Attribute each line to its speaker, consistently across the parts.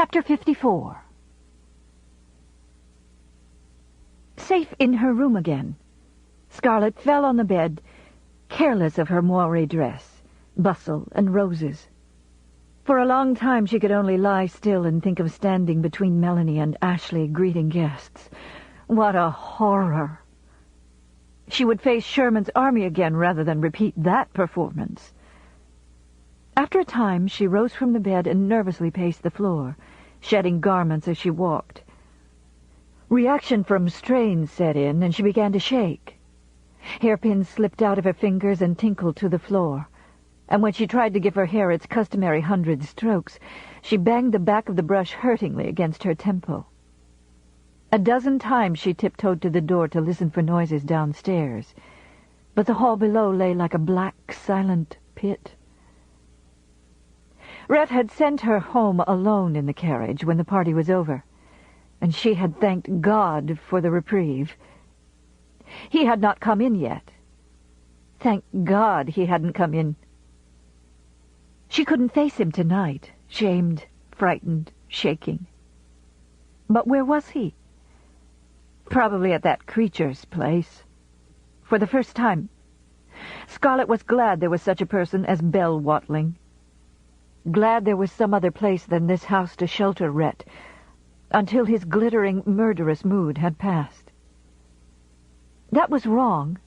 Speaker 1: Chapter 54. Safe in her room again, Scarlett fell on the bed, careless of her moire dress, bustle, and roses. For a long time she could only lie still and think of standing between Melanie and Ashley greeting guests. What a horror! She would face Sherman's army again rather than repeat that performance. After a time she rose from the bed and nervously paced the floor, shedding garments as she walked. Reaction from strain set in, and she began to shake. Hairpins slipped out of her fingers and tinkled to the floor, and when she tried to give her hair its customary 100 strokes, she banged the back of the brush hurtingly against her temple. A dozen times she tiptoed to the door to listen for noises downstairs, but the hall below lay like a black, silent pit. Rhett had sent her home alone in the carriage when the party was over, and she had thanked God for the reprieve. He had not come in yet. Thank God he hadn't come in. She couldn't face him tonight, shamed, frightened, shaking. But where was he? Probably at that creature's place. For the first time, Scarlett was glad there was such a person as Belle Watling. Glad there was some other place than this house to shelter Rhett, until his glittering, murderous mood had passed. That was wrong,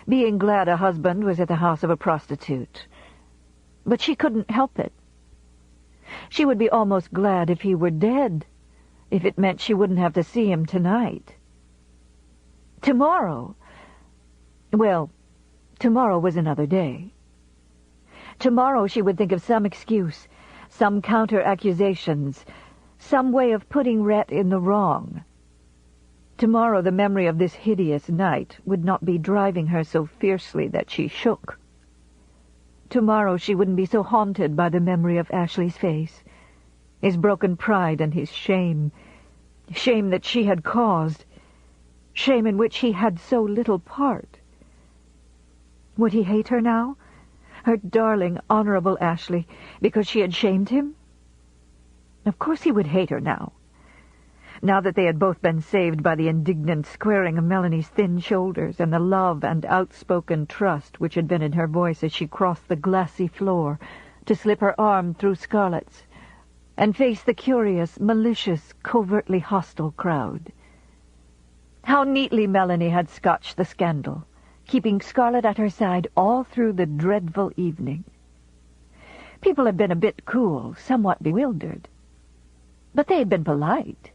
Speaker 1: being glad a husband was at the house of a prostitute. But she couldn't help it. She would be almost glad if he were dead, if it meant she wouldn't have to see him tonight. Tomorrow... well, tomorrow was another day. Tomorrow she would think of some excuse, some counter-accusations, some way of putting Rhett in the wrong. Tomorrow the memory of this hideous night would not be driving her so fiercely that she shook. Tomorrow she wouldn't be so haunted by the memory of Ashley's face, his broken pride and his shame, shame that she had caused, shame in which he had so little part. Would he hate her now? Her darling, honorable Ashley, because she had shamed him? Of course he would hate her now that they had both been saved by the indignant squaring of Melanie's thin shoulders and the love and outspoken trust which had been in her voice as she crossed the glassy floor to slip her arm through Scarlett's and face the curious, malicious, covertly hostile crowd. How neatly Melanie had scotched the scandal, keeping Scarlett at her side all through the dreadful evening. People had been a bit cool, somewhat bewildered, but they had been polite.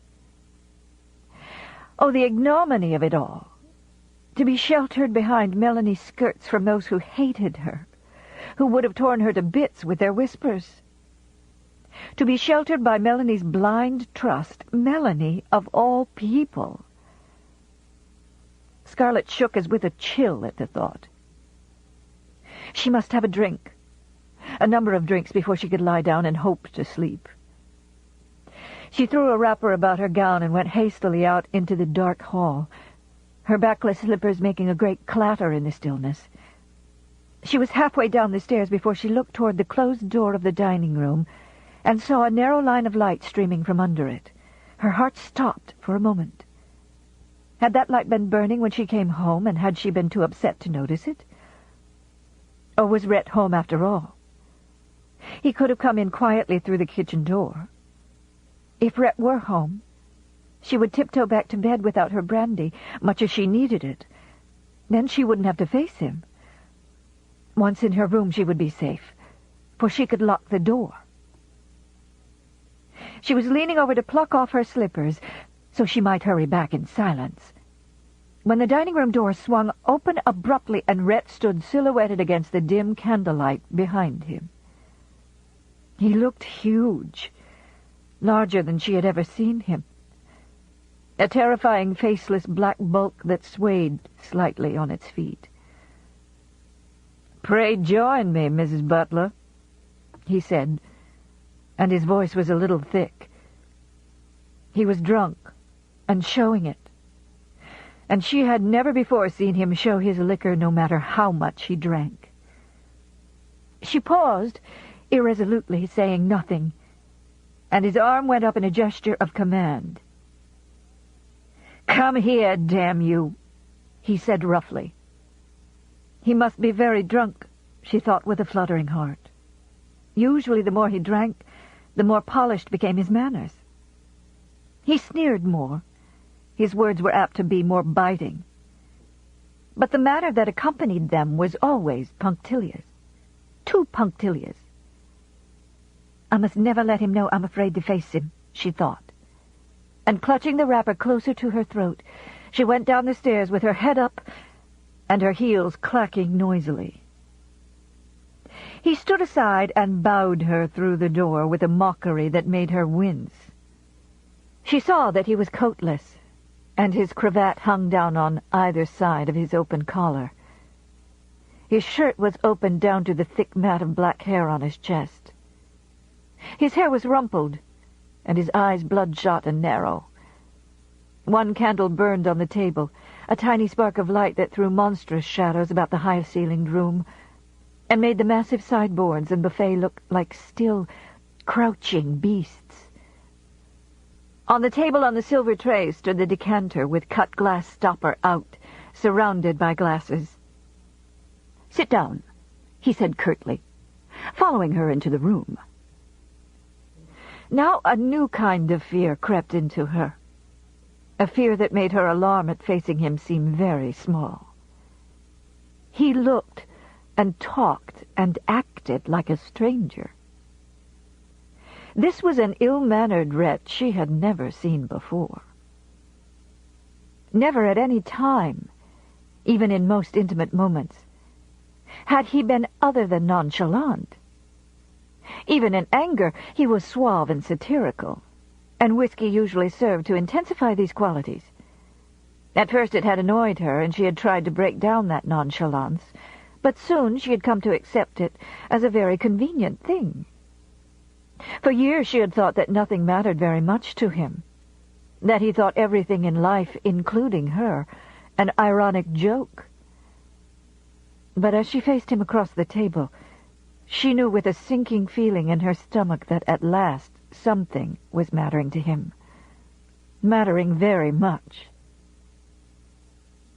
Speaker 1: Oh, the ignominy of it all! To be sheltered behind Melanie's skirts from those who hated her, who would have torn her to bits with their whispers. To be sheltered by Melanie's blind trust, Melanie of all people. Scarlett shook as with a chill at the thought. She must have a drink, a number of drinks before she could lie down and hope to sleep. She threw a wrapper about her gown and went hastily out into the dark hall, her backless slippers making a great clatter in the stillness. She was halfway down the stairs before she looked toward the closed door of the dining room and saw a narrow line of light streaming from under it. Her heart stopped for a moment. Had that light been burning when she came home, and had she been too upset to notice it? Or was Rhett home after all? He could have come in quietly through the kitchen door. If Rhett were home, she would tiptoe back to bed without her brandy, much as she needed it. Then she wouldn't have to face him. Once in her room she would be safe, for she could lock the door. She was leaning over to pluck off her slippers, so she might hurry back in silence, when the dining-room door swung open abruptly and Rhett stood silhouetted against the dim candlelight behind him. He looked huge, larger than she had ever seen him, a terrifying faceless black bulk that swayed slightly on its feet. "Pray join me, Mrs. Butler," he said, and his voice was a little thick. He was drunk, and showing it, and she had never before seen him show his liquor no matter how much he drank. She paused, irresolutely saying nothing, and his arm went up in a gesture of command. "Come here, damn you," he said roughly. He must be very drunk, she thought with a fluttering heart. Usually the more he drank, the more polished became his manners. He sneered more. His words were apt to be more biting. But the manner that accompanied them was always punctilious. Too punctilious. I must never let him know I'm afraid to face him, she thought. And clutching the wrapper closer to her throat, she went down the stairs with her head up and her heels clacking noisily. He stood aside and bowed her through the door with a mockery that made her wince. She saw that he was coatless, and his cravat hung down on either side of his open collar. His shirt was open down to the thick mat of black hair on his chest. His hair was rumpled, and his eyes bloodshot and narrow. One candle burned on the table, a tiny spark of light that threw monstrous shadows about the high-ceilinged room, and made the massive sideboards and buffet look like still, crouching beasts. On the table on the silver tray stood the decanter with cut-glass stopper out, surrounded by glasses. "Sit down," he said curtly, following her into the room. Now a new kind of fear crept into her, a fear that made her alarm at facing him seem very small. He looked and talked and acted like a stranger. This was an ill-mannered wretch she had never seen before. Never at any time, even in most intimate moments, had he been other than nonchalant. Even in anger, he was suave and satirical, and whiskey usually served to intensify these qualities. At first it had annoyed her, and she had tried to break down that nonchalance, but soon she had come to accept it as a very convenient thing. For years she had thought that nothing mattered very much to him, that he thought everything in life, including her, an ironic joke. But as she faced him across the table, she knew with a sinking feeling in her stomach that at last something was mattering to him, mattering very much.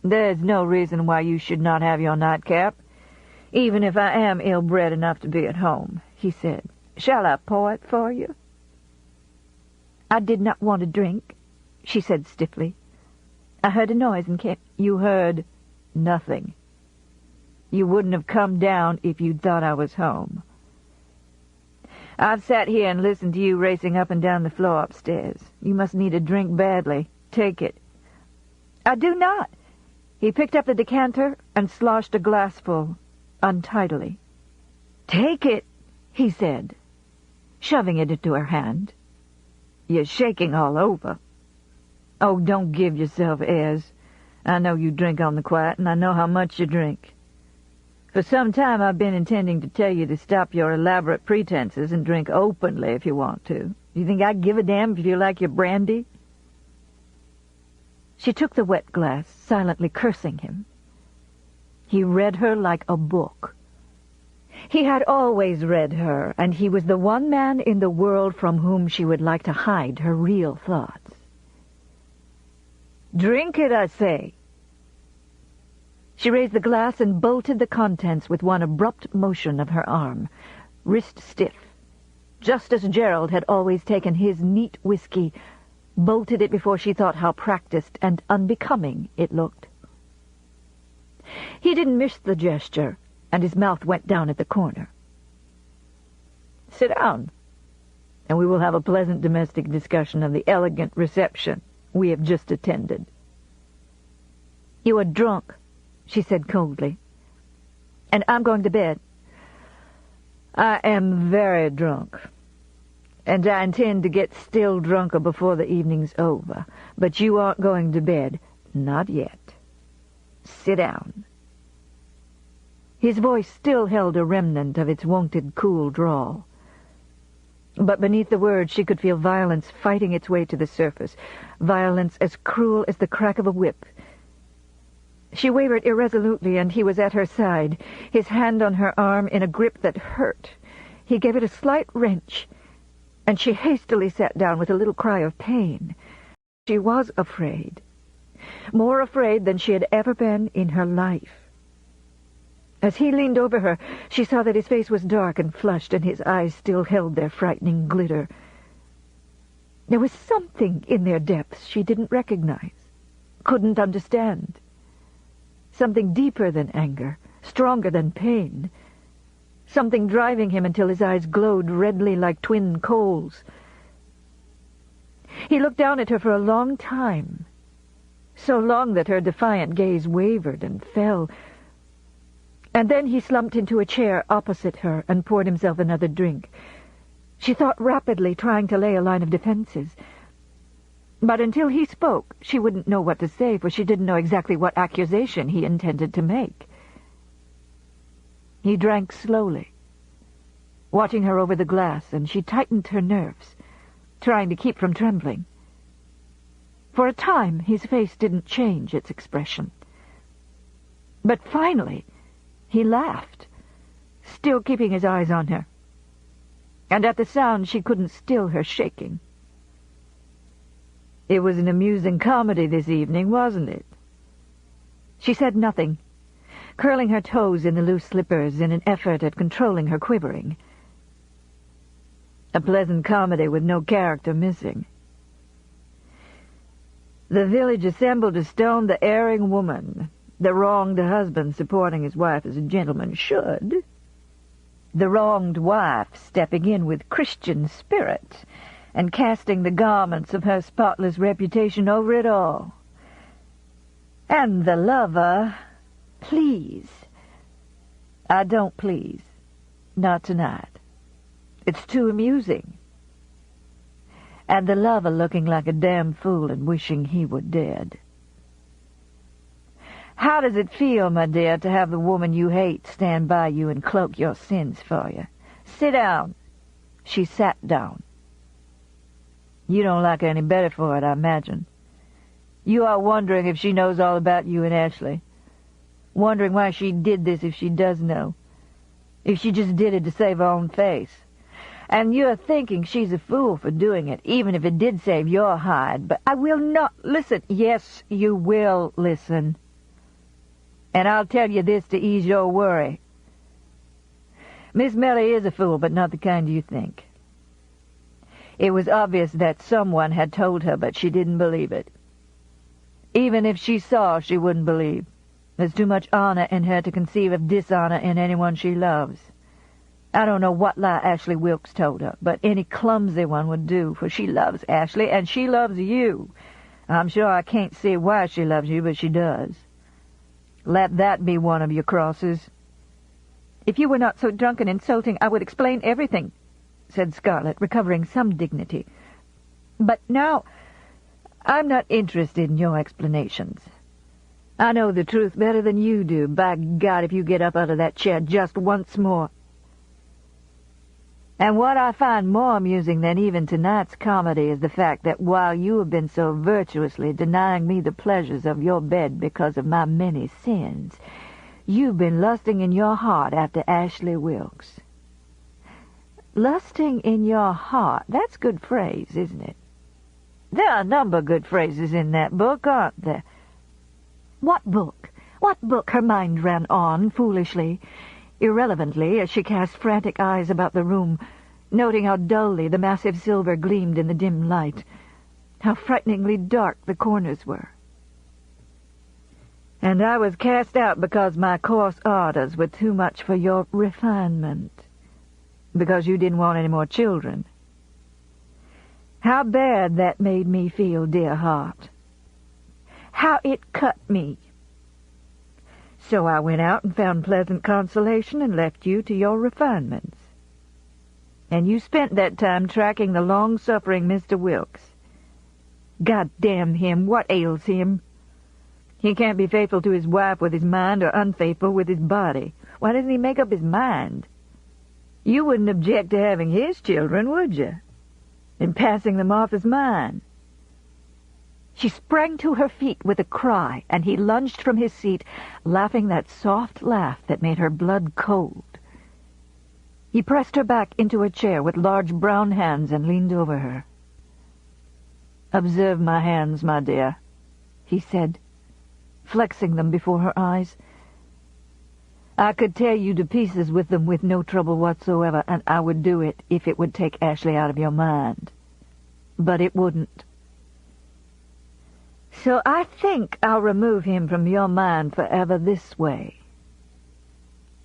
Speaker 1: "There's no reason why you should not have your nightcap, even if I am ill-bred enough to be at home," he said. "Shall I pour it for you?" "I did not want a drink," she said stiffly. "I heard a noise and came—" "You heard nothing. You wouldn't have come down if you'd thought I was home. I've sat here and listened to you racing up and down the floor upstairs. You must need a drink badly. Take it." "I do not." He picked up the decanter and sloshed a glassful, untidily. "Take it," he said, shoving it into her hand. "You're shaking all over." "Oh, don't give yourself airs. I know you drink on the quiet, and I know how much you drink. For some time I've been intending to tell you to stop your elaborate pretenses and drink openly if you want to. Do you think I'd give a damn if you like your brandy?" She took the wet glass, silently cursing him. He read her like a book. He had always read her, and he was the one man in the world from whom she would like to hide her real thoughts. "Drink it, I say." She raised the glass and bolted the contents with one abrupt motion of her arm, wrist stiff, just as Gerald had always taken his neat whiskey, bolted it before she thought how practiced and unbecoming it looked. He didn't miss the gesture, and his mouth went down at the corner. "Sit down, and we will have a pleasant domestic discussion of the elegant reception we have just attended." "You are drunk," she said coldly, "and I'm going to bed." "I am very drunk, and I intend to get still drunker before the evening's over, but you aren't going to bed, not yet. Sit down." His voice still held a remnant of its wonted cool drawl. But beneath the words she could feel violence fighting its way to the surface, violence as cruel as the crack of a whip. She wavered irresolutely, and he was at her side, his hand on her arm in a grip that hurt. He gave it a slight wrench, and she hastily sat down with a little cry of pain. She was afraid, more afraid than she had ever been in her life. As he leaned over her, she saw that his face was dark and flushed, and his eyes still held their frightening glitter. There was something in their depths she didn't recognize, couldn't understand. Something deeper than anger, stronger than pain. Something driving him until his eyes glowed redly like twin coals. He looked down at her for a long time, so long that her defiant gaze wavered and fell. And then he slumped into a chair opposite her and poured himself another drink. She thought rapidly, trying to lay a line of defenses. But until he spoke, she wouldn't know what to say, for she didn't know exactly what accusation he intended to make. He drank slowly, watching her over the glass, and she tightened her nerves, trying to keep from trembling. For a time, his face didn't change its expression. But finally, he laughed, still keeping his eyes on her. And at the sound, she couldn't still her shaking. "It was an amusing comedy this evening, wasn't it?" She said nothing, curling her toes in the loose slippers in an effort at controlling her quivering. "A pleasant comedy with no character missing. The village assembled to stone the erring woman, the wronged husband supporting his wife as a gentleman should, the wronged wife stepping in with Christian spirit and casting the garments of her spotless reputation over it all. And the lover, please. I don't please. Not tonight. It's too amusing. And the lover looking like a damn fool and wishing he were dead. How does it feel, my dear, to have the woman you hate stand by you and cloak your sins for you? Sit down." She sat down. "You don't like her any better for it, I imagine. You are wondering if she knows all about you and Ashley. Wondering why she did this if she does know. If she just did it to save her own face. And you're thinking she's a fool for doing it, even if it did save your hide. But I will not listen." "Yes, you will listen. And I'll tell you this to ease your worry. Miss Melly is a fool, but not the kind you think. It was obvious that someone had told her, but she didn't believe it. Even if she saw, she wouldn't believe. There's too much honor in her to conceive of dishonor in anyone she loves. I don't know what lie Ashley Wilkes told her, but any clumsy one would do, for she loves Ashley, and she loves you. I'm sure I can't see why she loves you, but she does. Let that be one of your crosses." "If you were not so drunk and insulting, I would explain everything," said Scarlett, recovering some dignity. "But now, I'm not interested in your explanations. I know the truth better than you do. By God, if you get up out of that chair just once more. And what I find more amusing than even tonight's comedy is the fact that while you have been so virtuously denying me the pleasures of your bed because of my many sins, you've been lusting in your heart after Ashley Wilkes." Lusting in your heart, that's a good phrase, isn't it? There are a number of good phrases in that book, aren't there? What book? What book? Her mind ran on, foolishly, irrelevantly, as she cast frantic eyes about the room, noting how dully the massive silver gleamed in the dim light, how frighteningly dark the corners were. "And I was cast out because my coarse orders were too much for your refinement, because you didn't want any more children. How bad that made me feel, dear heart. How it cut me. So I went out and found pleasant consolation and left you to your refinements. And you spent that time tracking the long-suffering Mr. Wilkes. God damn him, what ails him? He can't be faithful to his wife with his mind or unfaithful with his body. Why doesn't he make up his mind? You wouldn't object to having his children, would you? And passing them off as mine." She sprang to her feet with a cry, and he lunged from his seat, laughing that soft laugh that made her blood cold. He pressed her back into a chair with large brown hands and leaned over her. "Observe my hands, my dear," he said, flexing them before her eyes. "I could tear you to pieces with them with no trouble whatsoever, and I would do it if it would take Ashley out of your mind. But it wouldn't. So I think I'll remove him from your mind forever this way.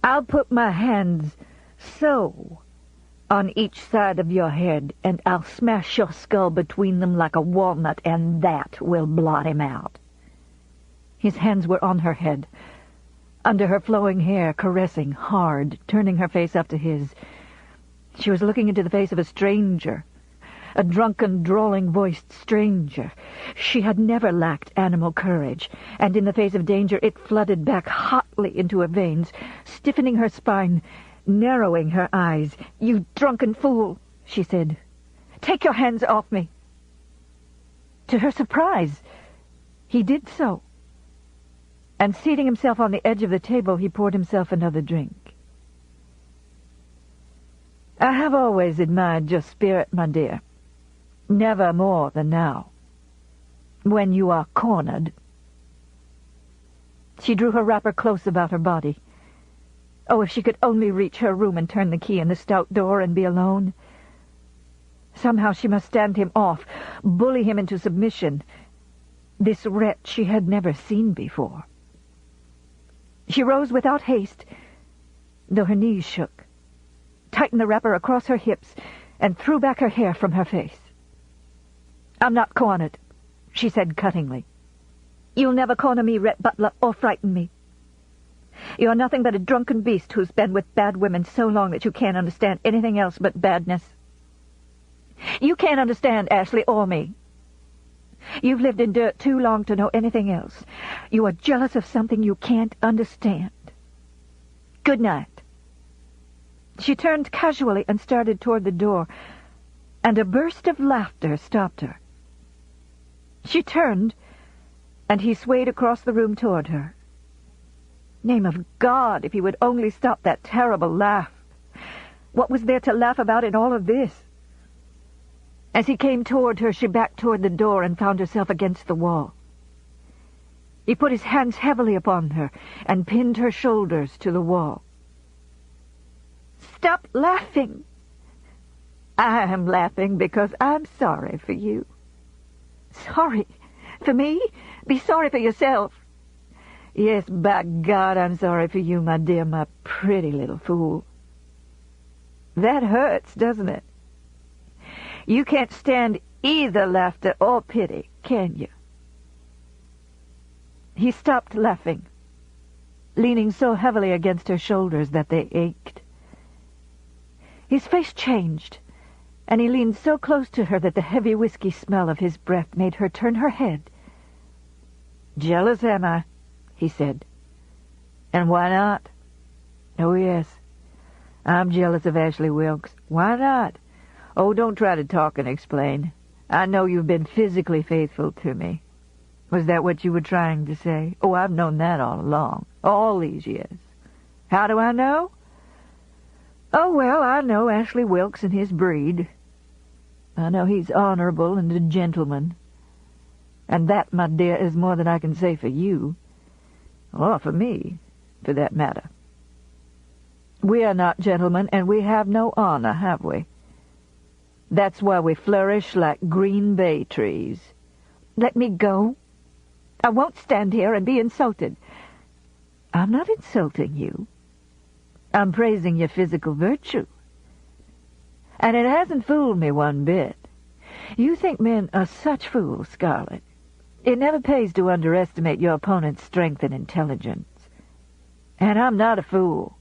Speaker 1: I'll put my hands so on each side of your head, and I'll smash your skull between them like a walnut, and that will blot him out." His hands were on her head, under her flowing hair, caressing, hard, turning her face up to his. She was looking into the face of a stranger, a drunken, drawling-voiced stranger. She had never lacked animal courage, and in the face of danger it flooded back hotly into her veins, stiffening her spine, narrowing her eyes. "You drunken fool," she said. "Take your hands off me." To her surprise, he did so, and seating himself on the edge of the table, he poured himself another drink. "I have always admired your spirit, my dear. Never more than now, when you are cornered." She drew her wrapper close about her body. Oh, if she could only reach her room and turn the key in the stout door and be alone. Somehow she must stand him off, bully him into submission. This wretch she had never seen before. She rose without haste, though her knees shook, tightened the wrapper across her hips, and threw back her hair from her face. "I'm not cornered," she said cuttingly. "You'll never corner me, Rhett Butler, or frighten me. You're nothing but a drunken beast who's been with bad women so long that you can't understand anything else but badness. You can't understand Ashley or me. You've lived in dirt too long to know anything else. You are jealous of something you can't understand. Good night." She turned casually and started toward the door, and a burst of laughter stopped her. She turned, and he swayed across the room toward her. Name of God, if he would only stop that terrible laugh! What was there to laugh about in all of this? As he came toward her, she backed toward the door and found herself against the wall. He put his hands heavily upon her and pinned her shoulders to the wall. "Stop laughing!" "I am laughing because I'm sorry for you." "Sorry? For me? Be sorry for yourself." "Yes, by God, I'm sorry for you, my dear, my pretty little fool." That hurts, doesn't it? You can't stand either laughter or pity, can you? He stopped laughing, leaning so heavily against her shoulders that they ached. His face changed, and he leaned so close to her that the heavy whiskey smell of his breath made her turn her head. "Jealous, am I?" he said. "And why not?" "Oh, yes, I'm jealous of Ashley Wilkes. Why not? Oh, don't try to talk and explain. I know you've been physically faithful to me." "Was that what you were trying to say?" "Oh, I've known that all along, all these years." "How do I know?" "Oh, well, I know Ashley Wilkes and his breed. I know he's honorable and a gentleman. And that, my dear, is more than I can say for you. Or for me, for that matter. We are not gentlemen, and we have no honor, have we? That's why we flourish like green bay trees." "Let me go. I won't stand here and be insulted." "I'm not insulting you. I'm praising your physical virtue. And it hasn't fooled me one bit. You think men are such fools, Scarlett. It never pays to underestimate your opponent's strength and intelligence. And I'm not a fool.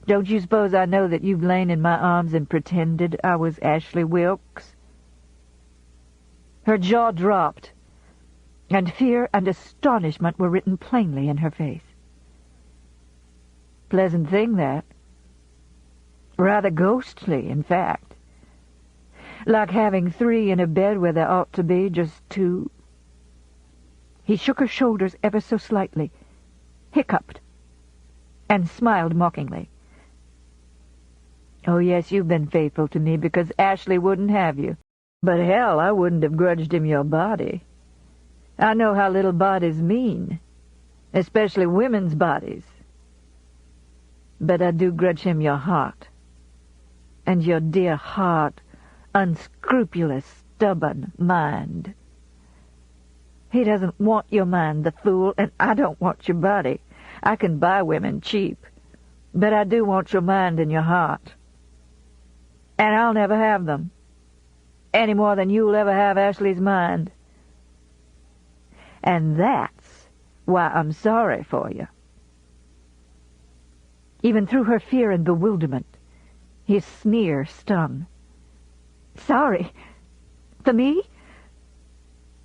Speaker 1: Don't you suppose I know that you've lain in my arms and pretended I was Ashley Wilkes?" Her jaw dropped, and fear and astonishment were written plainly in her face. Pleasant thing, that. Rather ghostly, in fact. Like having 3 in a bed where there ought to be just 2. He shook her shoulders ever so slightly, hiccuped, and smiled mockingly. Oh, yes, you've been faithful to me because Ashley wouldn't have you. But hell, I wouldn't have grudged him your body. I know how little bodies mean, especially women's bodies. But I do grudge him your heart. And your dear heart, unscrupulous, stubborn mind. He doesn't want your mind, the fool, and I don't want your body. I can buy women cheap, but I do want your mind and your heart. And I'll never have them, any more than you'll ever have Ashley's mind. And that's why I'm sorry for you. Even through her fear and bewilderment, his sneer stung. Sorry? For me?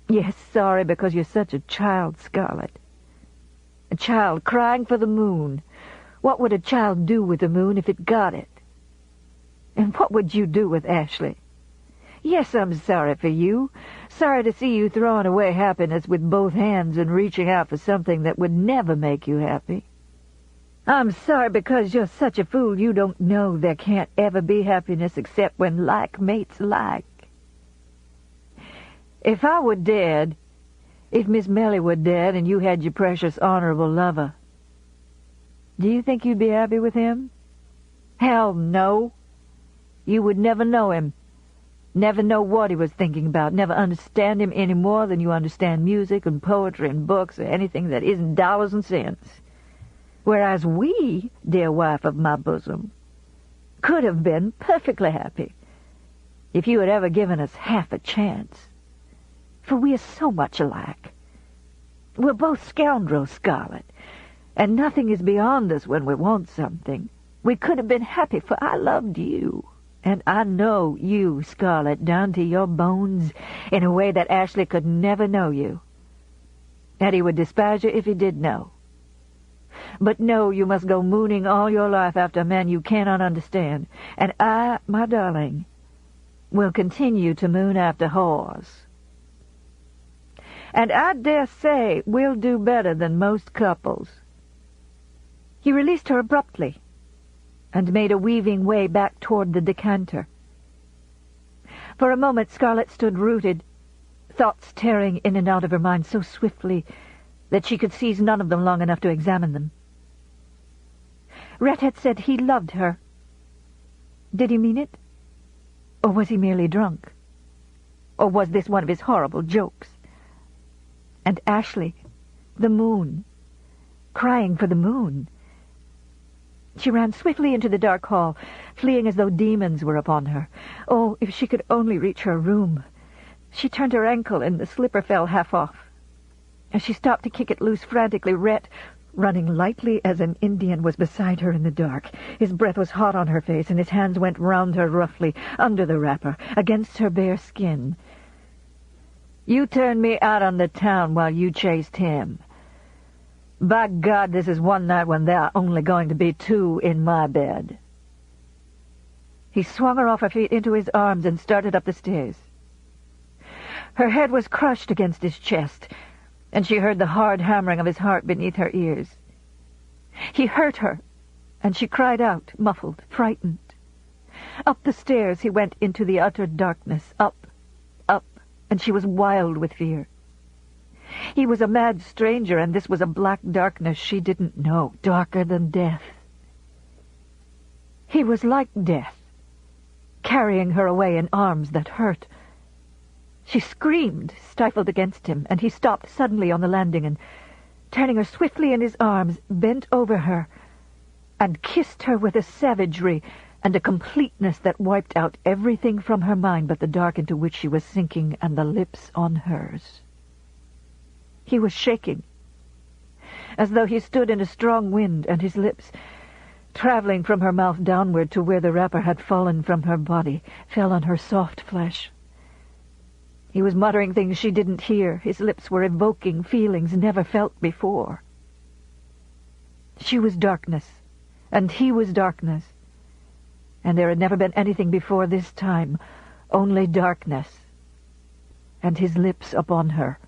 Speaker 1: Yes, sorry because you're such a child, Scarlett. A child crying for the moon. What would a child do with the moon if it got it? And what would you do with Ashley? Yes, I'm sorry for you. Sorry to see you throwing away happiness with both hands and reaching out for something that would never make you happy. I'm sorry because you're such a fool you don't know there can't ever be happiness except when like mates like. If I were dead, if Miss Melly were dead and you had your precious, honorable lover, do you think you'd be happy with him? Hell, no. You would never know him, never know what he was thinking about, never understand him any more than you understand music and poetry and books or anything that isn't dollars and cents. Whereas we, dear wife of my bosom, could have been perfectly happy if you had ever given us half a chance. For we are so much alike. We're both scoundrels, Scarlett, and nothing is beyond us when we want something. We could have been happy, for I loved you. And I know you, Scarlett, down to your bones, in a way that Ashley could never know you. And he would despise you if he did know. But no, you must go mooning all your life after a man you cannot understand. And I, my darling, will continue to moon after whores. And I dare say we'll do better than most couples. He released her abruptly and made a weaving way back toward the decanter. For a moment Scarlett stood rooted, thoughts tearing in and out of her mind so swiftly that she could seize none of them long enough to examine them. Rhett had said he loved her. Did he mean it? Or was he merely drunk? Or was this one of his horrible jokes? And Ashley, the moon, crying for the moon. She ran swiftly into the dark hall, fleeing as though demons were upon her. Oh, if she could only reach her room! She turned her ankle, and the slipper fell half off. As she stopped to kick it loose frantically, Rhett, running lightly as an Indian, was beside her in the dark. His breath was hot on her face, and his hands went round her roughly, under the wrapper, against her bare skin. You turned me out on the town while you chased him. By God, this is one night when there are only going to be two in my bed. He swung her off her feet into his arms and started up the stairs. Her head was crushed against his chest, and she heard the hard hammering of his heart beneath her ears. He hurt her, and she cried out, muffled, frightened. Up the stairs he went into the utter darkness, up, and she was wild with fear. He was a mad stranger, and this was a black darkness she didn't know, darker than death. He was like death, carrying her away in arms that hurt. She screamed, stifled against him, and he stopped suddenly on the landing and, turning her swiftly in his arms, bent over her and kissed her with a savagery and a completeness that wiped out everything from her mind but the dark into which she was sinking and the lips on hers. He was shaking, as though he stood in a strong wind, and his lips, traveling from her mouth downward to where the wrapper had fallen from her body, fell on her soft flesh. He was muttering things she didn't hear. His lips were evoking feelings never felt before. She was darkness, and he was darkness. And there had never been anything before this time, only darkness, and his lips upon her.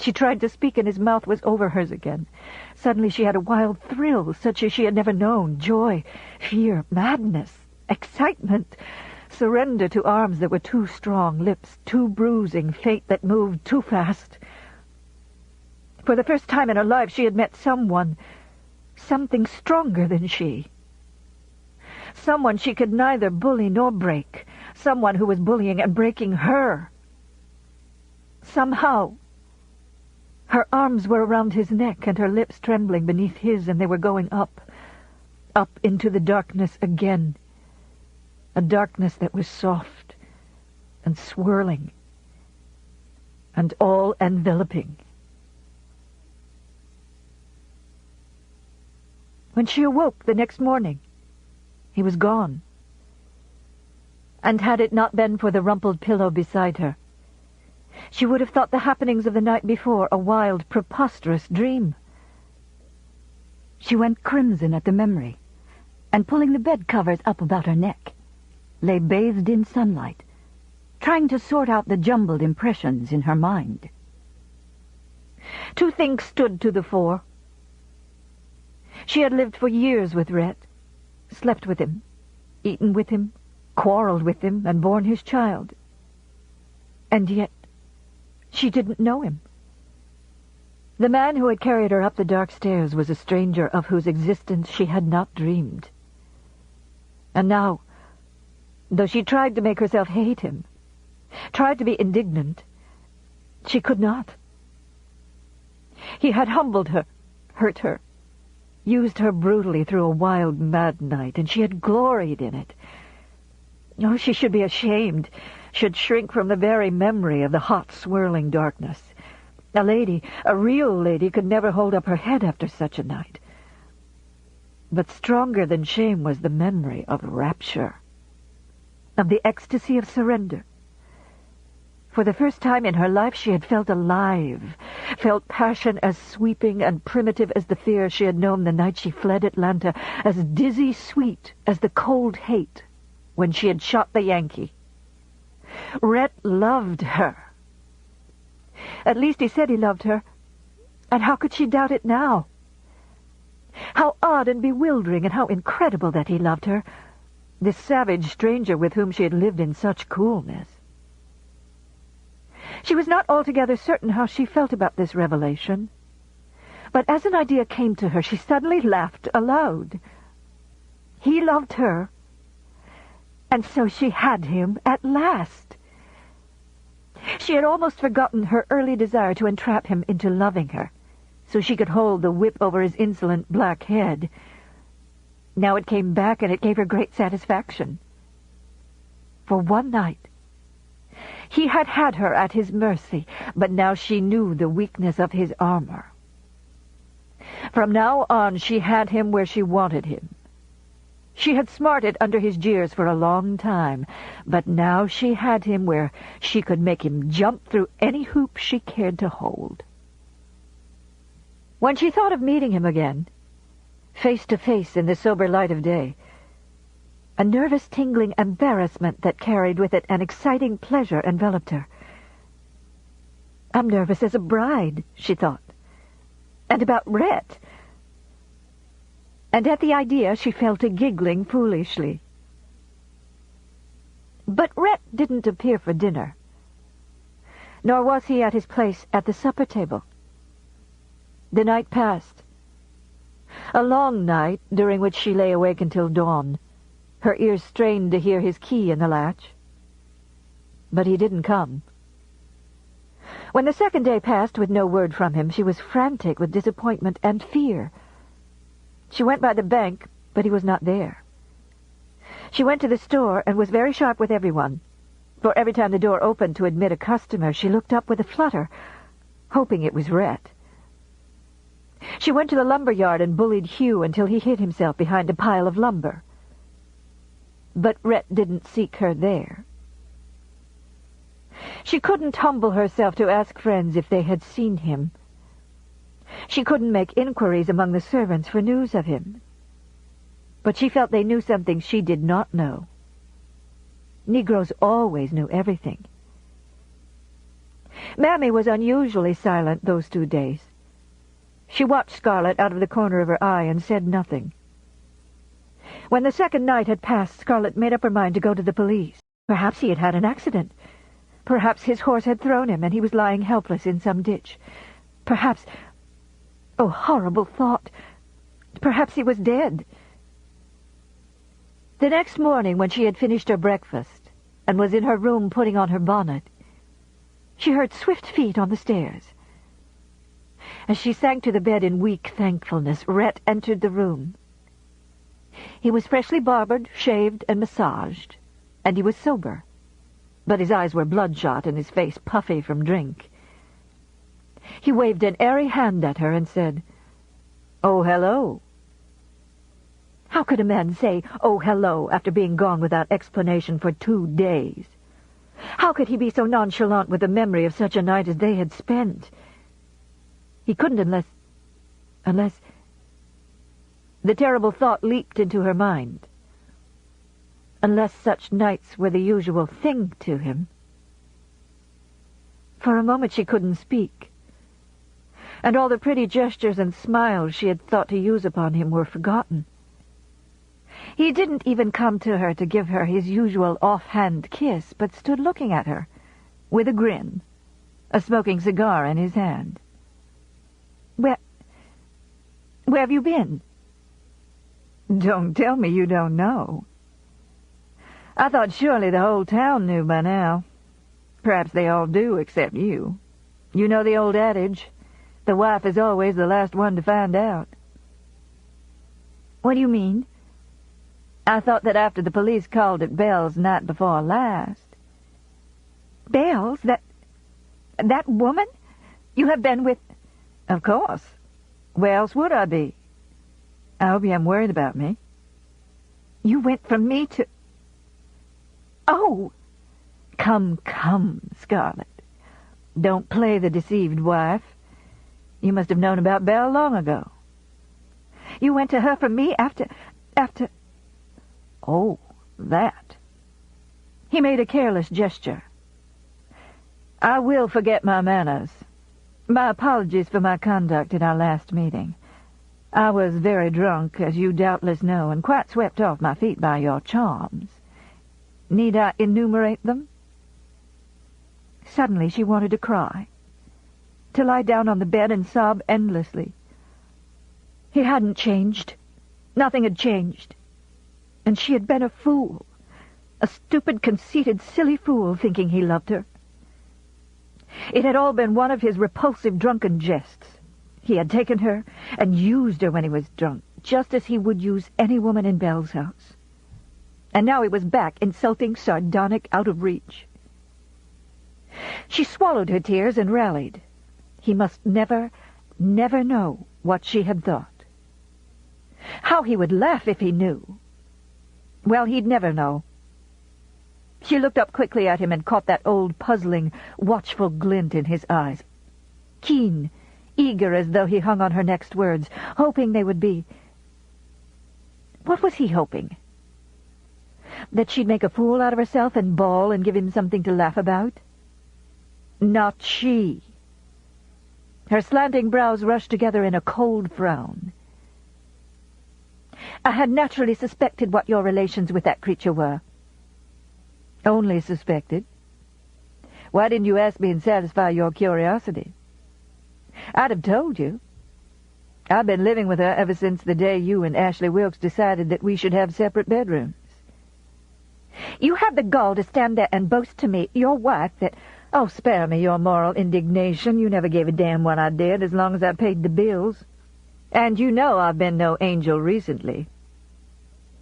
Speaker 1: She tried to speak, and his mouth was over hers again. Suddenly she had a wild thrill, such as she had never known. Joy, fear, madness, excitement, surrender to arms that were too strong, lips too bruising, fate that moved too fast. For the first time in her life she had met someone, something stronger than she. Someone she could neither bully nor break. Someone who was bullying and breaking her. Somehow, her arms were around his neck and her lips trembling beneath his, and they were going up into the darkness again. A darkness that was soft and swirling and all-enveloping. When she awoke the next morning, he was gone. And had it not been for the rumpled pillow beside her, she would have thought the happenings of the night before a wild, preposterous dream.
Speaker 2: She went crimson at the memory, and pulling the bed covers up about her neck, lay bathed in sunlight, trying to sort out the jumbled impressions in her mind.
Speaker 1: Two things stood to the fore. She had lived for years with Rhett, slept with him, eaten with him, quarreled with him, and borne his child. And yet, she didn't know him. The man who had carried her up the dark stairs was a stranger of whose existence she had not dreamed. And now, though she tried to make herself hate him, tried to be indignant, she could not. He had humbled her, hurt her, used her brutally through a wild, mad night, and she had gloried in it. Oh, she should be ashamed, should shrink from the very memory of the hot, swirling darkness. A lady, a real lady, could never hold up her head after such a night. But stronger than shame was the memory of rapture, of the ecstasy of surrender. For the first time in her life she had felt alive, felt passion as sweeping and primitive as the fear she had known the night she fled Atlanta, as dizzy sweet as the cold hate when she had shot the Yankee. Rhett loved her. At least he said he loved her, and how could she doubt it now? How odd and bewildering and how incredible that he loved her, this savage stranger with whom she had lived in such coolness. She was not altogether certain how she felt about this revelation, but as an idea came to her, she suddenly laughed aloud. He loved her, and so she had him at last. She had almost forgotten her early desire to entrap him into loving her, so she could hold the whip over his insolent black head. Now it came back, and it gave her great satisfaction. For one night, he had had her at his mercy, but now she knew the weakness of his armor. From now on, she had him where she wanted him. She had smarted under his jeers for a long time, but now she had him where she could make him jump through any hoop she cared to hold. When she thought of meeting him again, face to face in the sober light of day, a nervous, tingling embarrassment that carried with it an exciting pleasure enveloped her. I'm nervous as a bride, she thought. And about Rhett. And at the idea she fell to giggling foolishly. But Rhett didn't appear for dinner, nor was he at his place at the supper table. The night passed. A long night, during which she lay awake until dawn, her ears strained to hear his key in the latch. But he didn't come. When the second day passed with no word from him, she was frantic with disappointment and fear. She went by the bank, but he was not there. She went to the store and was very sharp with everyone, for every time the door opened to admit a customer, she looked up with a flutter, hoping it was Rhett. She went to the lumber yard and bullied Hugh until he hid himself behind a pile of lumber. But Rhett didn't seek her there. She couldn't humble herself to ask friends if they had seen him. She couldn't make inquiries among the servants for news of him. But she felt they knew something she did not know. Negroes always knew everything. Mammy was unusually silent those 2 days. She watched Scarlett out of the corner of her eye and said nothing. When the second night had passed, Scarlett made up her mind to go to the police. Perhaps he had had an accident. Perhaps his horse had thrown him and he was lying helpless in some ditch. Perhaps... oh, horrible thought! Perhaps he was dead. The next morning, when she had finished her breakfast and was in her room putting on her bonnet, she heard swift feet on the stairs. As she sank to the bed in weak thankfulness, Rhett entered the room. He was freshly barbered, shaved, and massaged, and he was sober, but his eyes were bloodshot and his face puffy from drink. He waved an airy hand at her and said, "Oh, hello." How could a man say, "Oh, hello," after being gone without explanation for 2 days? How could he be so nonchalant with the memory of such a night as they had spent? He couldn't unless... The terrible thought leaped into her mind. Unless such nights were the usual thing to him. For a moment she couldn't speak, and all the pretty gestures and smiles she had thought to use upon him were forgotten. He didn't even come to her to give her his usual offhand kiss, but stood looking at her, with a grin, a smoking cigar in his hand. Where have you been?" "Don't tell me you don't know." "I thought surely the whole town knew by now. Perhaps they all do, except you. You know the old adage, the wife is always the last one to find out." "What do you mean?" "I thought that after the police called at Belle's night before last—" "Belle's? That woman? You have been with—" "Of course. Where else would I be? I hope you haven't worried about me." "You went from me to—" "Oh!" Come, Scarlett. Don't play the deceived wife. You must have known about Belle long ago." "You went to her from me after... "Oh, that." He made a careless gesture. "I will forget my manners. My apologies for my conduct at our last meeting. I was very drunk, as you doubtless know, and quite swept off my feet by your charms. Need I enumerate them?" Suddenly she wanted to cry, to lie down on the bed and sob endlessly. He hadn't changed. Nothing had changed. And she had been a fool, a stupid, conceited, silly fool, thinking he loved her. It had all been one of his repulsive drunken jests. He had taken her and used her when he was drunk, just as he would use any woman in Belle's house. And now he was back, insulting, sardonic, out of reach. She swallowed her tears and rallied. He must never know what she had thought. How he would laugh if he knew. Well, he'd never know. She looked up quickly at him and caught that old, puzzling, watchful glint in his eyes. Keen, eager, as though he hung on her next words, hoping they would be... What was he hoping? That she'd make a fool out of herself and bawl and give him something to laugh about? Not she. Her slanting brows rushed together in a cold frown. "I had naturally suspected what your relations with that creature were." "Only suspected? Why didn't you ask me and satisfy your curiosity? I'd have told you. I've been living with her ever since the day you and Ashley Wilkes decided that we should have separate bedrooms." "You have the gall to stand there and boast to me, your wife, that—" "Oh, spare me your moral indignation. You never gave a damn what I did, as long as I paid the bills. And you know I've been no angel recently.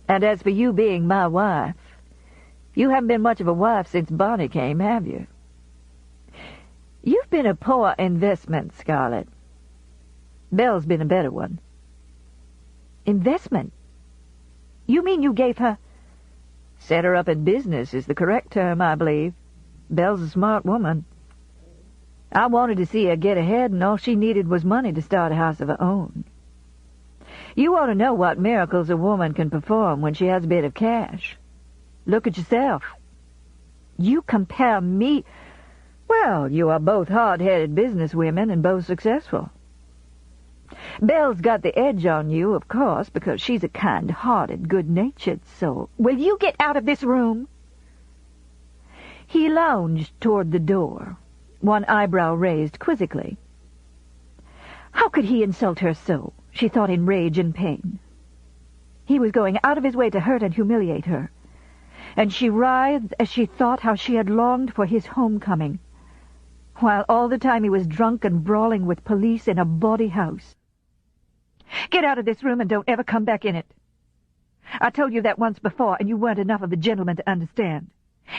Speaker 1: And as for you being my wife, you haven't been much of a wife since Bonnie came, have you? You've been a poor investment, Scarlett. Belle's been a better one." "Investment? You mean you gave her—" "Set her up in business is the correct term, I believe. Belle's a smart woman. I wanted to see her get ahead, and all she needed was money to start a house of her own. You ought to know what miracles a woman can perform when she has a bit of cash. Look at yourself." "You compare me—" Well, you are both hard-headed businesswomen and both successful. Belle's got the edge on you, of course, because she's a kind-hearted, good-natured soul. Will you get out of this room? He lounged toward the door, one eyebrow raised quizzically. How could he insult her so? She thought in rage and pain. He was going out of his way to hurt and humiliate her, and she writhed as she thought how she had longed for his homecoming, while all the time he was drunk and brawling with police in a bawdy house. Get out of this room and don't ever come back in it. I told you that once before, and you weren't enough of a gentleman to understand.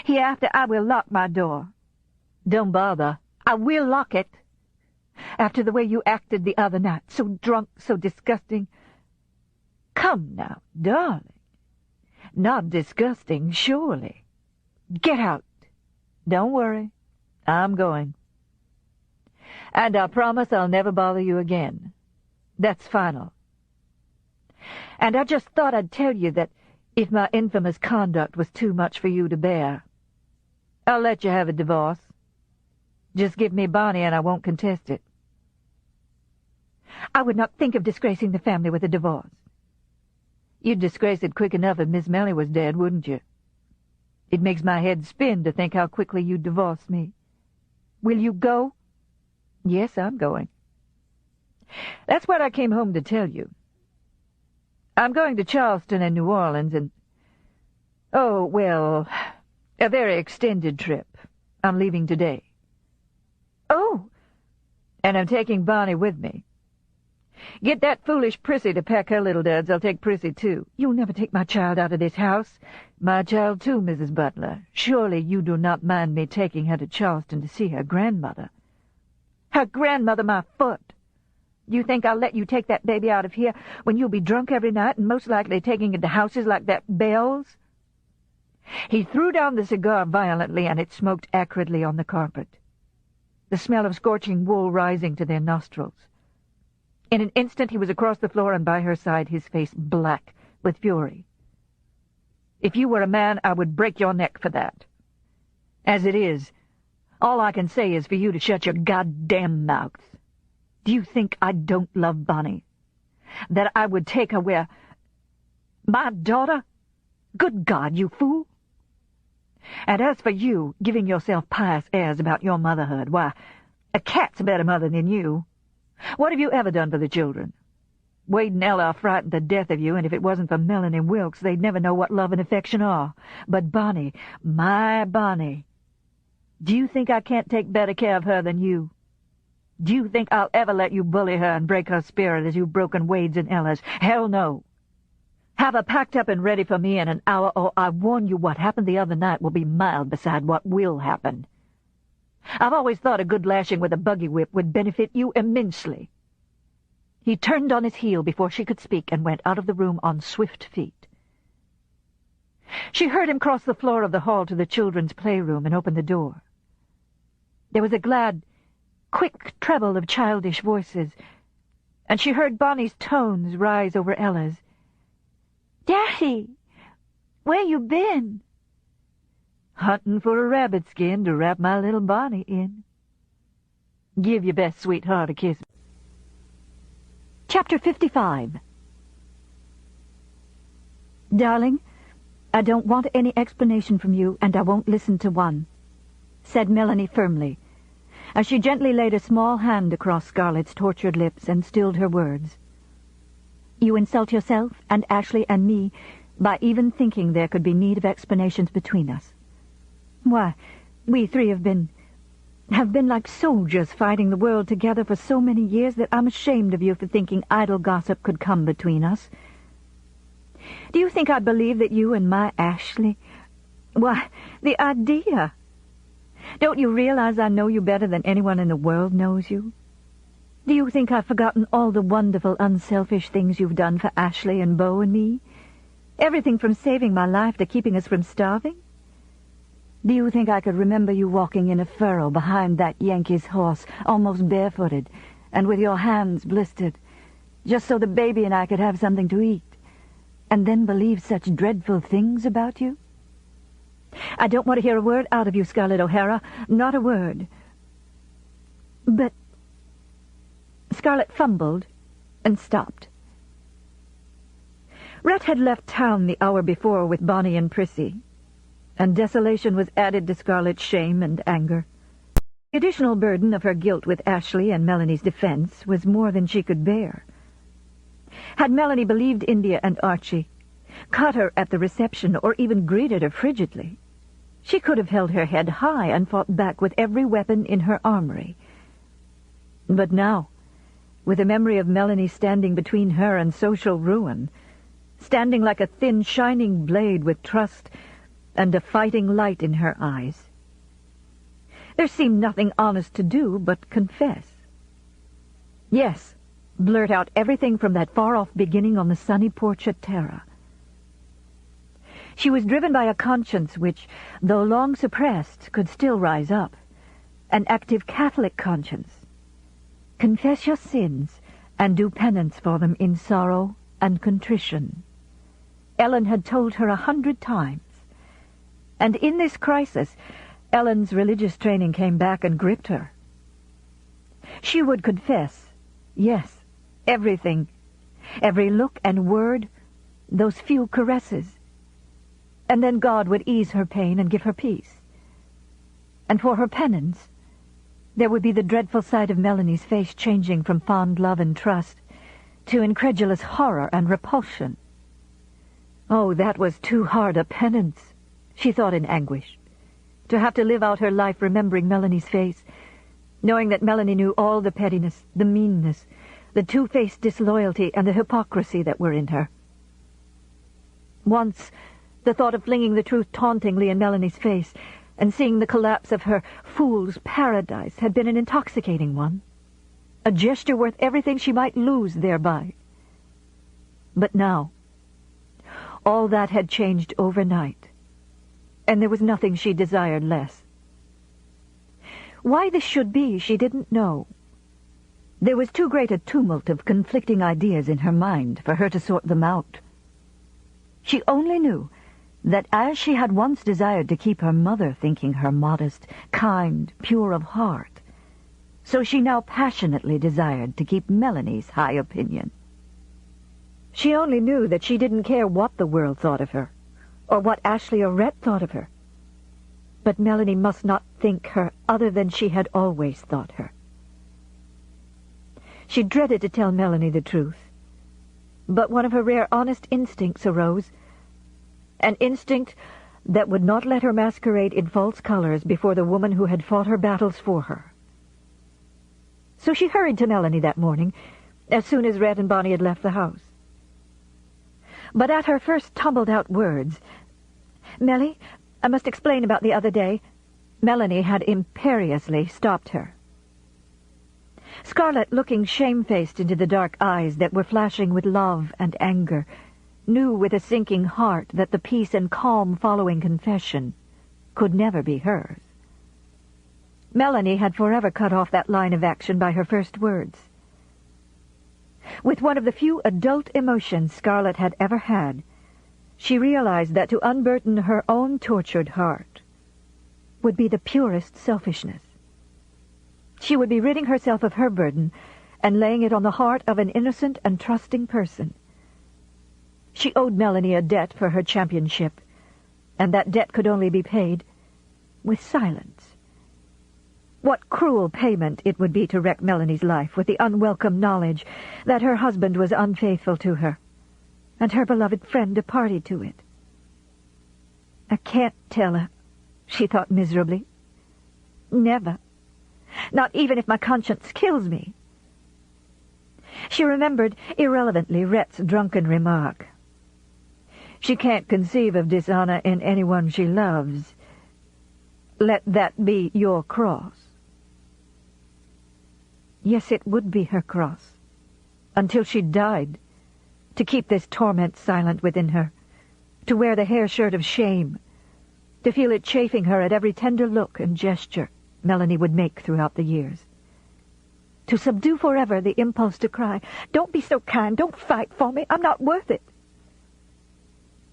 Speaker 1: Hereafter I will lock my door. Don't bother. I will lock it. After the way you acted the other night, so drunk, so disgusting. Come now, darling. Not disgusting, surely. Get out. Don't worry. I'm going. And I promise I'll never bother you again. That's final. And I just thought I'd tell you that if my infamous conduct was too much for you to bear, I'll let you have a divorce. Just give me Bonnie and I won't contest it. I would not think of disgracing the family with a divorce. You'd disgrace it quick enough if Miss Melly was dead, wouldn't you? It makes my head spin to think how quickly you'd divorce me. Will you go? Yes, I'm going. That's what I came home to tell you. I'm going to Charleston and New Orleans and... Oh, well, a very extended trip. I'm leaving today. Oh! And I'm taking Bonnie with me. Get that foolish Prissy to pack her little duds. I'll take Prissy, too. You'll never take my child out of this house. My child, too, Mrs. Butler. Surely you do not mind me taking her to Charleston to see her grandmother. Her grandmother, my foot! You think I'll let you take that baby out of here when you'll be drunk every night and most likely taking it to houses like that Belle's? He threw down the cigar violently, and it smoked acridly on the carpet, the smell of scorching wool rising to their nostrils. In an instant he was across the floor and by her side, his face black with fury. If you were a man, I would break your neck for that. As it is, all I can say is for you to shut your goddamn mouth. Do you think I don't love Bonnie? That I would take her where... My daughter? Good God, you fool! And as for you, giving yourself pious airs about your motherhood, why, a cat's a better mother than you. What have you ever done for the children? Wade and Ella are frightened to death of you, and if it wasn't for Melanie Wilkes, they'd never know what love and affection are. But Bonnie, my Bonnie, do you think I can't take better care of her than you? Do you think I'll ever let you bully her and break her spirit as you've broken Wade's and Ella's? Hell no. Have her packed up and ready for me in an hour, or I warn you what happened the other night will be mild beside what will happen. I've always thought a good lashing with a buggy whip would benefit you immensely. He turned on his heel before she could speak and went out of the room on swift feet. She heard him cross the floor of the hall to the children's playroom and open the door. There was a glad, quick treble of childish voices, and she heard Bonnie's tones rise over Ella's. "Daddy, where you been?" "Hunting for a rabbit skin to wrap my little Bonnie in. Give your best sweetheart a kiss."
Speaker 2: Chapter 55. "Darling, I don't want any explanation from you, and I won't listen to one," said Melanie firmly, as she gently laid a small hand across Scarlett's tortured lips and stilled her words. "You insult yourself and Ashley and me by even thinking there could be need of explanations between us. Why, we three have been like soldiers fighting the world together for so many years that I'm ashamed of you for thinking idle gossip could come between us. Do you think I believe that you and my Ashley... Why, the idea! Don't you realize I know you better than anyone in the world knows you? Do you think I've forgotten all the wonderful, unselfish things you've done for Ashley and Beau and me? Everything from saving my life to keeping us from starving? Do you think I could remember you walking in a furrow behind that Yankee's horse, almost barefooted, and with your hands blistered, just so the baby and I could have something to eat, and then believe such dreadful things about you? I don't want to hear a word out of you, Scarlett O'Hara, not a word.
Speaker 1: But... Scarlett fumbled and stopped. Rhett had left town the hour before with Bonnie and Prissy, and desolation was added to Scarlett's shame and anger. The additional burden of her guilt with Ashley and Melanie's defense was more than she could bear. Had Melanie believed India and Archie, caught her at the reception, or even greeted her frigidly, she could have held her head high and fought back with every weapon in her armory. But now, with the memory of Melanie standing between her and social ruin, standing like a thin, shining blade with trust and a fighting light in her eyes, there seemed nothing honest to do but confess. Yes, blurt out everything from that far-off beginning on the sunny porch at Terra. She was driven by a conscience which, though long suppressed, could still rise up. An active Catholic conscience. Confess your sins and do penance for them in sorrow and contrition. Ellen had told her 100 times. And in this crisis, Ellen's religious training came back and gripped her. She would confess, yes, everything, every look and word, those few caresses. And then God would ease her pain and give her peace. And for her penance, there would be the dreadful sight of Melanie's face changing from fond love and trust to incredulous horror and repulsion. Oh, that was too hard a penance, she thought in anguish, to have to live out her life remembering Melanie's face, knowing that Melanie knew all the pettiness, the meanness, the two-faced disloyalty, and the hypocrisy that were in her. Once, the thought of flinging the truth tauntingly in Melanie's face and seeing the collapse of her fool's paradise had been an intoxicating one, a gesture worth everything she might lose thereby. But now, all that had changed overnight, and there was nothing she desired less. Why this should be, she didn't know. There was too great a tumult of conflicting ideas in her mind for her to sort them out. She only knew that as she had once desired to keep her mother thinking her modest, kind, pure of heart, so she now passionately desired to keep Melanie's high opinion. She only knew that she didn't care what the world thought of her, or what Ashley or Rhett thought of her. But Melanie must not think her other than she had always thought her. She dreaded to tell Melanie the truth, but one of her rare honest instincts arose, an instinct that would not let her masquerade in false colors before the woman who had fought her battles for her. So she hurried to Melanie that morning, as soon as Rhett and Bonnie had left the house. But at her first tumbled-out words, "Mellie, I must explain about the other day," Melanie had imperiously stopped her. Scarlett, looking shamefaced into the dark eyes that were flashing with love and anger, knew with a sinking heart that the peace and calm following confession could never be hers. Melanie had forever cut off that line of action by her first words. With one of the few adult emotions Scarlett had ever had, she realized that to unburden her own tortured heart would be the purest selfishness. She would be ridding herself of her burden and laying it on the heart of an innocent and trusting person. She owed Melanie a debt for her championship, and that debt could only be paid with silence. What cruel payment it would be to wreck Melanie's life with the unwelcome knowledge that her husband was unfaithful to her, and her beloved friend a party to it. "I can't tell her," she thought miserably. "Never. Not even if my conscience kills me." She remembered irrelevantly Rhett's drunken remark. "She can't conceive of dishonor in anyone she loves. Let that be your cross." Yes, it would be her cross, until she died, to keep this torment silent within her, to wear the hair shirt of shame, to feel it chafing her at every tender look and gesture Melanie would make throughout the years, to subdue forever the impulse to cry, "Don't be so kind, don't fight for me, I'm not worth it."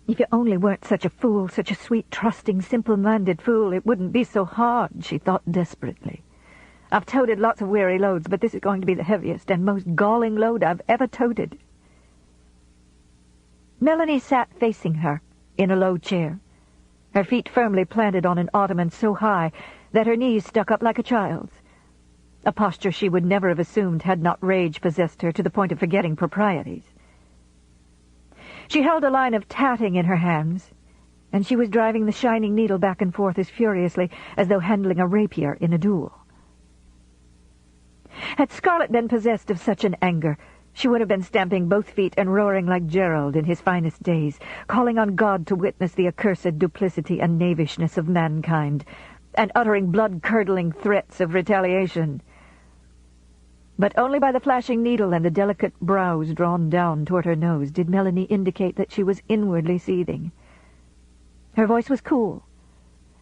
Speaker 1: If you only weren't such a fool, such a sweet, trusting, simple-minded fool, it wouldn't be so hard, she thought desperately. I've toted lots of weary loads, but this is going to be the heaviest and most galling load I've ever toted. Melanie sat facing her in a low chair, her feet firmly planted on an ottoman so high that her knees stuck up like a child's, a posture she would never have assumed had not rage possessed her to the point of forgetting proprieties. She held a line of tatting in her hands, and she was driving the shining needle back and forth as furiously as though handling a rapier in a duel. Had Scarlet been possessed of such an anger, she would have been stamping both feet and roaring like Gerald in his finest days, calling on God to witness the accursed duplicity and knavishness of mankind, and uttering blood-curdling threats of retaliation. But only by the flashing needle and the delicate brows drawn down toward her nose did Melanie indicate that she was inwardly seething. Her voice was cool,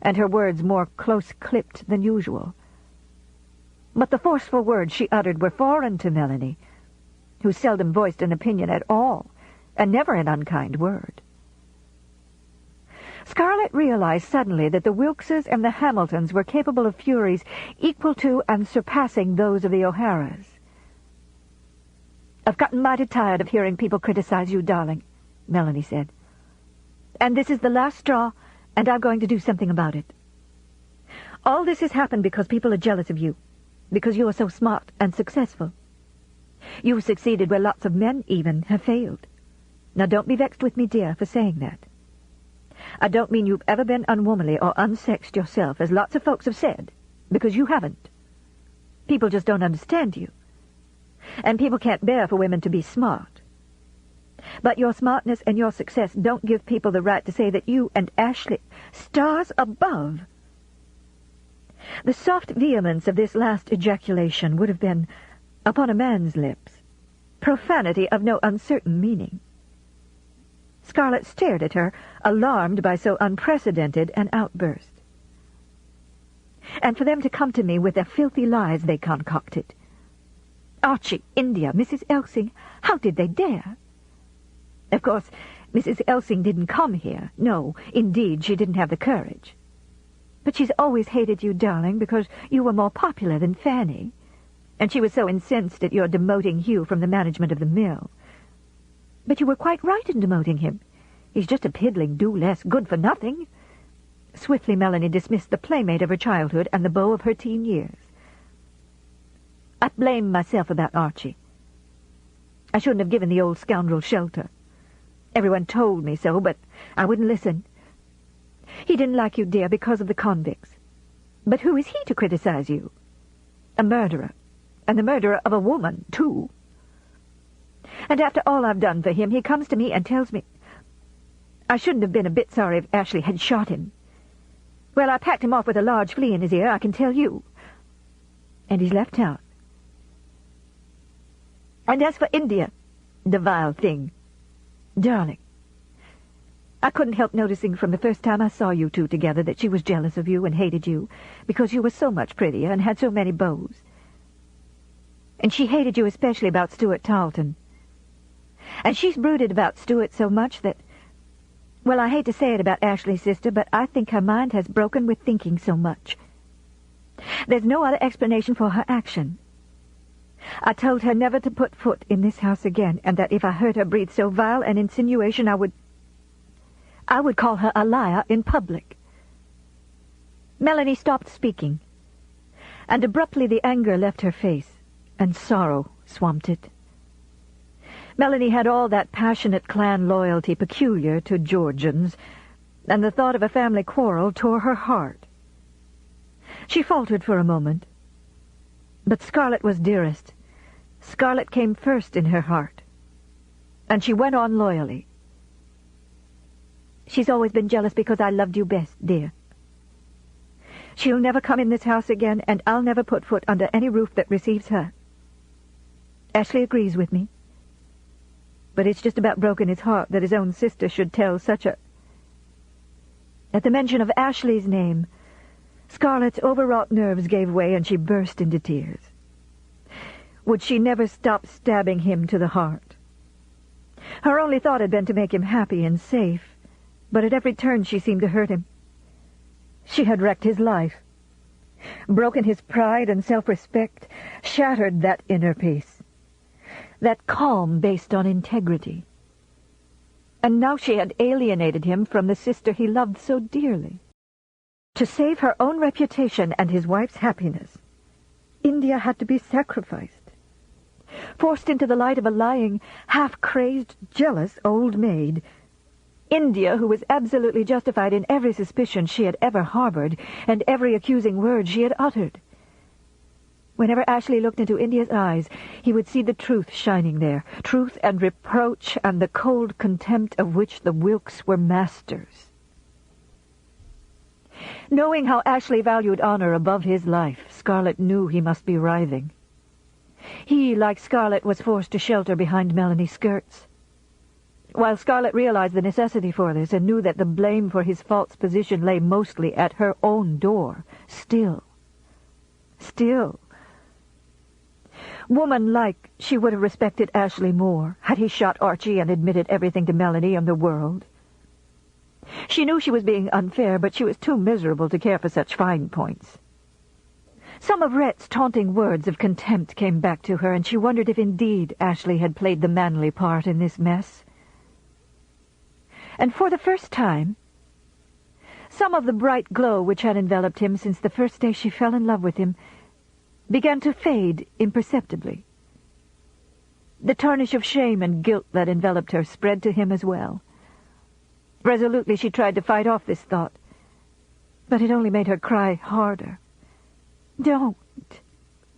Speaker 1: and her words more close-clipped than usual. But the forceful words she uttered were foreign to Melanie, who seldom voiced an opinion at all, and never an unkind word. Scarlet realized suddenly that the Wilkses and the Hamiltons were capable of furies equal to and surpassing those of the O'Haras. "I've gotten mighty tired of hearing people criticize you, darling," Melanie said. "And this is the last straw, and I'm going to do something about it. All this has happened because people are jealous of you, because you are so smart and successful. You've succeeded where lots of men, even, have failed. Now don't be vexed with me, dear, for saying that. I don't mean you've ever been unwomanly or unsexed yourself, as lots of folks have said, because you haven't. People just don't understand you. And people can't bear for women to be smart. But your smartness and your success don't give people the right to say that you and Ashley, stars above." The soft vehemence of this last ejaculation would have been, upon a man's lips, profanity of no uncertain meaning. Scarlet stared at her, alarmed by so unprecedented an outburst. "And for them to come to me with the filthy lies they concocted. Archie, India, Mrs. Elsing, how did they dare? Of course, Mrs. Elsing didn't come here. No, indeed, she didn't have the courage. But she's always hated you, darling, because you were more popular than Fanny. And she was so incensed at your demoting Hugh from the management of the mill. But you were quite right in demoting him. He's just a piddling do-less, good-for-nothing." Swiftly Melanie dismissed the playmate of her childhood and the beau of her teen years. "I blame myself about Archie. I shouldn't have given the old scoundrel shelter. Everyone told me so, but I wouldn't listen. He didn't like you, dear, because of the convicts. But who is he to criticize you? A murderer, and the murderer of a woman, too. And after all I've done for him, he comes to me and tells me I shouldn't have been a bit sorry if Ashley had shot him. Well, I packed him off with a large flea in his ear, I can tell you. And he's left town. And as for India, the vile thing, darling, I couldn't help noticing from the first time I saw you two together that she was jealous of you and hated you, because you were so much prettier and had so many beaux. And she hated you especially about Stuart Tarleton. And she's brooded about Stuart so much that, well, I hate to say it about Ashley's sister, but I think her mind has broken with thinking so much. There's no other explanation for her action. I told her never to put foot in this house again, and that if I heard her breathe so vile an insinuation, I would call her a liar in public." Melanie stopped speaking, and abruptly the anger left her face, and sorrow swamped it. Melanie had all that passionate clan loyalty peculiar to Georgians, and the thought of a family quarrel tore her heart. She faltered for a moment, but Scarlet was dearest. Scarlet came first in her heart, and she went on loyally. "She's always been jealous because I loved you best, dear. She'll never come in this house again, and I'll never put foot under any roof that receives her. Ashley agrees with me. But it's just about broken his heart that his own sister should tell such a—" At the mention of Ashley's name, Scarlet's overwrought nerves gave way, and she burst into tears. Would she never stop stabbing him to the heart? Her only thought had been to make him happy and safe, but at every turn she seemed to hurt him. She had wrecked his life. broken his pride and self-respect, shattered that inner peace, that calm based on integrity. And now she had alienated him from the sister he loved so dearly. To save her own reputation and his wife's happiness, India had to be sacrificed, forced into the light of a lying, half-crazed, jealous old maid. India, who was absolutely justified in every suspicion she had ever harbored and every accusing word she had uttered. Whenever Ashley looked into India's eyes, he would see the truth shining there, truth and reproach and the cold contempt of which the Wilkes were masters. Knowing how Ashley valued honor above his life, Scarlett knew he must be writhing. He, like Scarlett, was forced to shelter behind Melanie's skirts. While Scarlett realized the necessity for this and knew that the blame for his false position lay mostly at her own door, still, woman-like, she would have respected Ashley more had he shot Archie and admitted everything to Melanie and the world. She knew she was being unfair, but she was too miserable to care for such fine points. Some of Rhett's taunting words of contempt came back to her, and she wondered if indeed Ashley had played the manly part in this mess. And for the first time, some of the bright glow which had enveloped him since the first day she fell in love with him began to fade imperceptibly. The tarnish of shame and guilt that enveloped her spread to him as well. Resolutely she tried to fight off this thought, but it only made her cry harder. "Don't,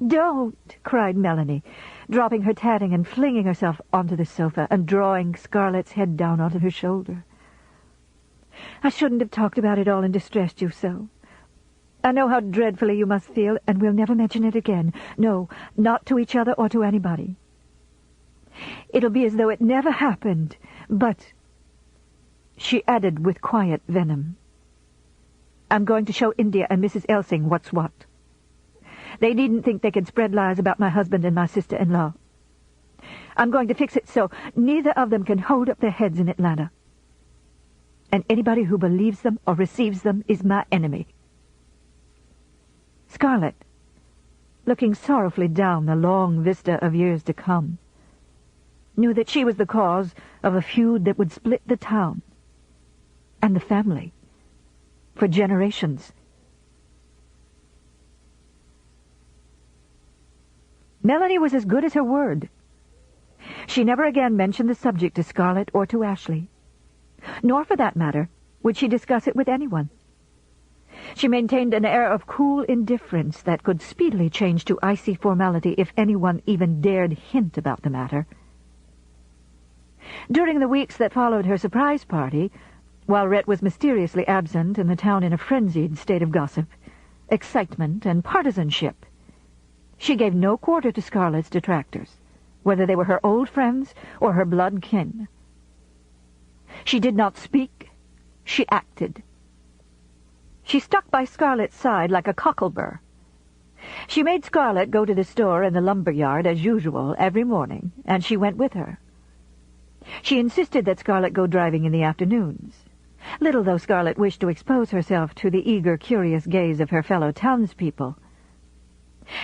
Speaker 1: don't," cried Melanie, dropping her tatting and flinging herself onto the sofa and drawing Scarlett's head down onto her shoulder. "I shouldn't have talked about it all and distressed you so. I know how dreadfully you must feel, and we'll never mention it again. No, not to each other or to anybody. It'll be as though it never happened, but," she added with quiet venom, "I'm going to show India and Mrs. Elsing what's what. They needn't think they can spread lies about my husband and my sister-in-law. I'm going to fix it so neither of them can hold up their heads in Atlanta. And anybody who believes them or receives them is my enemy." Scarlett, looking sorrowfully down the long vista of years to come, knew that she was the cause of a feud that would split the town and the family for generations. Melanie was as good as her word. She never again mentioned the subject to Scarlett or to Ashley, nor, for that matter, would she discuss it with anyone. She maintained an air of cool indifference that could speedily change to icy formality if anyone even dared hint about the matter. During the weeks that followed her surprise party, while Rhett was mysteriously absent and the town in a frenzied state of gossip, excitement, and partisanship, she gave no quarter to Scarlett's detractors, whether they were her old friends or her blood kin. She did not speak, she acted. She stuck by Scarlett's side like a cocklebur. She made Scarlett go to the store in the lumber yard as usual every morning, and she went with her. She insisted that Scarlett go driving in the afternoons, little though Scarlett wished to expose herself to the eager, curious gaze of her fellow townspeople.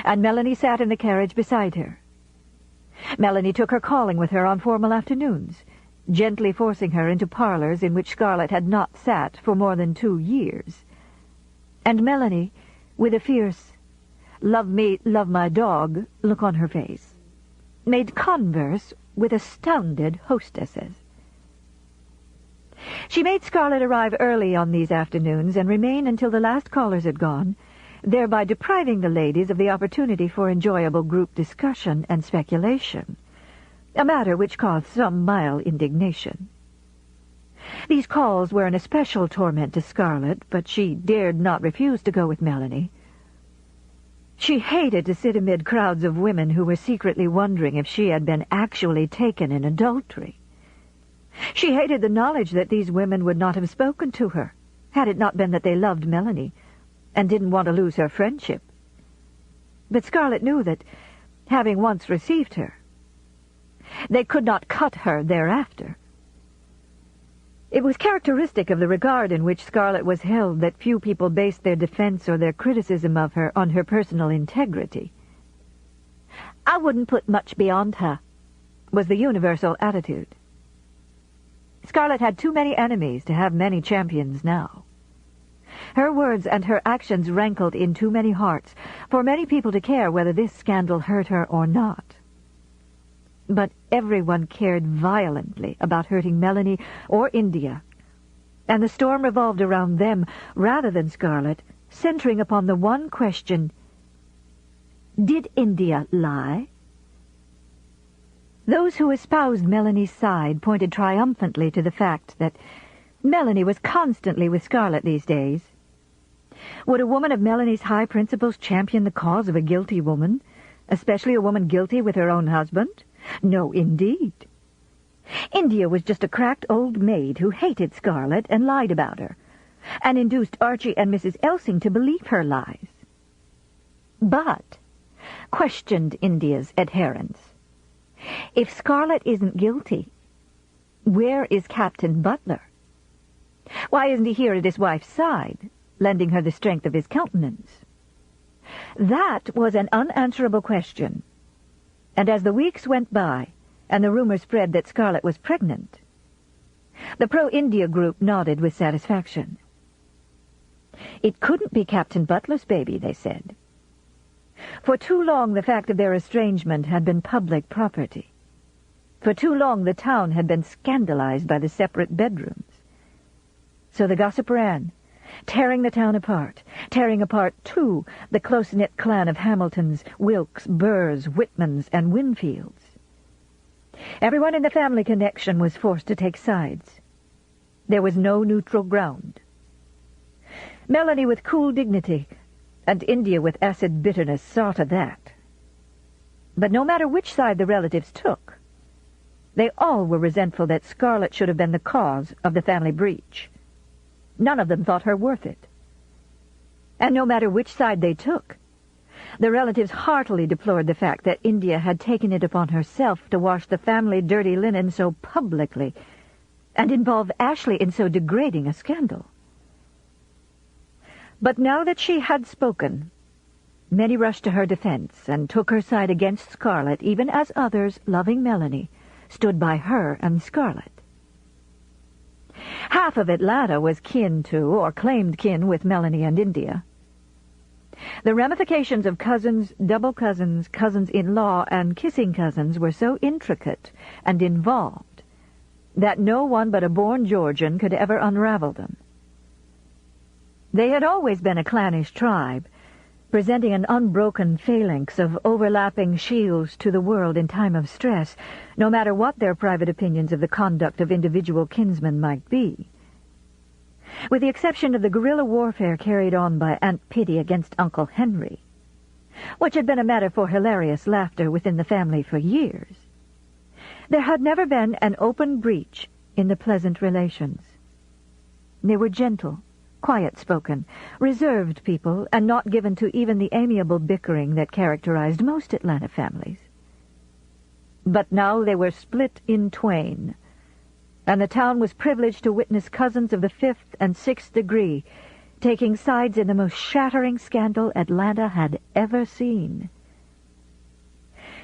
Speaker 1: And Melanie sat in the carriage beside her. Melanie took her calling with her on formal afternoons, gently forcing her into parlors in which Scarlett had not sat for more than 2 years. And Melanie, with a fierce, "love me, love my dog" look on her face, made converse with astounded hostesses. She made Scarlett arrive early on these afternoons and remain until the last callers had gone, thereby depriving the ladies of the opportunity for enjoyable group discussion and speculation, a matter which caused some mild indignation. These calls were an especial torment to Scarlett, but she dared not refuse to go with Melanie. She hated to sit amid crowds of women who were secretly wondering if she had been actually taken in adultery. She hated the knowledge that these women would not have spoken to her, had it not been that they loved Melanie and didn't want to lose her friendship. But Scarlett knew that, having once received her, they could not cut her thereafter. It was characteristic of the regard in which Scarlett was held that few people based their defense or their criticism of her on her personal integrity. "I wouldn't put much beyond her," was the universal attitude. Scarlett had too many enemies to have many champions now. Her words and her actions rankled in too many hearts for many people to care whether this scandal hurt her or not. But everyone cared violently about hurting Melanie or India, and the storm revolved around them rather than Scarlett, centering upon the one question: did India lie? Those who espoused Melanie's side pointed triumphantly to the fact that Melanie was constantly with Scarlett these days. Would a woman of Melanie's high principles champion the cause of a guilty woman, especially a woman guilty with her own husband? No, indeed. India was just a cracked old maid who hated Scarlett and lied about her, and induced Archie and Mrs. Elsing to believe her lies. But questioned India's adherents. If Scarlett isn't guilty, where is Captain Butler? Why isn't he here at his wife's side, lending her the strength of his countenance? That was an unanswerable question. And as the weeks went by, and the rumor spread that Scarlett was pregnant, the pro-India group nodded with satisfaction. It couldn't be Captain Butler's baby, they said. For too long the fact of their estrangement had been public property. For too long the town had been scandalized by the separate bedrooms. So the gossip ran, tearing the town apart, tearing apart, too, the close-knit clan of Hamiltons, Wilkes, Burrs, Whitmans, and Winfields. Everyone in the family connection was forced to take sides. There was no neutral ground. Melanie with cool dignity, and India with acid bitterness saw to that. But no matter which side the relatives took, they all were resentful that Scarlett should have been the cause of the family breach. None of them thought her worth it. And no matter which side they took, the relatives heartily deplored the fact that India had taken it upon herself to wash the family dirty linen so publicly and involve Ashley in so degrading a scandal. But now that she had spoken, many rushed to her defense and took her side against Scarlett, even as others, loving Melanie, stood by her and Scarlett. Half of Atlanta was kin to, or claimed kin with, Melanie and India. The ramifications of cousins, double cousins, cousins-in-law, and kissing cousins were so intricate and involved that no one but a born Georgian could ever unravel them. They had always been a clannish tribe, presenting an unbroken phalanx of overlapping shields to the world in time of stress, no matter what their private opinions of the conduct of individual kinsmen might be. With the exception of the guerrilla warfare carried on by Aunt Pitty against Uncle Henry, which had been a matter for hilarious laughter within the family for years, there had never been an open breach in the pleasant relations. They were gentle, quiet-spoken, reserved people, and not given to even the amiable bickering that characterized most Atlanta families. But now they were split in twain, and the town was privileged to witness cousins of the 5th and 6th degree taking sides in the most shattering scandal Atlanta had ever seen.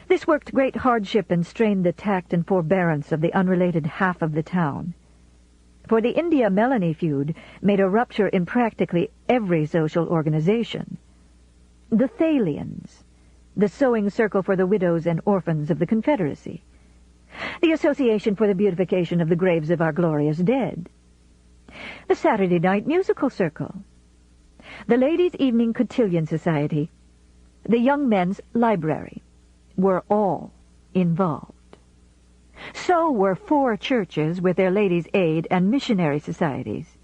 Speaker 1: This worked great hardship and strained the tact and forbearance of the unrelated half of the town. For the India-Melanie feud made a rupture in practically every social organization. The Thalians, the sewing circle for the widows and orphans of the Confederacy, the Association for the Beautification of the Graves of Our Glorious Dead, the Saturday Night Musical Circle, the Ladies' Evening Cotillion Society, the Young Men's Library, were all involved. So were 4 churches with their Ladies' Aid and missionary societies.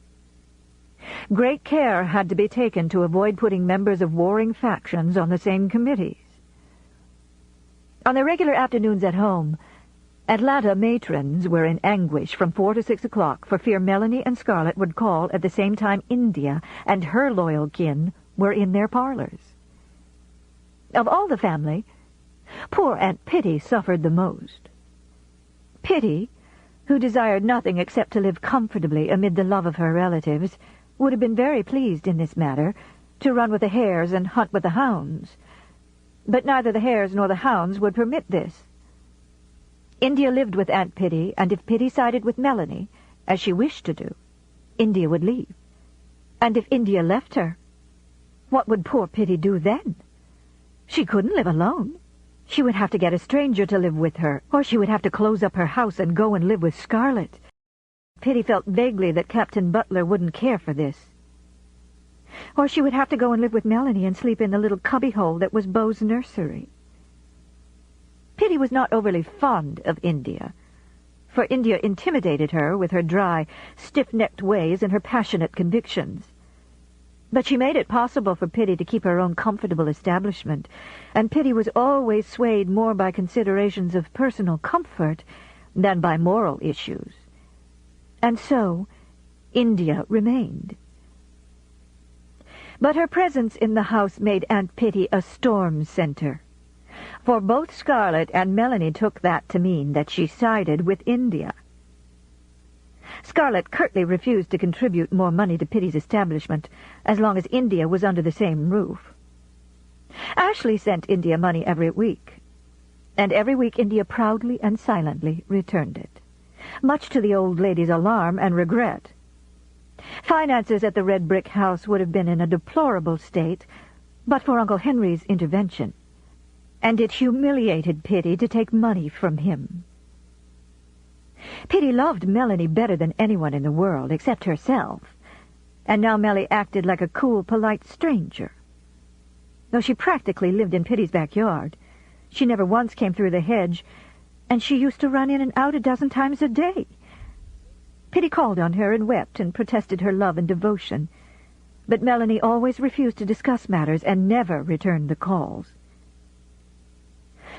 Speaker 1: Great care had to be taken to avoid putting members of warring factions on the same committees. On their regular afternoons at home, Atlanta matrons were in anguish from 4 to 6 o'clock for fear Melanie and Scarlett would call at the same time India and her loyal kin were in their parlors. Of all the family, poor Aunt Pitty suffered the most. Pitty, who desired nothing except to live comfortably amid the love of her relatives, would have been very pleased in this matter, to run with the hares and hunt with the hounds. But neither the hares nor the hounds would permit this. India lived with Aunt Pitty, and if Pitty sided with Melanie, as she wished to do, India would leave. And if India left her, what would poor Pitty do then? She couldn't live alone. She would have to get a stranger to live with her, or she would have to close up her house and go and live with Scarlet. Pitty felt vaguely that Captain Butler wouldn't care for this. Or she would have to go and live with Melanie and sleep in the little cubbyhole that was Beau's nursery. Pitty was not overly fond of India, for India intimidated her with her dry, stiff-necked ways and her passionate convictions. But she made it possible for Pitty to keep her own comfortable establishment, and Pitty was always swayed more by considerations of personal comfort than by moral issues. And so, India remained. But her presence in the house made Aunt Pitty a storm center, for both Scarlet and Melanie took that to mean that she sided with India. Scarlet curtly refused to contribute more money to Pitty's establishment as long as India was under the same roof. Ashley sent India money every week, and every week India proudly and silently returned it, much to the old lady's alarm and regret. Finances at the red brick house would have been in a deplorable state but for Uncle Henry's intervention, and it humiliated Pitty to take money from him. Pitty loved Melanie better than anyone in the world, except herself, and now Mellie acted like a cool, polite stranger. Though she practically lived in Pitty's backyard, she never once came through the hedge, and she used to run in and out a dozen times a day. Pitty called on her and wept and protested her love and devotion, but Melanie always refused to discuss matters and never returned the calls.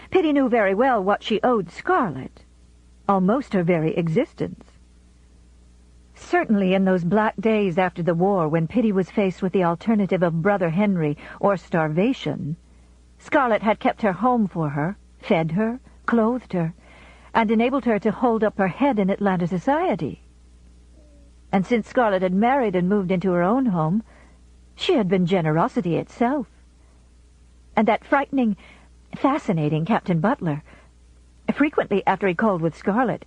Speaker 1: Pitty knew very well what she owed Scarlet, almost her very existence. Certainly in those black days after the war, when Pitty was faced with the alternative of Brother Henry or starvation, Scarlet had kept her home for her, fed her, clothed her, and enabled her to hold up her head in Atlanta society. And since Scarlet had married and moved into her own home, she had been generosity itself. And that frightening, fascinating Captain Butler, frequently after he called with Scarlet,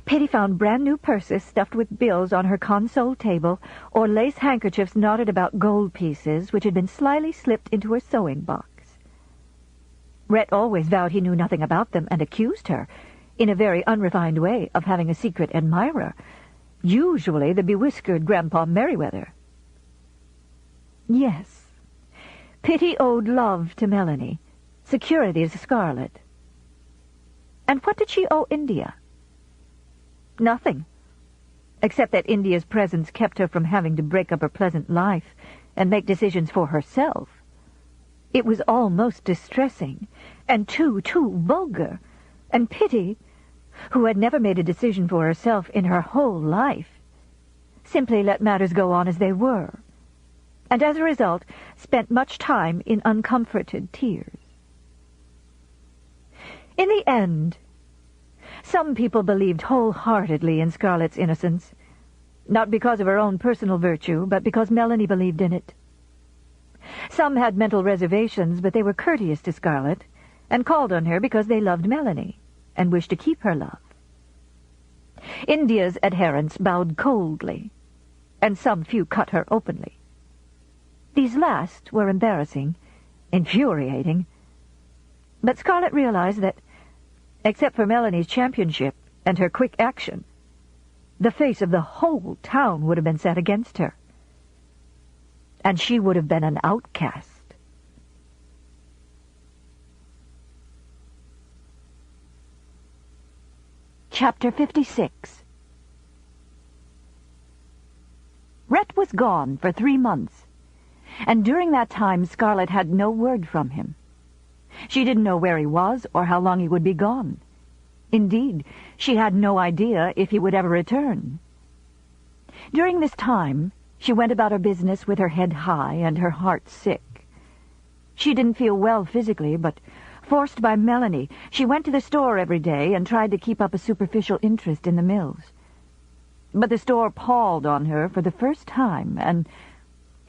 Speaker 1: Pitty found brand-new purses stuffed with bills on her console table, or lace handkerchiefs knotted about gold pieces which had been slyly slipped into her sewing box. Rhett always vowed he knew nothing about them and accused her, in a very unrefined way, of having a secret admirer, usually the bewhiskered Grandpa Merriweather. Yes, Pitty owed love to Melanie, security to Scarlet. And what did she owe India? Nothing, except that India's presence kept her from having to break up her pleasant life and make decisions for herself. It was all most distressing, and too vulgar, and Pitty, who had never made a decision for herself in her whole life, simply let matters go on as they were, and as a result spent much time in uncomforted tears. In the end, some people believed wholeheartedly in Scarlet's innocence, not because of her own personal virtue, but because Melanie believed in it. Some had mental reservations, but they were courteous to Scarlet, and called on her because they loved Melanie, and wished to keep her love. India's adherents bowed coldly, and some few cut her openly. These last were embarrassing, infuriating, but Scarlet realized that, except for Melanie's championship and her quick action, the face of the whole town would have been set against her, and she would have been an outcast. Chapter 56. Rhett was gone for 3 months, and during that time Scarlet had no word from him. She didn't know where he was or how long he would be gone. Indeed, she had no idea if he would ever return. During this time, she went about her business with her head high and her heart sick. She didn't feel well physically, but
Speaker 2: Forced by Melanie, she went to the store every day and tried to keep up a superficial interest in the mills. But the store palled on her for the first time, and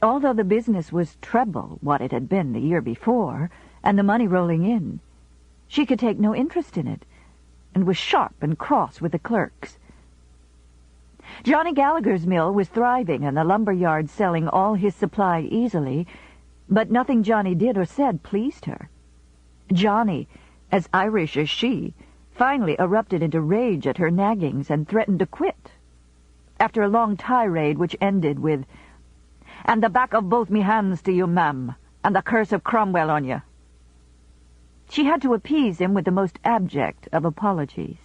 Speaker 2: although the business was treble what it had been the year before, and the money rolling in, she could take no interest in it, and was sharp and cross with the clerks. Johnny Gallagher's mill was thriving and the lumber yard selling all his supply easily, but nothing Johnny did or said pleased her. Johnny, as Irish as she, finally erupted into rage at her naggings and threatened to quit. After a long tirade which ended with, "And the back of both me hands to you, ma'am, and the curse of Cromwell on you," she had to appease him with the most abject of apologies.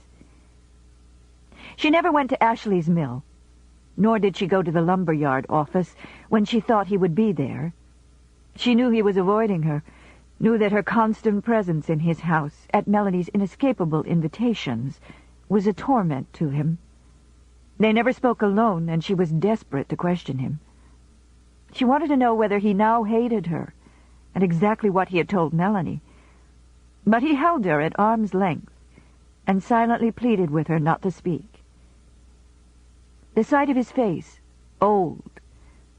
Speaker 2: She never went to Ashley's mill, nor did she go to the lumber yard office when she thought he would be there. She knew he was avoiding her, knew that her constant presence in his house, at Melanie's inescapable invitations, was a torment to him. They never spoke alone, and she was desperate to question him. She wanted to know whether he now hated her, and exactly what he had told Melanie. But he held her at arm's length, and silently pleaded with her not to speak. The sight of his face, old,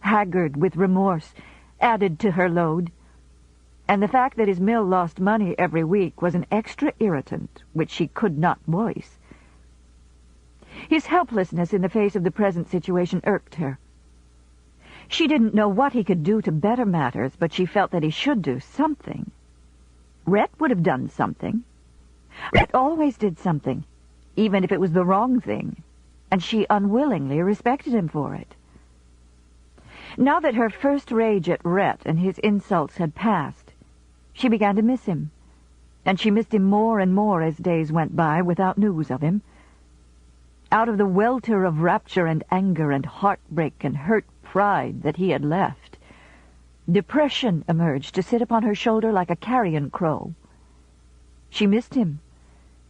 Speaker 2: haggard with remorse, added to her load, and the fact that his mill lost money every week was an extra irritant which she could not voice. His helplessness in the face of the present situation irked her. She didn't know what he could do to better matters, but she felt that he should do something. Rhett would have done something. Rhett always did something, even if it was the wrong thing, and she unwillingly respected him for it. Now that her first rage at Rhett and his insults had passed, she began to miss him, and she missed him more and more as days went by without news of him. Out of the welter of rapture and anger and heartbreak and hurt pride that he had left, depression emerged to sit upon her shoulder like a carrion crow. She missed him,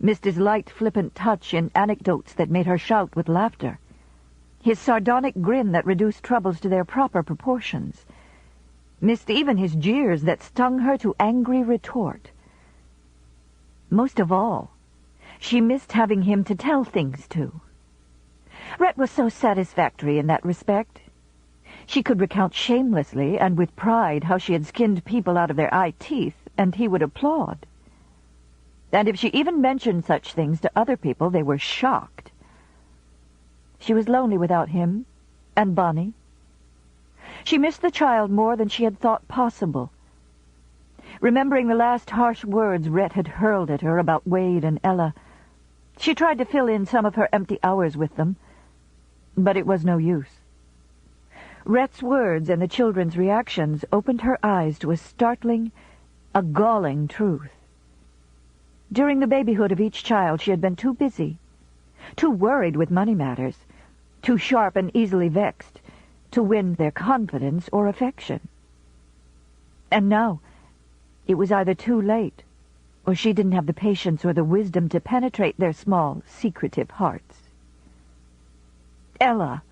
Speaker 2: missed his light, flippant touch in anecdotes that made her shout with laughter, his sardonic grin that reduced troubles to their proper proportions, missed even his jeers that stung her to angry retort. Most of all, she missed having him to tell things to. Rhett was so satisfactory in that respect. She could recount shamelessly and with pride how she had skinned people out of their eye teeth, and he would applaud. And if she even mentioned such things to other people, they were shocked. She was lonely without him, and Bonnie. She missed the child more than she had thought possible. Remembering the last harsh words Rhett had hurled at her about Wade and Ella, she tried to fill in some of her empty hours with them, but it was no use. Rhett's words and the children's reactions opened her eyes to a startling, a galling truth. During the babyhood of each child, she had been too busy, too worried with money matters, too sharp and easily vexed, to win their confidence or affection. And now, it was either too late, or she didn't have the patience or the wisdom to penetrate their small, secretive hearts. Ella.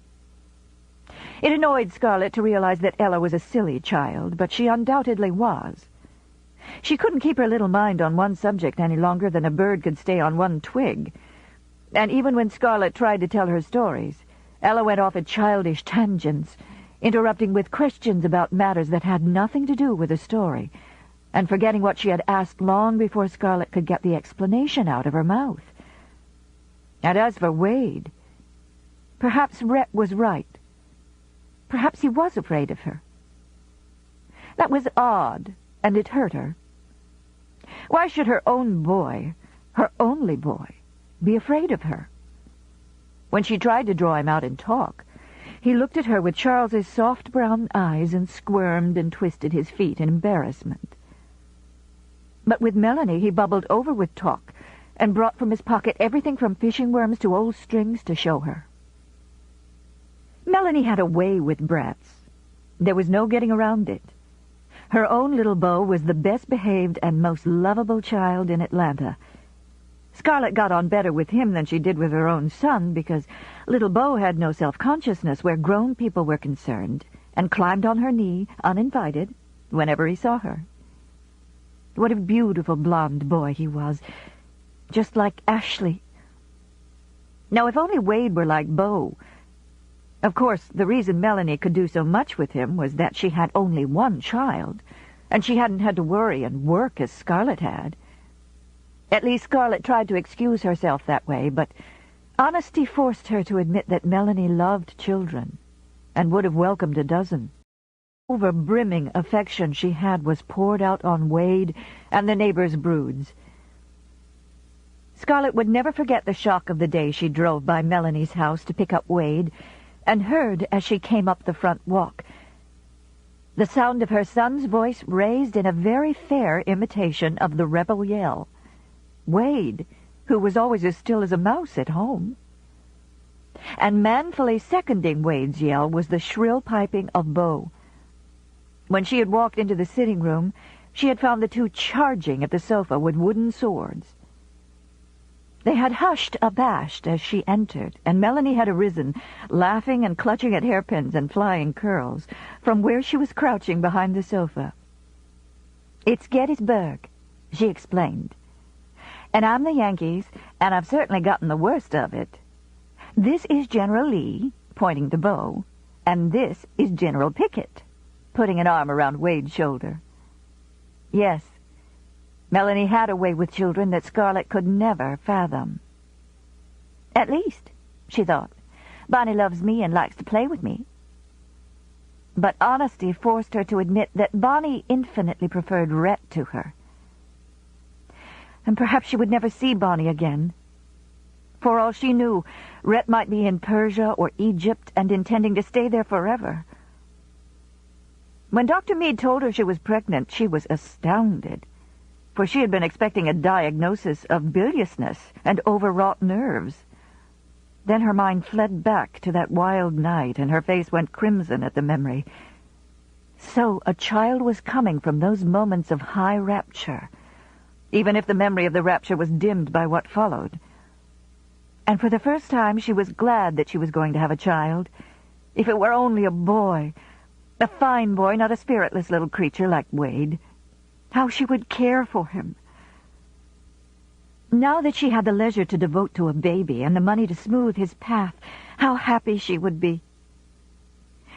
Speaker 2: It annoyed Scarlett to realize that Ella was a silly child, but she undoubtedly was. She couldn't keep her little mind on one subject any longer than a bird could stay on one twig, and even when Scarlett tried to tell her stories, Ella went off at childish tangents, interrupting with questions about matters that had nothing to do with the story, and forgetting what she had asked long before Scarlett could get the explanation out of her mouth. And as for Wade, perhaps Rhett was right. Perhaps he was afraid of her. That was odd, and it hurt her. Why should her own boy, her only boy, be afraid of her? When she tried to draw him out and talk, he looked at her with Charles's soft brown eyes and squirmed and twisted his feet in embarrassment. But with Melanie he bubbled over with talk, and brought from his pocket everything from fishing worms to old strings to show her. Melanie had a way with brats. There was no getting around it. Her own little Beau was the best-behaved and most lovable child in Atlanta. Scarlett got on better with him than she did with her own son, because little Beau had no self-consciousness where grown people were concerned, and climbed on her knee, uninvited, whenever he saw her.
Speaker 1: What a beautiful blonde boy he was, just like Ashley. Now, if only Wade were like Beau. Of course, the reason Melanie could do so much with him was that she had only one child, and she hadn't had to worry and work as Scarlett had. At least Scarlett tried to excuse herself that way, but honesty forced her to admit that Melanie loved children and would have welcomed a dozen. Over-brimming affection she had was poured out on Wade and the neighbors' broods. Scarlett would never forget the shock of the day she drove by Melanie's house to pick up Wade and heard, as she came up the front walk, the sound of her son's voice raised in a very fair imitation of the rebel yell. Wade, who was always as still as a mouse at home. And manfully seconding Wade's yell was the shrill piping of Beau. When she had walked into the sitting room, she had found the two charging at the sofa with wooden swords. They had hushed abashed as she entered, and Melanie had arisen, laughing and clutching at hairpins and flying curls, from where she was crouching behind the sofa. "It's Gettysburg," she explained. "And I'm the Yankees, and I've certainly gotten the worst of it. This is General Lee," pointing to Beau, "and this is General Pickett," putting an arm around Wade's shoulder. Yes, Melanie had a way with children that Scarlett could never fathom. "At least," she thought, "Bonnie loves me and likes to play with me." But honesty forced her to admit that Bonnie infinitely preferred Rhett to her. And perhaps she would never see Bonnie again. For all she knew, Rhett might be in Persia or Egypt and intending to stay there forever. When Dr. Meade told her she was pregnant, she was astounded, for she had been expecting a diagnosis of biliousness and overwrought nerves. Then her mind fled back to that wild night, and her face went crimson at the memory. So a child was coming from those moments of high rapture, even if the memory of the rapture was dimmed by what followed. And for the first time she was glad that she was going to have a child, if it were only a boy, a fine boy, not a spiritless little creature like Wade. How she would care for him. Now that she had the leisure to devote to a baby and the money to smooth his path, how happy she would be.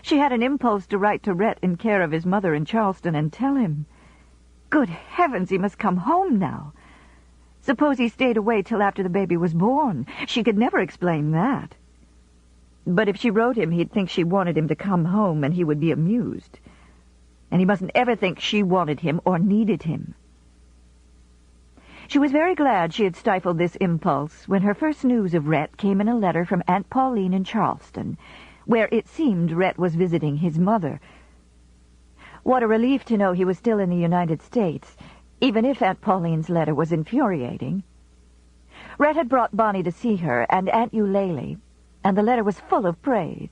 Speaker 1: She had an impulse to write to Rhett in care of his mother in Charleston and tell him. Good heavens, he must come home now. Suppose he stayed away till after the baby was born. She could never explain that. But if she wrote him, he'd think she wanted him to come home, and he would be amused. And he mustn't ever think she wanted him or needed him. She was very glad she had stifled this impulse when her first news of Rhett came in a letter from Aunt Pauline in Charleston, where it seemed Rhett was visiting his mother. What a relief to know he was still in the United States, even if Aunt Pauline's letter was infuriating. Rhett had brought Bonnie to see her and Aunt Eulalie, and the letter was full of praise.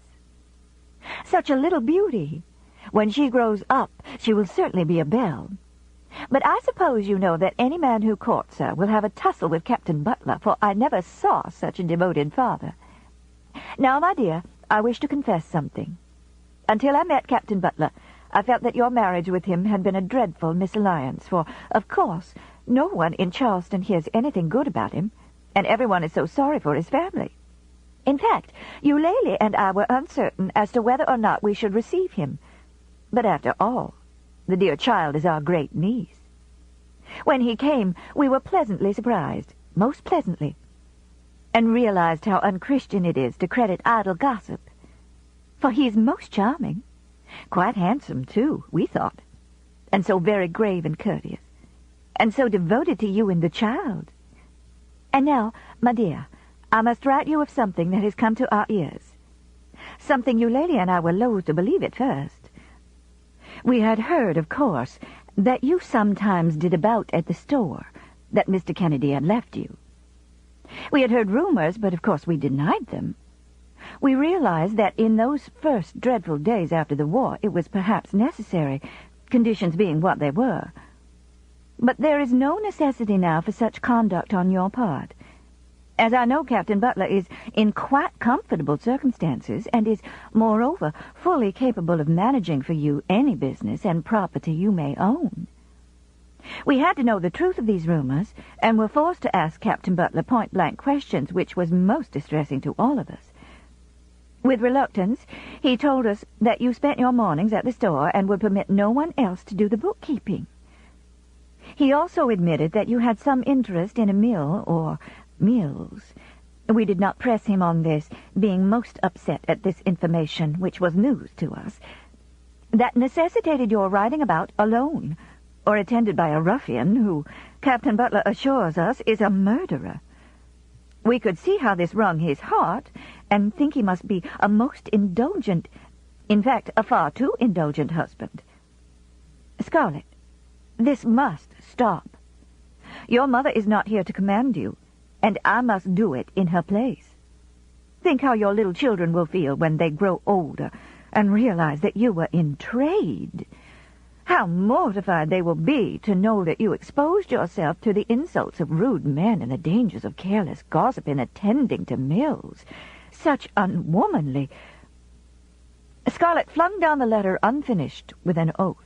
Speaker 1: "Such a little beauty. When she grows up, she will certainly be a belle. But I suppose you know that any man who courts her will have a tussle with Captain Butler, for I never saw such a devoted father. Now, my dear, I wish to confess something. Until I met Captain Butler, I felt that your marriage with him had been a dreadful misalliance, for, of course, no one in Charleston hears anything good about him, and everyone is so sorry for his family. In fact, Eulalie and I were uncertain as to whether or not we should receive him. But after all, the dear child is our great niece. When he came, we were pleasantly surprised, most pleasantly, and realized how unchristian it is to credit idle gossip. For he is most charming, quite handsome, too, we thought, and so very grave and courteous, and so devoted to you and the child. And now, my dear, I must write you of something that has come to our ears, something Eulalie and I were loath to believe at first. We had heard, of course, that you sometimes did about at the store, that Mr. Kennedy had left you. We had heard rumors, but of course we denied them. We realized that in those first dreadful days after the war it was perhaps necessary, conditions being what they were. But there is no necessity now for such conduct on your part, as I know Captain Butler is in quite comfortable circumstances, and is, moreover, fully capable of managing for you any business and property you may own.
Speaker 2: We had to know the truth of these rumors, and were forced to ask Captain Butler point-blank questions, which was most distressing to all of us. With reluctance, he told us that you spent your mornings at the store and would permit no one else to do the bookkeeping. He also admitted that you had some interest in a mill, or mills. We did not press him on this, being most upset at this information, which was news to us. That necessitated your riding about alone, or attended by a ruffian who, Captain Butler assures us, is a murderer. We could see how this wrung his heart, and think he must be a most indulgent, in fact, a far too indulgent husband. Scarlet, this must stop. Your mother is not here to command you, and I must do it in her place. Think how your little children will feel when they grow older and realize that you were in trade. How mortified they will be to know that you exposed yourself to the insults of rude men and the dangers of careless gossip in attending to mills. Such unwomanly... Scarlet flung down the letter unfinished with an oath.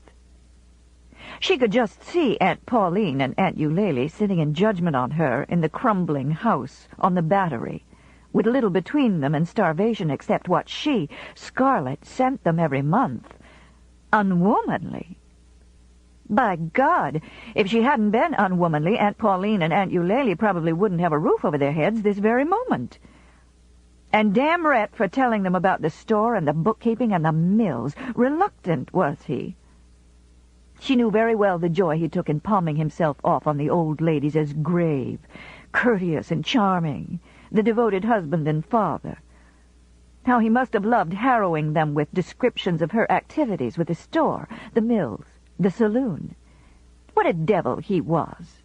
Speaker 2: She could just see Aunt Pauline and Aunt Eulalie sitting in judgment on her in the crumbling house on the Battery, with little between them and starvation except what she, Scarlet, sent them every month. Unwomanly. By God, if she hadn't been unwomanly, Aunt Pauline and Aunt Eulalie probably wouldn't have a roof over their heads this very moment. And damn Rhett for telling them about the store and the bookkeeping and the mills. Reluctant, was he? She knew very well the joy he took in palming himself off on the old ladies as grave, courteous, and charming, the devoted husband and father. How he must have loved harrowing them with descriptions of her activities with the store, the mills, the saloon. What a devil he was.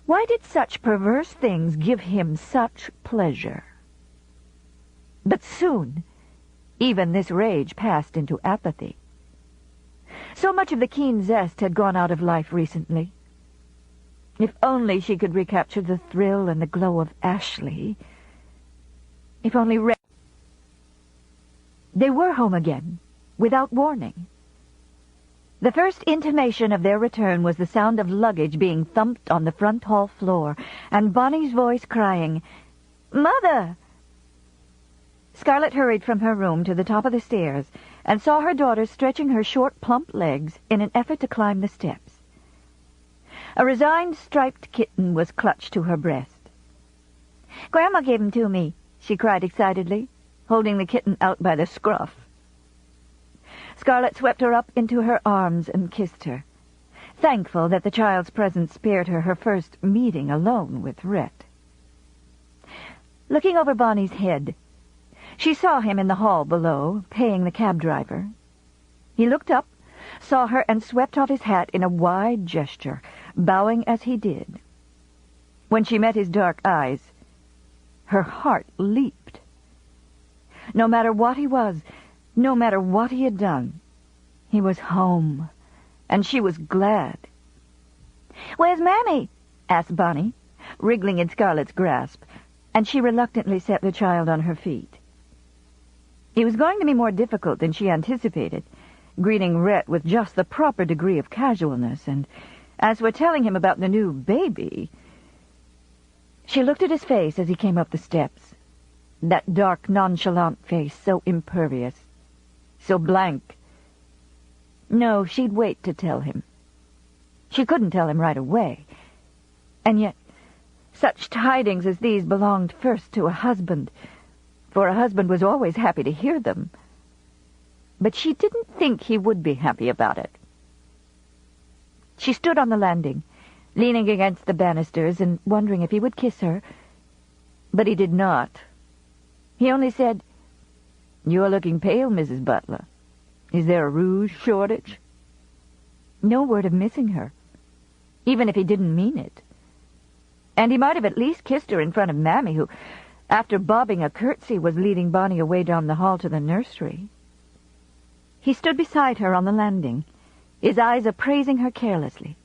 Speaker 2: Why did such perverse things give him such pleasure? But soon, even this rage passed into apathy. So much of the keen zest had gone out of life recently. If only she could recapture the thrill and the glow of Ashley. If only They were home again, without warning. The first intimation of their return was the sound of luggage being thumped on the front hall floor, and Bonnie's voice crying, "Mother!" Scarlet hurried from her room to the top of the stairs, and saw her daughter stretching her short, plump legs in an effort to climb the steps. A resigned, striped kitten was clutched to her breast. "Grandma gave him to me," she cried excitedly, holding the kitten out by the scruff. Scarlet swept her up into her arms and kissed her, thankful that the child's presence spared her her first meeting alone with Rhett. Looking over Bonnie's head, she saw him in the hall below, paying the cab driver. He looked up, saw her, and swept off his hat in a wide gesture, bowing as he did. When she met his dark eyes, her heart leaped. No matter what he was, no matter what he had done, he was home, and she was glad. "Where's Mammy?" asked Bonnie, wriggling in Scarlet's grasp, and she reluctantly set the child on her feet. It was going to be more difficult than she anticipated, greeting Rhett with just the proper degree of casualness, and as for telling him about the new baby... She looked at his face as he came up the steps, that dark, nonchalant face, so impervious, so blank. No, she'd wait to tell him. She couldn't tell him right away, and yet such tidings as these belonged first to a husband, for a husband was always happy to hear them. But she didn't think he would be happy about it. She stood on the landing, leaning against the banisters and wondering if he would kiss her, but he did not. He only said, "You are looking pale, Mrs. Butler. Is there a rouge shortage?" No word of missing her, even if he didn't mean it. And he might have at least kissed her in front of Mammy, who, after bobbing a curtsy, was leading Bonnie away down the hall to the nursery. He stood beside her on the landing, his eyes appraising her carelessly.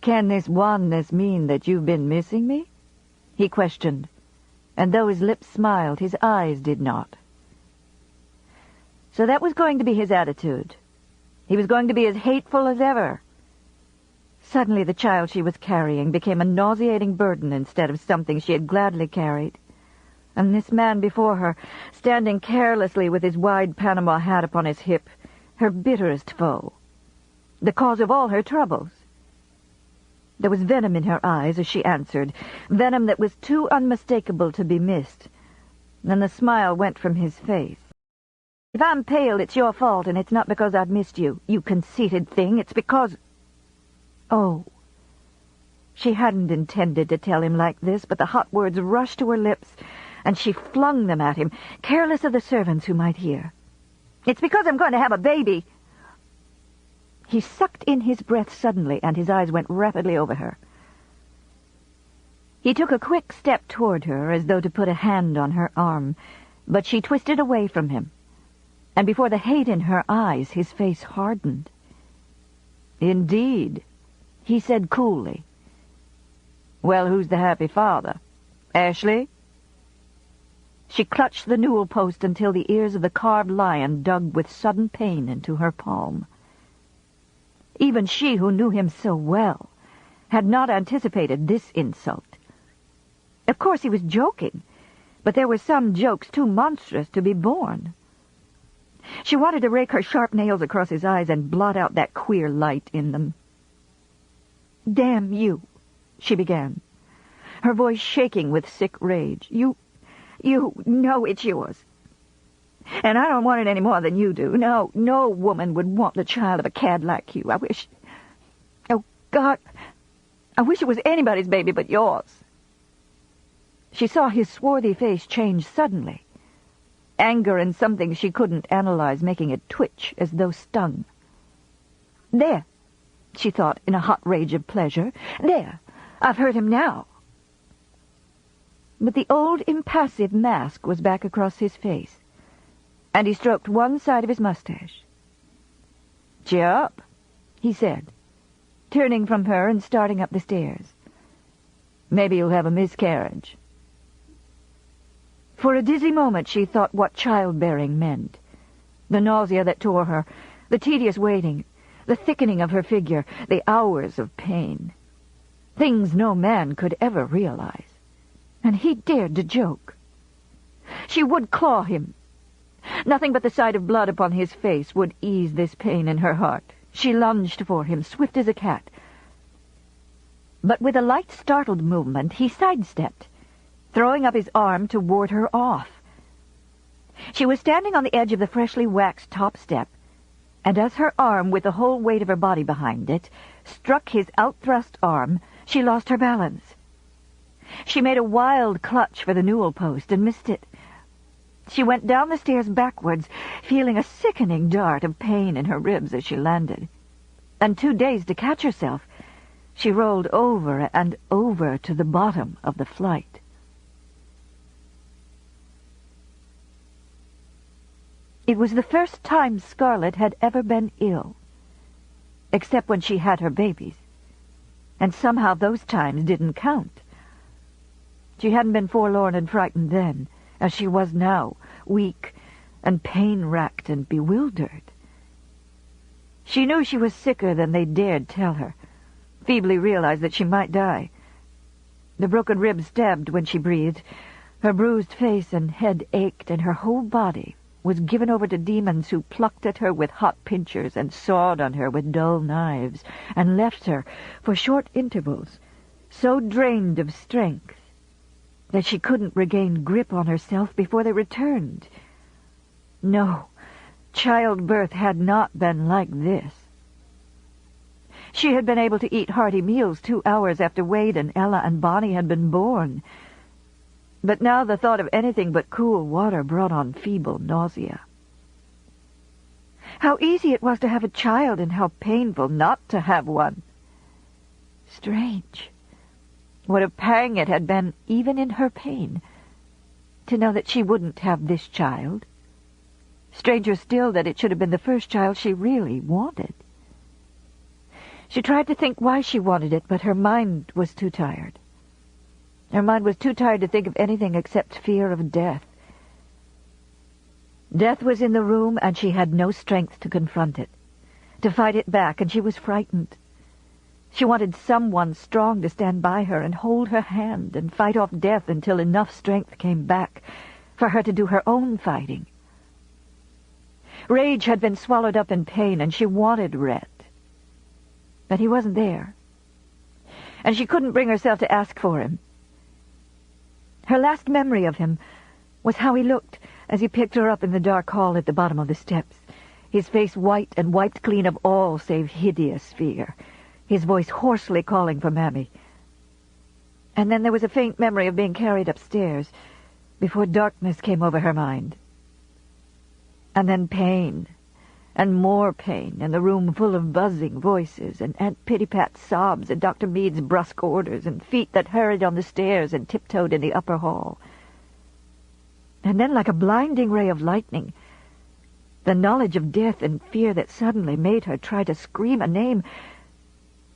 Speaker 2: "Can this wanness mean that you've been missing me?" he questioned, and though his lips smiled, his eyes did not. So that was going to be his attitude. He was going to be as hateful as ever,
Speaker 1: Suddenly the child she was carrying became a nauseating burden instead of something she had gladly carried. And this man before her, standing carelessly with his wide Panama hat upon his hip, her bitterest foe, the cause of all her troubles. There was venom in her eyes as she answered, venom that was too unmistakable to be missed. Then the smile went from his face. "If I'm pale, it's your fault, and it's not because I've missed you, you conceited thing. It's because—" Oh. She hadn't intended to tell him like this, but the hot words rushed to her lips, and she flung them at him, careless of the servants who might hear. "It's because I'm going to have a baby." He sucked in his breath suddenly, and his eyes went rapidly over her. He took a quick step toward her, as though to put a hand on her arm, but she twisted away from him, and before the hate in her eyes, his face hardened. "Indeed," he said coolly. "Well, who's the happy father? Ashley?" She clutched the newel post until the ears of the carved lion dug with sudden pain into her palm. Even she, who knew him so well, had not anticipated this insult. Of course he was joking, but there were some jokes too monstrous to be borne. She wanted to rake her sharp nails across his eyes and blot out that queer light in them. "Damn you," she began, her voice shaking with sick rage. You know it's yours. And I don't want it any more than you do. No woman would want the child of a cad like you. Oh, God, I wish it was anybody's baby but yours." She saw his swarthy face change suddenly, anger and something she couldn't analyze making it twitch as though stung. "There," she thought in a hot rage of pleasure. "There, I've hurt him now." But the old impassive mask was back across his face, and he stroked one side of his mustache. "Cheer up," he said, turning from her and starting up the stairs. "Maybe you'll have a miscarriage." For a dizzy moment she thought what childbearing meant. The nausea that tore her, the tedious waiting, the thickening of her figure, the hours of pain. Things no man could ever realize. And he dared to joke. She would claw him. Nothing but the sight of blood upon his face would ease this pain in her heart. She lunged for him, swift as a cat. But with a light, startled movement, he sidestepped, throwing up his arm to ward her off. She was standing on the edge of the freshly waxed top step, and as her arm, with the whole weight of her body behind it, struck his outthrust arm, she lost her balance. She made a wild clutch for the newel post and missed it. She went down the stairs backwards, feeling a sickening dart of pain in her ribs as she landed. And too dazed to catch herself, she rolled over and over to the bottom of the flight. It was the first time Scarlett had ever been ill, except when she had her babies, and somehow those times didn't count. She hadn't been forlorn and frightened then, as she was now, weak and pain-racked and bewildered. She knew she was sicker than they dared tell her, feebly realized that she might die. The broken ribs stabbed when she breathed, her bruised face and head ached, and her whole body was given over to demons who plucked at her with hot pincers and sawed on her with dull knives, and left her, for short intervals, so drained of strength that she couldn't regain grip on herself before they returned. No, childbirth had not been like this. She had been able to eat hearty meals 2 hours after Wade and Ella and Bonnie had been born. But now the thought of anything but cool water brought on feeble nausea. How easy it was to have a child, and how painful not to have one. Strange. What a pang it had been, even in her pain, to know that she wouldn't have this child. Stranger still that it should have been the first child she really wanted. She tried to think why she wanted it, but her mind was too tired. Her mind was too tired to think of anything except fear of death. Death was in the room, and she had no strength to confront it, to fight it back, and she was frightened. She wanted someone strong to stand by her and hold her hand and fight off death until enough strength came back for her to do her own fighting. Rage had been swallowed up in pain, and she wanted Rhett. But he wasn't there, and she couldn't bring herself to ask for him. Her last memory of him was how he looked as he picked her up in the dark hall at the bottom of the steps, his face white and wiped clean of all save hideous fear, his voice hoarsely calling for Mammy. And then there was a faint memory of being carried upstairs before darkness came over her mind. And then pain, and more pain, and the room full of buzzing voices, and Aunt Pitty-Pat's sobs, and Dr. Mead's brusque orders, and feet that hurried on the stairs and tiptoed in the upper hall. And then, like a blinding ray of lightning, the knowledge of death and fear that suddenly made her try to scream a name,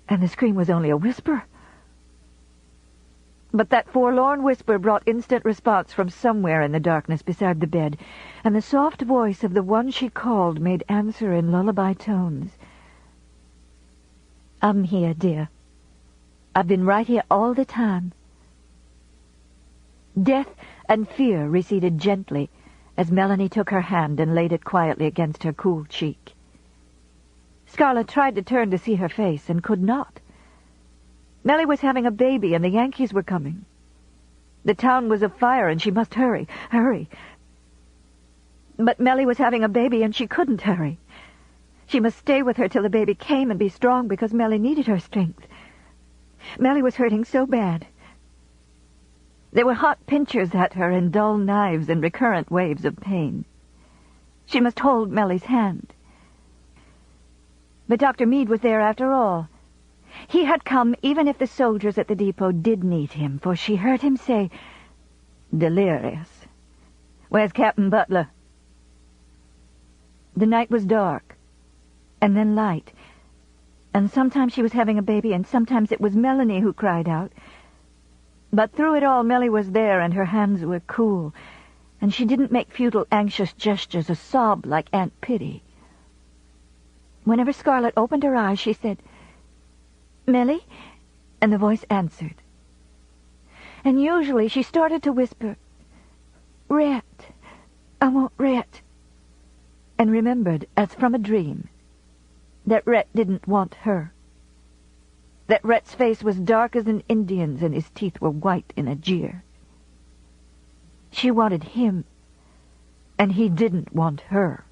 Speaker 1: and the scream was only a whisper. But that forlorn whisper brought instant response from somewhere in the darkness beside the bed, and the soft voice of the one she called made answer in lullaby tones. "I'm here, dear. I've been right here all the time." Death and fear receded gently as Melanie took her hand and laid it quietly against her cool cheek. Scarlett tried to turn to see her face and could not. Mellie was having a baby, and the Yankees were coming. The town was afire, and she must hurry. But Mellie was having a baby, and she couldn't hurry. She must stay with her till the baby came and be strong, because Mellie needed her strength. Mellie was hurting so bad. There were hot pinchers at her and dull knives and recurrent waves of pain. She must hold Mellie's hand. But Dr. Mead was there after all. He had come even if the soldiers at the depot did need him, for she heard him say, "Delirious. Where's Captain Butler?" The night was dark, and then light, and sometimes she was having a baby, and sometimes it was Melanie who cried out. But through it all, Mellie was there, and her hands were cool, and she didn't make futile, anxious gestures or sob like Aunt Pitty. Whenever Scarlett opened her eyes, she said, "Mellie?" and the voice answered. And usually she started to whisper, "Rhett, I want Rhett," and remembered, as from a dream, that Rhett didn't want her. That Rhett's face was dark as an Indian's and his teeth were white in a jeer. She wanted him, and he didn't want her.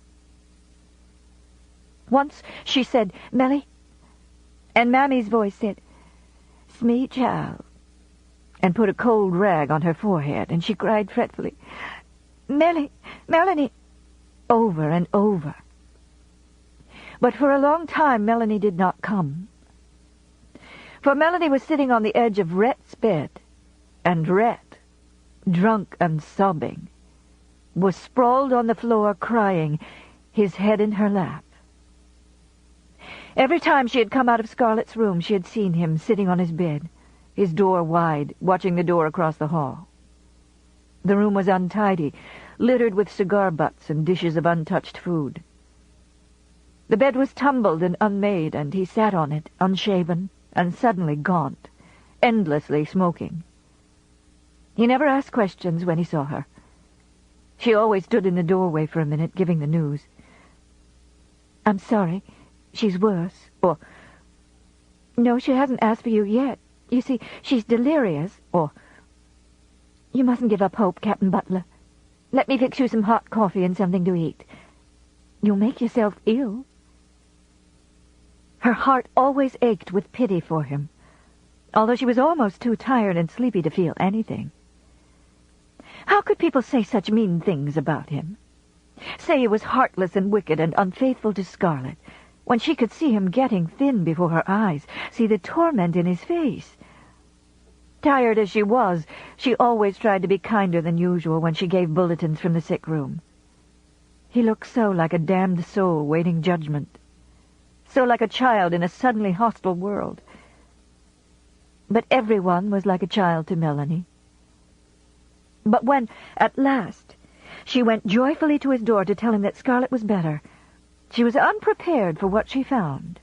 Speaker 1: Once she said, "Mellie," and Mammy's voice said, "Smee, child," and put a cold rag on her forehead, and she cried fretfully, "Melanie, Melanie," over and over. But for a long time Melanie did not come. For Melanie was sitting on the edge of Rhett's bed, and Rhett, drunk and sobbing, was sprawled on the floor crying, his head in her lap. Every time she had come out of Scarlett's room, she had seen him sitting on his bed, his door wide, watching the door across the hall. The room was untidy, littered with cigar butts and dishes of untouched food. The bed was tumbled and unmade, and he sat on it, unshaven and suddenly gaunt, endlessly smoking. He never asked questions when he saw her. She always stood in the doorway for a minute, giving the news. "I'm sorry. She's worse," or, "No, she hasn't asked for you yet. You see, she's delirious," or, "You mustn't give up hope, Captain Butler. Let me fix you some hot coffee and something to eat. You'll make yourself ill." Her heart always ached with pity for him, although she was almost too tired and sleepy to feel anything. How could people say such mean things about him? Say he was heartless and wicked and unfaithful to Scarlett, when she could see him getting thin before her eyes, see the torment in his face. Tired as she was, she always tried to be kinder than usual when she gave bulletins from the sick room. He looked so like a damned soul waiting judgment, so like a child in a suddenly hostile world. But everyone was like a child to Melanie. But when, at last, she went joyfully to his door to tell him that Scarlett was better, she was unprepared for what she found.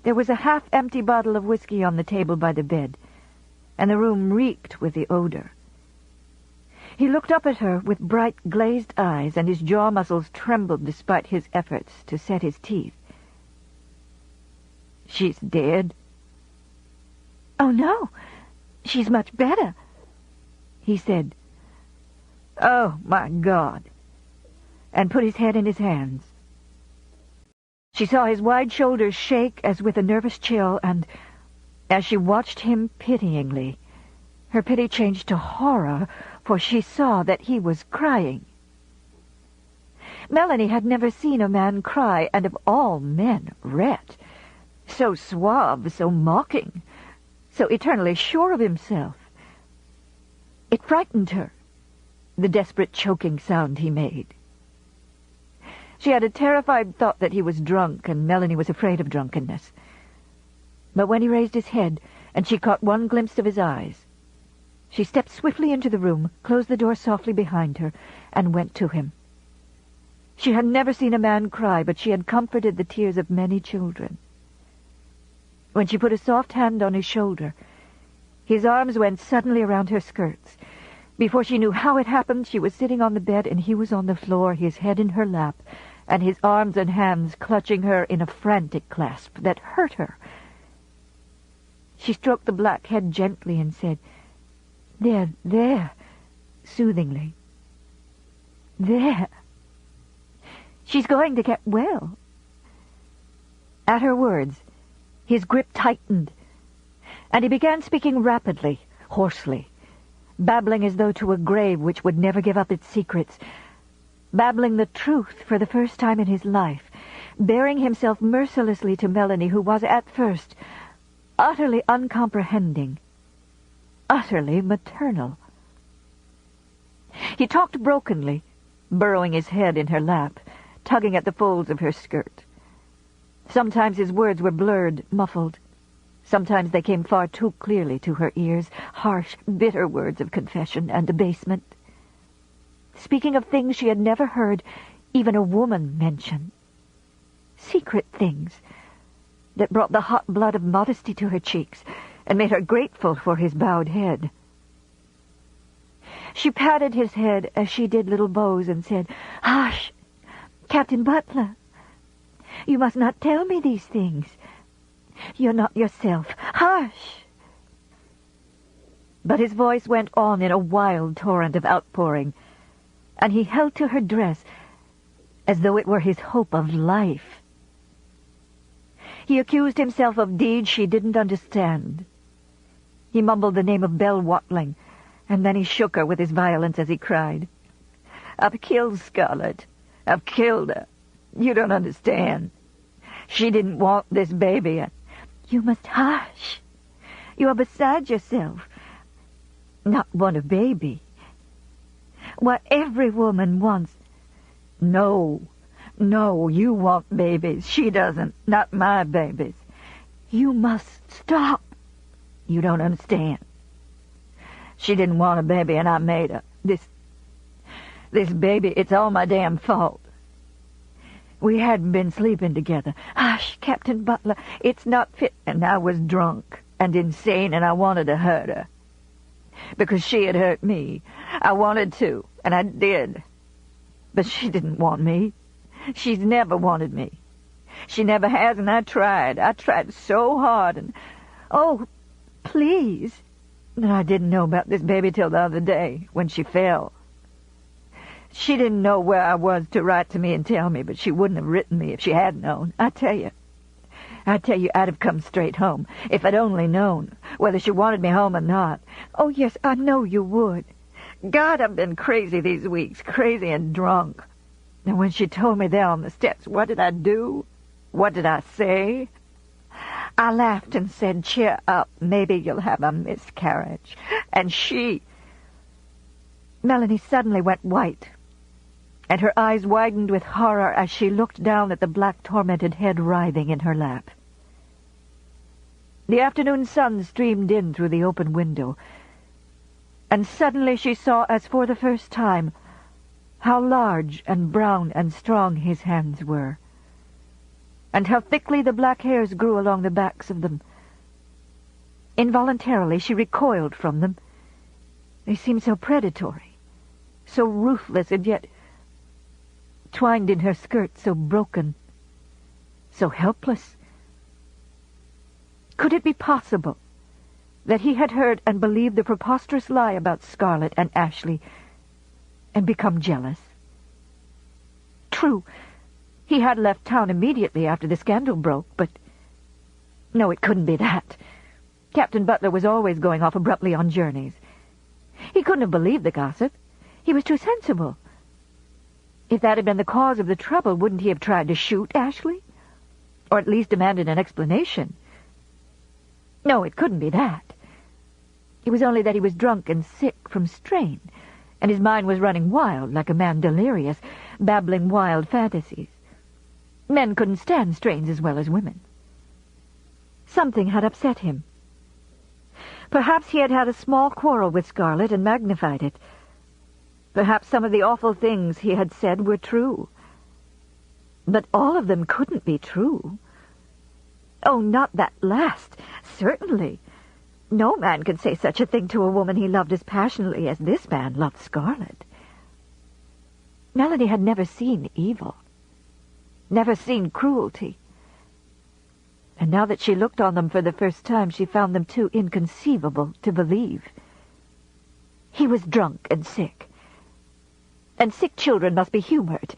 Speaker 1: There was a half-empty bottle of whiskey on the table by the bed, and the room reeked with the odor. He looked up at her with bright, glazed eyes, and his jaw muscles trembled despite his efforts to set his teeth. "She's dead?" "Oh, no. She's much better," he said. "Oh, my God," and put his head in his hands. She saw his wide shoulders shake as with a nervous chill, and as she watched him pityingly, her pity changed to horror, for she saw that he was crying. Melanie had never seen a man cry, and of all men, Rhett. So suave, so mocking, so eternally sure of himself. It frightened her, the desperate choking sound he made. She had a terrified thought that he was drunk, and Melanie was afraid of drunkenness. But when he raised his head, and she caught one glimpse of his eyes, she stepped swiftly into the room, closed the door softly behind her, and went to him. She had never seen a man cry, but she had comforted the tears of many children. When she put a soft hand on his shoulder, his arms went suddenly around her skirts. Before she knew how it happened, she was sitting on the bed, and he was on the floor, his head in her lap, and his arms and hands clutching her in a frantic clasp that hurt her. She stroked the black head gently and said, There, soothingly. There. She's going to get well." At her words, his grip tightened, and he began speaking rapidly, hoarsely, babbling as though to a grave which would never give up its secrets, babbling the truth for the first time in his life, bearing himself mercilessly to Melanie, who was at first utterly uncomprehending, utterly maternal. He talked brokenly, burrowing his head in her lap, tugging at the folds of her skirt. Sometimes his words were blurred, muffled. Sometimes they came far too clearly to her ears, harsh, bitter words of confession and abasement, speaking of things she had never heard even a woman mention. Secret things that brought the hot blood of modesty to her cheeks and made her grateful for his bowed head. She patted his head as she did little Beau's and said, "Hush, Captain Butler. You must not tell me these things. You're not yourself. Hush!" But his voice went on in a wild torrent of outpouring, and he held to her dress as though it were his hope of life. He accused himself of deeds she didn't understand. He mumbled the name of Belle Watling, and then he shook her with his violence as he cried, "I've killed Scarlett. I've killed her. You don't understand. She didn't want this baby." "You must hush. You are beside yourself. Not want a baby. What every woman wants." No, you want babies. She doesn't. Not my babies." "You must stop." "You don't understand. She didn't want a baby, and I made her. This baby, it's all my damn fault. We hadn't been sleeping together." "Hush, Captain Butler. It's not fit." "And I was drunk and insane, and I wanted to hurt her. Because she had hurt me. I wanted to, and I did. But she didn't want me. She's never wanted me. She never has, and I tried. I tried so hard, and... Oh, please. And I didn't know about this baby till the other day, when she fell. She didn't know where I was to write to me and tell me, but she wouldn't have written me if she had known. I tell you, I'd have come straight home, if I'd only known, whether she wanted me home or not. Oh, yes, I know you would. God, I've been crazy these weeks, crazy and drunk. And when she told me there on the steps, what did I do? What did I say? I laughed and said, 'Cheer up, maybe you'll have a miscarriage.' And she..." Melanie suddenly went white, and her eyes widened with horror as she looked down at the black, tormented head writhing in her lap. The afternoon sun streamed in through the open window, and suddenly she saw, as for the first time, how large and brown and strong his hands were. and how thickly the black hairs grew along the backs of them. Involuntarily, she recoiled from them. They seemed so predatory, so ruthless, and yet twined in her skirt, so broken, so helpless. Could it be possible that he had heard and believed the preposterous lie about Scarlett and Ashley and become jealous? True, he had left town immediately after the scandal broke, but no, it couldn't be that. Captain Butler was always going off abruptly on journeys. He couldn't have believed the gossip. He was too sensible. If that had been the cause of the trouble, wouldn't he have tried to shoot Ashley? Or at least demanded an explanation? No, it couldn't be that. It was only that he was drunk and sick from strain, and his mind was running wild like a man delirious, babbling wild fantasies. Men couldn't stand strains as well as women. Something had upset him. Perhaps he had had a small quarrel with Scarlett and magnified it. Perhaps some of the awful things he had said were true. But all of them couldn't be true. Oh, not that last, certainly. No man could say such a thing to a woman he loved as passionately as this man loved Scarlett. Melanie had never seen evil, never seen cruelty. And now that she looked on them for the first time, she found them too inconceivable to believe. He was drunk and sick sick children must be humored.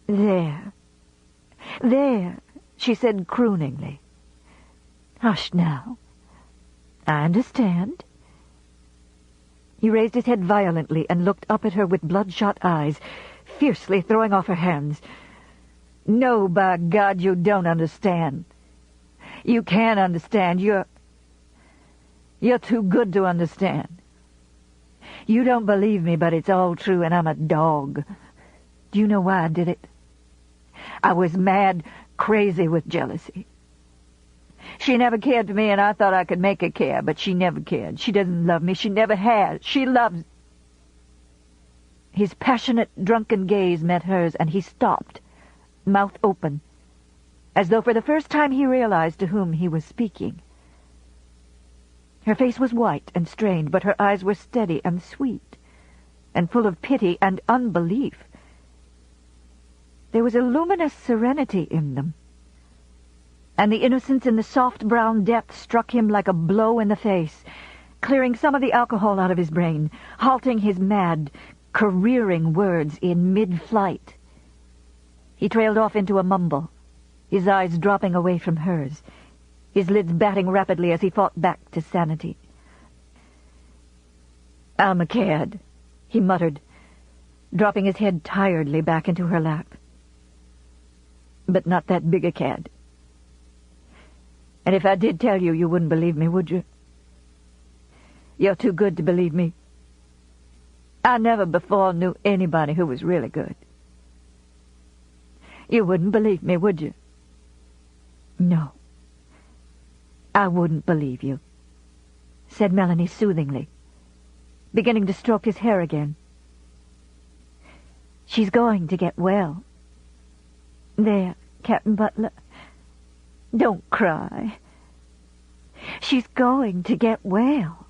Speaker 1: There, she said crooningly. Hush now. I understand. He raised his head violently and looked up at her with bloodshot eyes, fiercely throwing off her hands. No, by God, you don't understand. You can't understand. You're too good to understand. You don't believe me, but it's all true, and I'm a dog. Do you know why I did it? I was mad, crazy with jealousy. She never cared for me, and I thought I could make her care, but she never cared. She doesn't love me. She never has. She loves... His passionate, drunken gaze met hers, and he stopped, mouth open, as though for the first time he realized to whom he was speaking. Her face was white and strained, but her eyes were steady and sweet, and full of pity and unbelief. There was a luminous serenity in them, and the innocence in the soft brown depths struck him like a blow in the face, clearing some of the alcohol out of his brain, halting his mad, careering words in mid-flight. He trailed off into a mumble, his eyes dropping away from hers, his lids batting rapidly as he fought back to sanity. I'm a cad, he muttered, dropping his head tiredly back into her lap. But not that big a cad. And if I did tell you, you wouldn't believe me, would you? You're too good to believe me. I never before knew anybody who was really good. You wouldn't believe me, would you? No. I wouldn't believe you, said Melanie soothingly, beginning to stroke his hair again. She's going to get well. There, Captain Butler. Don't cry. She's going to get well.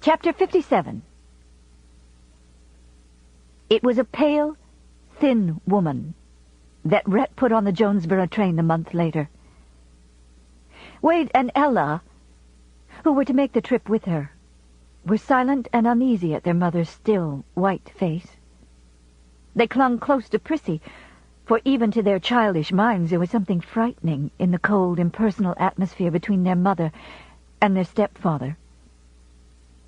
Speaker 1: Chapter 57. It was a pale, thin woman that Rhett put on the Jonesboro train a month later. Wade and Ella, who were to make the trip with her, were silent and uneasy at their mother's still, white face. They clung close to Prissy, for even to their childish minds there was something frightening in the cold, impersonal atmosphere between their mother and their stepfather.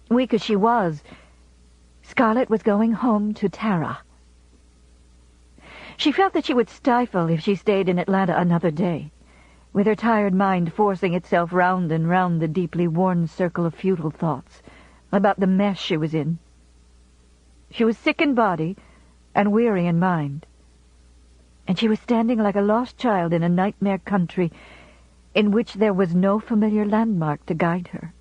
Speaker 1: Weak as she was, Scarlett was going home to Tara. She felt that she would stifle if she stayed in Atlanta another day, with her tired mind forcing itself round and round the deeply worn circle of futile thoughts about the mess she was in. She was sick in body and weary in mind, and she was standing like a lost child in a nightmare country in which there was no familiar landmark to guide her.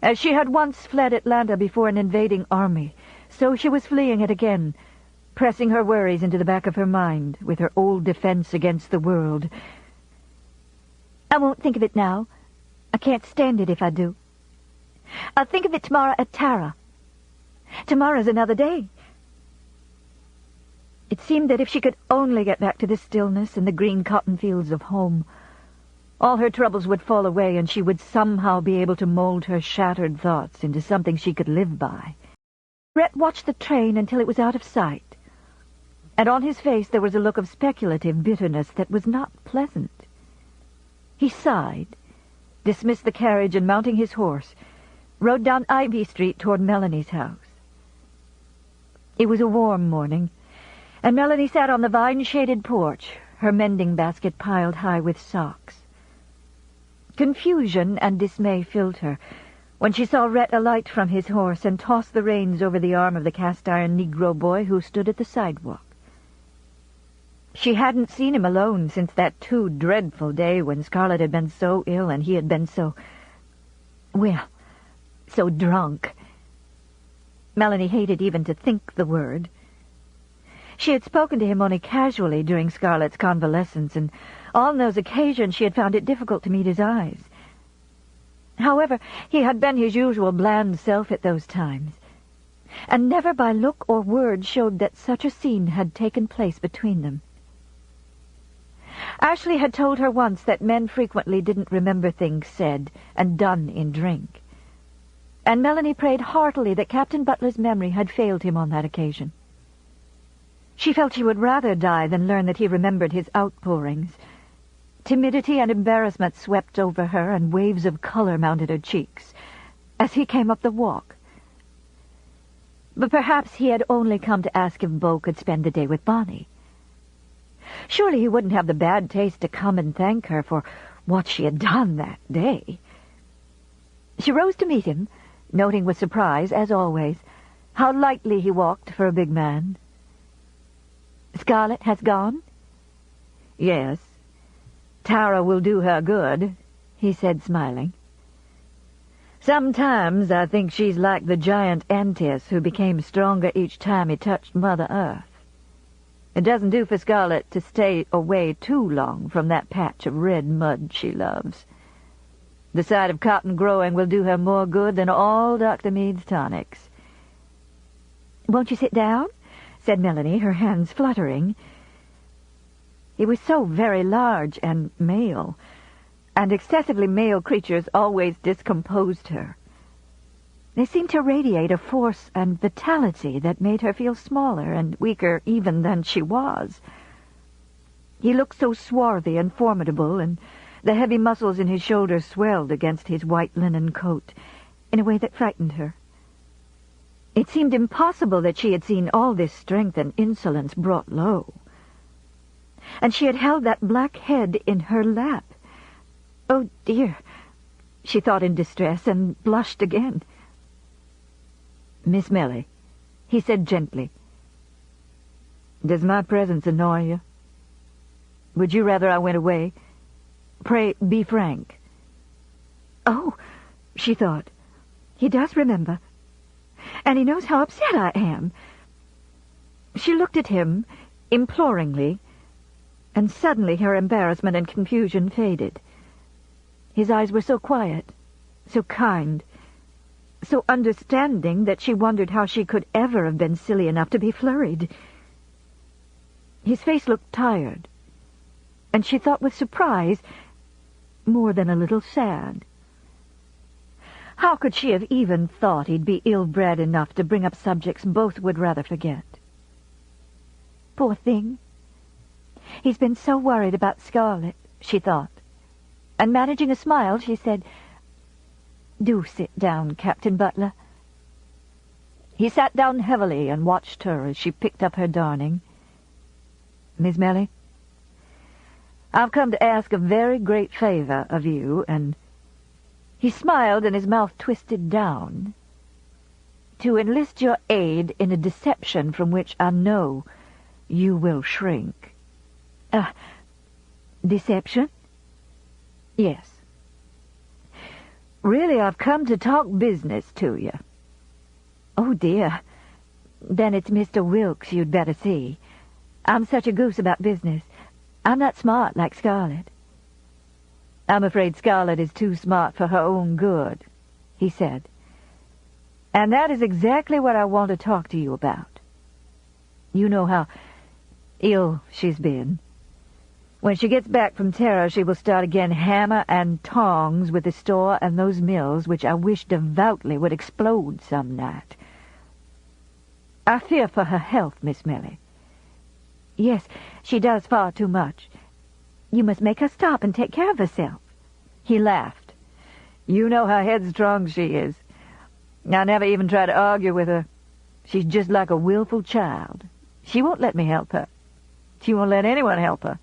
Speaker 1: As she had once fled Atlanta before an invading army, so she was fleeing it again, pressing her worries into the back of her mind with her old defense against the world. I won't think of it now. I can't stand it if I do. I'll think of it tomorrow at Tara. Tomorrow's another day. It seemed that if she could only get back to the stillness and the green cotton fields of home, all her troubles would fall away and she would somehow be able to mold her shattered thoughts into something she could live by. Rhett watched the train until it was out of sight, and on his face there was a look of speculative bitterness that was not pleasant. He sighed, dismissed the carriage, and mounting his horse, rode down Ivy Street toward Melanie's house. It was a warm morning, and Melanie sat on the vine-shaded porch, her mending basket piled high with socks. Confusion and dismay filled her when she saw Rhett alight from his horse and toss the reins over the arm of the cast-iron Negro boy who stood at the sidewalk. She hadn't seen him alone since that too dreadful day when Scarlett had been so ill and he had been so drunk. Melanie hated even to think the word. She had spoken to him only casually during Scarlett's convalescence, and on those occasions she had found it difficult to meet his eyes. However, he had been his usual bland self at those times, and never by look or word showed that such a scene had taken place between them. Ashley had told her once that men frequently didn't remember things said and done in drink, and Melanie prayed heartily that Captain Butler's memory had failed him on that occasion. She felt she would rather die than learn that he remembered his outpourings. Timidity and embarrassment swept over her, and waves of color mounted her cheeks as he came up the walk. But perhaps he had only come to ask if Beau could spend the day with Bonnie. Surely he wouldn't have the bad taste to come and thank her for what she had done that day. She rose to meet him, noting with surprise, as always, how lightly he walked for a big man. Scarlett has gone? Yes. Tara will do her good, he said, smiling. Sometimes I think she's like the giant Antis who became stronger each time he touched Mother Earth. It doesn't do for Scarlett to stay away too long from that patch of red mud she loves. The sight of cotton growing will do her more good than all Dr. Mead's tonics. Won't you sit down? Said Melanie, her hands fluttering. He was so very large and male, and excessively male creatures always discomposed her. They seemed to radiate a force and vitality that made her feel smaller and weaker even than she was. He looked so swarthy and formidable, and the heavy muscles in his shoulders swelled against his white linen coat in a way that frightened her. It seemed impossible that she had seen all this strength and insolence brought low. And she had held that black head in her lap. Oh, dear, she thought in distress, and blushed again. Miss Melly, he said gently, does my presence annoy you? Would you rather I went away? Pray, be frank. Oh, she thought, he does remember. And he knows how upset I am. She looked at him imploringly, and suddenly her embarrassment and confusion faded. His eyes were so quiet, so kind, so understanding that she wondered how she could ever have been silly enough to be flurried. His face looked tired, and she thought with surprise, more than a little sad. How could she have even thought he'd be ill-bred enough to bring up subjects both would rather forget? Poor thing. He's been so worried about Scarlett, she thought. And managing a smile, she said, Do sit down, Captain Butler. He sat down heavily and watched her as she picked up her darning. Miss Melly, I've come to ask a very great favor of you, and... He smiled and his mouth twisted down. To enlist your aid in a deception from which I know you will shrink. Deception? Yes. Really, I've come to talk business to you." "Oh, dear. Then it's Mr. Wilkes you'd better see. I'm such a goose about business. I'm not smart like Scarlett." "I'm afraid Scarlett is too smart for her own good," he said. "And that is exactly what I want to talk to you about. You know how ill she's been. When she gets back from Terra, she will start again hammer and tongs with the store and those mills, which I wish devoutly would explode some night. I fear for her health, Miss Millie." "Yes, she does far too much. You must make her stop and take care of herself." He laughed. "You know how headstrong she is. I never even try to argue with her. She's just like a willful child. She won't let me help her. She won't let anyone help her.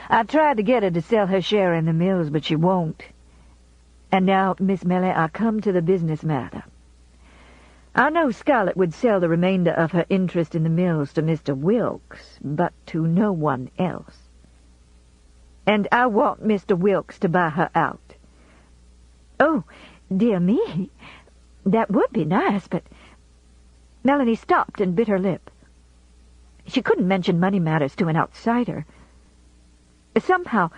Speaker 1: I've tried to get her to sell her share in the mills, but she won't. And now, Miss Millie, I come to the business matter. I know Scarlett would sell the remainder of her interest in the mills to Mr. Wilkes, but to no one else. And I want Mr. Wilkes to buy her out." "Oh, dear me, that would be nice, but—" Melanie stopped and bit her lip. She couldn't mention money matters to an outsider. Somehow,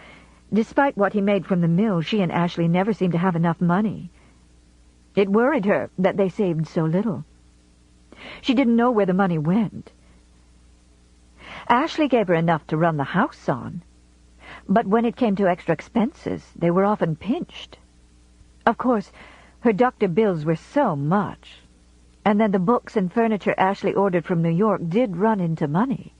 Speaker 1: despite what he made from the mill, she and Ashley never seemed to have enough money. It worried her that they saved so little. She didn't know where the money went. Ashley gave her enough to run the house on, but when it came to extra expenses, they were often pinched. Of course, her doctor bills were so much, and then the books and furniture Ashley ordered from New York did run into money.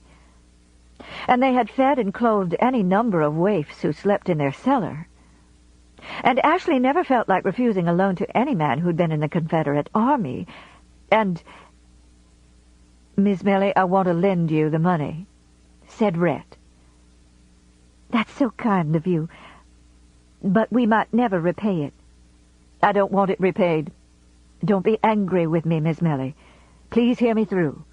Speaker 1: And they had fed and clothed any number of waifs who slept in their cellar. And Ashley never felt like refusing a loan to any man who'd been in the Confederate Army. And— "Miss Millie, I want to lend you the money," said Rhett. "That's so kind of you. But we might never repay it." "I don't want it repaid. Don't be angry with me, Miss Millie. Please hear me through.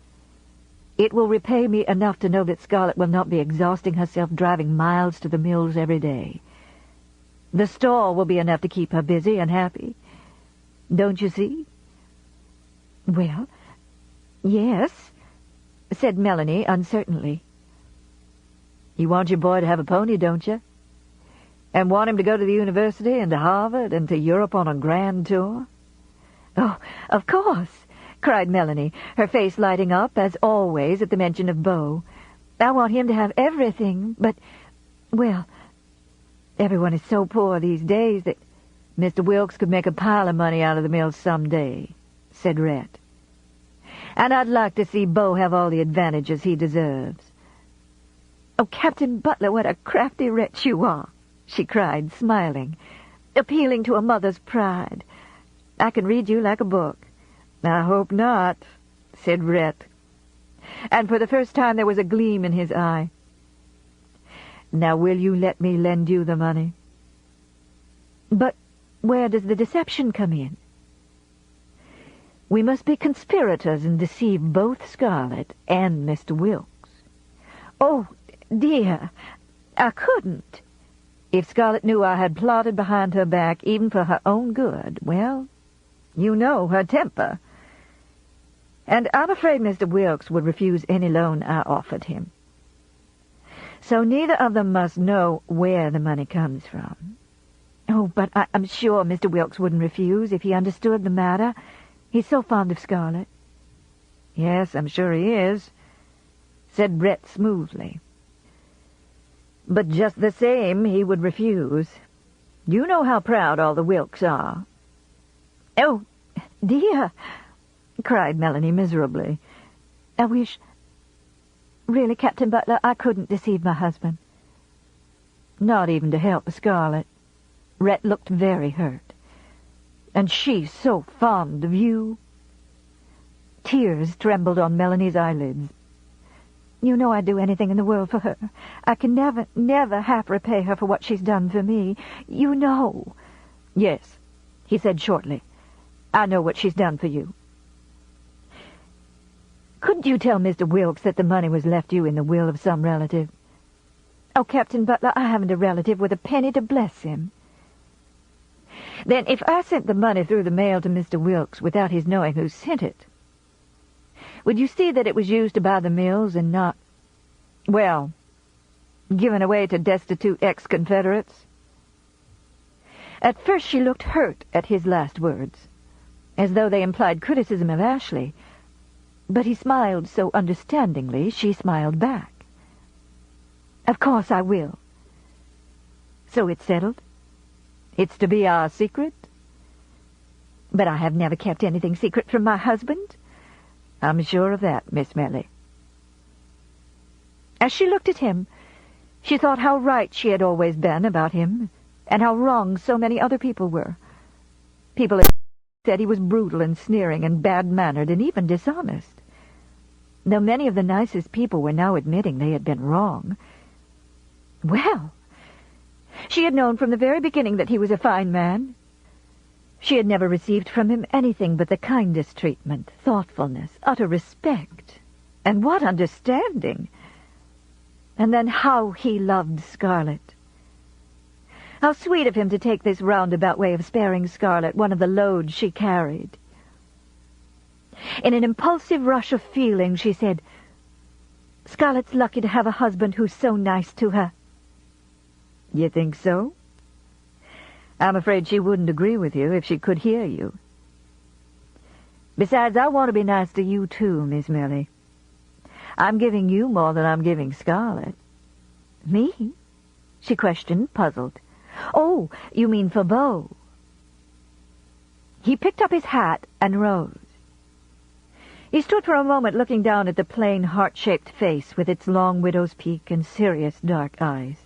Speaker 1: It will repay me enough to know that Scarlett will not be exhausting herself driving miles to the mills every day. The store will be enough to keep her busy and happy. Don't you see?" "Well, yes," said Melanie uncertainly. "You want your boy to have a pony, don't you? And want him to go to the university and to Harvard and to Europe on a grand tour?" "Oh, of course," cried Melanie, her face lighting up, as always, at the mention of Beau. "I want him to have everything, but, well, everyone is so poor these days that—" "Mr. Wilkes could make a pile of money out of the mills some day," said Rhett. "And I'd like to see Beau have all the advantages he deserves." "Oh, Captain Butler, what a crafty wretch you are!" she cried, smiling, appealing to a mother's pride. "I can read you like a book." "I hope not," said Rhett. And for the first time there was a gleam in his eye. "Now will you let me lend you the money?" "But where does the deception come in?" "We must be conspirators and deceive both Scarlett and Mr. Wilkes." "Oh, dear, I couldn't." "If Scarlett knew I had plotted behind her back, even for her own good, well, you know her temper. And I'm afraid Mr. Wilkes would refuse any loan I offered him. So neither of them must know where the money comes from." "Oh, but I'm sure Mr. Wilkes wouldn't refuse if he understood the matter. He's so fond of Scarlett." "Yes, I'm sure he is," said Rhett smoothly. "But just the same, he would refuse. You know how proud all the Wilkes are." "Oh, dear," cried Melanie miserably. "I wish— Really, Captain Butler, I couldn't deceive my husband." "Not even to help Scarlett?" Rhett looked very hurt. "And she's so fond of you." Tears trembled on Melanie's eyelids. "You know I'd do anything in the world for her. I can never, never half repay her for what she's done for me. You know." "Yes," he said shortly. "I know what she's done for you." "Couldn't you tell Mr. Wilkes that the money was left you in the will of some relative?" "Oh, Captain Butler, I haven't a relative with a penny to bless him." Then if I sent the money through the mail to Mr. Wilkes without his knowing who sent it, would you see that it was used to buy the mills and not, well, given away to destitute ex-Confederates? At first she looked hurt at his last words, as though they implied criticism of Ashley, but he smiled so understandingly she smiled back. Of course I will. So it's settled? It's to be our secret? But I have never kept anything secret from my husband. I'm sure of that, Miss Melly. As she looked at him, she thought how right she had always been about him, and how wrong so many other people were. People had said he was brutal and sneering and bad-mannered and even dishonest, though many of the nicest people were now admitting they had been wrong. Well, she had known from the very beginning that he was a fine man. She had never received from him anything but the kindest treatment, thoughtfulness, utter respect. And what understanding! And then how he loved Scarlett. How sweet of him to take this roundabout way of sparing Scarlett one of the loads she carried. In an impulsive rush of feeling, she said, "Scarlett's lucky to have a husband who's so nice to her." You think so? I'm afraid she wouldn't agree with you if she could hear you. Besides, I want to be nice to you too, Miss Millie. I'm giving you more than I'm giving Scarlett. Me? She questioned, puzzled. Oh, you mean for Beau. He picked up his hat and rose. He stood for a moment looking down at the plain, heart-shaped face with its long widow's peak and serious dark eyes.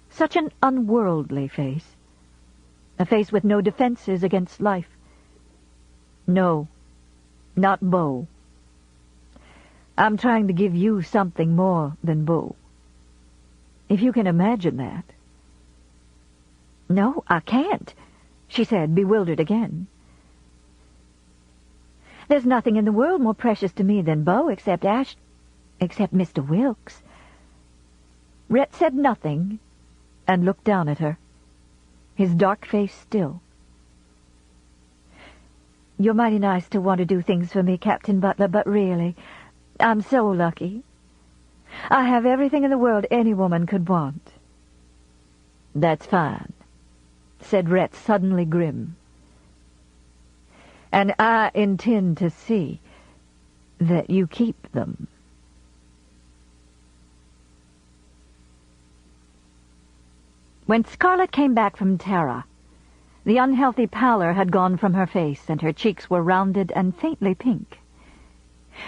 Speaker 1: Such an unworldly face. A face with no defenses against life. No, not Beau. I'm trying to give you something more than Beau. If you can imagine that. No, I can't, she said, bewildered again. There's nothing in the world more precious to me than Beau except Mr. Wilkes. Rhett said nothing and looked down at her, his dark face still. You're mighty nice to want to do things for me, Captain Butler, but really, I'm so lucky. I have everything in the world any woman could want. That's fine, said Rhett, suddenly grim. And I intend to see that you keep them. When Scarlett came back from Tara, the unhealthy pallor had gone from her face, and her cheeks were rounded and faintly pink.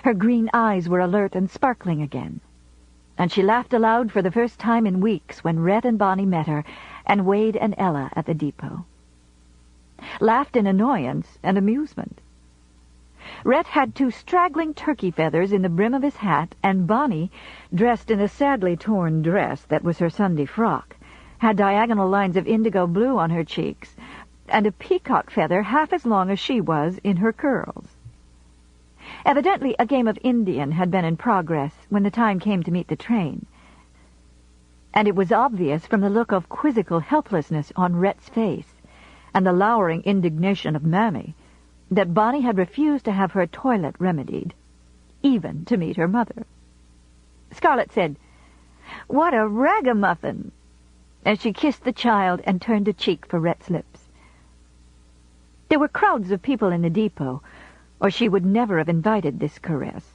Speaker 1: Her green eyes were alert and sparkling again, and she laughed aloud for the first time in weeks when Rhett and Bonnie met her, and Wade and Ella at the depot. Laughed in annoyance and amusement. Rhett had 2 straggling turkey feathers in the brim of his hat, and Bonnie, dressed in a sadly torn dress that was her Sunday frock, had diagonal lines of indigo blue on her cheeks, and a peacock feather half as long as she was in her curls. Evidently a game of Indian had been in progress when the time came to meet the train, and it was obvious from the look of quizzical helplessness on Rhett's face and the lowering indignation of Mammy that Bonnie had refused to have her toilet remedied, even to meet her mother. Scarlett said, "What a ragamuffin!" as she kissed the child and turned a cheek for Rhett's lips. There were crowds of people in the depot, or she would never have invited this caress.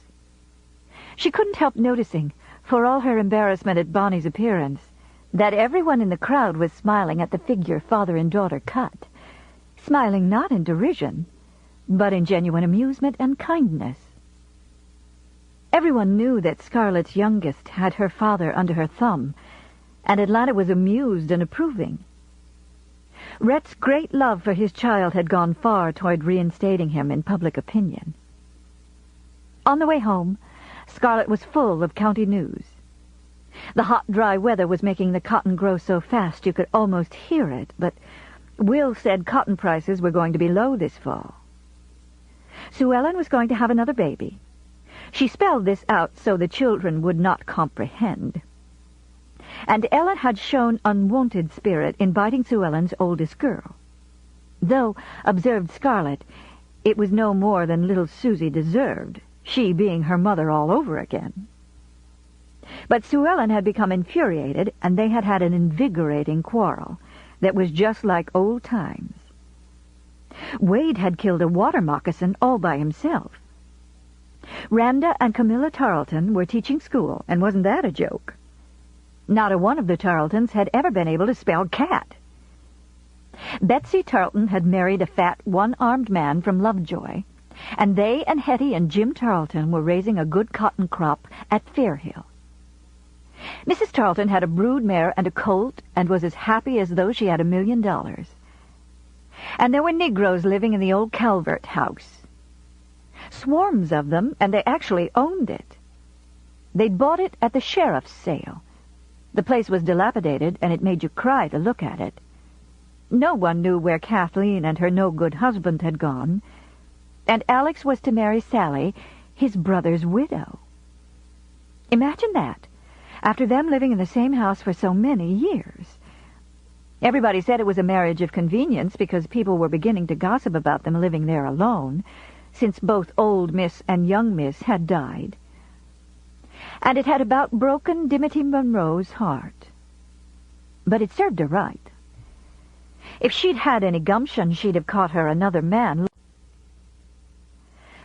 Speaker 1: She couldn't help noticing, for all her embarrassment at Bonnie's appearance, that everyone in the crowd was smiling at the figure father and daughter cut, smiling not in derision, but in genuine amusement and kindness. Everyone knew that Scarlett's youngest had her father under her thumb, and Atlanta was amused and approving. Rhett's great love for his child had gone far toward reinstating him in public opinion. On the way home, Scarlett was full of county news. The hot, dry weather was making the cotton grow so fast you could almost hear it, but Will said cotton prices were going to be low this fall. Sue Ellen was going to have another baby. She spelled this out so the children would not comprehend. And Ellen had shown unwonted spirit in biting Sue Ellen's oldest girl. Though, observed Scarlet, it was no more than little Susie deserved, she being her mother all over again. But Sue Ellen had become infuriated, and they had had an invigorating quarrel that was just like old times. Wade had killed a water moccasin all by himself. Randa and Camilla Tarleton were teaching school, and wasn't that a joke? Not a one of the Tarletons had ever been able to spell cat. Betsy Tarleton had married a fat, one-armed man from Lovejoy, and they and Hetty and Jim Tarleton were raising a good cotton crop at Fairhill. Mrs. Tarleton had a brood mare and a colt, and was as happy as though she had $1 million. And there were Negroes living in the old Calvert house. Swarms of them, and they actually owned it. They'd bought it at the sheriff's sale. The place was dilapidated, and it made you cry to look at it. No one knew where Kathleen and her no-good husband had gone, and Alex was to marry Sally, his brother's widow. Imagine that, after them living in the same house for so many years. Everybody said it was a marriage of convenience because people were beginning to gossip about them living there alone, since both old Miss and young Miss had died. And it had about broken Dimity Monroe's heart. But it served her right. If she'd had any gumption, she'd have caught her another man.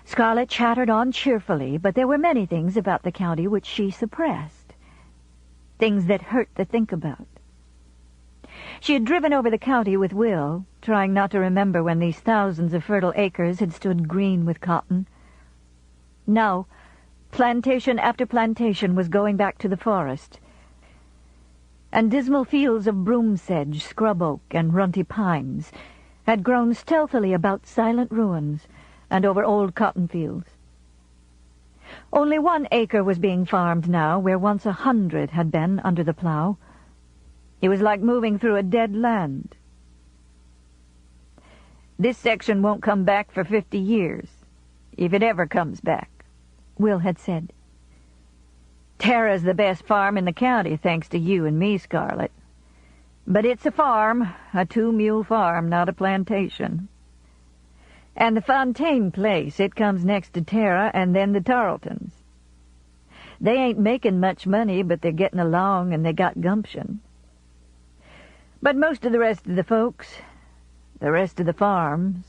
Speaker 1: Scarlet chattered on cheerfully, but there were many things about the county which she suppressed. Things that hurt to think about. She had driven over the county with Will, trying not to remember when these thousands of fertile acres had stood green with cotton. Now, plantation after plantation was going back to the forest, and dismal fields of broom sedge, scrub oak, and runty pines had grown stealthily about silent ruins and over old cotton fields. Only 1 acre was being farmed now, where once 100 had been under the plow. It was like moving through a dead land. "This section won't come back for 50 years, if it ever comes back," Will had said. "Tara's the best farm in the county, thanks to you and me, Scarlet. But it's a farm, a 2-mule farm, not a plantation. And the Fontaine place, it comes next to Tara and then the Tarletons. They ain't making much money, but they're getting along and they got gumption. But most of the rest of the folks, the rest of the farms..."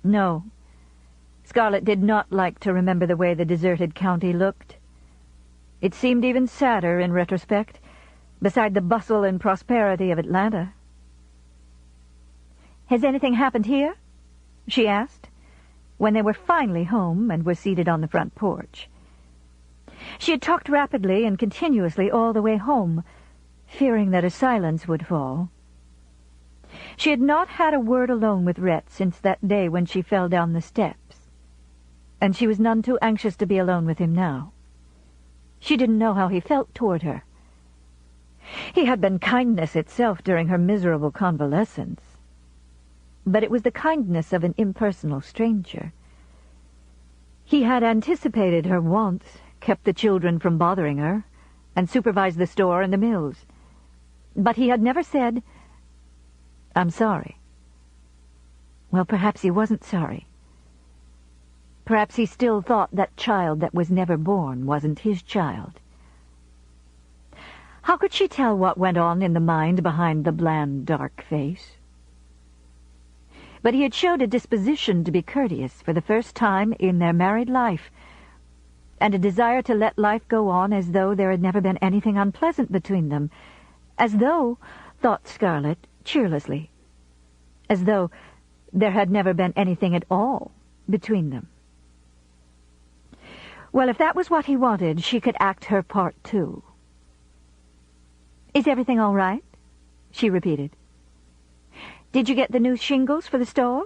Speaker 1: No, Scarlet did not like to remember the way the deserted county looked. It seemed even sadder in retrospect, beside the bustle and prosperity of Atlanta. "Has anything happened here?" she asked, when they were finally home and were seated on the front porch. She had talked rapidly and continuously all the way home, fearing that a silence would fall. She had not had a word alone with Rhett since that day when she fell down the steps, and she was none too anxious to be alone with him now. She didn't know how he felt toward her. He had been kindness itself during her miserable convalescence, but it was the kindness of an impersonal stranger. He had anticipated her wants, kept the children from bothering her, and supervised the store and the mills. But he had never said, "I'm sorry." Well, perhaps he wasn't sorry. Perhaps he still thought that child that was never born wasn't his child. How could she tell what went on in the mind behind the bland, dark face? But he had showed a disposition to be courteous for the first time in their married life, and a desire to let life go on as though there had never been anything unpleasant between them, as though, thought Scarlet cheerlessly, as though there had never been anything at all between them. Well, if that was what he wanted, she could act her part, too. "Is everything all right?" she repeated. "Did you get the new shingles for the store?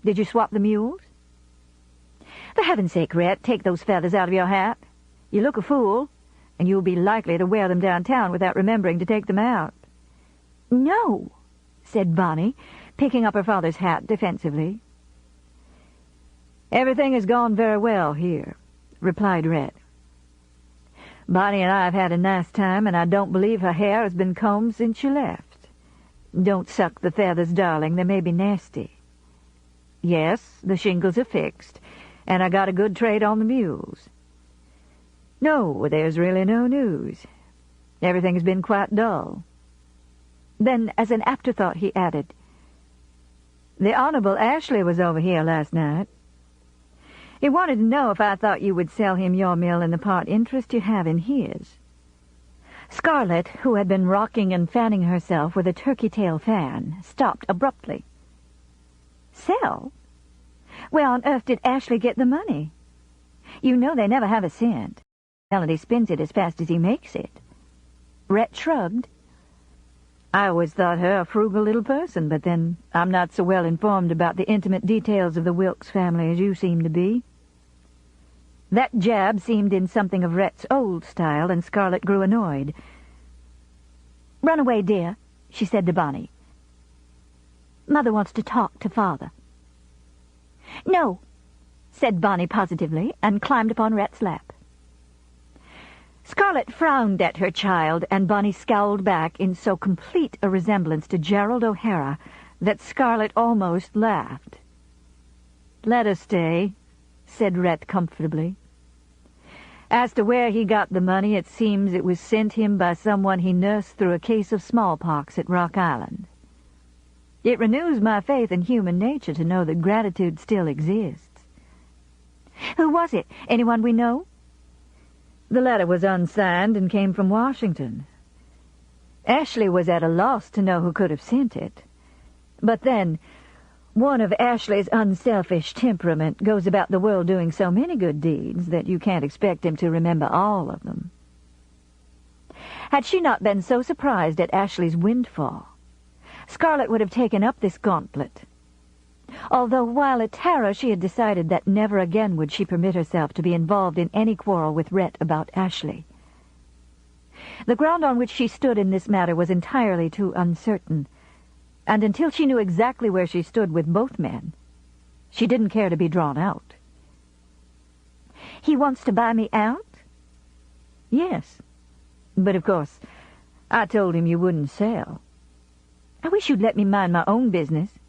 Speaker 1: Did you swap the mules? For heaven's sake, Rhett, take those feathers out of your hat. You look a fool, and you'll be likely to wear them downtown without remembering to take them out." "No," said Bonnie, picking up her father's hat defensively. "Everything has gone very well here," replied Rhett. "Bonnie and I have had a nice time, and I don't believe her hair has been combed since you left. Don't suck the feathers, darling. They may be nasty. Yes, the shingles are fixed, and I got a good trade on the mules. No, there's really no news. Everything's been quite dull. Then, as an afterthought, he added, The Honorable Ashley was over here last night. He wanted to know if I thought you would sell him your mill and the part interest you have in his. Scarlett, who had been rocking and fanning herself with a turkey-tail fan, stopped abruptly. Sell? Where on earth did Ashley get the money? You know they never have a cent. Melody spends it as fast as he makes it. Rhett shrugged. I always thought her a frugal little person, but then I'm not so well informed about the intimate details of the Wilkes family as you seem to be. That jab seemed in something of Rhett's old style, and Scarlett grew annoyed. "Run away, dear," she said to Bonnie. "Mother wants to talk to Father." "No," said Bonnie positively, and climbed upon Rhett's lap. Scarlett frowned at her child, and Bonnie scowled back in so complete a resemblance to Gerald O'Hara that Scarlett almost laughed. "Let us stay," said Rhett comfortably. "As to where he got the money, it seems it was sent him by someone he nursed through a case of smallpox at Rock Island. It renews my faith in human nature to know that gratitude still exists." "Who was it? Anyone we know?" "The letter was unsigned and came from Washington. Ashley was at a loss to know who could have sent it. But then, one of Ashley's unselfish temperament goes about the world doing so many good deeds that you can't expect him to remember all of them." Had she not been so surprised at Ashley's windfall, Scarlett would have taken up this gauntlet. Although while at Tara she had decided that never again would she permit herself to be involved in any quarrel with Rhett about Ashley. The ground on which she stood in this matter was entirely too uncertain, and until she knew exactly where she stood with both men, she didn't care to be drawn out. "He wants to buy me out?" "Yes. But of course, I told him you wouldn't sell." "I wish you'd let me mind my own business."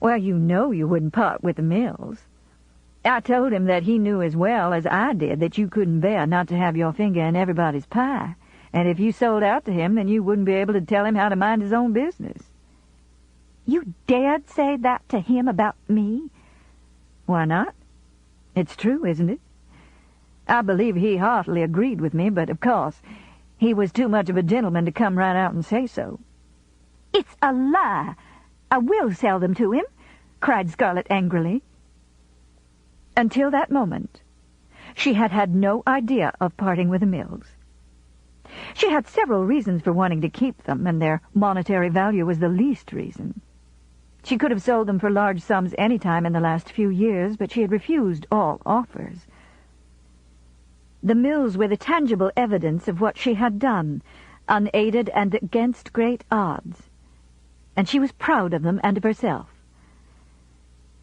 Speaker 1: "Well, you know you wouldn't part with the mills. I told him that he knew as well as I did that you couldn't bear not to have your finger in everybody's pie, and if you sold out to him, then you wouldn't be able to tell him how to mind his own business." "You dared say that to him about me?" "Why not? It's true, isn't it? I believe he heartily agreed with me, but, of course, he was too much of a gentleman to come right out and say so." "It's a lie! I will sell them to him," cried Scarlett angrily. Until that moment, she had had no idea of parting with the mills. She had several reasons for wanting to keep them, and their monetary value was the least reason. She could have sold them for large sums any time in the last few years, but she had refused all offers. The mills were the tangible evidence of what she had done, unaided and against great odds, and she was proud of them and of herself.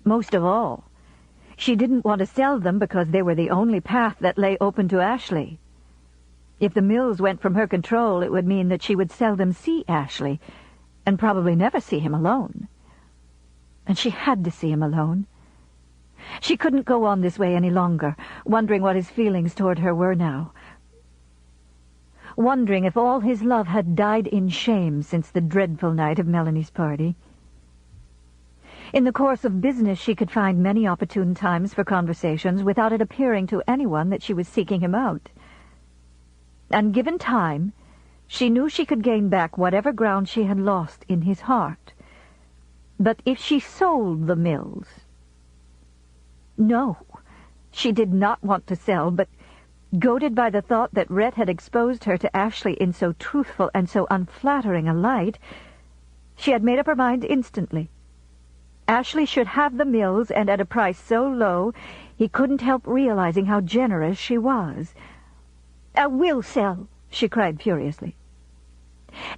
Speaker 1: Most of all, she didn't want to sell them because they were the only path that lay open to Ashley. If the mills went from her control, it would mean that she would seldom see Ashley, and probably never see him alone. And she had to see him alone. She couldn't go on this way any longer, wondering what his feelings toward her were now, wondering if all his love had died in shame since the dreadful night of Melanie's party. In the course of business she could find many opportune times for conversations without it appearing to anyone that she was seeking him out. And given time, she knew she could gain back whatever ground she had lost in his heart. But if she sold the mills... No, she did not want to sell, but goaded by the thought that Rhett had exposed her to Ashley in so truthful and so unflattering a light, she had made up her mind instantly. Ashley should have the mills, and at a price so low he couldn't help realizing how generous she was. "I will sell," she cried furiously.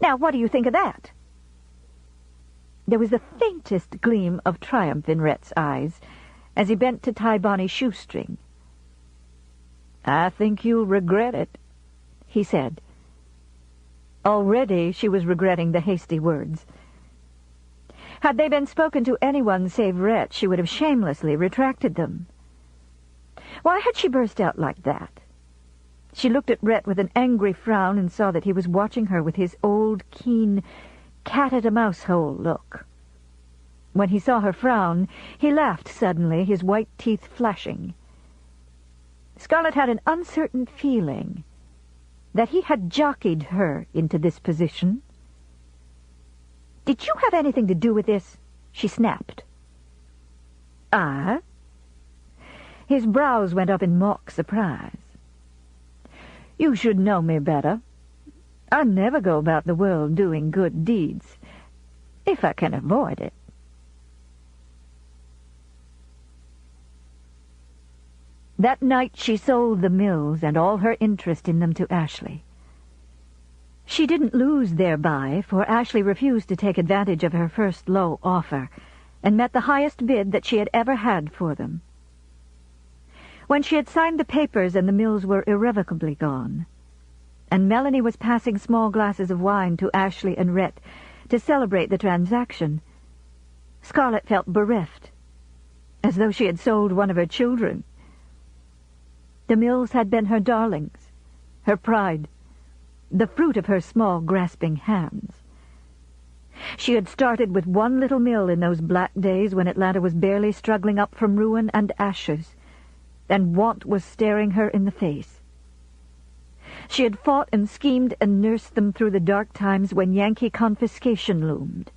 Speaker 1: "Now, what do you think of that?" There was the faintest gleam of triumph in Rhett's eyes as he bent to tie Bonnie's shoestring. "I think you'll regret it," he said. Already she was regretting the hasty words. Had they been spoken to anyone save Rhett, she would have shamelessly retracted them. Why had she burst out like that? She looked at Rhett with an angry frown and saw that he was watching her with his old, keen, cat-at-a-mouse-hole look. When he saw her frown, he laughed suddenly, his white teeth flashing. Scarlett had an uncertain feeling that he had jockeyed her into this position. "Did you have anything to do with this?" she snapped. "I?" His brows went up in mock surprise. "You should know me better. I never go about the world doing good deeds, if I can avoid it." That night she sold the mills and all her interest in them to Ashley. She didn't lose thereby, for Ashley refused to take advantage of her first low offer, and met the highest bid that she had ever had for them. When she had signed the papers and the mills were irrevocably gone, and Melanie was passing small glasses of wine to Ashley and Rhett to celebrate the transaction, Scarlett felt bereft, as though she had sold one of her children. The mills had been her darlings, her pride, the fruit of her small, grasping hands. She had started with one little mill in those black days when Atlanta was barely struggling up from ruin and ashes, and want was staring her in the face. She had fought and schemed and nursed them through the dark times when Yankee confiscation loomed,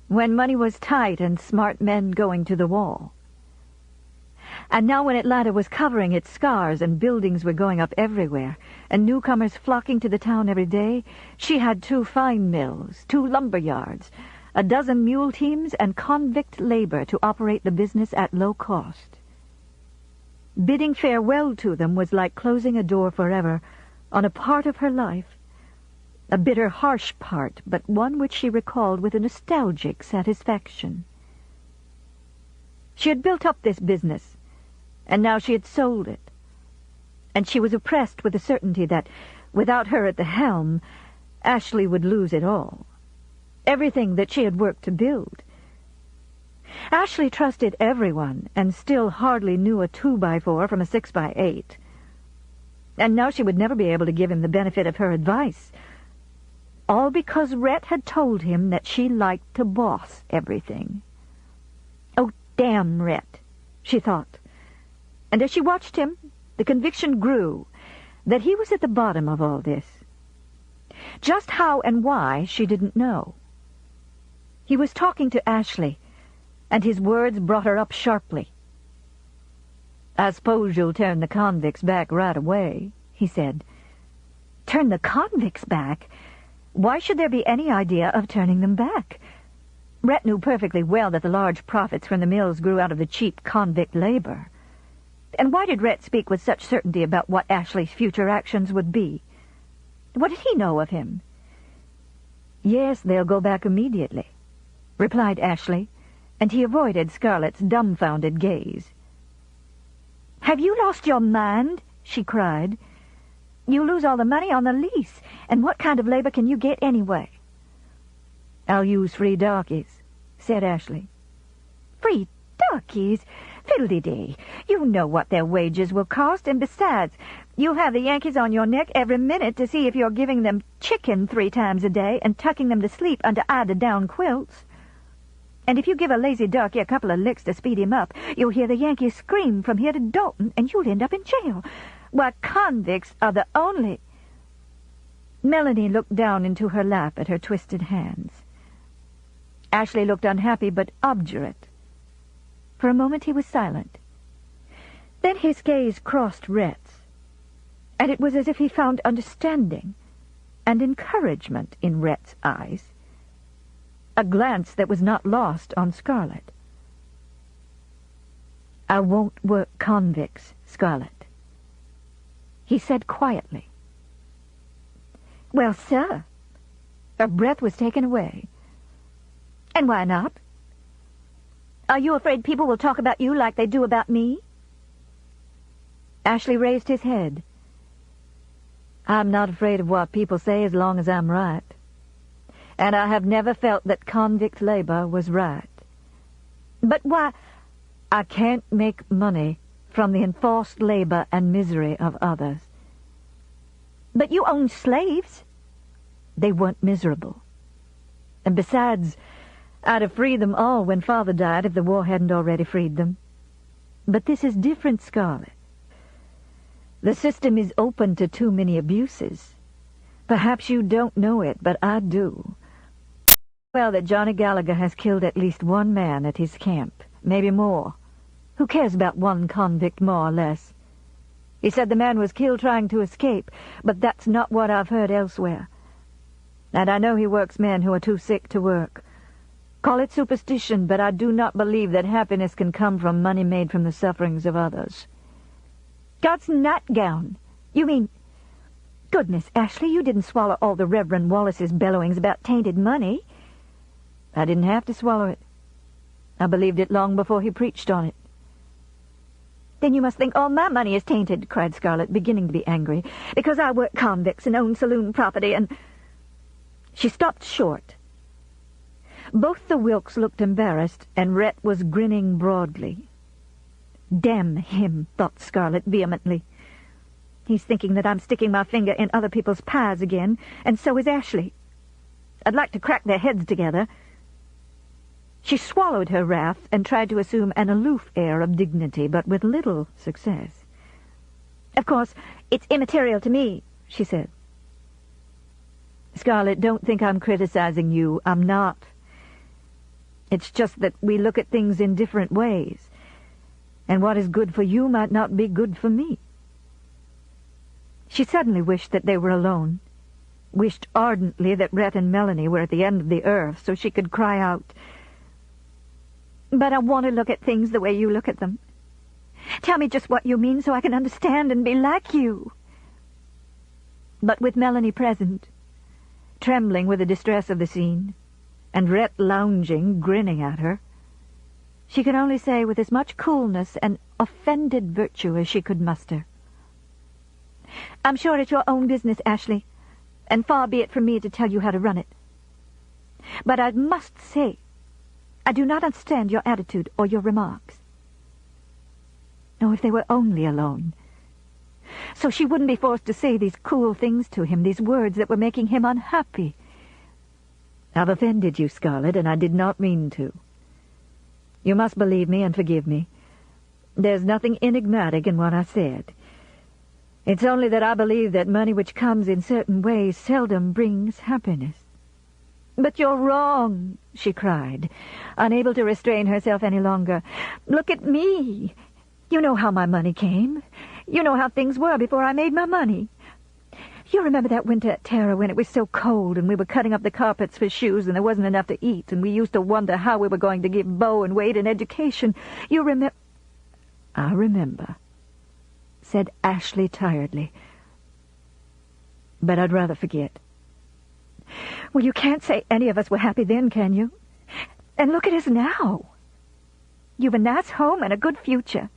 Speaker 1: when money was tight and smart men going to the wall. And now when Atlanta was covering its scars and buildings were going up everywhere, and newcomers flocking to the town every day, she had 2 fine mills, 2 lumber yards, a dozen mule teams, and convict labor to operate the business at low cost. Bidding farewell to them was like closing a door forever on a part of her life, a bitter, harsh part, but one which she recalled with a nostalgic satisfaction. She had built up this business, and now she had sold it, and she was oppressed with the certainty that, without her at the helm, Ashley would lose it all, everything that she had worked to build. Ashley trusted everyone, and still hardly knew a 2x4 from a 6x8. And now she would never be able to give him the benefit of her advice, all because Rhett had told him that she liked to boss everything. Oh, damn Rhett, she thought. And as she watched him, the conviction grew that he was at the bottom of all this. Just how and why, she didn't know. He was talking to Ashley, and his words brought her up sharply. "I suppose you'll turn the convicts back right away," he said. Turn the convicts back? Why should there be any idea of turning them back? Rhett knew perfectly well that the large profits from the mills grew out of the cheap convict labor. And why did Rhett speak with such certainty about what Ashley's future actions would be? What did he know of him? "Yes, they'll go back immediately," replied Ashley, and he avoided Scarlett's dumbfounded gaze. "Have you lost your mind?" she cried. "You lose all the money on the lease, and what kind of labor can you get anyway?" "I'll use free darkies," said Ashley. "Free darkies? Fiddle-de-dee. You know what their wages will cost, and besides, you'll have the Yankees on your neck every minute to see if you're giving them chicken 3 times a day and tucking them to sleep under eider-down quilts. And if you give a lazy darky a couple of licks to speed him up, you'll hear the Yankees scream from here to Dalton, and you'll end up in jail. Why, convicts are the only—" Melanie looked down into her lap at her twisted hands. Ashley looked unhappy but obdurate. For a moment he was silent. Then his gaze crossed Rhett's, and it was as if he found understanding and encouragement in Rhett's eyes, a glance that was not lost on Scarlett. "I won't work convicts, Scarlett," he said quietly. "Well, sir." Her breath was taken away. "And why not? Are you afraid people will talk about you like they do about me?" Ashley raised his head. I'm not afraid of what people say as long as I'm right. And I have never felt that convict labor was right. But why? I can't make money from the enforced labor and misery of others. But you owned slaves. They weren't miserable. And besides, I'd have freed them all when Father died if the war hadn't already freed them. But this is different, Scarlet. The system is open to too many abuses. Perhaps you don't know it, but I do. Well, that Johnny Gallagher has killed at least one man at his camp, maybe more. Who cares about one convict more or less? He said the man was killed trying to escape, but that's not what I've heard elsewhere. And I know he works men who are too sick to work. Call it superstition, but I do not believe that happiness can come from money made from the sufferings of others. God's nightgown. You mean... Goodness, Ashley, you didn't swallow all the Reverend Wallace's bellowings about tainted money. I didn't have to swallow it. I believed it long before he preached on it. Then you must think all my money is tainted, cried Scarlet, beginning to be angry, because I work convicts and own saloon property and... She stopped short. Both the Wilkes looked embarrassed, and Rhett was grinning broadly. Damn him, thought Scarlet vehemently. He's thinking that I'm sticking my finger in other people's pies again, and so is Ashley. I'd like to crack their heads together. She swallowed her wrath and tried to assume an aloof air of dignity, but with little success. Of course, it's immaterial to me, she said. Scarlet, don't think I'm criticizing you. I'm not. It's just that we look at things in different ways, and what is good for you might not be good for me. She suddenly wished that they were alone, wished ardently that Rhett and Melanie were at the end of the earth so she could cry out, "But I want to look at things the way you look at them. Tell me just what you mean so I can understand and be like you." But with Melanie present, trembling with the distress of the scene, and Rhett lounging, grinning at her, she could only say with as much coolness and offended virtue as she could muster, "I'm sure it's your own business, Ashley, and far be it from me to tell you how to run it. But I must say, I do not understand your attitude or your remarks." Oh, if they were only alone. So she wouldn't be forced to say these cruel things to him, these words that were making him unhappy. "I've offended you, Scarlet, and I did not mean to. You must believe me and forgive me. There's nothing enigmatic in what I said. It's only that I believe that money which comes in certain ways seldom brings happiness." "But you're wrong," she cried, unable to restrain herself any longer. "Look at me. You know how my money came. You know how things were before I made my money. You remember that winter at Tara when it was so cold and we were cutting up the carpets for shoes and there wasn't enough to eat and we used to wonder how we were going to give Bo and Wade an education. You remember—" "I remember," said Ashley tiredly. "But I'd rather forget." "Well, you can't say any of us were happy then, can you? And look at us now. You've a nice home and a good future.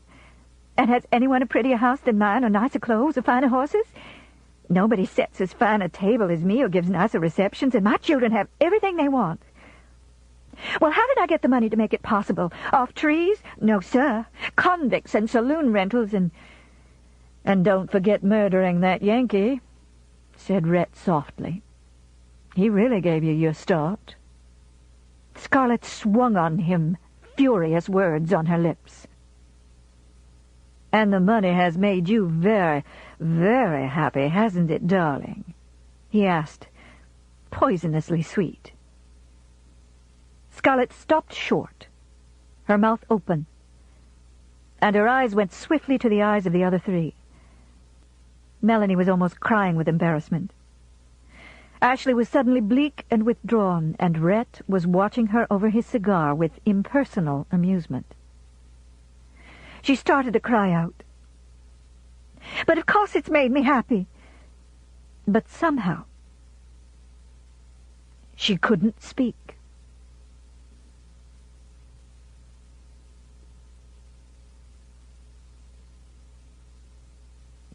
Speaker 1: And has anyone a prettier house than mine, or nicer clothes, or finer horses? Nobody sets as fine a table as me or gives nicer receptions, and my children have everything they want. Well, how did I get the money to make it possible? Off trees? No, sir. Convicts and saloon rentals and don't forget murdering that Yankee," said Rhett softly. "He really gave you your start." Scarlet swung on him, furious words on her lips. "And the money has made you very, very happy, hasn't it, darling?" he asked, poisonously sweet. Scarlet stopped short, her mouth open, and her eyes went swiftly to the eyes of the other three. Melanie was almost crying with embarrassment. Ashley was suddenly bleak and withdrawn, and Rhett was watching her over his cigar with impersonal amusement. She started to cry out. "But of course it's made me happy." But somehow she couldn't speak.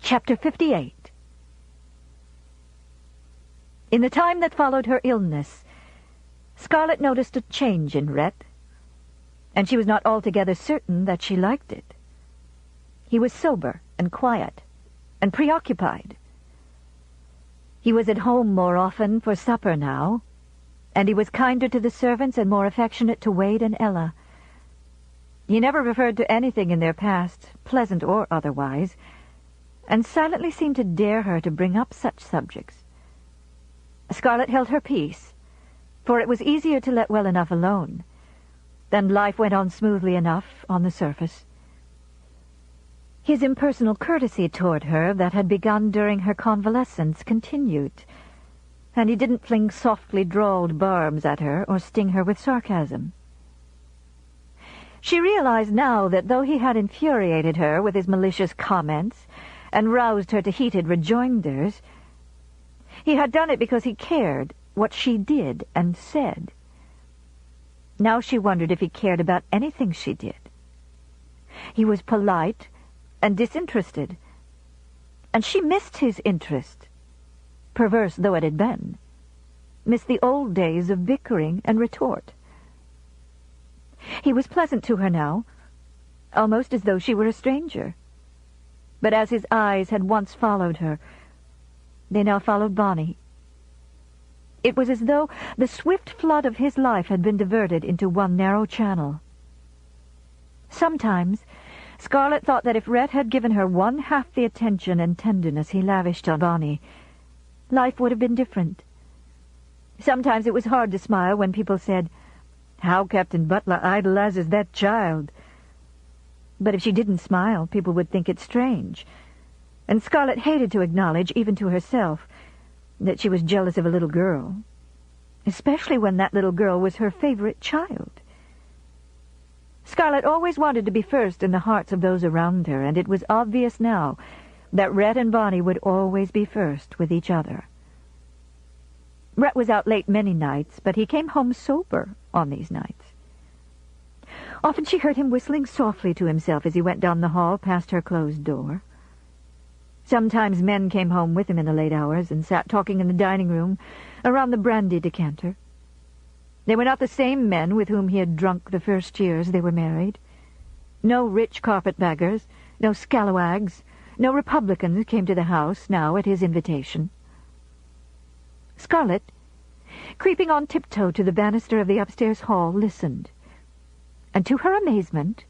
Speaker 1: Chapter 58. In the time that followed her illness, Scarlett noticed a change in Rhett, and she was not altogether certain that she liked it. He was sober and quiet and preoccupied. He was at home more often for supper now, and he was kinder to the servants and more affectionate to Wade and Ella. He never referred to anything in their past, pleasant or otherwise, and silently seemed to dare her to bring up such subjects. Scarlett held her peace, for it was easier to let well enough alone. Then life went on smoothly enough on the surface. His impersonal courtesy toward her that had begun during her convalescence continued, and he didn't fling softly drawled barbs at her or sting her with sarcasm. She realized now that though he had infuriated her with his malicious comments and roused her to heated rejoinders, he had done it because he cared what she did and said. Now she wondered if he cared about anything she did. He was polite and disinterested, and she missed his interest, perverse though it had been, missed the old days of bickering and retort. He was pleasant to her now, almost as though she were a stranger. But as his eyes had once followed her, they now followed Bonnie. It was as though the swift flood of his life had been diverted into one narrow channel. Sometimes Scarlett thought that if Rhett had given her one half the attention and tenderness he lavished on Bonnie, life would have been different. Sometimes it was hard to smile when people said, "How Captain Butler idolizes that child." But if she didn't smile, people would think it strange, and Scarlett hated to acknowledge, even to herself, that she was jealous of a little girl, especially when that little girl was her favorite child. Scarlett always wanted to be first in the hearts of those around her, and it was obvious now that Rhett and Bonnie would always be first with each other. Rhett was out late many nights, but he came home sober on these nights. Often she heard him whistling softly to himself as he went down the hall past her closed door. Sometimes men came home with him in the late hours and sat talking in the dining room around the brandy decanter. They were not the same men with whom he had drunk the first years they were married. No rich carpetbaggers, no scalawags, no Republicans came to the house now at his invitation. Scarlett, creeping on tiptoe to the banister of the upstairs hall, listened, and to her amazement,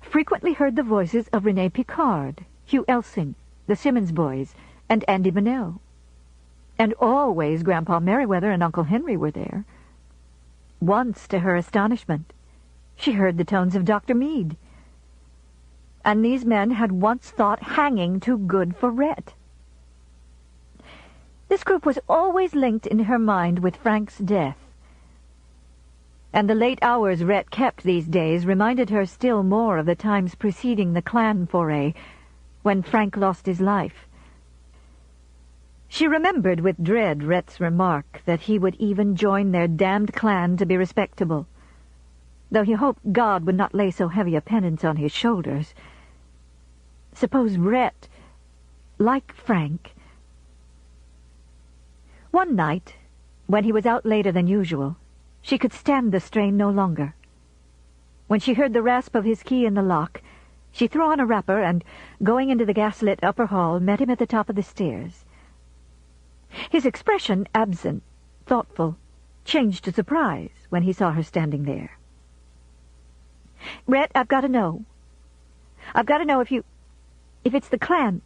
Speaker 1: frequently heard the voices of Rene Picard, Hugh Elsing, the Simmons boys, and Andy Bunnell. And always Grandpa Merriweather and Uncle Henry were there. Once, to her astonishment, she heard the tones of Dr. Meade. And these men had once thought hanging too good for Rhett. This group was always linked in her mind with Frank's death, and the late hours Rhett kept these days reminded her still more of the times preceding the clan foray, when Frank lost his life. She remembered with dread Rhett's remark that he would even join their damned clan to be respectable, though he hoped God would not lay so heavy a penance on his shoulders. Suppose Rhett, like Frank... One night, when he was out later than usual, she could stand the strain no longer. When she heard the rasp of his key in the lock, she threw on a wrapper and, going into the gas-lit upper hall, met him at the top of the stairs. His expression, absent, thoughtful, changed to surprise when he saw her standing there. "Rhett, I've got to know. I've got to know if it's the clan.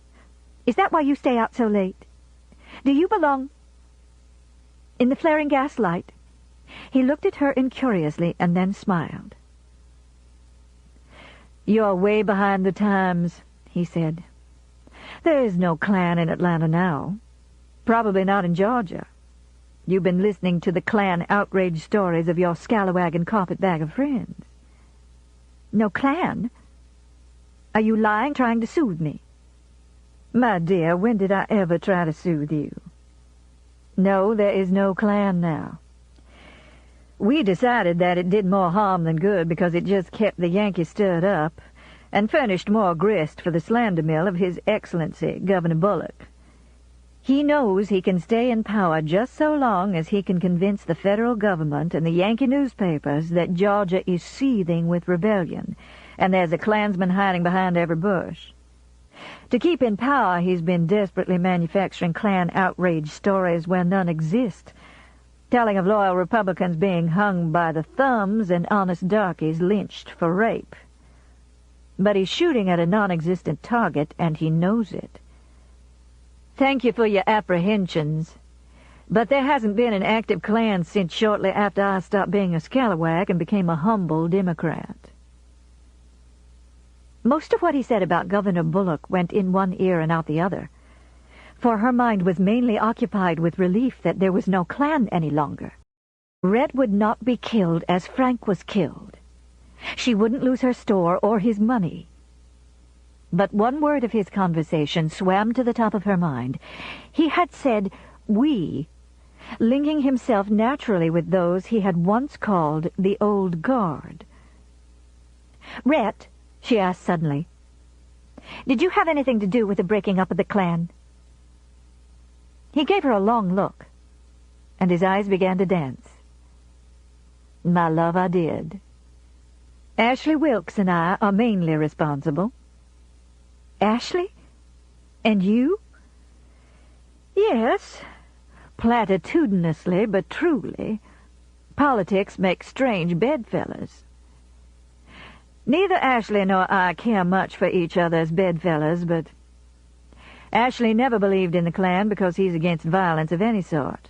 Speaker 1: Is that why you stay out so late? Do you belong..." In the flaring gaslight, he looked at her incuriously and then smiled. "You're way behind the times," he said. "There is no clan in Atlanta now. Probably not in Georgia. You've been listening to the clan outrage stories of your scalawag and carpetbag of friends." "No clan? Are you lying, trying to soothe me?" "My dear, when did I ever try to soothe you? No, there is no clan now. We decided that it did more harm than good because it just kept the Yankees stirred up and furnished more grist for the slander mill of His Excellency, Governor Bullock. He knows he can stay in power just so long as he can convince the federal government and the Yankee newspapers that Georgia is seething with rebellion, and there's a Klansman hiding behind every bush. To keep in power, he's been desperately manufacturing Klan outrage stories where none exist, telling of loyal Republicans being hung by the thumbs and honest darkies lynched for rape. But he's shooting at a non-existent target, and he knows it. Thank you for your apprehensions, but there hasn't been an active Klan since shortly after I stopped being a scalawag and became a humble Democrat. Most of what he said about Governor Bullock went in one ear and out the other, for her mind was mainly occupied with relief that there was no Klan any longer. Rhett would not be killed as Frank was killed. She wouldn't lose her store or his money. But one word of his conversation swam to the top of her mind. He had said, "we," linking himself naturally with those he had once called the old guard. "Rhett," she asked suddenly, "did you have anything to do with the breaking up of the Klan?" He gave her a long look, and his eyes began to dance. "My love, I did. Ashley Wilkes and I are mainly responsible." "Ashley? And you?" "Yes, platitudinously but truly. Politics makes strange bedfellows. Neither Ashley nor I care much for each other's bedfellows, but Ashley never believed in the Klan because he's against violence of any sort.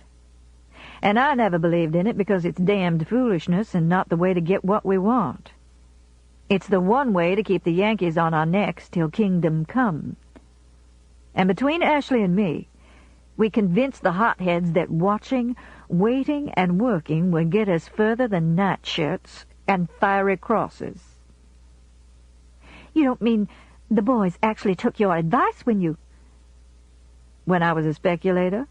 Speaker 1: And I never believed in it because it's damned foolishness and not the way to get what we want. It's the one way to keep the Yankees on our necks till kingdom come. And between Ashley and me, we convinced the hotheads that watching, waiting, and working would get us further than nightshirts and fiery crosses." "You don't mean the boys actually took your advice when you—" "When I was a speculator?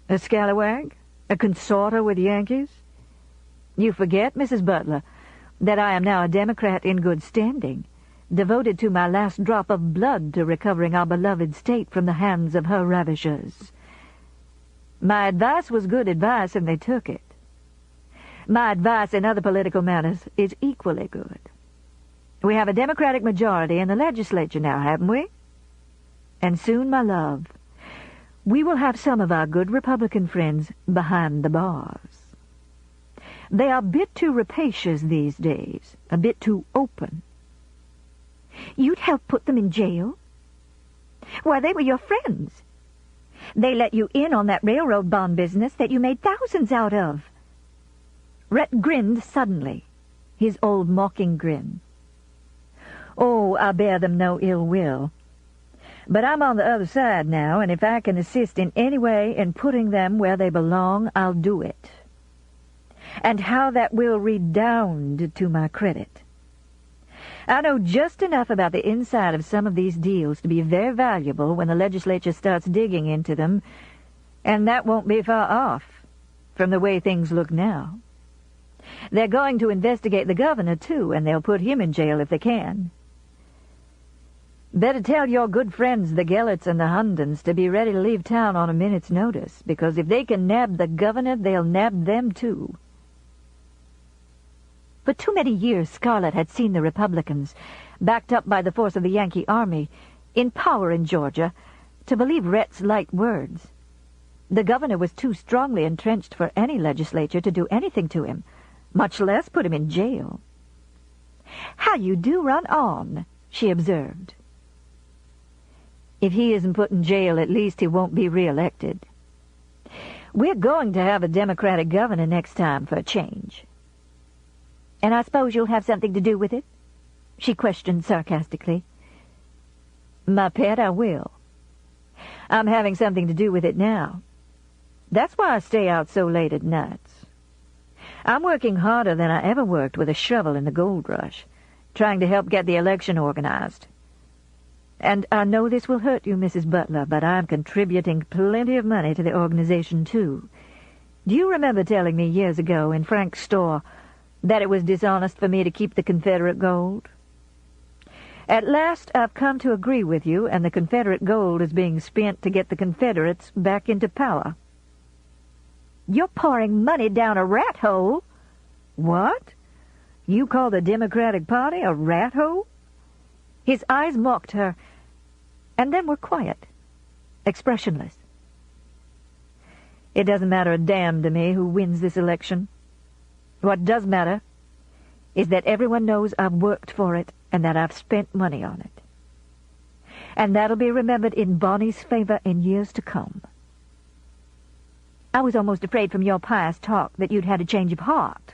Speaker 1: A scalawag? A consorter with Yankees? You forget, Mrs. Butler, that I am now a Democrat in good standing, devoted to my last drop of blood to recovering our beloved state from the hands of her ravishers. My advice was good advice, and they took it. My advice in other political matters is equally good. We have a Democratic majority in the legislature now, haven't we? And soon, my love, we will have some of our good Republican friends behind the bars. They are a bit too rapacious these days, a bit too open." "You'd help put them in jail?" "Why, they were your friends. They let you in on that railroad bond business that you made thousands out of." Rhett grinned suddenly, his old mocking grin. "Oh, I bear them no ill will. But I'm on the other side now, and if I can assist in any way in putting them where they belong, I'll do it. And how that will redound to my credit. I know just enough about the inside of some of these deals to be very valuable when the legislature starts digging into them, and that won't be far off, from the way things look now. They're going to investigate the governor, too, and they'll put him in jail if they can. Better tell your good friends, the Gellerts and the Hundens, to be ready to leave town on a minute's notice, because if they can nab the governor, they'll nab them, too." For too many years Scarlett had seen the Republicans, backed up by the force of the Yankee army, in power in Georgia, to believe Rhett's light words. The governor was too strongly entrenched for any legislature to do anything to him, much less put him in jail. "How you do run on," she observed. "If he isn't put in jail, at least he won't be re-elected. We're going to have a Democratic governor next time for a change." "And I suppose you'll have something to do with it?" she questioned sarcastically. "My pet, I will. I'm having something to do with it now. That's why I stay out so late at nights. I'm working harder than I ever worked with a shovel in the gold rush, trying to help get the election organized. And I know this will hurt you, Mrs. Butler, but I'm contributing plenty of money to the organization, too. Do you remember telling me years ago in Frank's store that it was dishonest for me to keep the Confederate gold? At last I've come to agree with you, and the Confederate gold is being spent to get the Confederates back into power. You're pouring money down a rat hole. What? You call the Democratic Party a rat hole? His eyes mocked her, and then were quiet, expressionless. It doesn't matter a damn to me who wins this election. What does matter is that everyone knows I've worked for it and that I've spent money on it. And that'll be remembered in Bonnie's favor in years to come. I was almost afraid from your pious talk that you'd had a change of heart.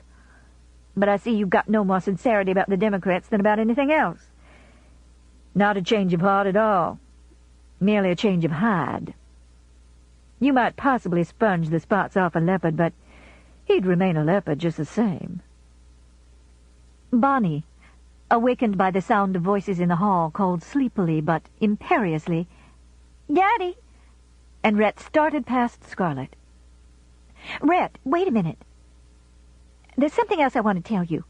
Speaker 1: But I see you've got no more sincerity about the Democrats than about anything else. Not a change of heart at all. Merely a change of hide. You might possibly sponge the spots off a leopard, but he'd remain a leopard just the same. Bonnie, awakened by the sound of voices in the hall, called sleepily but imperiously, "Daddy!" And Rhett started past Scarlet. "Rhett, wait a minute. There's something else I want to tell you.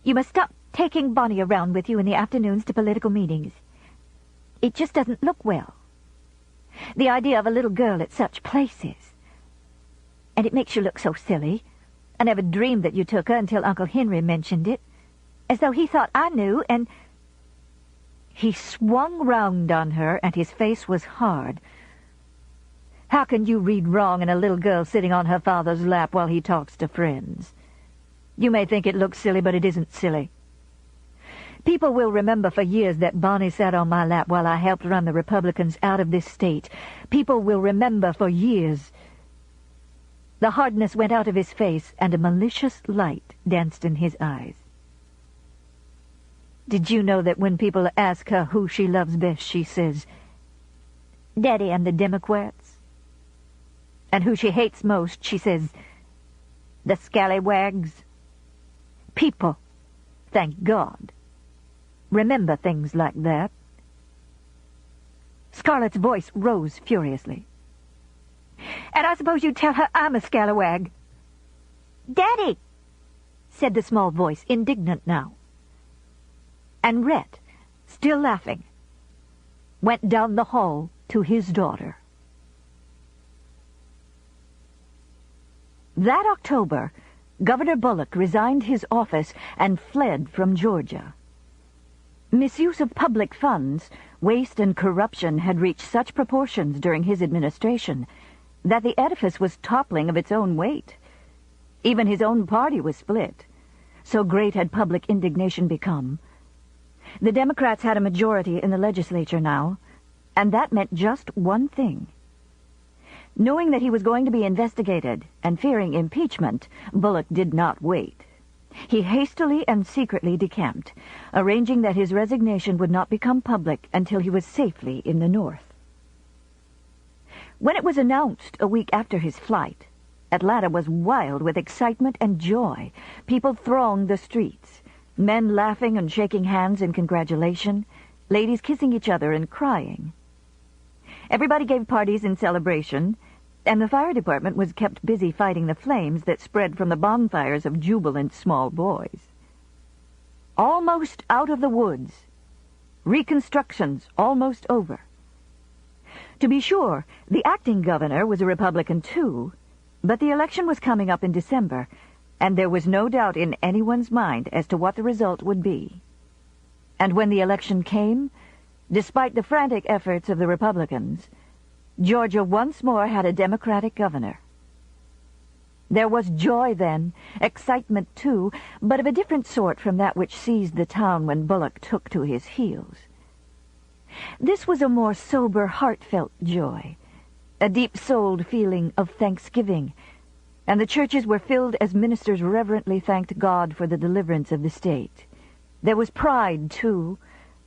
Speaker 1: You must stop taking Bonnie around with you in the afternoons to political meetings. It just doesn't look well. The idea of a little girl at such places. And it makes you look so silly. I never dreamed that you took her until Uncle Henry mentioned it, as though he thought I knew, and—" He swung round on her, and his face was hard. "How can you read wrong in a little girl sitting on her father's lap while he talks to friends? You may think it looks silly, but it isn't silly. People will remember for years that Bonnie sat on my lap while I helped run the Republicans out of this state. People will remember for years." The hardness went out of his face, and a malicious light danced in his eyes. "Did you know that when people ask her who she loves best, she says, 'Daddy and the Democrats'? And who she hates most, she says, 'The scallywags'? People, thank God, remember things like that." Scarlet's voice rose furiously. "And I suppose you'd tell her I'm a scalawag." "Daddy!" said the small voice, indignant now. And Rhett, still laughing, went down the hall to his daughter. That October, Governor Bullock resigned his office and fled from Georgia. Misuse of public funds, waste and corruption had reached such proportions during his administration that the edifice was toppling of its own weight. Even his own party was split. So great had public indignation become. The Democrats had a majority in the legislature now, and that meant just one thing. Knowing that he was going to be investigated and fearing impeachment, Bullock did not wait. He hastily and secretly decamped, arranging that his resignation would not become public until he was safely in the North. When it was announced a week after his flight, Atlanta was wild with excitement and joy. People thronged the streets, men laughing and shaking hands in congratulation, ladies kissing each other and crying. Everybody gave parties in celebration, and the fire department was kept busy fighting the flames that spread from the bonfires of jubilant small boys. Almost out of the woods. Reconstruction's almost over. To be sure, the acting governor was a Republican too, but the election was coming up in December, and there was no doubt in anyone's mind as to what the result would be. And when the election came, despite the frantic efforts of the Republicans, Georgia once more had a Democratic governor. There was joy then, excitement too, but of a different sort from that which seized the town when Bullock took to his heels. This was a more sober, heartfelt joy, a deep-souled feeling of thanksgiving, and the churches were filled as ministers reverently thanked God for the deliverance of the state. There was pride, too,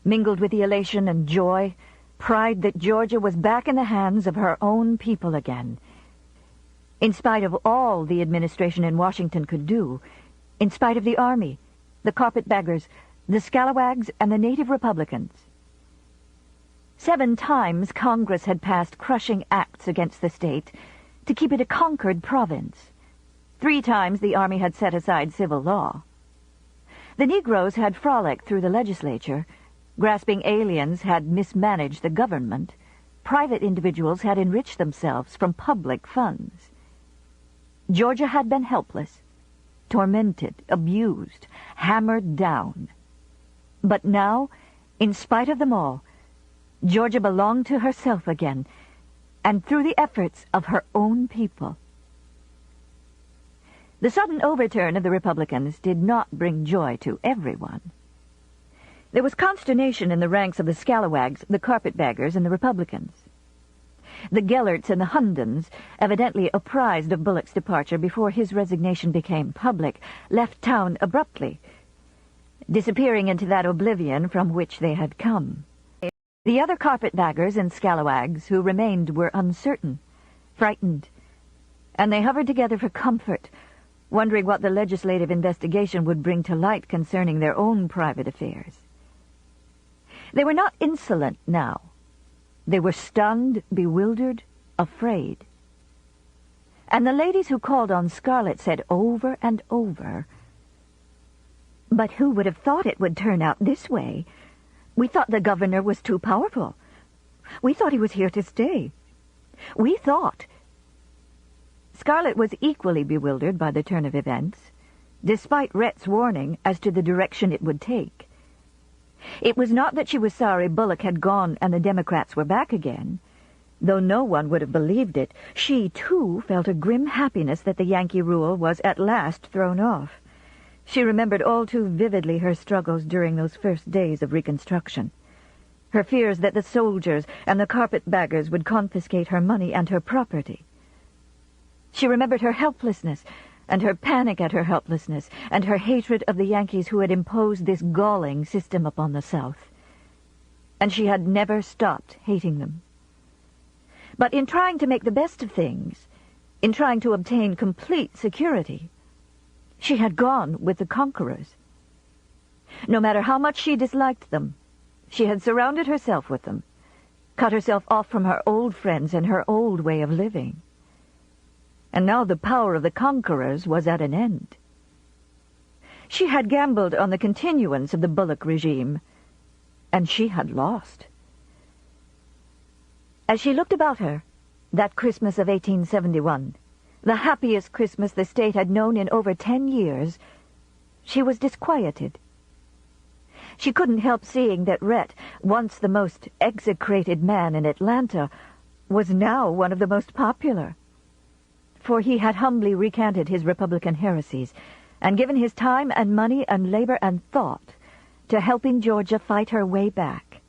Speaker 1: mingled with the elation and joy, pride that Georgia was back in the hands of her own people again. In spite of all the administration in Washington could do, in spite of the Army, the carpetbaggers, the scalawags, and the native Republicans. 7 times Congress had passed crushing acts against the state to keep it a conquered province. 3 times the Army had set aside civil law. The Negroes had frolicked through the legislature. Grasping aliens had mismanaged the government. Private individuals had enriched themselves from public funds. Georgia had been helpless, tormented, abused, hammered down. But now, in spite of them all, Georgia belonged to herself again, and through the efforts of her own people. The sudden overturn of the Republicans did not bring joy to everyone. There was consternation in the ranks of the scalawags, the carpetbaggers, and the Republicans. The Gellerts and the Hundens, evidently apprised of Bullock's departure before his resignation became public, left town abruptly, disappearing into that oblivion from which they had come. The other carpetbaggers and scalawags who remained were uncertain, frightened, and they hovered together for comfort, wondering what the legislative investigation would bring to light concerning their own private affairs. They were not insolent now. They were stunned, bewildered, afraid. And the ladies who called on Scarlett said over and over, "But who would have thought it would turn out this way? We thought the governor was too powerful. We thought he was here to stay. We thought—" Scarlett was equally bewildered by the turn of events, despite Rhett's warning as to the direction it would take. It was not that she was sorry Bullock had gone and the Democrats were back again. Though no one would have believed it, she, too, felt a grim happiness that the Yankee rule was at last thrown off. She remembered all too vividly her struggles during those first days of Reconstruction, her fears that the soldiers and the carpetbaggers would confiscate her money and her property. She remembered her helplessness, and her panic at her helplessness, and her hatred of the Yankees who had imposed this galling system upon the South. And she had never stopped hating them. But in trying to make the best of things, in trying to obtain complete security, she had gone with the conquerors. No matter how much she disliked them, she had surrounded herself with them, cut herself off from her old friends and her old way of living. And now the power of the conquerors was at an end. She had gambled on the continuance of the Bullock regime, and she had lost. As she looked about her, that Christmas of 1871, the happiest Christmas the state had known in over 10 years, she was disquieted. She couldn't help seeing that Rhett, once the most execrated man in Atlanta, was now one of the most popular. For he had humbly recanted his Republican heresies, and given his time and money and labor and thought to helping Georgia fight her way back.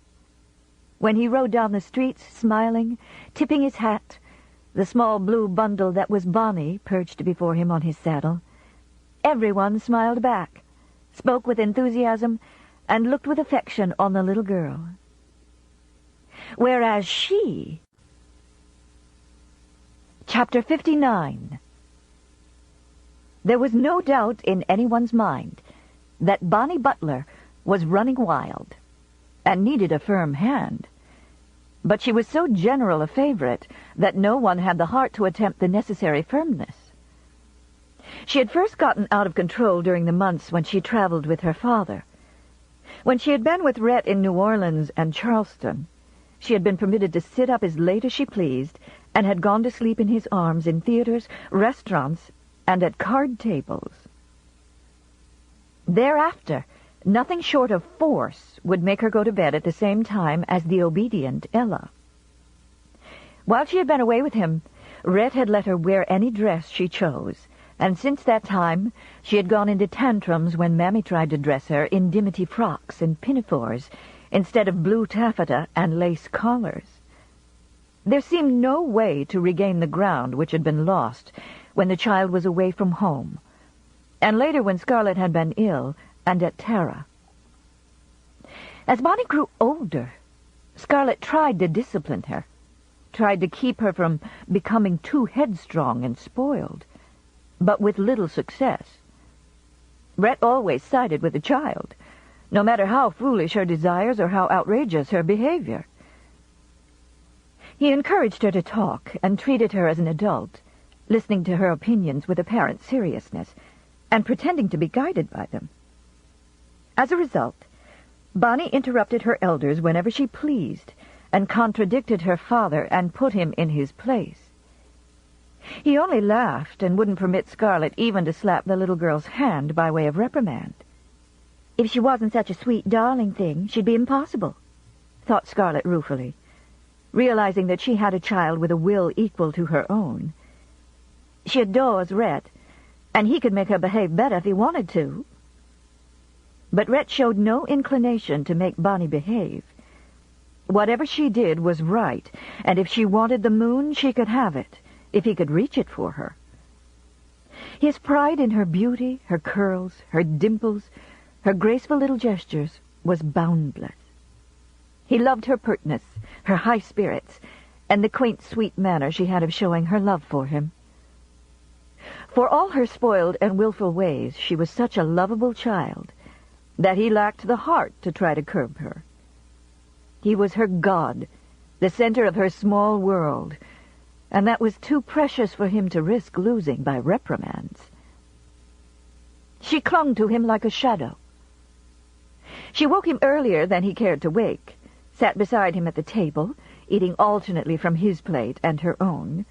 Speaker 1: When he rode down the streets, smiling, tipping his hat, the small blue bundle that was Bonnie perched before him on his saddle, everyone smiled back, spoke with enthusiasm, and looked with affection on the little girl. Whereas she... Chapter 59. There was no doubt in anyone's mind that Bonnie Butler was running wild and needed a firm hand. But she was so general a favorite that no one had the heart to attempt the necessary firmness. She had first gotten out of control during the months when she traveled with her father. When she had been with Rhett in New Orleans and Charleston, she had been permitted to sit up as late as she pleased and had gone to sleep in his arms in theaters, restaurants, and at card tables. Thereafter, nothing short of force would make her go to bed at the same time as the obedient Ella. While she had been away with him, Rhett had let her wear any dress she chose, and since that time she had gone into tantrums when Mammy tried to dress her in dimity frocks and pinafores instead of blue taffeta and lace collars. There seemed no way to regain the ground which had been lost when the child was away from home, and later when Scarlett had been ill and at Tara. As Bonnie grew older, Scarlett tried to discipline her, tried to keep her from becoming too headstrong and spoiled, but with little success. Rhett always sided with the child, no matter how foolish her desires or how outrageous her behavior. He encouraged her to talk and treated her as an adult, listening to her opinions with apparent seriousness, and pretending to be guided by them. As a result, Bonnie interrupted her elders whenever she pleased and contradicted her father and put him in his place. He only laughed and wouldn't permit Scarlet even to slap the little girl's hand by way of reprimand. If she wasn't such a sweet, darling thing, she'd be impossible, thought Scarlet ruefully, realizing that she had a child with a will equal to her own. She adores Rhett, and he could make her behave better if he wanted to. But Rhett showed no inclination to make Bonnie behave. Whatever she did was right, and if she wanted the moon, she could have it, if he could reach it for her. His pride in her beauty, her curls, her dimples, her graceful little gestures was boundless. He loved her pertness, her high spirits, and the quaint, sweet manner she had of showing her love for him. For all her spoiled and willful ways, she was such a lovable child that he lacked the heart to try to curb her. He was her god, the center of her small world, and that was too precious for him to risk losing by reprimands. She clung to him like a shadow. She woke him earlier than he cared to wake, sat beside him at the table, eating alternately from his plate and her own,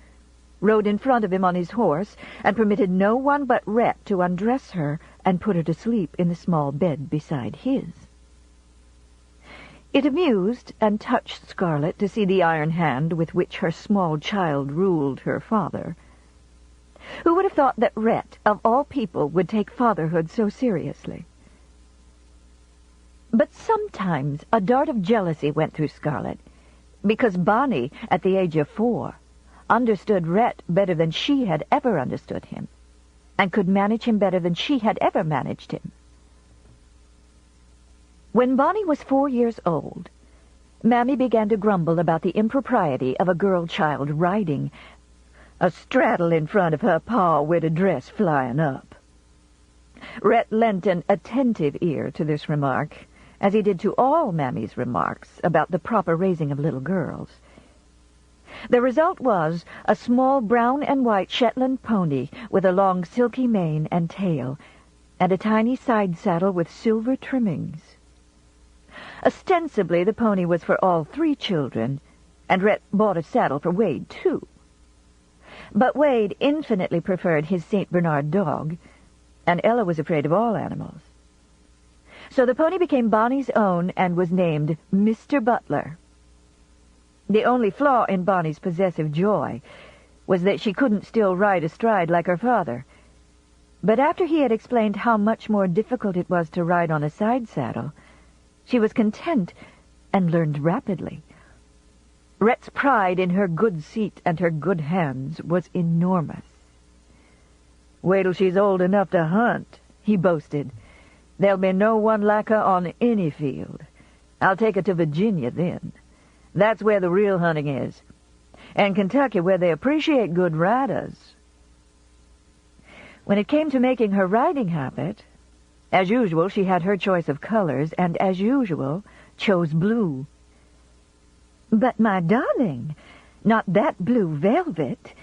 Speaker 1: rode in front of him on his horse, and permitted no one but Rhett to undress her and put her to sleep in the small bed beside his. It amused and touched Scarlet to see the iron hand with which her small child ruled her father. Who would have thought that Rhett, of all people, would take fatherhood so seriously? But sometimes a dart of jealousy went through Scarlet, because Bonnie, at the age of 4, understood Rhett better than she had ever understood him, and could manage him better than she had ever managed him. When Bonnie was 4 years old, Mammy began to grumble about the impropriety of a girl-child riding a straddle in front of her pa with a dress flying up. Rhett lent an attentive ear to this remark, as he did to all Mammy's remarks about the proper raising of little girls. The result was a small brown and white Shetland pony with a long silky mane and tail, and a tiny side saddle with silver trimmings. Ostensibly, the pony was for all 3 children, and Rhett bought a saddle for Wade, too. But Wade infinitely preferred his St. Bernard dog, and Ella was afraid of all animals. So the pony became Bonnie's own and was named Mr. Butler. The only flaw in Bonnie's possessive joy was that she couldn't still ride astride like her father. But after he had explained how much more difficult it was to ride on a side saddle, she was content and learned rapidly. Rhett's pride in her good seat and her good hands was enormous. "Wait till she's old enough to hunt," he boasted. "There'll be no one like her on any field. I'll take her to Virginia then. That's where the real hunting is. And Kentucky, where they appreciate good riders." When it came to making her riding habit, as usual, she had her choice of colors, and as usual, chose blue. "But, my darling, not that blue velvet.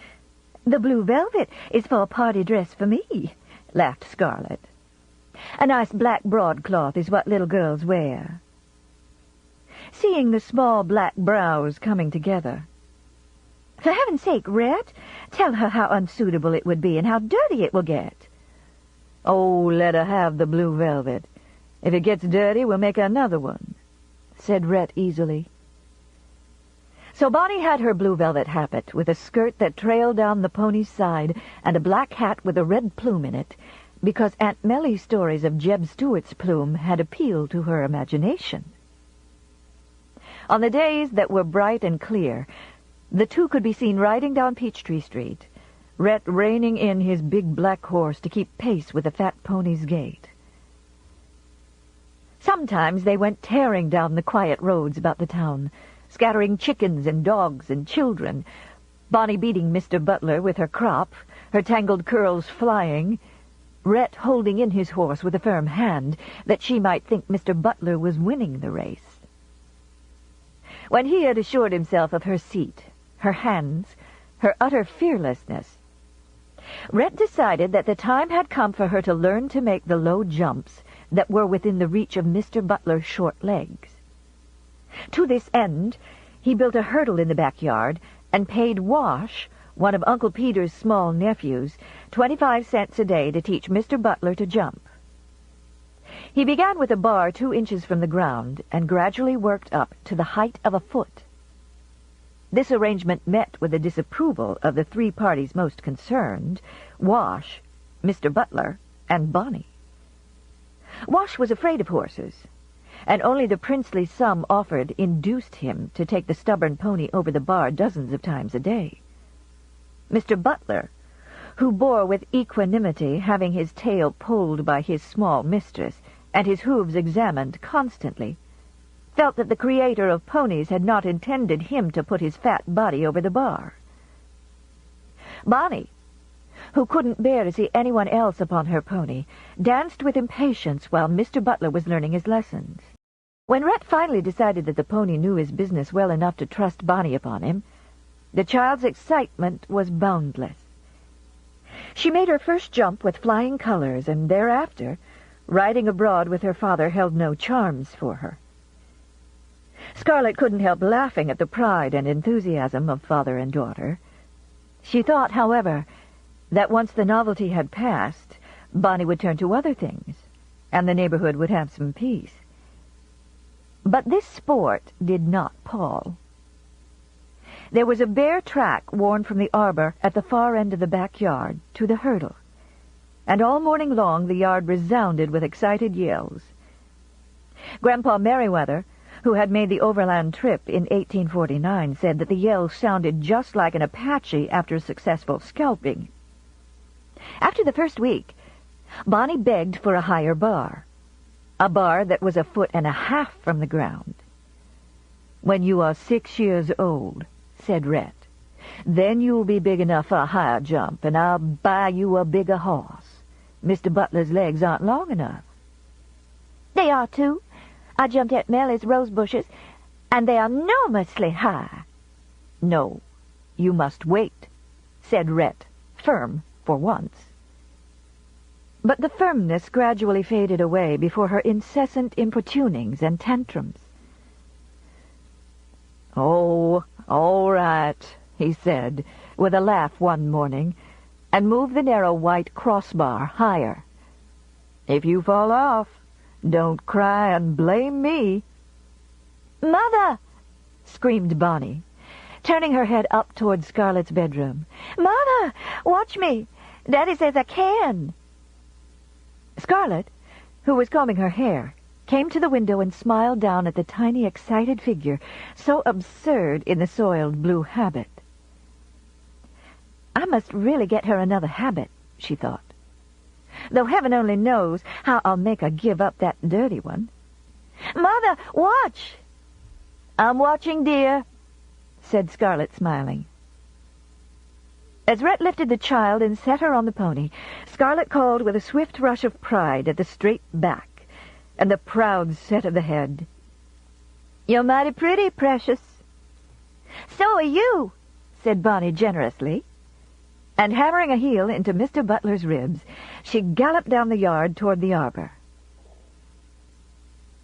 Speaker 1: The blue velvet is for a party dress for me," laughed Scarlet. "A nice black broadcloth is what little girls wear." Seeing the small black brows coming together, "For heaven's sake, Rhett, tell her how unsuitable it would be and how dirty it will get." "Oh, let her have the blue velvet. If it gets dirty, we'll make another one," said Rhett easily. So Bonnie had her blue velvet habit, with a skirt that trailed down the pony's side, and a black hat with a red plume in it, because Aunt Mellie's stories of Jeb Stuart's plume had appealed to her imagination. On the days that were bright and clear, the two could be seen riding down Peachtree Street, Rhett reining in his big black horse to keep pace with the fat pony's gait. Sometimes they went tearing down the quiet roads about the town, scattering chickens and dogs and children, Bonnie beating Mr. Butler with her crop, her tangled curls flying, Rhett holding in his horse with a firm hand, that she might think Mr. Butler was winning the race. When he had assured himself of her seat, her hands, her utter fearlessness, Rhett decided that the time had come for her to learn to make the low jumps that were within the reach of Mr. Butler's short legs. To this end, he built a hurdle in the backyard and paid Wash, one of Uncle Peter's small nephews, 25 cents a day to teach Mr. Butler to jump. He began with a bar 2 inches from the ground and gradually worked up to the height of a foot. This arrangement met with the disapproval of the 3 parties most concerned, Wash, Mr. Butler, and Bonnie. Wash was afraid of horses, and only the princely sum offered induced him to take the stubborn pony over the bar dozens of times a day. Mr. Butler, who bore with equanimity, having his tail pulled by his small mistress and his hooves examined constantly, felt that the creator of ponies had not intended him to put his fat body over the bar. Bonnie, who couldn't bear to see anyone else upon her pony, danced with impatience while Mr. Butler was learning his lessons. When Rhett finally decided that the pony knew his business well enough to trust Bonnie upon him, the child's excitement was boundless. She made her first jump with flying colors, and thereafter, riding abroad with her father held no charms for her. Scarlet couldn't help laughing at the pride and enthusiasm of father and daughter. She thought, however, that once the novelty had passed, Bonnie would turn to other things, and the neighborhood would have some peace. But this sport did not pall. There was a bare track worn from the arbor at the far end of the backyard to the hurdle, and all morning long the yard resounded with excited yells. Grandpa Merriweather, who had made the overland trip in 1849, said that the yells sounded just like an Apache after a successful scalping. After the first week, Bonnie begged for a higher bar, a bar that was 1.5 feet from the ground. "When you are 6 years old," said Rhett, "then you'll be big enough for a higher jump, and I'll buy you a bigger horse. Mr. Butler's legs aren't long enough." "They are, too. I jumped at Mellie's rose bushes, and they are enormously high." "No, you must wait," said Rhett, firm for once. But the firmness gradually faded away before her incessant importunings and tantrums. "Oh, all right," he said, with a laugh one morning, and moved the narrow white crossbar higher. "If you fall off, don't cry and blame me." "Mother!" screamed Bonnie, turning her head up toward Scarlet's bedroom. "Mother, watch me! Daddy says I can." Scarlet, who was combing her hair, came to the window and smiled down at the tiny, excited figure, so absurd in the soiled blue habit. "I must really get her another habit," she thought, "though heaven only knows how I'll make her give up that dirty one." "Mother, watch!" "I'm watching, dear," said Scarlet, smiling. As Rhett lifted the child and set her on the pony, Scarlet called with a swift rush of pride at the straight back and the proud set of the head, "You're mighty pretty, precious." "So are you," said Bonnie generously, and hammering a heel into Mr. Butler's ribs, she galloped down the yard toward the arbor.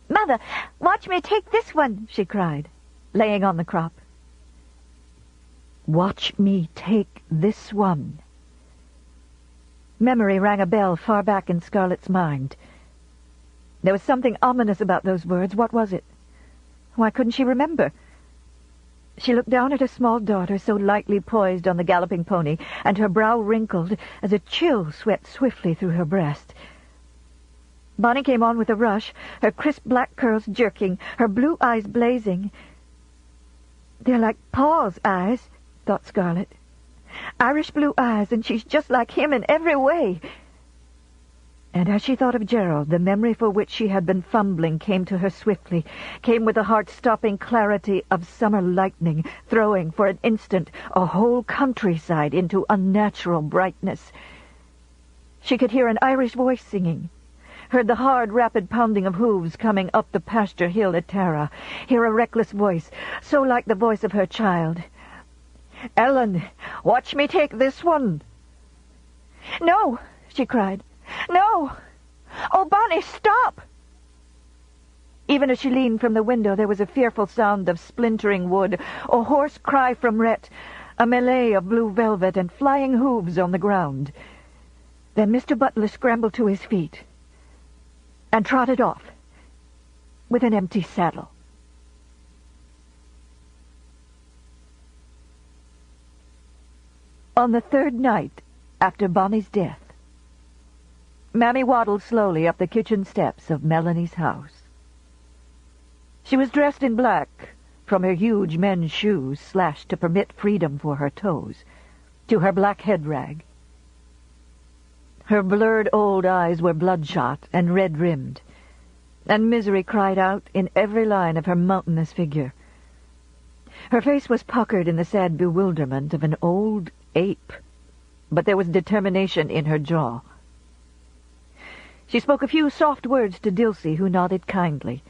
Speaker 1: "Mother, watch me take this one," she cried, laying on the crop. "Watch me take this one." Memory rang a bell far back in Scarlet's mind. There was something ominous about those words. What was it? Why couldn't she remember? She looked down at her small daughter, so lightly poised on the galloping pony, and her brow wrinkled as a chill swept swiftly through her breast. Bonnie came on with a rush, her crisp black curls jerking, her blue eyes blazing. "They're like Pa's eyes," thought Scarlet. "Irish blue eyes, and she's just like him in every way." And as she thought of Gerald, the memory for which she had been fumbling came to her swiftly, came with the heart-stopping clarity of summer lightning, throwing for an instant a whole countryside into unnatural brightness. She could hear an Irish voice singing, heard the hard, rapid pounding of hooves coming up the pasture hill at Tara, hear a reckless voice, so like the voice of her child. "Ellen, watch me take this one." "No," she cried. "No! "Oh, Bonnie, stop!" Even as she leaned from the window, there was a fearful sound of splintering wood, a hoarse cry from Rhett, a melee of blue velvet, and flying hooves on the ground. Then Mr. Butler scrambled to his feet and trotted off with an empty saddle. On the third night after Bonnie's death, Mammy waddled slowly up the kitchen steps of Melanie's house. She was dressed in black, from her huge men's shoes slashed to permit freedom for her toes, to her black head rag. Her blurred old eyes were bloodshot and red-rimmed, and misery cried out in every line of her mountainous figure. Her face was puckered in the sad bewilderment of an old ape, but there was determination in her jaw. She spoke a few soft words to Dilsey, who nodded kindly,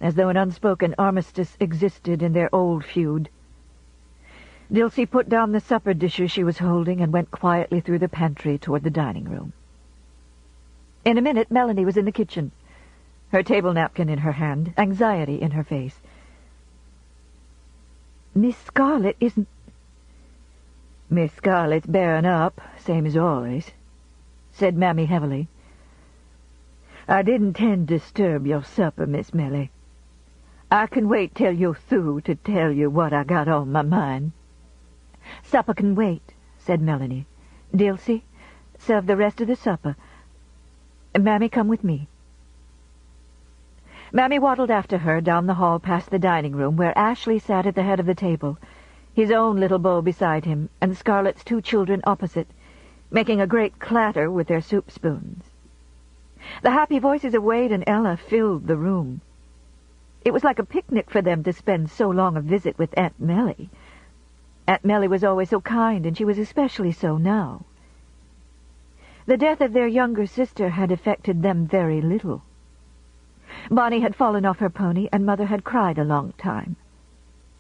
Speaker 1: as though an unspoken armistice existed in their old feud. Dilsey put down the supper dishes she was holding and went quietly through the pantry toward the dining room. In a minute, Melanie was in the kitchen, her table napkin in her hand, anxiety in her face. "Miss Scarlet isn't—" "Miss Scarlet's bearing up, same as always," said Mammy heavily. "I didn't tend to disturb your supper, Miss Melly. I can wait till you're through to tell you what I got on my mind." "Supper can wait," said Melanie. "Dilsey, serve the rest of the supper. Mammy, come with me." Mammy waddled after her down the hall past the dining room, where Ashley sat at the head of the table, his own little bowl beside him, and Scarlet's two children opposite, making a great clatter with their soup spoons. The happy voices of Wade and Ella filled the room. It was like a picnic for them to spend so long a visit with Aunt Mellie. Aunt Mellie was always so kind, and she was especially so now. The death of their younger sister had affected them very little. Bonnie had fallen off her pony, and Mother had cried a long time.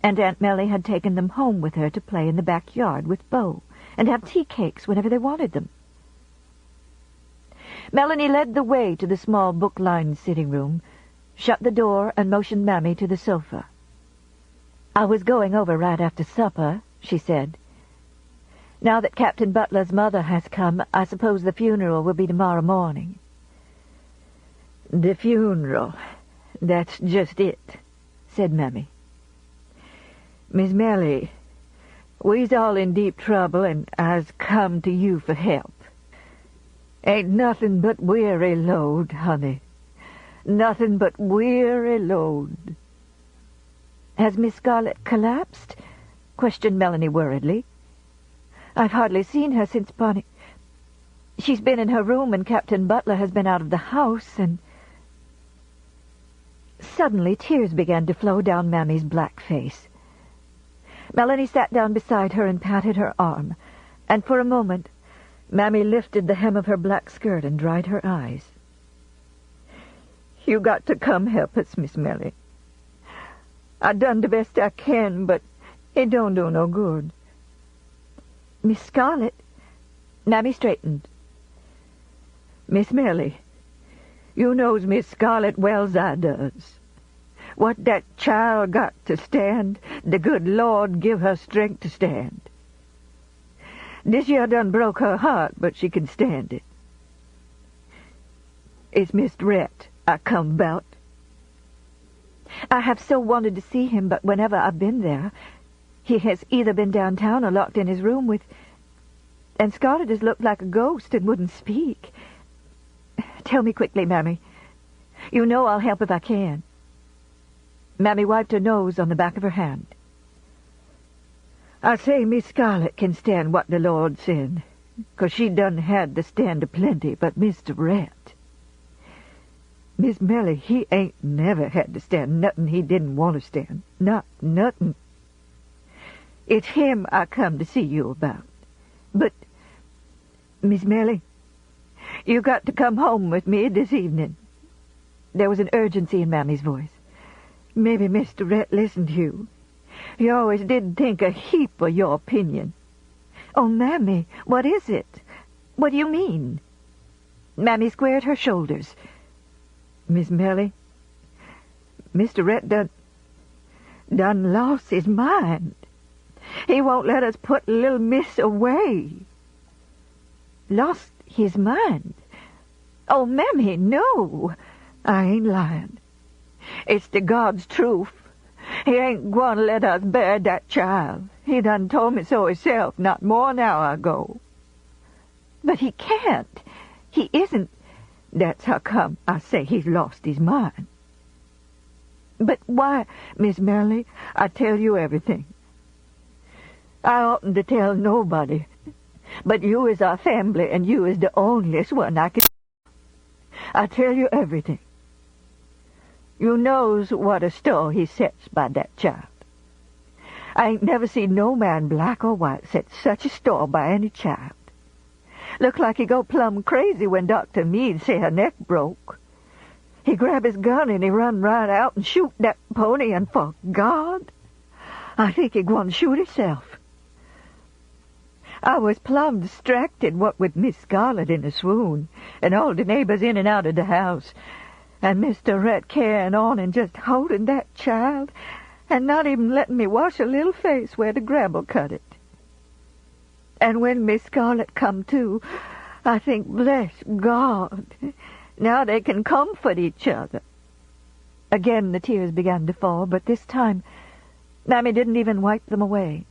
Speaker 1: And Aunt Mellie had taken them home with her to play in the backyard with Bo, and have tea cakes whenever they wanted them. Melanie led the way to the small book-lined sitting room, shut the door, and motioned Mammy to the sofa. "I was going over right after supper," she said. "Now that Captain Butler's mother has come, I suppose the funeral will be tomorrow morning." "The funeral, that's just it," said Mammy. "Miss Melly, we's all in deep trouble, and I's come to you for help. Ain't nothing but weary load, honey. Nothing but weary load." "Has Miss Scarlet collapsed?" questioned Melanie worriedly. "I've hardly seen her since Bonnie. She's been in her room, and Captain Butler has been out of the house, and—" Suddenly tears began to flow down Mammy's black face. Melanie sat down beside her and patted her arm, and for a moment Mammy lifted the hem of her black skirt and dried her eyes. "You got to come help us, Miss Melly. I done the best I can, but it don't do no good." "Miss Scarlet—" Mammy straightened. "Miss Melly, you knows Miss Scarlet well's I does. What that child got to stand, the good Lord give her strength to stand. This year done broke her heart, but she can stand it. It's Mr. Rhett I come about." "I have so wanted to see him, but whenever I've been there, he has either been downtown or locked in his room with... And Scarlet has looked like a ghost and wouldn't speak. Tell me quickly, Mammy. You know I'll help if I can." Mammy wiped her nose on the back of her hand. "I say Miss Scarlet can stand what the Lord send, 'cause she done had to stand a plenty, but Mr. Rhett, Miss Melly, he ain't never had to stand nothing he didn't want to stand. Not nothing. It's him I come to see you about. But, Miss Melly, you got to come home with me this evening." There was an urgency in Mammy's voice. "Maybe Mr. Rhett listened to you. He always did think a heap of your opinion." "Oh, Mammy, what is it? What do you mean?" Mammy squared her shoulders. Miss Melly, Mr. Rhett done lost his mind. He won't let us put little miss away. Lost his mind? Oh, Mammy, no. I ain't lying. It's the God's truth. He ain't gwine to let us bury that child. He done told me so himself not more 'n hour ago. But he can't. He isn't. That's how come I say he's lost his mind. But why, Miss Melly, I tell you everything. I oughtn't to tell nobody. But you is our family, and you is the onlyest one I can... I tell you everything. You knows what a store he sets by that child. I ain't never seen no man, black or white, set such a store by any child. Look like he go plumb crazy when Dr. Meade say her neck broke. He grab his gun and he run right out and shoot that pony, and for God, I think he gwine shoot himself. I was plumb distracted, what with Miss Scarlett in a swoon, and all the neighbors in and out of the house, and Mr. Rhett carrying on and just holding that child, and not even letting me wash a little face where the grabble cut it. And when Miss Scarlett come to, I think, bless God, now they can comfort each other. Again the tears began to fall, but this time Mammy didn't even wipe them away.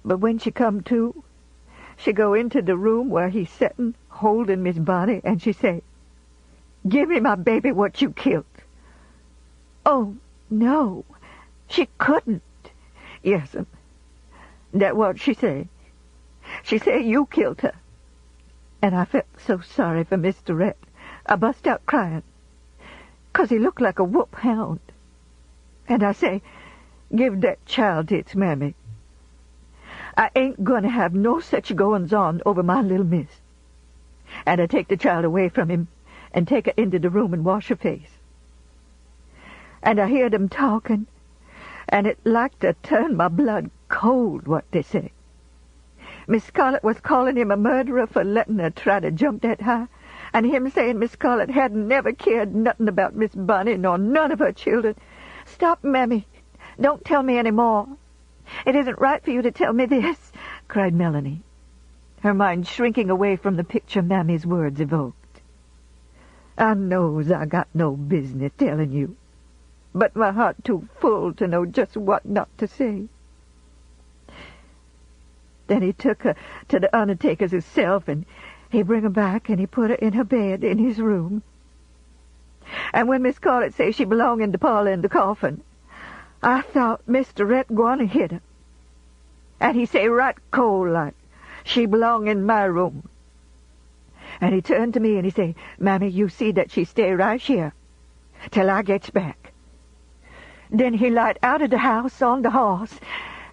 Speaker 1: But when she come to, she go into the room where he's settin', holding Miss Bonnie, and she say, "Give me my baby what you killed." Oh, no, she couldn't. Yes'm, that what she say. She say you killed her. And I felt so sorry for Mr. Rhett. I bust out crying, 'cause he looked like a whoop hound. And I say, "Give that child to its mammy. I ain't going to have no such goings-on over my little miss." And I take the child away from him and take her into the room and wash her face. And I hear them talking, and it like to turn my blood cold, what they say. Miss Scarlett was calling him a murderer for letting her try to jump that high, and him saying Miss Scarlett hadn't never cared nothing about Miss Bonnie nor none of her children. "Stop, Mammy. Don't tell me any more. It isn't right for you to tell me this," cried Melanie, her mind shrinking away from the picture Mammy's words evoked. "I knows I got no business telling you, but my heart too full to know just what not to say." Then he took her to the undertaker's himself, and he bring her back, and he put her in her bed in his room. And when Miss Scarlett say she belong in the parlor in the coffin, I thought Mr. Rhett gwine to hit her. And he say right cold like, "She belong in my room." And he turned to me and he say, "Mammy, you see that she stay right here till I gets back." Then he light out of the house on the horse,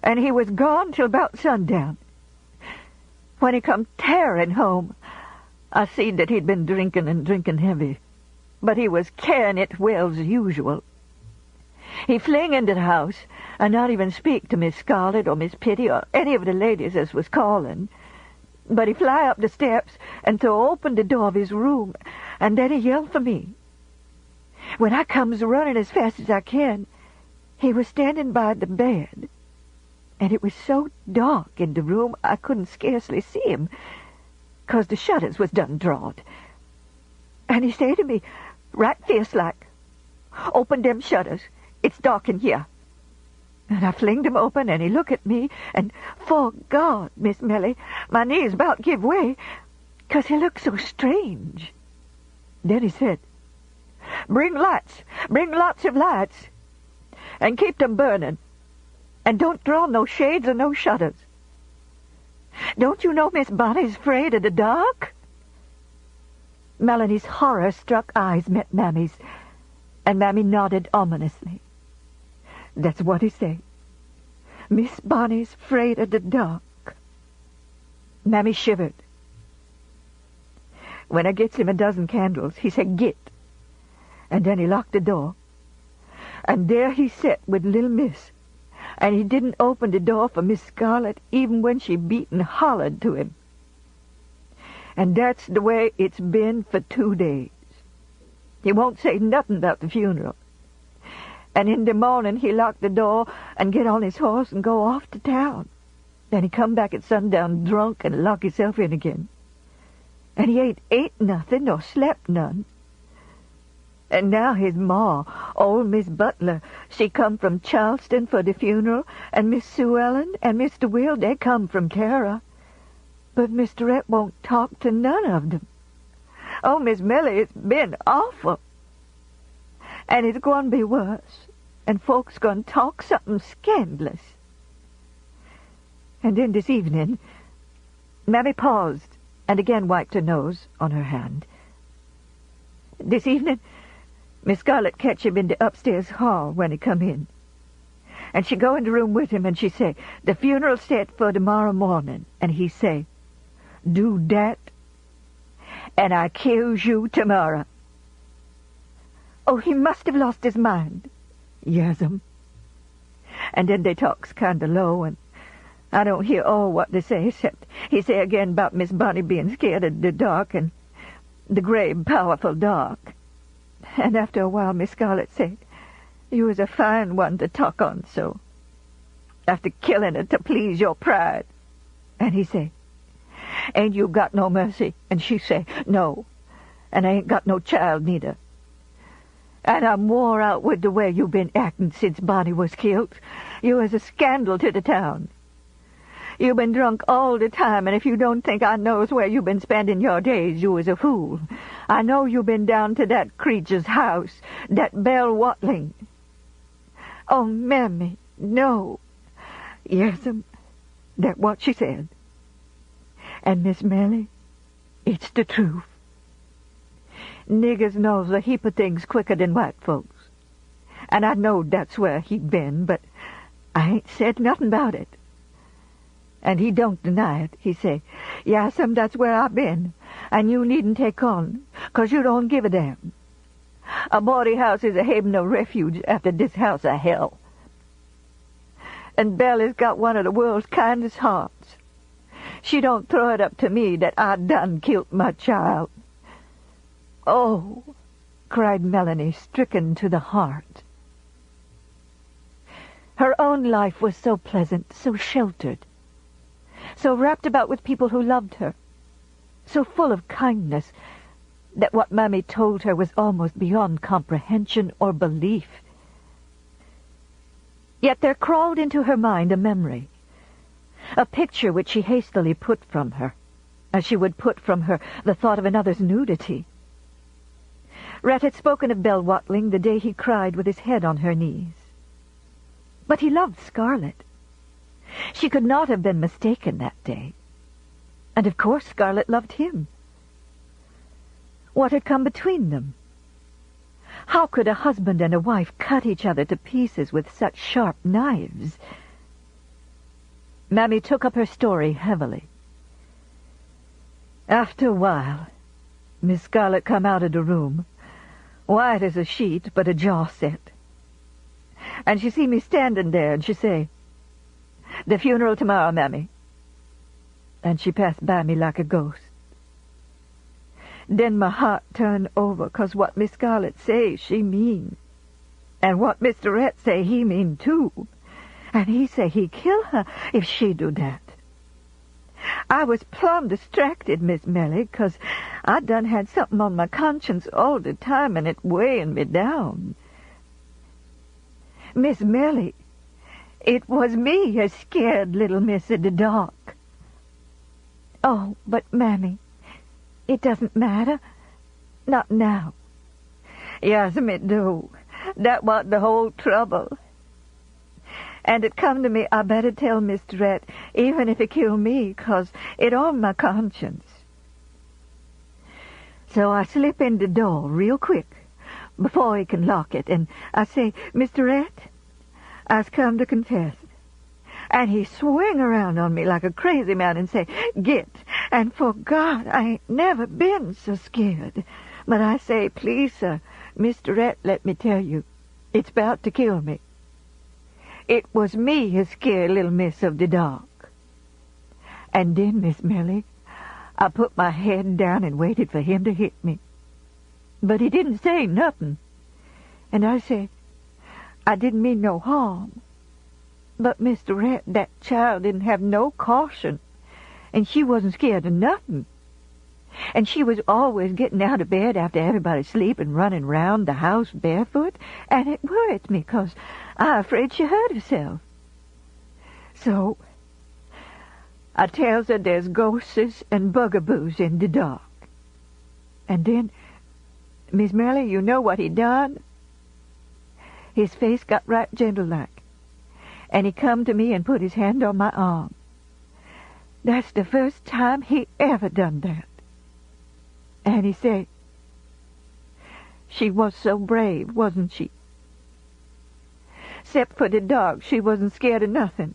Speaker 1: and he was gone till about sundown. When he come tearing home, I seen that he'd been drinking and drinking heavy, but he was carrying it well's usual. He fling into the house, and not even speak to Miss Scarlett or Miss Pitty or any of the ladies as was calling, but he fly up the steps and throw open the door of his room, and then he yelled for me. When I comes running as fast as I can, he was standing by the bed, and it was so dark in the room I couldn't scarcely see him, 'cause the shutters was done drawed. And he say to me, right fierce-like, "Open them shutters. It's dark in here." And I flinged them open, and he look at me, and, for God, Miss Melly, my knees about give way, 'cause he looked so strange. Then he said, bring lots of lights, and keep them burning, and don't draw no shades or no shutters. Don't you know Miss Bonnie's afraid of the dark?" Melanie's horror-struck eyes met Mammy's, and Mammy nodded ominously. "That's what he say. Miss Bonnie's afraid of the dark." Mammy shivered. When I gets him a dozen candles, he said, "Git." And then he locked the door. And there he sat with little Miss, and he didn't open the door for Miss Scarlett even when she beat and hollered to him. And that's the way it's been for 2 days. He won't say nothing about the funeral. And in the morning he lock the door and get on his horse and go off to town. Then he come back at sundown drunk and lock himself in again. And he ain't ate nothing nor slept none. And now his ma, old Miss Butler, she come from Charleston for the funeral, and Miss Sue Ellen and Mr. Will, they come from Tara. But Mr. Rhett won't talk to none of them. Oh, Miss Millie, it's been awful. And it's going to be worse, and folks going to talk something scandalous. And then this evening, Mammy paused and again wiped her nose on her hand. This evening, Miss Scarlett catch him in the upstairs hall when he come in. And she go in the room with him and she say, the funeral set for tomorrow morning. And he say, do that, and I kills you tomorrow. Oh, he must have lost his mind. Yes'm. And then they talks kind of low, and I don't hear all what they say, except he say again about Miss Bonnie being scared of the dark, and the grave powerful dark. And after a while, Miss Scarlett said, you was a fine one to talk on so, after killing her to please your pride. And he say, ain't you got no mercy? And she say, no, and I ain't got no child neither. And I'm wore out with the way you been acting since Bonnie was killed. You was a scandal to the town. You been drunk all the time, and if you don't think I knows where you been spending your days, you was a fool. I know you been down to that creature's house, that Belle Watling. Oh, Mammy, no. Yes'm, that what she said. And Miss Millie, it's the truth. Niggers knows a heap of things quicker than white folks. And I knowed that's where he'd been, but I ain't said nothing about it. And he don't deny it. He say, yes'm, that's where I been, and you needn't take on, 'cause you don't give a damn. A bawdy house is a haven of refuge after this house of hell. And Bellie's got one of the world's kindest hearts. She don't throw it up to me that I done killed my child. Oh, cried Melanie, stricken to the heart. Her own life was so pleasant, so sheltered, so wrapped about with people who loved her, so full of kindness, that what Mammy told her was almost beyond comprehension or belief. Yet there crawled into her mind a memory, a picture which she hastily put from her, as she would put from her the thought of another's nudity. Rhett had spoken of Belle Watling the day he cried with his head on her knees. But he loved Scarlett. She could not have been mistaken that day. And of course Scarlett loved him. What had come between them? How could a husband and a wife cut each other to pieces with such sharp knives? Mammy took up her story heavily. After a while, Miss Scarlett come out of the room, white as a sheet, but a jaw set. And she see me standing there, and she say, the funeral tomorrow, Mammy. And she passed by me like a ghost. Then my heart turned over, 'cause what Miss Scarlett say, she mean. And what Mr. Rhett say, he mean too. And he say he kill her if she do that. I was plumb distracted, Miss Millie, 'cause I done had something on my conscience all the time, and it weighing me down. Miss Millie, it was me, a scared little miss in the dark. Oh, but Mammy, it doesn't matter. Not now. Yas'm, it do. That was the whole trouble. And it come to me I better tell Mr. Rhett, even if it kill me, 'cause it on my conscience. So I slip in the door real quick, before he can lock it, and I say, Mr. Rhett, I's come to confess. And he swing around on me like a crazy man and say, get. And for God, I ain't never been so scared. But I say, please, sir, Mr. Rhett, let me tell you, it's about to kill me. It was me, a scared little miss of the dark. And then, Miss Millie, I put my head down and waited for him to hit me. But he didn't say nothing. And I said, I didn't mean no harm. But, Mr. Rhett, that child didn't have no caution, and she wasn't scared of nothing. And she was always getting out of bed after everybody's asleep and running round the house barefoot, and it worried me, 'cause I afraid she hurt herself. So I tells her there's ghosts and bugaboos in the dark. And then, Miss Merle, you know what he done? His face got right gentle-like, and he come to me and put his hand on my arm. That's the first time he ever done that. And he said, she was so brave, wasn't she? 'Cept for the dog, she wasn't scared of nothing.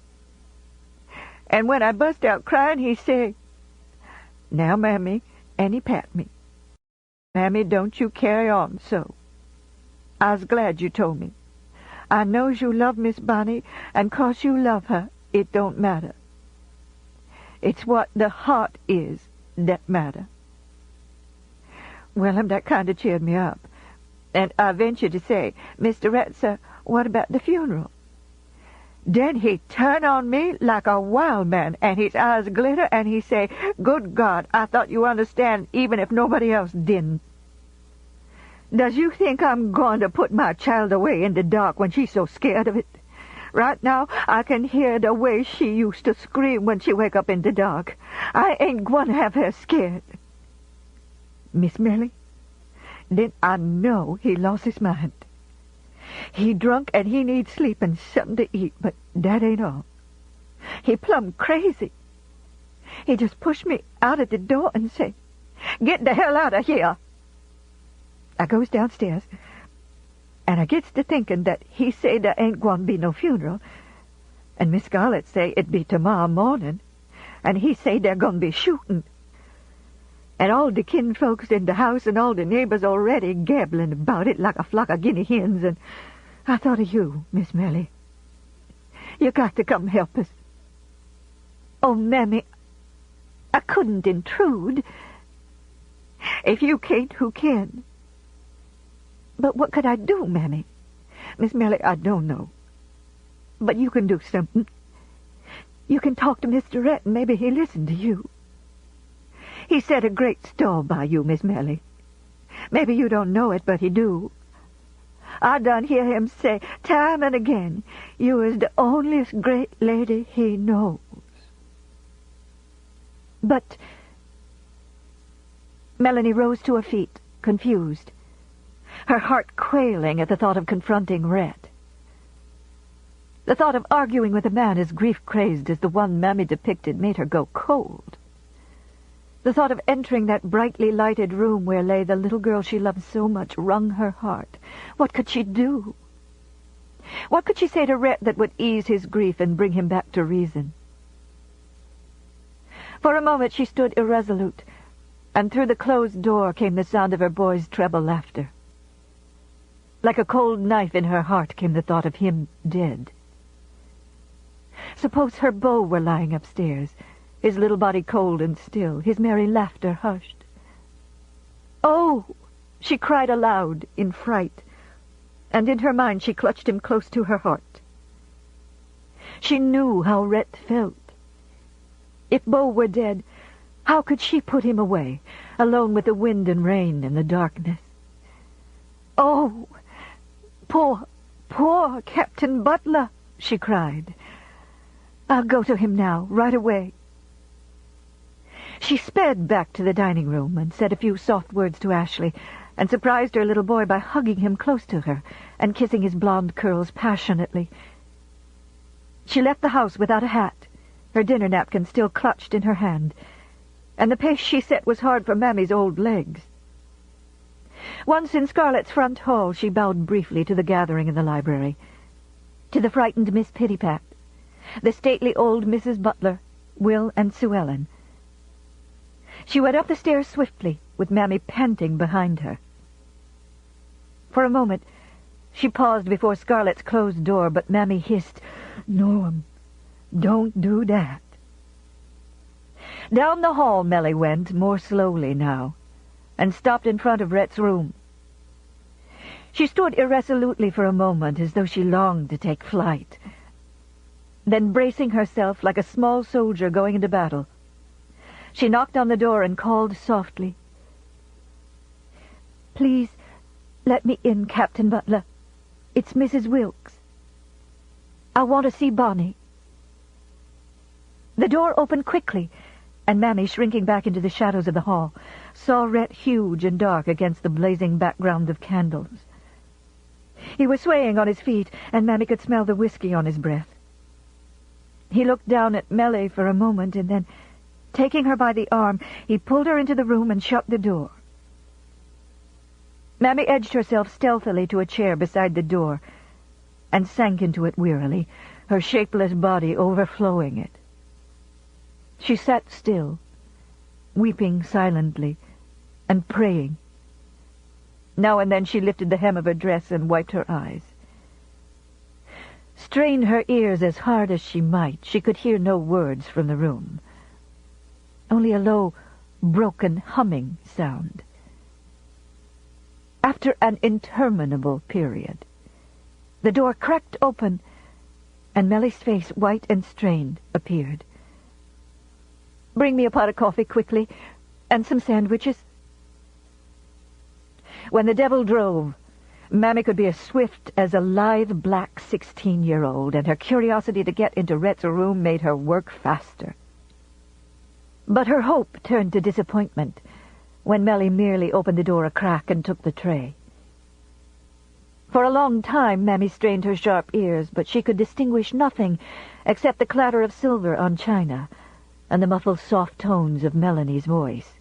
Speaker 1: And when I bust out crying, he said, now, Mammy, and he pat me. Mammy, don't you carry on so. I's glad you told me. I knows you love Miss Bonnie, and 'cause you love her, it don't matter. It's what the heart is that matter. Well, that kind of cheered me up. And I ventured to say, Mr. Rhett, sir, what about the funeral? Then he turned on me like a wild man, and his eyes glitter, and he say, good God, I thought you understand even if nobody else didn't. Does you think I'm going to put my child away in the dark when she's so scared of it? Right now, I can hear the way she used to scream when she wake up in the dark. I ain't going to have her scared. Miss Millie, then I know he lost his mind. He drunk and he needs sleep and something to eat, but that ain't all. He plumb crazy. He just pushed me out at the door and said, get the hell out of here. I goes downstairs, and I gets to thinking that he say there ain't going to be no funeral, and Miss Scarlett say it be tomorrow morning, and he say they're going to be shooting. And all the kinfolks in the house and all the neighbors already gabbling about it like a flock of guinea hens, and I thought of you, Miss Melly. You got to come help us. Oh, Mammy, I couldn't intrude. If you can't, who can? But what could I do, Mammy? Miss Melly, I don't know. But you can do something. You can talk to Mr. Rhett, and maybe he'll listen to you. He set a great store by you, Miss Melly. Maybe you don't know it, but he do. I done hear him say time and again, you is the onlyest great lady he knows. But Melanie rose to her feet, confused, her heart quailing at the thought of confronting Rhett. The thought of arguing with a man as grief-crazed as the one Mammy depicted made her go cold. The thought of entering that brightly lighted room where lay the little girl she loved so much wrung her heart. What could she do? What could she say to Rhett that would ease his grief and bring him back to reason? For a moment she stood irresolute, and through the closed door came the sound of her boy's treble laughter. Like a cold knife in her heart came the thought of him dead. Suppose her beau were lying upstairs, his little body cold and still, his merry laughter hushed. "Oh!" she cried aloud in fright, and in her mind she clutched him close to her heart. She knew how Rhett felt. If Beau were dead, how could she put him away, alone with the wind and rain and the darkness? "Oh, poor Captain Butler!" she cried. "I'll go to him now, right away." She sped back to the dining room and said a few soft words to Ashley, and surprised her little boy by hugging him close to her and kissing his blonde curls passionately. She left the house without a hat, her dinner napkin still clutched in her hand, and the pace she set was hard for Mammy's old legs. Once in Scarlett's front hall, she bowed briefly to the gathering in the library, to the frightened Miss Pittypat, the stately old Mrs. Butler, Will, and Sue Ellen. She went up the stairs swiftly, with Mammy panting behind her. For a moment, she paused before Scarlett's closed door, but Mammy hissed, "Norm, don't do that." Down the hall Melly went, more slowly now, and stopped in front of Rhett's room. She stood irresolutely for a moment, as though she longed to take flight. Then, bracing herself like a small soldier going into battle, she knocked on the door and called softly, "Please, let me in, Captain Butler. It's Mrs. Wilkes. I want to see Bonnie." The door opened quickly, and Mammy, shrinking back into the shadows of the hall, saw Rhett huge and dark against the blazing background of candles. He was swaying on his feet, and Mammy could smell the whiskey on his breath. He looked down at Melly for a moment, and then, taking her by the arm, he pulled her into the room and shut the door. Mammy edged herself stealthily to a chair beside the door and sank into it wearily, her shapeless body overflowing it. She sat still, weeping silently and praying. Now and then she lifted the hem of her dress and wiped her eyes. Strain her ears as hard as she might, she could hear no words from the room. Only a low, broken humming sound. After an interminable period, the door cracked open, and Melly's face, white and strained, appeared. "Bring me a pot of coffee quickly, and some sandwiches." When the devil drove, Mammy could be as swift as a lithe black 16-year-old, and her curiosity to get into Rhett's room made her work faster. But her hope turned to disappointment when Melly merely opened the door a crack and took the tray. For a long time Mammy strained her sharp ears, but she could distinguish nothing except the clatter of silver on china and the muffled soft tones of Melanie's voice.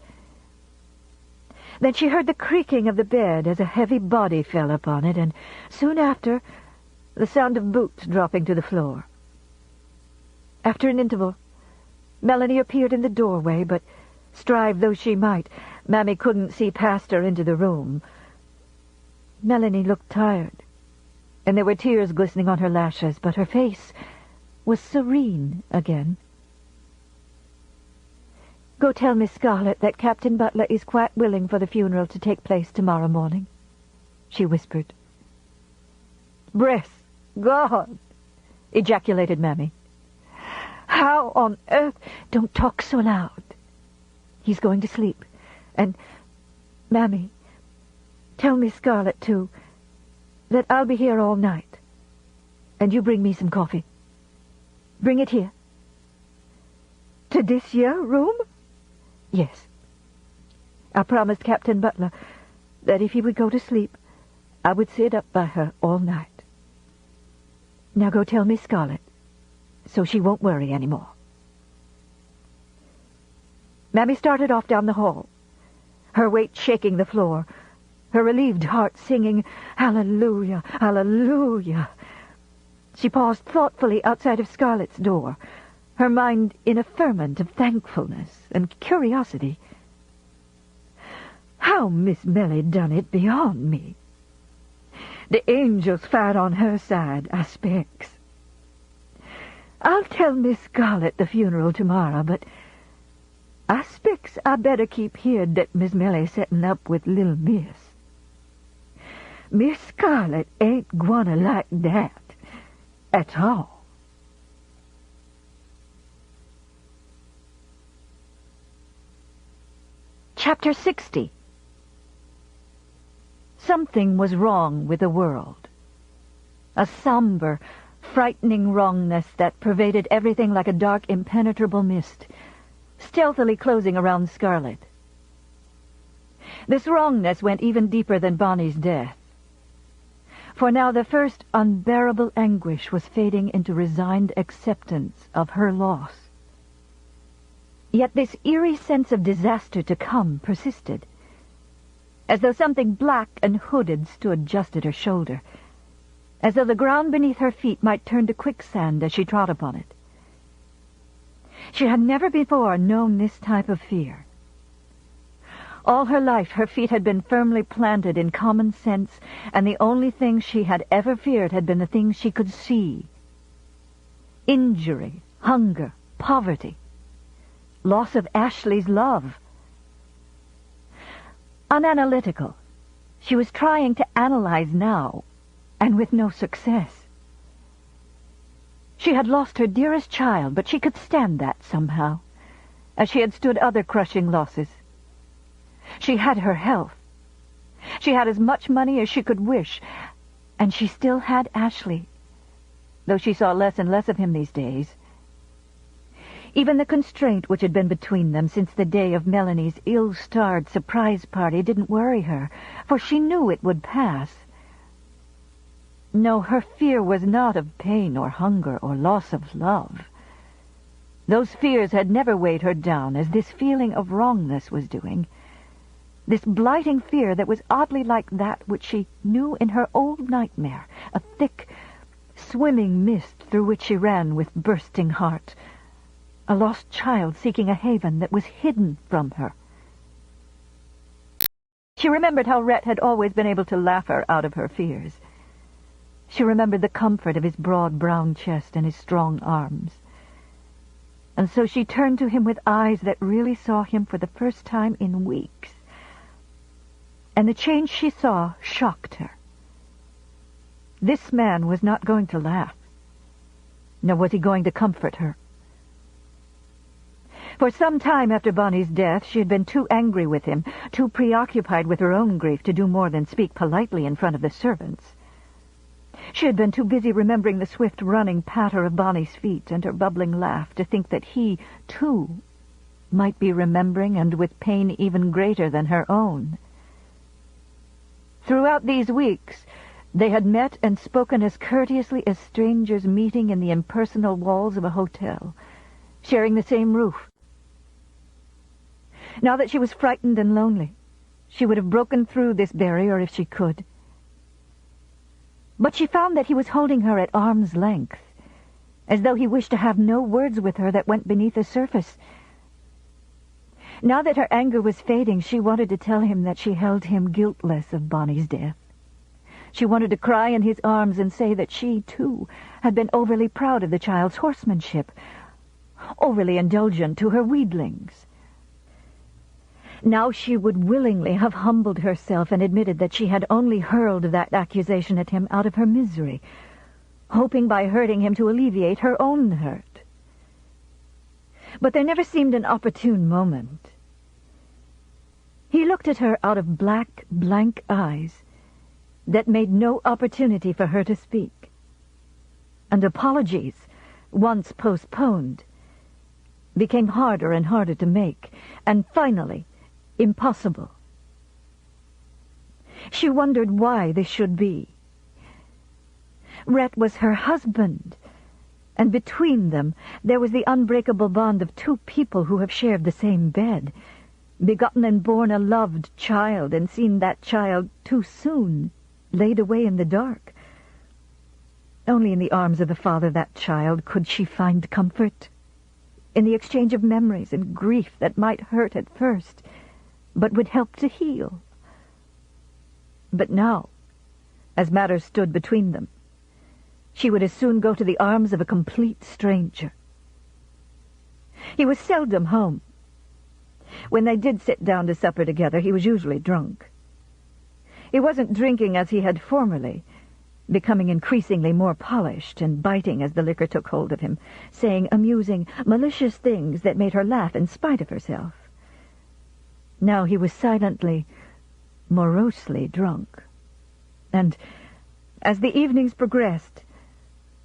Speaker 1: Then she heard the creaking of the bed as a heavy body fell upon it, and soon after, the sound of boots dropping to the floor. After an interval, Melanie appeared in the doorway, but strive though she might, Mammy couldn't see past her into the room. Melanie looked tired, and there were tears glistening on her lashes, but her face was serene again. "Go tell Miss Scarlett that Captain Butler is quite willing for the funeral to take place tomorrow morning," she whispered. "Bless God!" ejaculated Mammy. "How on earth—" "Don't talk so loud. He's going to sleep. And, Mammy, tell Miss Scarlett, too, that I'll be here all night. And you bring me some coffee. Bring it here." "To this here room?" "Yes. I promised Captain Butler that if he would go to sleep, I would sit up by her all night. Now go tell Miss Scarlett, so she won't worry any more." Mammy started off down the hall, her weight shaking the floor, her relieved heart singing, "Hallelujah, hallelujah." She paused thoughtfully outside of Scarlett's door, her mind in a ferment of thankfulness and curiosity. How Miss Melly done it beyond me. The angels fight on her side, I specs. I'll tell Miss Scarlett the funeral tomorrow, but I specs I better keep here that Miss Melly setting up with Lil Miss. Miss Scarlett ain't gonna like that at all. Chapter 60. Something was wrong with the world. A somber, frightening wrongness that pervaded everything like a dark, impenetrable mist, stealthily closing around Scarlett. This wrongness went even deeper than Bonnie's death. For now the first unbearable anguish was fading into resigned acceptance of her loss. Yet this eerie sense of disaster to come persisted, as though something black and hooded stood just at her shoulder, as though the ground beneath her feet might turn to quicksand as she trod upon it. She had never before known this type of fear. All her life her feet had been firmly planted in common sense, and the only thing she had ever feared had been the things she could see. Injury, hunger, poverty. loss of Ashley's love. Unanalytical, she was trying to analyze now, and with no success. She had lost her dearest child, but she could stand that somehow, as she had stood other crushing losses. She had her health. She had as much money as she could wish, and she still had Ashley, though she saw less and less of him these days. Even the constraint which had been between them since the day of Melanie's ill-starred surprise party didn't worry her, for she knew it would pass. No, her fear was not of pain or hunger or loss of love. Those fears had never weighed her down as this feeling of wrongness was doing. This blighting fear that was oddly like that which she knew in her old nightmare, a thick, swimming mist through which she ran with bursting heart, a lost child seeking a haven that was hidden from her. She remembered how Rhett had always been able to laugh her out of her fears. She remembered the comfort of his broad brown chest and his strong arms. And so she turned to him with eyes that really saw him for the first time in weeks. And the change she saw shocked her. This man was not going to laugh, nor was he going to comfort her. For some time after Bonnie's death, she had been too angry with him, too preoccupied with her own grief to do more than speak politely in front of the servants. She had been too busy remembering the swift running patter of Bonnie's feet and her bubbling laugh to think that he, too, might be remembering and with pain even greater than her own. Throughout these weeks, they had met and spoken as courteously as strangers meeting in the impersonal walls of a hotel, sharing the same roof. Now that she was frightened and lonely, she would have broken through this barrier if she could. But she found that he was holding her at arm's length, as though he wished to have no words with her that went beneath the surface. Now that her anger was fading, she wanted to tell him that she held him guiltless of Bonnie's death. She wanted to cry in his arms and say that she, too, had been overly proud of the child's horsemanship, overly indulgent to her wheedlings. Now she would willingly have humbled herself and admitted that she had only hurled that accusation at him out of her misery, hoping by hurting him to alleviate her own hurt. But there never seemed an opportune moment. He looked at her out of black, blank eyes that made no opportunity for her to speak. And apologies, once postponed, became harder and harder to make, and finally impossible. She wondered why this should be. Rhett was her husband, and between them there was the unbreakable bond of two people who have shared the same bed, begotten and born a loved child, and seen that child too soon laid away in the dark. Only in the arms of the father of that child could she find comfort, in the exchange of memories and grief that might hurt at first, but would help to heal. But now, as matters stood between them, she would as soon go to the arms of a complete stranger. He was seldom home. When they did sit down to supper together, he was usually drunk. He wasn't drinking as he had formerly, becoming increasingly more polished and biting as the liquor took hold of him, saying amusing, malicious things that made her laugh in spite of herself. Now he was silently, morosely drunk, and, as the evenings progressed,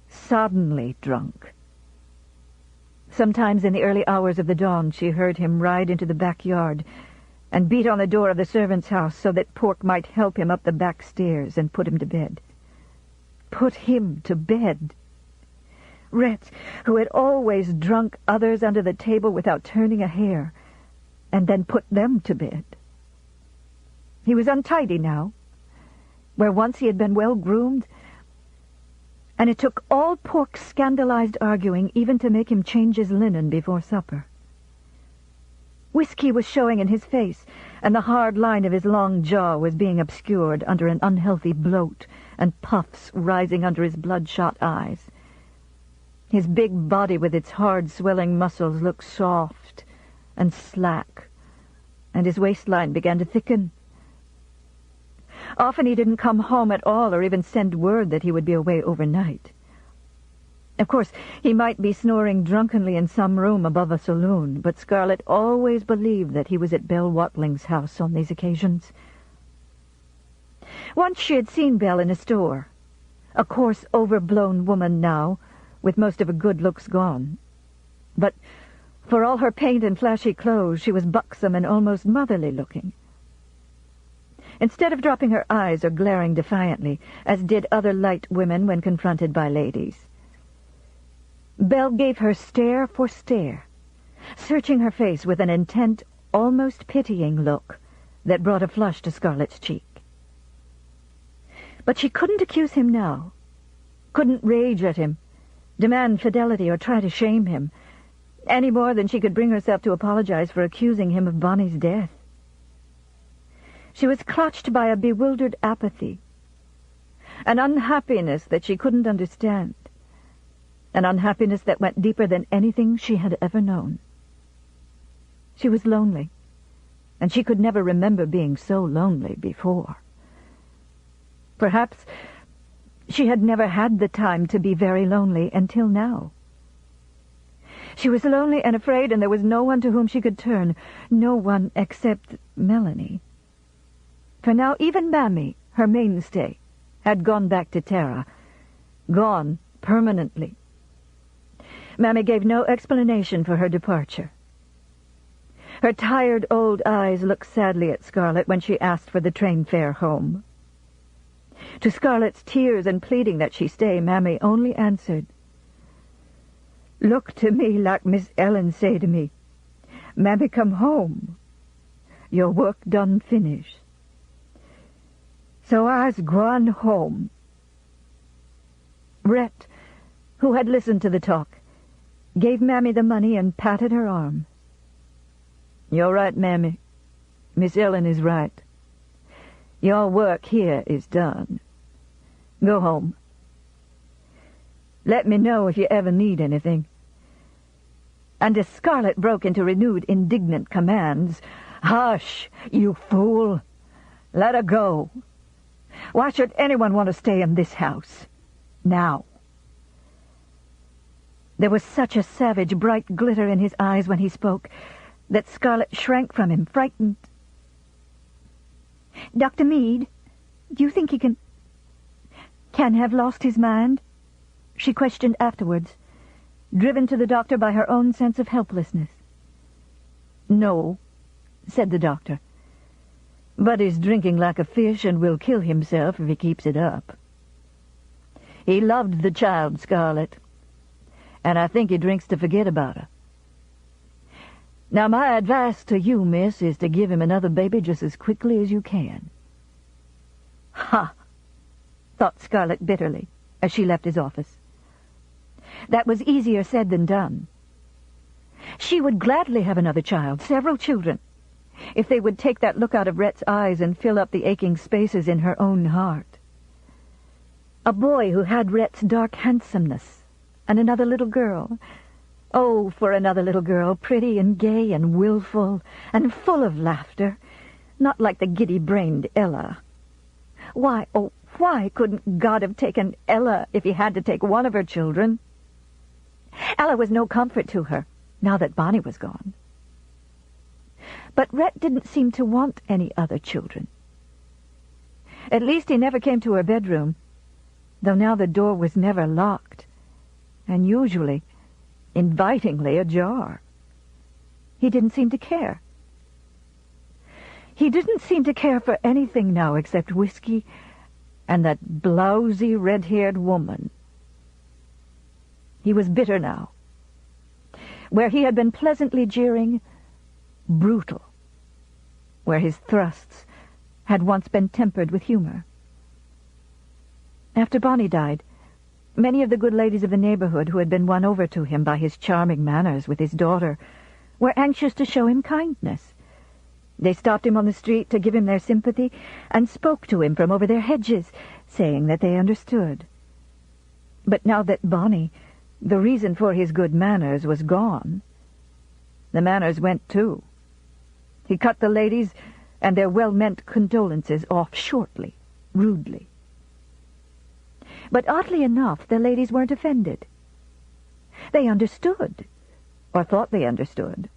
Speaker 1: soddenly drunk. Sometimes in the early hours of the dawn she heard him ride into the backyard and beat on the door of the servant's house so that Pork might help him up the back stairs and put him to bed. Put him to bed. Rhett, who had always drunk others under the table without turning a hair, and then put them to bed. He was untidy now, where once he had been well-groomed, and it took all Pork's scandalized arguing even to make him change his linen before supper. Whiskey was showing in his face, and the hard line of his long jaw was being obscured under an unhealthy bloat and puffs rising under his bloodshot eyes. His big body with its hard, swelling muscles looked soft and slack, and his waistline began to thicken. Often he didn't come home at all or even send word that he would be away overnight. Of course, he might be snoring drunkenly in some room above a saloon, but Scarlett always believed that he was at Belle Watling's house on these occasions. Once she had seen Belle in a store, a coarse, overblown woman now, with most of her good looks gone. But for all her paint and flashy clothes, she was buxom and almost motherly-looking. Instead of dropping her eyes or glaring defiantly, as did other light women when confronted by ladies, Belle gave her stare for stare, searching her face with an intent, almost pitying look that brought a flush to Scarlett's cheek. But she couldn't accuse him now, couldn't rage at him, demand fidelity or try to shame him, any more than she could bring herself to apologize for accusing him of Bonnie's death. She was clutched by a bewildered apathy, an unhappiness that she couldn't understand, an unhappiness that went deeper than anything she had ever known. She was lonely, and she could never remember being so lonely before. Perhaps she had never had the time to be very lonely until now. She was lonely and afraid, and there was no one to whom she could turn, no one except Melanie. For now even Mammy, her mainstay, had gone back to Tara, gone permanently. Mammy gave no explanation for her departure. Her tired old eyes looked sadly at Scarlett when she asked for the train fare home. To Scarlett's tears and pleading that she stay, Mammy only answered, "Look to me like Miss Ellen say to me, Mammy, come home. Your work done finished." So I's gone home. Rhett, who had listened to the talk, gave Mammy the money and patted her arm. "You're right, Mammy. Miss Ellen is right. Your work here is done. Go home. Let me know if you ever need anything." And as Scarlett broke into renewed indignant commands, "Hush, you fool! Let her go. Why should anyone want to stay in this house? Now?" There was such a savage, bright glitter in his eyes when he spoke that Scarlett shrank from him, frightened. "Dr. Meade, do you think he can have lost his mind?" she questioned afterwards, driven to the doctor by her own sense of helplessness. "No," said the doctor, "but he's drinking like a fish and will kill himself if he keeps it up. He loved the child, Scarlett, and I think he drinks to forget about her. Now, my advice to you, miss, is to give him another baby just as quickly as you can." "Ha!" thought Scarlett bitterly as she left his office. That was easier said than done. She would gladly have another child, several children, if they would take that look out of Rhett's eyes and fill up the aching spaces in her own heart. A boy who had Rhett's dark handsomeness, and another little girl. Oh, for another little girl, pretty and gay and willful and full of laughter, not like the giddy-brained Ella. Why, oh, why couldn't God have taken Ella if he had to take one of her children? Ella was no comfort to her, now that Bonnie was gone. But Rhett didn't seem to want any other children. At least he never came to her bedroom, though now the door was never locked, and usually invitingly ajar. He didn't seem to care. He didn't seem to care for anything now except whiskey and that blousy, red-haired woman. He was bitter now. Where he had been pleasantly jeering, brutal. Where his thrusts had once been tempered with humor. After Bonnie died, many of the good ladies of the neighborhood who had been won over to him by his charming manners with his daughter were anxious to show him kindness. They stopped him on the street to give him their sympathy and spoke to him from over their hedges, saying that they understood. But now that Bonnie, the reason for his good manners, was gone, The manners went too. He cut the ladies and their well-meant condolences off shortly, rudely. But oddly enough, the ladies weren't offended. They understood, or thought they understood.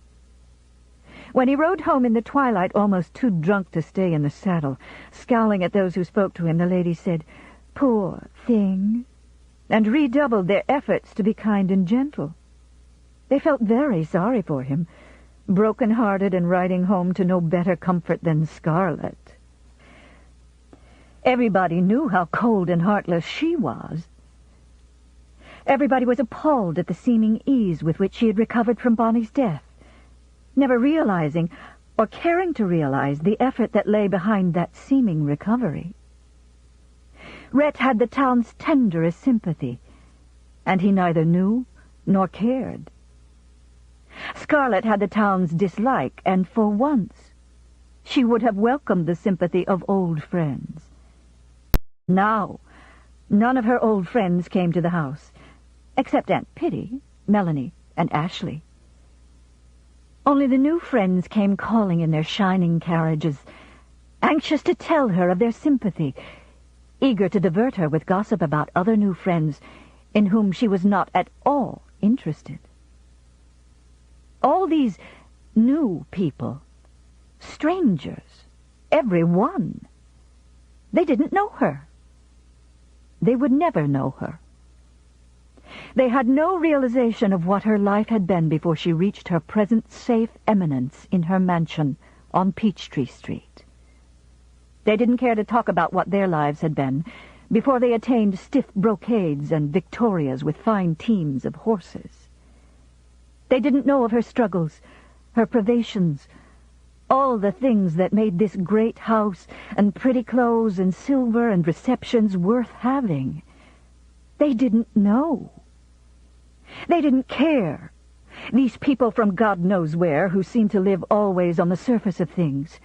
Speaker 1: When he rode home in the twilight, almost too drunk to stay in the saddle, scowling at those who spoke to him, the ladies said, "Poor thing," and redoubled their efforts to be kind and gentle. They felt very sorry for him, broken-hearted and riding home to no better comfort than Scarlet. Everybody knew how cold and heartless she was. Everybody was appalled at the seeming ease with which she had recovered from Bonnie's death, never realizing, or caring to realize, the effort that lay behind that seeming recovery. Rhett had the town's tenderest sympathy, and he neither knew nor cared. Scarlet had the town's dislike, and for once she would have welcomed the sympathy of old friends. Now, none of her old friends came to the house, except Aunt Pitty, Melanie, and Ashley. Only the new friends came calling in their shining carriages, anxious to tell her of their sympathy, eager to divert her with gossip about other new friends in whom she was not at all interested. All these new people, strangers, every one, they didn't know her. They would never know her. They had no realization of what her life had been before she reached her present safe eminence in her mansion on Peachtree Street. They didn't care to talk about what their lives had been before they attained stiff brocades and victorias with fine teams of horses. They didn't know of her struggles, her privations, all the things that made this great house and pretty clothes and silver and receptions worth having. They didn't know. They didn't care. These people from God knows where, who seemed to live always on the surface of things,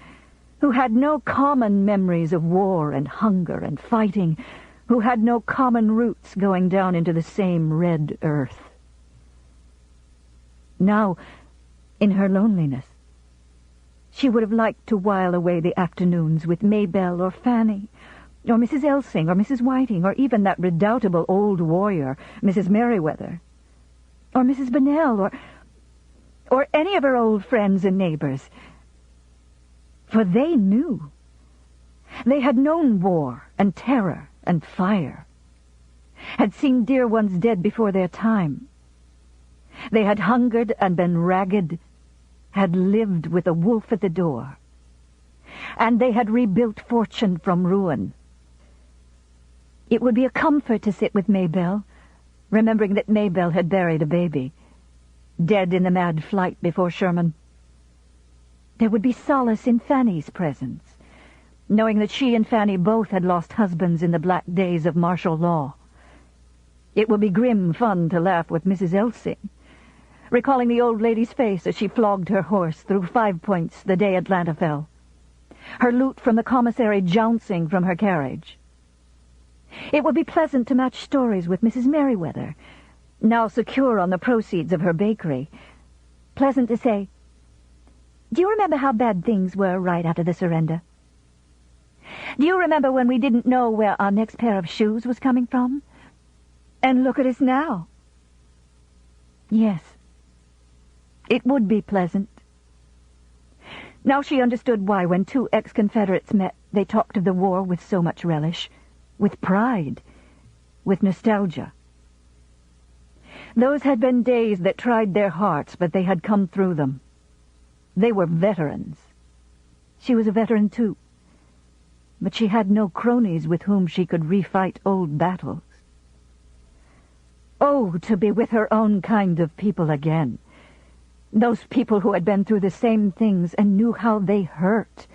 Speaker 1: who had no common memories of war and hunger and fighting, who had no common roots going down into the same red earth. Now, in her loneliness, she would have liked to while away the afternoons with Maybelle or Fanny, or Mrs. Elsing, or Mrs. Whiting, or even that redoubtable old warrior, Mrs. Merriweather, or Mrs. Bunnell, or any of her old friends and neighbors. For they knew. They had known war and terror and fire, had seen dear ones dead before their time. They had hungered and been ragged, had lived with a wolf at the door, and they had rebuilt fortune from ruin. It would be a comfort to sit with Maybelle, remembering that Maybelle had buried a baby, dead in the mad flight before Sherman. There would be solace in Fanny's presence, knowing that she and Fanny both had lost husbands in the black days of martial law. It would be grim fun to laugh with Mrs. Elsing, recalling the old lady's face as she flogged her horse through 5 Points the day Atlanta fell, her loot from the commissary jouncing from her carriage. It would be pleasant to match stories with Mrs. Merriweather, now secure on the proceeds of her bakery. Pleasant to say, "Do you remember how bad things were right after the surrender? Do you remember when we didn't know where our next pair of shoes was coming from? And look at us now." Yes, it would be pleasant. Now she understood why, when two ex-Confederates met, they talked of the war with so much relish, with pride, with nostalgia. Those had been days that tried their hearts, but they had come through them. They were veterans. She was a veteran too, but she had no cronies with whom she could refight old battles. Oh, to be with her own kind of people again. Those people who had been through the same things and knew how they hurt,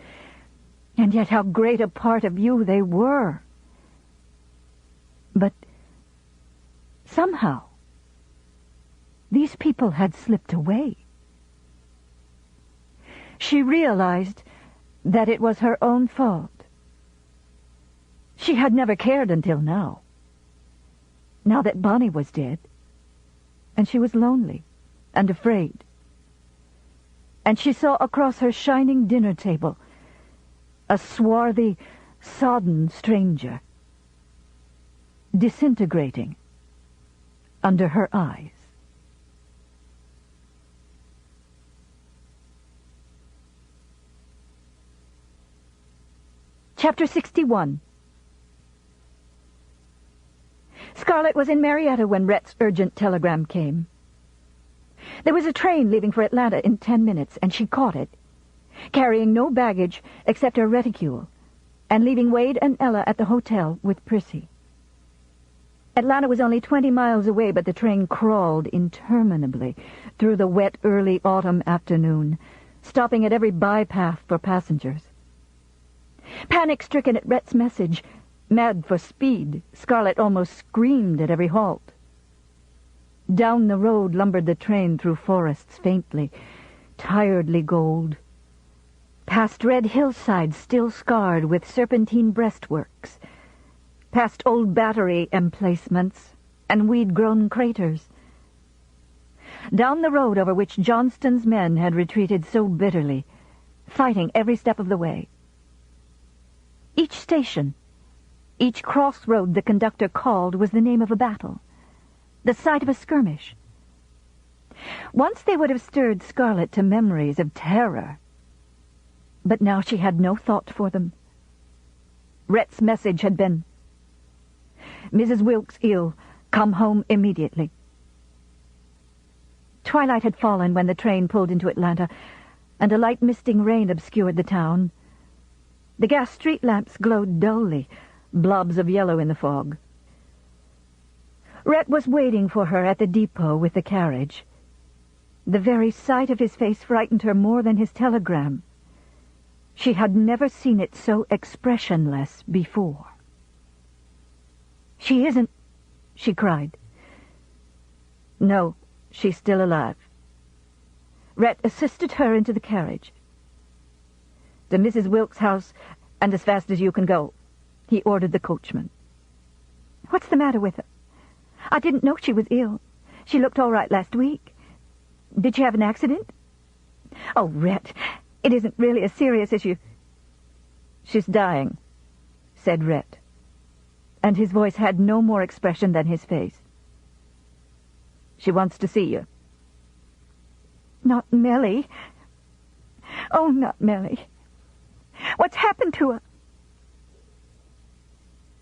Speaker 1: and yet how great a part of you they were. But somehow, these people had slipped away. She realized that it was her own fault. She had never cared until now. Now that Bonnie was dead, and she was lonely and afraid.
Speaker 2: and she saw across her shining dinner table a swarthy, sodden stranger, disintegrating under her eyes. Chapter 61. Scarlett was in Marietta when Rhett's urgent telegram came. There was a train leaving for Atlanta in 10 minutes, and she caught it, carrying no baggage except her reticule, and leaving Wade and Ella at the hotel with Prissy. Atlanta was only 20 miles away, but the train crawled interminably through the wet early autumn afternoon, stopping at every bypath for passengers. Panic-stricken at Rhett's message, mad for speed, Scarlett almost screamed at every halt. Down the road lumbered the train through forests faintly, tiredly gold, past red hillsides still scarred with serpentine breastworks, past old battery emplacements and weed-grown craters, down the road over which Johnston's men had retreated so bitterly, fighting every step of the way. Each station, each crossroad the conductor called was the name of a battle, the site of a skirmish. Once they would have stirred Scarlett to memories of terror, but now she had no thought for them. Rhett's message had been, "Mrs. Wilkes ill. Come home immediately." Twilight had fallen when the train pulled into Atlanta, and a light misting rain obscured the town. The gas street lamps glowed dully, blobs of yellow in the fog. Rhett was waiting for her at the depot with the carriage. The very sight of his face frightened her more than his telegram. She had never seen it so expressionless before. "She isn't," she cried. "No, she's still alive." Rhett assisted her into the carriage. "To Mrs. Wilkes' house, and as fast as you can go," he ordered the coachman. "What's the matter with her? I didn't know she was ill. She looked all right last week. Did she have an accident?" "Oh, Rhett, it isn't really as serious as you—" "She's dying," said Rhett, and his voice had no more expression than his face. "She wants to see you." "Not Melly. Oh, not Melly. What's happened to her?"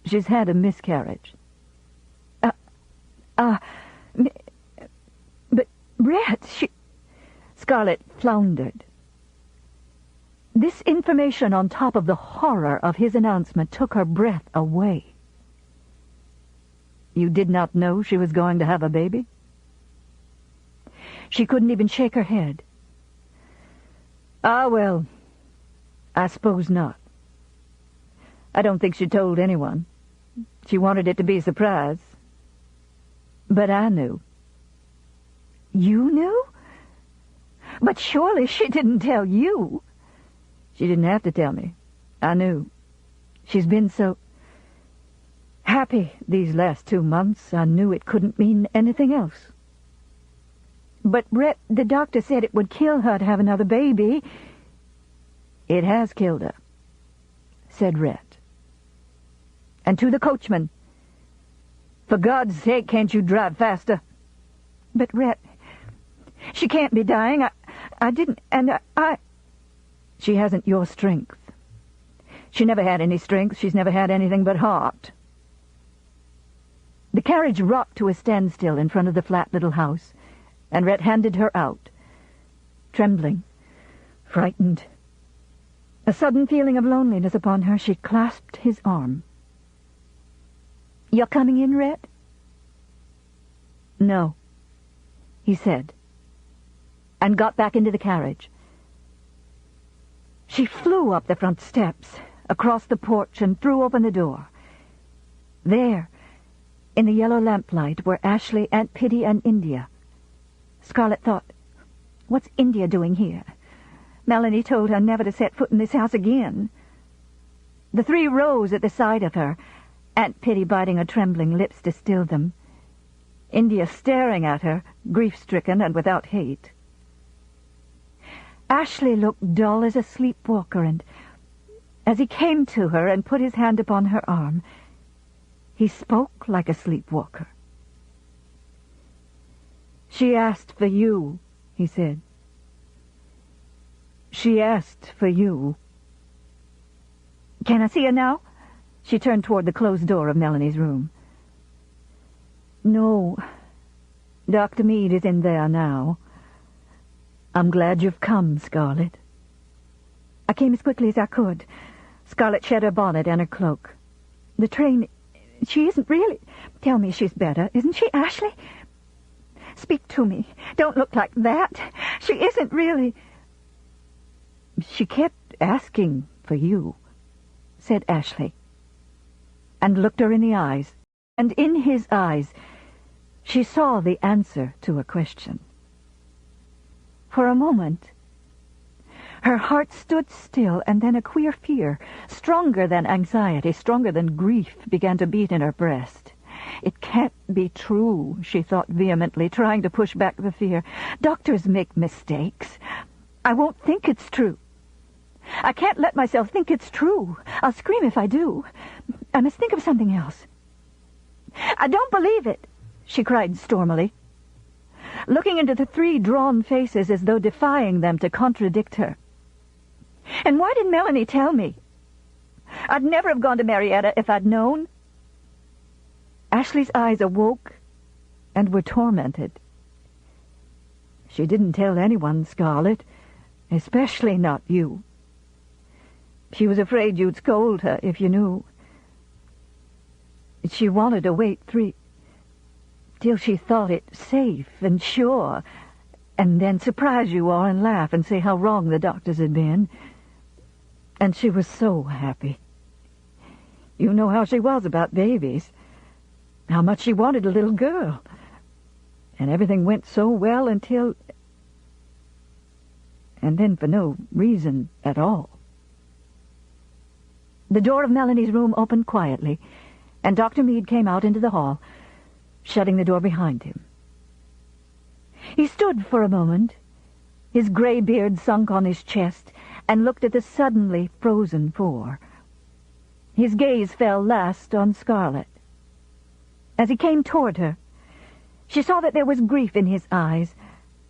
Speaker 2: "She's had a miscarriage." But Rhett, she—" Scarlett floundered. This information on top of the horror of his announcement took her breath away. "You did not know she was going to have a baby?" She couldn't even shake her head. "Ah, well, I suppose not. I don't think she told anyone. She wanted it to be a surprise. But I knew." "You knew? But surely she didn't tell you." "She didn't have to tell me. I knew. She's been so happy these last 2 months, I knew it couldn't mean anything else." "But Rhett, the doctor said it would kill her to have another baby." "It has killed her," said Rhett. And to the coachman, "For God's sake, can't you drive faster?" "But Rhett, she can't be dying. I didn't, and I—" "She hasn't your strength. She never had any strength. She's never had anything but heart." The carriage rocked to a standstill in front of the flat little house, and Rhett handed her out, trembling, frightened. A sudden feeling of loneliness upon her, she clasped his arm. "You're coming in, Rhett?" "No," he said, and got back into the carriage. She flew up the front steps, across the porch, and threw open the door. There, in the yellow lamplight, were Ashley, Aunt Pitty, and India. Scarlett thought, "What's India doing here? Melanie told her never to set foot in this house again." The three rose at the sight of her, Aunt Pitty biting her trembling lips to still them, India staring at her, grief-stricken and without hate. Ashley looked dull as a sleepwalker, and as he came to her and put his hand upon her arm, he spoke like a sleepwalker.
Speaker 1: "She asked for you," he said. "She asked for you."
Speaker 2: "Can I see her now?" She turned toward the closed door of Melanie's room.
Speaker 1: "No. Dr. Mead is in there now. I'm glad you've come, Scarlett."
Speaker 2: "I came as quickly as I could." Scarlett shed her bonnet and her cloak. "The train... She isn't really... Tell me she's better. Isn't she, Ashley? Speak to me. Don't look like that. She isn't really..."
Speaker 1: "She kept asking for you," said Ashley, and looked her in the eyes, and in his eyes she saw the answer to a question. For a moment her heart stood still, and then a queer fear, stronger than anxiety, stronger than grief, began to beat in her breast. "It can't be true," she thought vehemently, trying to push back the fear. "Doctors make mistakes. I won't think it's true. I can't let myself think it's true. I'll scream if I do. I must think of something else. I don't believe it," she cried stormily, looking into the three drawn faces as though defying them to contradict her. "And why didn't Melanie tell me? I'd never have gone to Marietta if I'd known." Ashley's eyes awoke and were tormented. "She didn't tell anyone, Scarlett, especially not you. She was afraid you'd scold her if you knew. She wanted to wait till she thought it safe and sure, and then surprise you all and laugh and say how wrong the doctors had been. And she was so happy. You know how she was about babies, how much she wanted a little girl. And everything went so well until... and then for no reason at all." The door of Melanie's room opened quietly, and Dr. Mead came out into the hall, shutting the door behind him. He stood for a moment, his gray beard sunk on his chest, and looked at the suddenly frozen four. His gaze fell last on Scarlett. As he came toward her, she saw that there was grief in his eyes,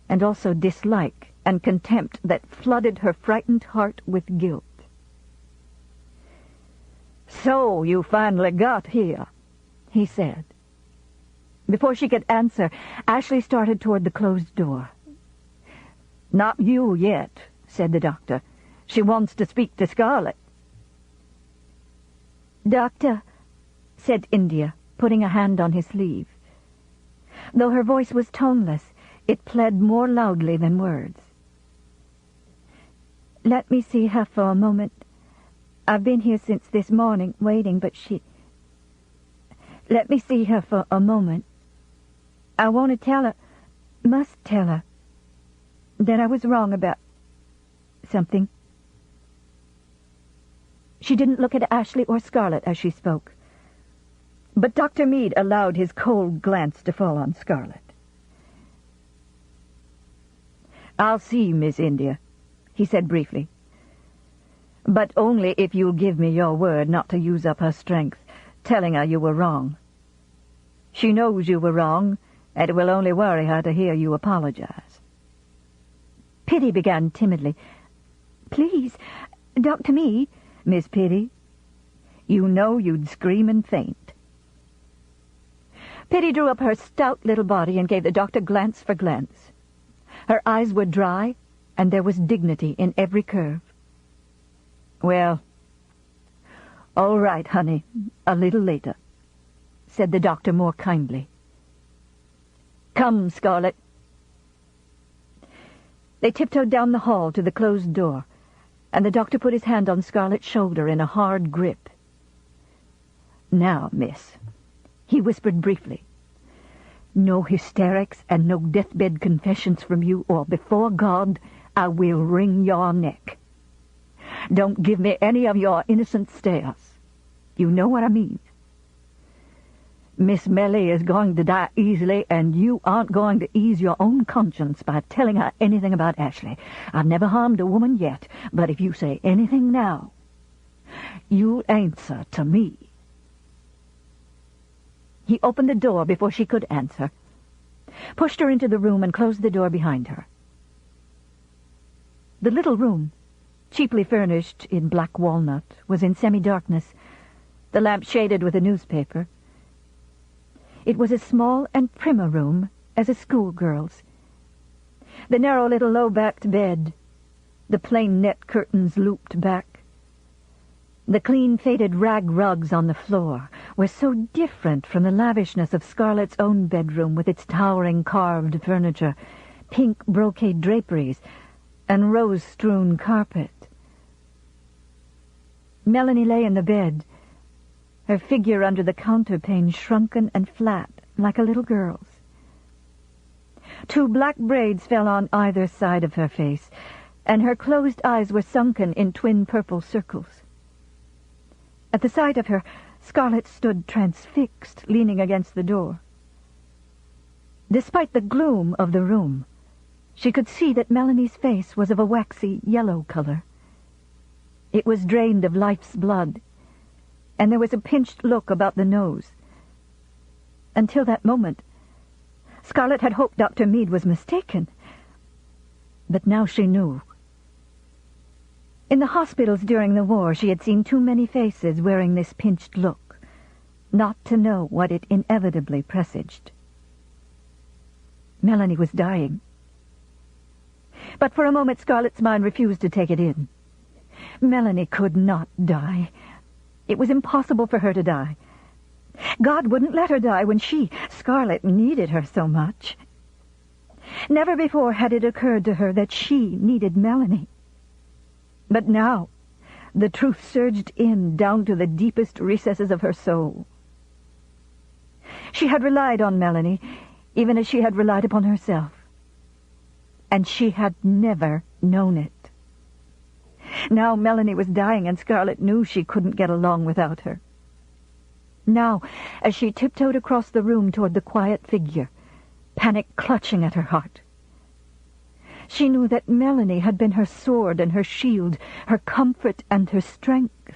Speaker 1: and also dislike and contempt that flooded her frightened heart with guilt. "So you finally got here," he said. Before she could answer, Ashley started toward the closed door. "Not you yet," said the doctor. "She wants to speak to Scarlett." "Doctor," said India, putting a hand on his sleeve. Though her voice was toneless, it pled more loudly than words. "Let me see her for a moment. I've been here since this morning, waiting, but she... Let me see her for a moment. I want to tell her, must tell her, that I was wrong about something." She didn't look at Ashley or Scarlett as she spoke, but Dr. Mead allowed his cold glance to fall on Scarlett. "I'll see Miss India," he said briefly, "but only if you'll give me your word not to use up her strength, telling her you were wrong. She knows you were wrong, and it will only worry her to hear you apologize." Pitty began timidly. "Please, Dr. Mead..." "Miss Pitty, you know you'd scream and faint." Pitty drew up her stout little body and gave the doctor glance for glance. Her eyes were dry, and there was dignity in every curve. "Well, all right, honey, a little later," said the doctor more kindly. "Come, Scarlett." They tiptoed down the hall to the closed door, and the doctor put his hand on Scarlett's shoulder in a hard grip. "Now, miss," he whispered briefly, "no hysterics and no deathbed confessions from you, or before God I will wring your neck. Don't give me any of your innocent stares. You know what I mean.
Speaker 2: Miss Melly is going to die easily, and you aren't going to ease your own conscience by telling her anything about Ashley. I've never harmed a woman yet, but if you say anything now, you'll answer to me." He opened the door before she could answer, pushed her into the room, and closed the door behind her. The little room, cheaply furnished in black walnut, was in semi-darkness, the lamp shaded with a newspaper. It was as small and prim a room as a schoolgirl's. The narrow little low-backed bed, the plain net curtains looped back, the clean faded rag rugs on the floor were so different from the lavishness of Scarlett's own bedroom with its towering carved furniture, pink brocade draperies, and rose-strewn carpet. Melanie lay in the bed, her figure under the counterpane shrunken and flat, like a little girl's. 2 black braids fell on either side of her face, and her closed eyes were sunken in twin purple circles. At the sight of her, Scarlett stood transfixed, leaning against the door. Despite the gloom of the room, she could see that Melanie's face was of a waxy yellow color. It was drained of life's blood, and there was a pinched look about the nose. Until that moment, Scarlett had hoped Dr. Meade was mistaken, but now she knew. In the hospitals during the war, she had seen too many faces wearing this pinched look, not to know what it inevitably presaged. Melanie was dying. But for a moment Scarlett's mind refused to take it in. Melanie could not die. It was impossible for her to die. God wouldn't let her die when she, Scarlett, needed her so much. Never before had it occurred to her that she needed Melanie. But now, the truth surged in down to the deepest recesses of her soul. She had relied on Melanie, even as she had relied upon herself. And she had never known it. Now Melanie was dying, and Scarlett knew she couldn't get along without her. Now, as she tiptoed across the room toward the quiet figure, panic clutching at her heart, she knew that Melanie had been her sword and her shield, her comfort and her strength.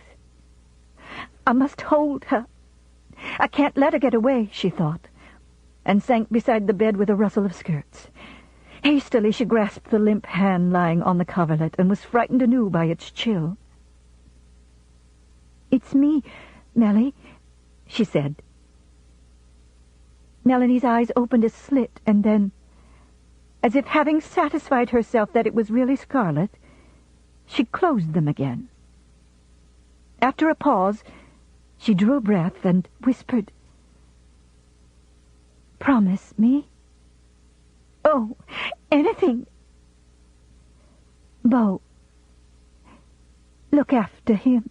Speaker 2: I must hold her. I can't let her get away, she thought, and sank beside the bed with a rustle of skirts. Hastily she grasped the limp hand lying on the coverlet and was frightened anew by its chill. "It's me, Melly," she said. Melanie's eyes opened a slit, and then, as if having satisfied herself that it was really Scarlett, she closed them again. After a pause, she drew a breath and whispered, "Promise me." "Oh, anything." "Bo, look after him."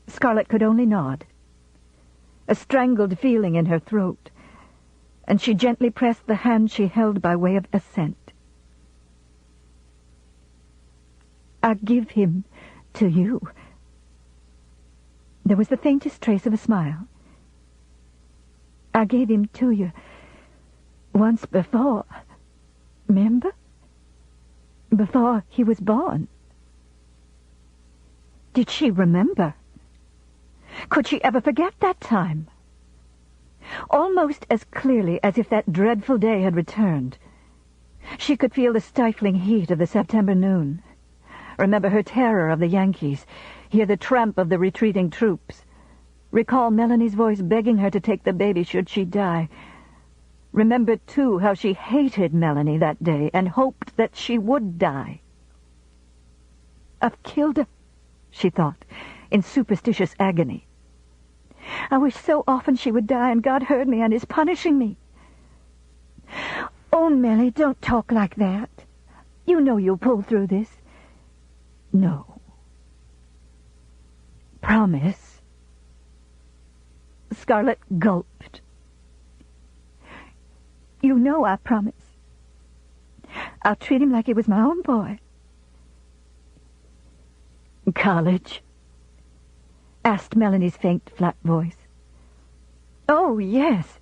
Speaker 2: Scarlett could only nod, a strangled feeling in her throat, and she gently pressed the hand she held by way of assent. "I give him to you." There was the faintest trace of a smile. "I gave him to you once before, remember? Before he was born." Did she remember? Could she ever forget that time? Almost as clearly as if that dreadful day had returned, she could feel the stifling heat of the September noon, remember her terror of the Yankees, hear the tramp of the retreating troops, recall Melanie's voice begging her to take the baby should she die. Remember, too, how she hated Melanie that day and hoped that she would die. "I've killed her," she thought, in superstitious agony. "I wish so often she would die, and God heard me and is punishing me." "Oh, Melly, don't talk like that. You know you'll pull through this." "No." "Promise." Scarlett gulped. "You know I promise. I'll treat him like he was my own boy." "College?" asked Melanie's faint, flat voice.
Speaker 1: Oh, yes.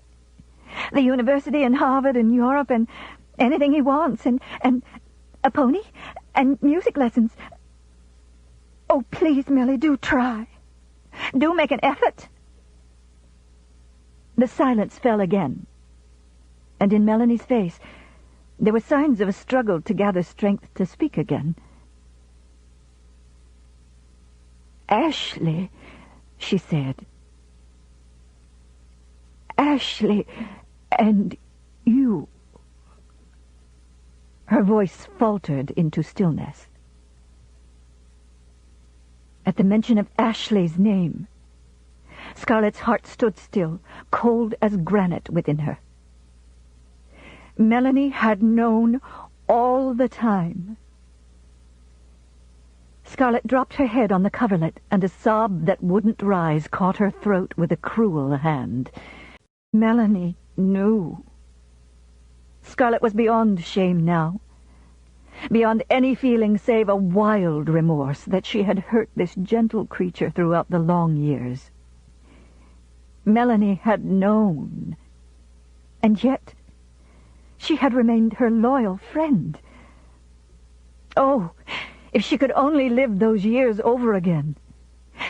Speaker 1: The university and Harvard and Europe and anything he wants and a pony and music lessons. Oh, please, Millie, do try. Do make an effort. The silence fell again, and in Melanie's face there were signs of a struggle to gather strength to speak again. "Ashley," she said. "Ashley and you." Her voice faltered into stillness. At the mention of Ashley's name, Scarlett's heart stood still, cold as granite within her. Melanie had known all the time. Scarlett dropped her head on the coverlet, and a sob that wouldn't rise caught her throat with a cruel hand. Melanie knew. Scarlett was beyond shame now, beyond any feeling save a wild remorse that she had hurt this gentle creature throughout the long years. Melanie had known, and yet she had remained her loyal friend. Oh, if she could only live those years over again,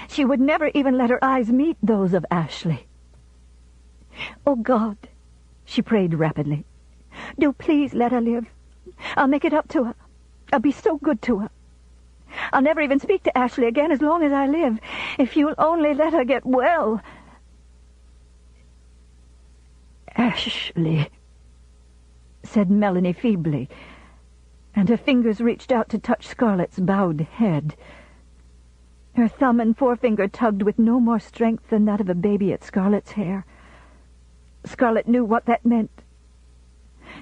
Speaker 1: she would never even let her eyes meet those of Ashley. "Oh, God," she prayed rapidly, "do please let her live. I'll make it up to her. I'll be so good to her. I'll never even speak to Ashley again as long as I live, if you'll only let her get well." "Ashley," said Melanie feebly, and her fingers reached out to touch Scarlett's bowed head. Her thumb and forefinger tugged with no more strength than that of a baby at Scarlett's hair. Scarlett knew what that meant,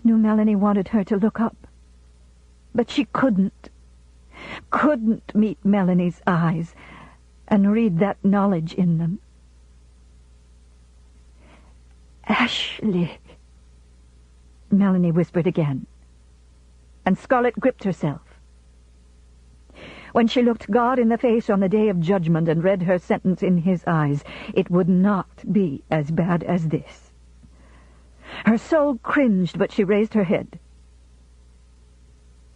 Speaker 1: knew Melanie wanted her to look up, but she couldn't meet Melanie's eyes and read that knowledge in them. "Ashley," Melanie whispered again, and Scarlett gripped herself. When she looked God in the face on the day of judgment and read her sentence in his eyes, it would not be as bad as this. Her soul cringed, but she raised her head.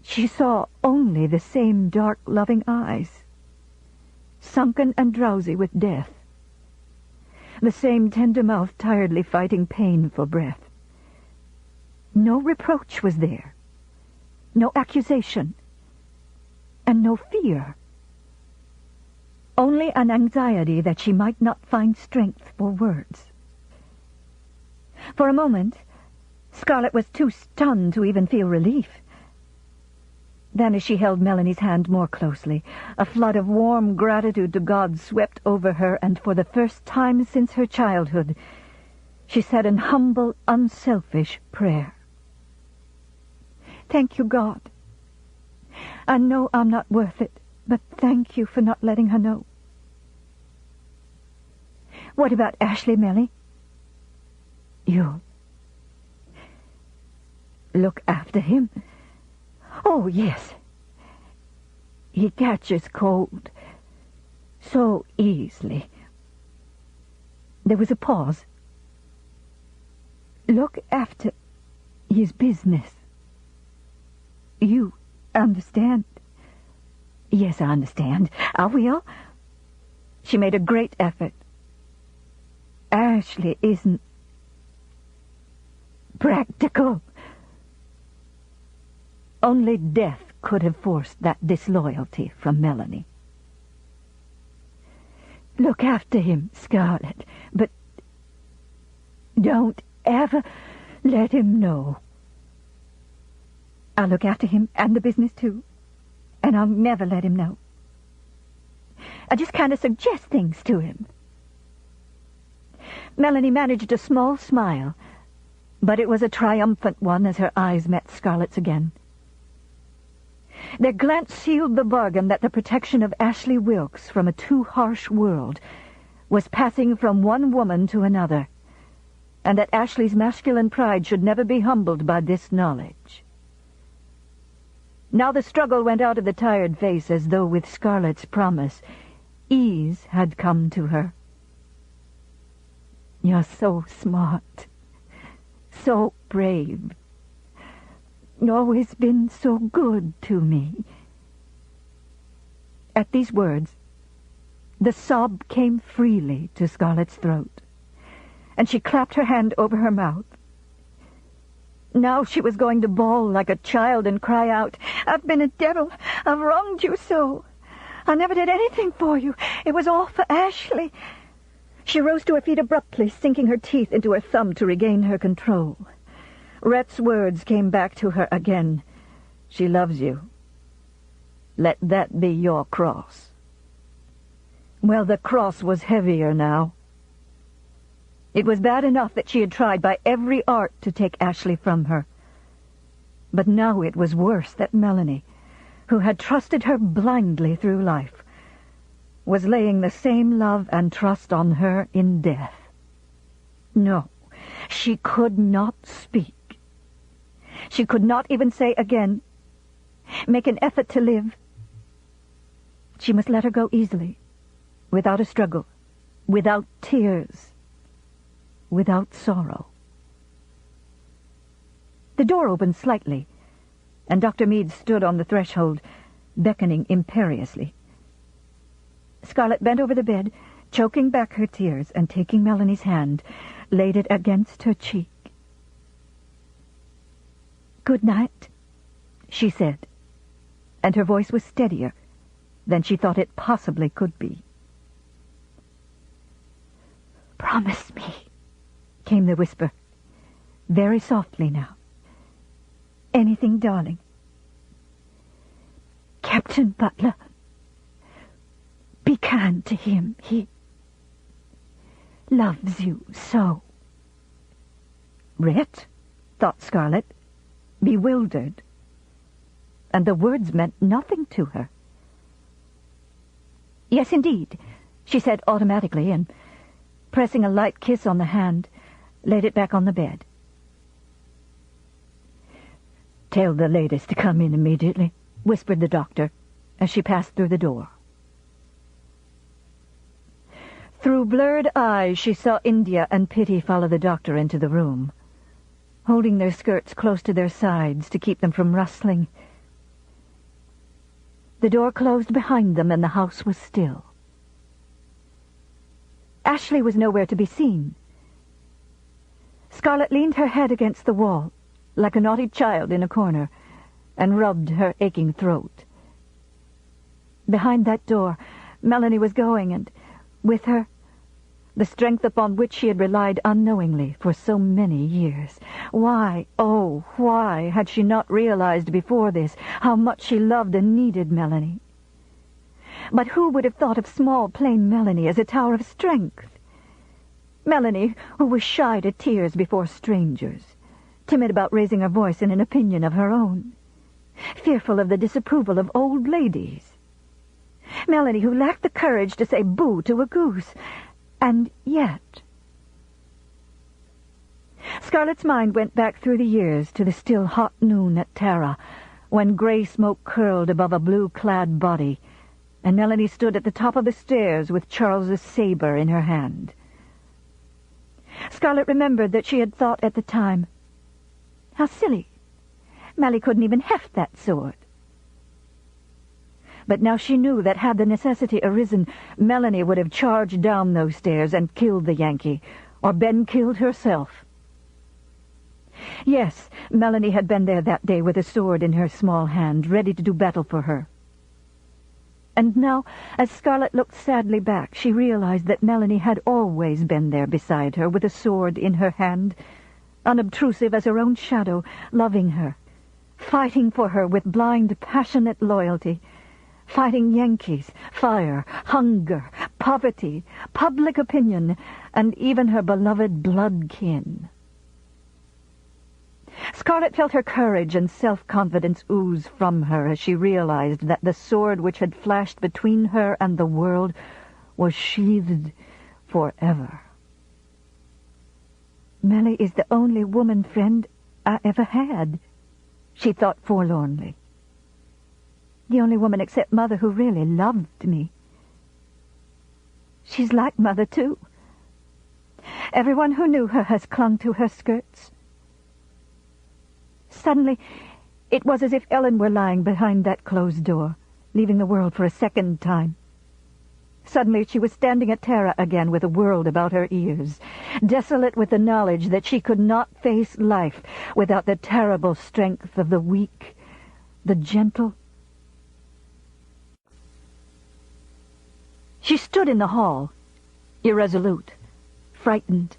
Speaker 1: She saw only the same dark, loving eyes, sunken and drowsy with death, the same tender mouth tiredly fighting pain for breath. No reproach was there, no accusation, and no fear. Only an anxiety that she might not find strength for words. For a moment, Scarlett was too stunned to even feel relief. Then, as she held Melanie's hand more closely, a flood of warm gratitude to God swept over her, and for the first time since her childhood, she said an humble, unselfish prayer. "Thank you, God. I know I'm not worth it, but thank you for not letting her know." "What about Ashley, Mellie?" "You'll look after him?" "Oh, yes. He catches cold so easily." There was a pause. "Look after his business. You understand?" "Yes, I understand. I will." She made a great effort. "Ashley isn't practical." Only death could have forced that disloyalty from Melanie. "Look after him, Scarlett, but don't ever let him know." "I'll look after him and the business, too, and I'll never let him know. I just kind of suggest things to him." Melanie managed a small smile, but it was a triumphant one as her eyes met Scarlett's again. Their glance sealed the bargain that the protection of Ashley Wilkes from a too harsh world was passing from one woman to another, and that Ashley's masculine pride should never be humbled by this knowledge. Now the struggle went out of the tired face as though with Scarlett's promise, ease had come to her. You're so smart, so brave. You've always been so good to me." At these words, the sob came freely to Scarlett's throat, and she clapped her hand over her mouth. Now she was going to bawl like a child and cry out, "I've been a devil. I've wronged you so. I never did anything for you. It was all for Ashley." She rose to her feet abruptly, sinking her teeth into her thumb to regain her control. Rhett's words came back to her again. "She loves you. Let that be your cross." Well, the cross was heavier now. It was bad enough that she had tried by every art to take Ashley from her. But now it was worse that Melanie, who had trusted her blindly through life, was laying the same love and trust on her in death. No, she could not speak. She could not even say again, make an effort to live. She must let her go easily, without a struggle, without tears, without sorrow. The door opened slightly, and Dr. Meade stood on the threshold, beckoning imperiously. Scarlett bent over the bed, choking back her tears, and taking Melanie's hand, laid it against her cheek. "Good night," she said, and her voice was steadier than she thought it possibly could be. "Promise me," came the whisper, very softly now. "Anything, darling. Captain Butler, be kind to him. He loves you so." "Rhett?" thought Scarlett, bewildered, and the words meant nothing to her. "Yes, indeed," she said automatically, and, pressing a light kiss on the hand, laid it back on the bed. "Tell the ladies to come in immediately," whispered the doctor, as she passed through the door. Through blurred eyes she saw India and Pitty follow the doctor into the room, holding their skirts close to their sides to keep them from rustling. The door closed behind them, and the house was still. Ashley was nowhere to be seen. Scarlett leaned her head against the wall, like a naughty child in a corner, and rubbed her aching throat. Behind that door, Melanie was going, and with her, the strength upon which she had relied unknowingly for so many years. Why, oh, why had she not realized before this how much she loved and needed Melanie? But who would have thought of small, plain Melanie as a tower of strength? Melanie, who was shy to tears before strangers, timid about raising her voice in an opinion of her own, fearful of the disapproval of old ladies. Melanie, who lacked the courage to say boo to a goose. And yet... Scarlett's mind went back through the years to the still hot noon at Tara, when grey smoke curled above a blue-clad body, and Melanie stood at the top of the stairs with Charles's saber in her hand. Scarlett remembered that she had thought at the time, how silly. Mellie couldn't even heft that sword. But now she knew that had the necessity arisen, Melanie would have charged down those stairs and killed the Yankee, or been killed herself. Yes, Melanie had been there that day with a sword in her small hand, ready to do battle for her. And now, as Scarlett looked sadly back, she realized that Melanie had always been there beside her with a sword in her hand, unobtrusive as her own shadow, loving her, fighting for her with blind, passionate loyalty, fighting Yankees, fire, hunger, poverty, public opinion, and even her beloved blood kin. Scarlett felt her courage and self-confidence ooze from her as she realized that the sword which had flashed between her and the world was sheathed forever. Mellie is the only woman friend I ever had, she thought forlornly. The only woman except Mother who really loved me. She's like Mother, too. Everyone who knew her has clung to her skirts. Suddenly, it was as if Ellen were lying behind that closed door, leaving the world for a second time. Suddenly she was standing at Tara again with a world about her ears, desolate with the knowledge that she could not face life without the terrible strength of the weak, the gentle. She stood in the hall, irresolute, frightened,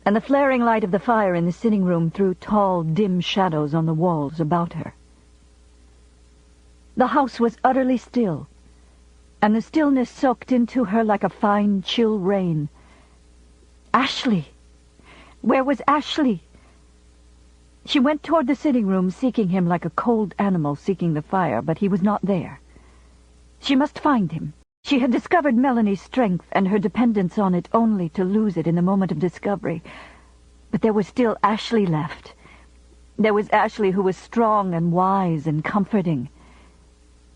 Speaker 1: and the flaring light of the fire in the sitting room threw tall, dim shadows on the walls about her. The house was utterly still, and the stillness soaked into her like a fine, chill rain. Ashley! Where was Ashley? She went toward the sitting room, seeking him like a cold animal seeking the fire, but he was not there. She must find him. She had discovered Melanie's strength and her dependence on it only to lose it in the moment of discovery. But there was still Ashley left. There was Ashley who was strong and wise and comforting.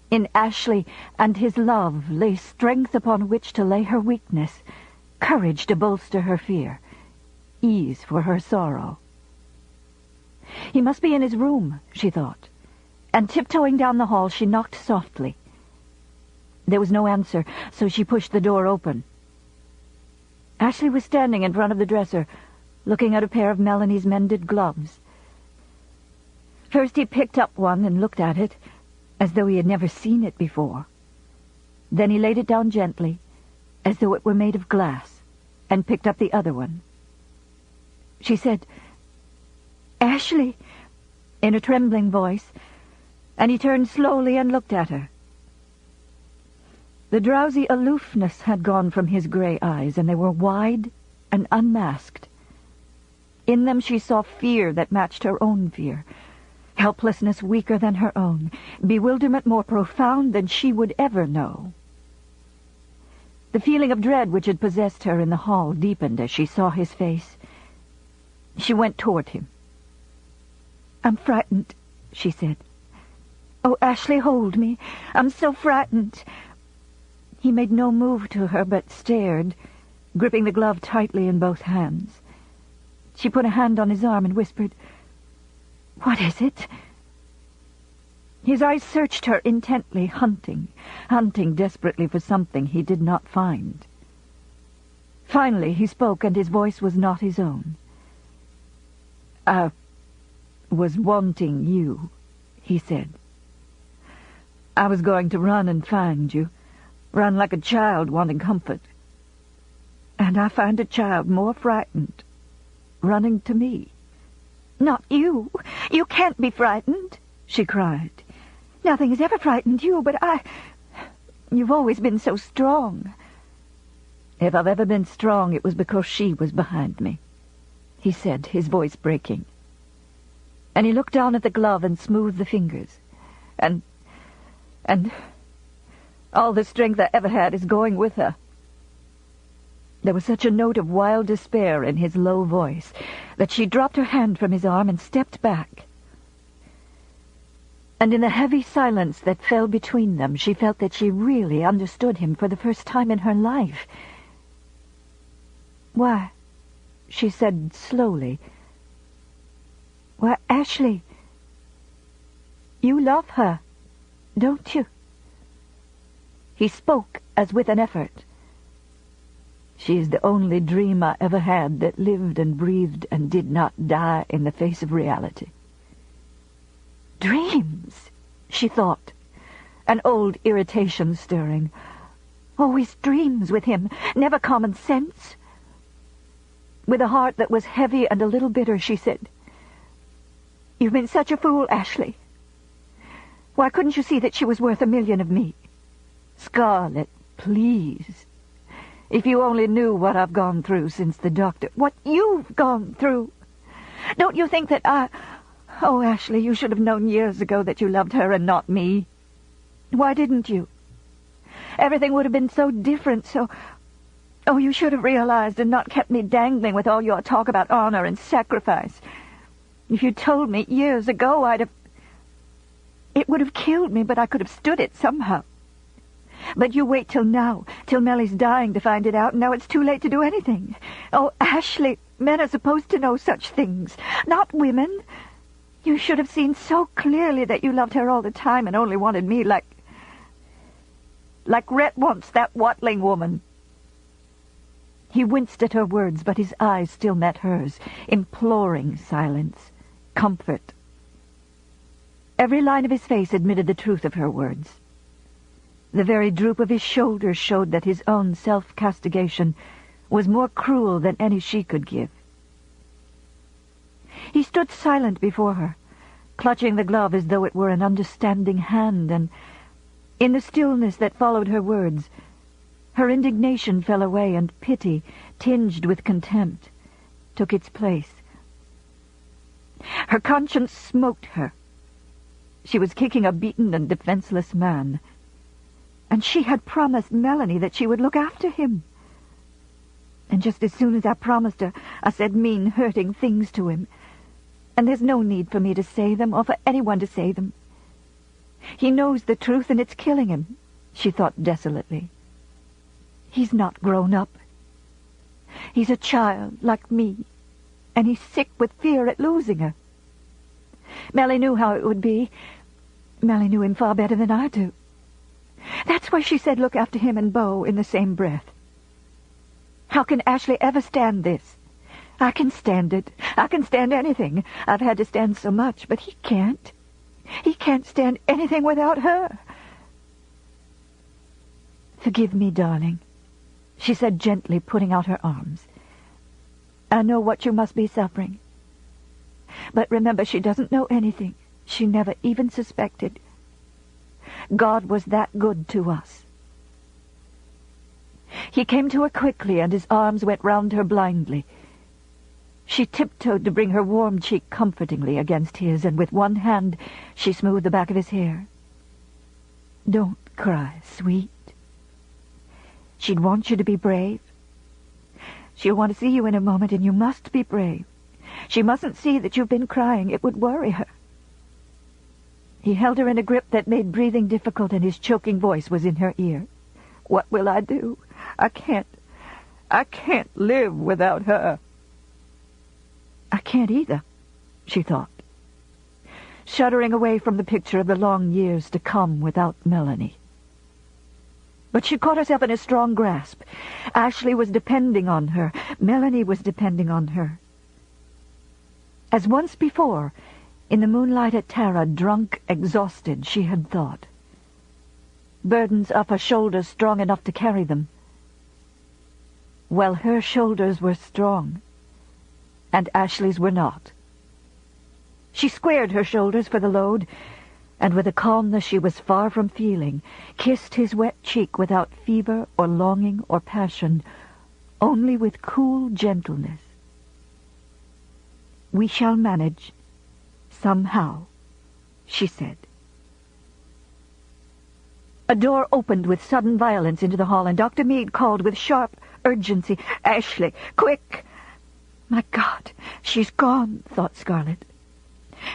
Speaker 1: In Ashley and his love lay strength upon which to lay her weakness, courage to bolster her fear, ease for her sorrow. He must be in his room, she thought, and tiptoeing down the hall she knocked softly. There was no answer, so she pushed the door open. Ashley was standing in front of the dresser, looking at a pair of Melanie's mended gloves. First he picked up one and looked at it, as though he had never seen it before. Then he laid it down gently, as though it were made of glass, and picked up the other one. She said, "Ashley," in a trembling voice, and he turned slowly and looked at her. The drowsy aloofness had gone from his gray eyes, and they were wide and unmasked. In them she saw fear that matched her own fear, helplessness weaker than her own, bewilderment more profound than she would ever know. The feeling of dread which had possessed her in the hall deepened as she saw his face. She went toward him. "I'm frightened," she said. "Oh, Ashley, hold me. I'm so frightened." He made no move to her, but stared, gripping the glove tightly in both hands. She put a hand on his arm and whispered, "What is it?" His eyes searched her intently, hunting desperately for something he did not find. Finally he spoke, and his voice was not his own. "I was wanting you," he said. "I was going to run and find you, run like a child wanting comfort. And I find a child more frightened, running to me." "Not you! You can't be frightened!" she cried. "Nothing has ever frightened you, but You've always been so strong." "If I've ever been strong, it was because she was behind me," he said, his voice breaking. And he looked down at the glove and smoothed the fingers. And all the strength I ever had is going with her." There was such a note of wild despair in his low voice that she dropped her hand from his arm and stepped back. And in the heavy silence that fell between them, she felt that she really understood him for the first time in her life. "Why," she said slowly, "why, Ashley, you love her, don't you?" He spoke as with an effort. "She is the only dream I ever had that lived and breathed and did not die in the face of reality." Dreams, she thought, an old irritation stirring. Always dreams with him, never common sense. With a heart that was heavy and a little bitter, she said, "You've been such a fool, Ashley. Why couldn't you see that she was worth 1,000,000 of me? Scarlett, please. If you only knew what I've gone through since the doctor—" "What you've gone through! Don't you think that Oh, Ashley, you should have known years ago that you loved her and not me. Why didn't you? Everything would have been so different, so... Oh, you should have realized and not kept me dangling with all your talk about honor and sacrifice. If you'd told me years ago, I'd have... It would have killed me, but I could have stood it somehow. But you wait till now, till Mellie's dying to find it out, and now it's too late to do anything. Oh, Ashley, men are supposed to know such things, not women. You should have seen so clearly that you loved her all the time and only wanted me like Rhett wants that Watling woman. He winced at her words, but his eyes still met hers, imploring silence, comfort. Every line of his face admitted the truth of her words. The very droop of his shoulders showed that his own self-castigation was more cruel than any she could give. He stood silent before her, clutching the glove as though it were an understanding hand, and in the stillness that followed her words, her indignation fell away and pity, tinged with contempt, took its place. Her conscience smote her. She was kicking a beaten and defenseless man, and she had promised Melanie that she would look after him. And just as soon as I promised her, I said mean, hurting things to him. And there's no need for me to say them, or for anyone to say them. He knows the truth, and it's killing him, she thought desolately. He's not grown up. He's a child, like me, and he's sick with fear at losing her. Mellie knew how it would be. Mellie knew him far better than I do. That's why she said look after him and Beau in the same breath. How can Ashley ever stand this? I can stand it. I can stand anything. I've had to stand so much, but he can't. He can't stand anything without her. Forgive me, darling, she said gently, putting out her arms. I know what you must be suffering. But remember, she doesn't know anything. She never even suspected. God was that good to us. He came to her quickly, and his arms went round her blindly. She tiptoed to bring her warm cheek comfortingly against his, and with one hand she smoothed the back of his hair. Don't cry, sweet. She'd want you to be brave. She'll want to see you in a moment, and you must be brave. She mustn't see that you've been crying. It would worry her. He held her in a grip that made breathing difficult, and his choking voice was in her ear. What will I do? I can't live without her. I can't either, she thought, shuddering away from the picture of the long years to come without Melanie. But she caught herself in a strong grasp. Ashley was depending on her. Melanie was depending on her. As once before, in the moonlight at Tara, drunk, exhausted, she had thought. Burdens up her shoulders strong enough to carry them. Well, her shoulders were strong, and Ashley's were not. She squared her shoulders for the load, and with a calmness she was far from feeling, kissed his wet cheek without fever or longing or passion, only with cool gentleness. We shall manage, somehow, she said. A door opened with sudden violence into the hall, and Dr. Meade called with sharp urgency, Ashley, quick! My God, she's gone, thought Scarlett.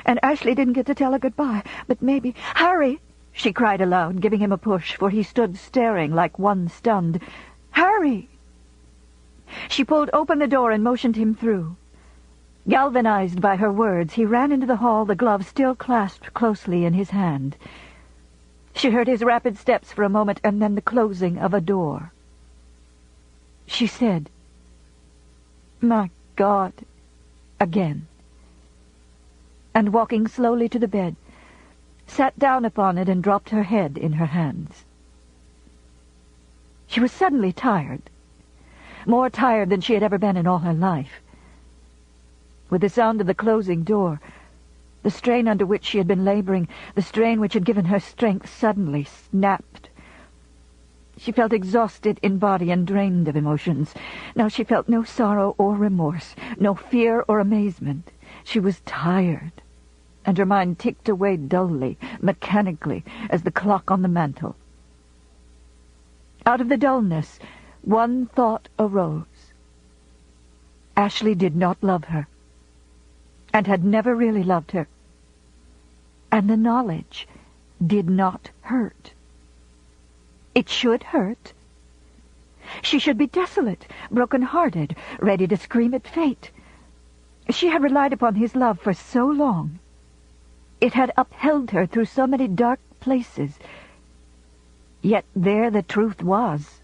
Speaker 1: And Ashley didn't get to tell her goodbye, but maybe... Hurry! She cried aloud, giving him a push, for he stood staring like one stunned. Hurry! She pulled open the door and motioned him through. Galvanized by her words, he ran into the hall, the glove still clasped closely in his hand. She heard his rapid steps for a moment, and then the closing of a door. She said, My God, again, and walking slowly to the bed, sat down upon it and dropped her head in her hands. She was suddenly tired, more tired than she had ever been in all her life. With the sound of the closing door, the strain under which she had been laboring, the strain which had given her strength, suddenly snapped. She felt exhausted in body and drained of emotions. Now she felt no sorrow or remorse, no fear or amazement. She was tired, and her mind ticked away dully, mechanically, as the clock on the mantel. Out of the dullness, one thought arose. Ashley did not love her, and had never really loved her. And the knowledge did not hurt. It should hurt. She should be desolate, broken-hearted, ready to scream at fate. She had relied upon his love for so long. It had upheld her through so many dark places. Yet there the truth was.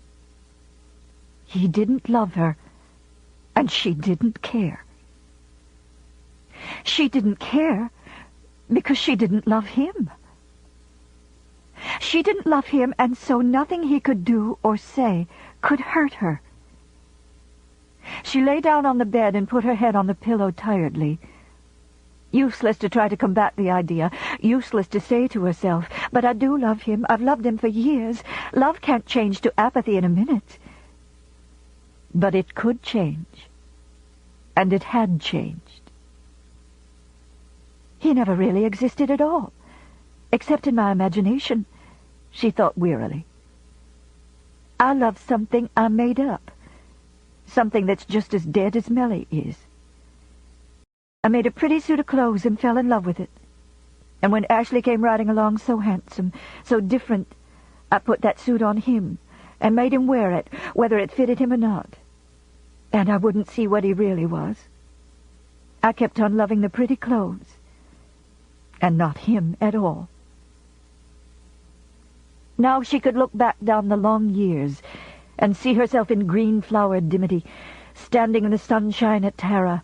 Speaker 1: He didn't love her, and she didn't care. She didn't care because she didn't love him. She didn't love him, and so nothing he could do or say could hurt her. She lay down on the bed and put her head on the pillow tiredly. Useless to try to combat the idea, useless to say to herself, "But I do love him. I've loved him for years. Love can't change to apathy in a minute." But it could change, and it had changed. He never really existed at all, except in my imagination, she thought wearily. I love something I made up, something that's just as dead as Melly is. I made a pretty suit of clothes and fell in love with it. And when Ashley came riding along so handsome, so different, I put that suit on him and made him wear it, whether it fitted him or not. And I wouldn't see what he really was. I kept on loving the pretty clothes, and not him at all. Now she could look back down the long years and see herself in green-flowered dimity, standing in the sunshine at Tara,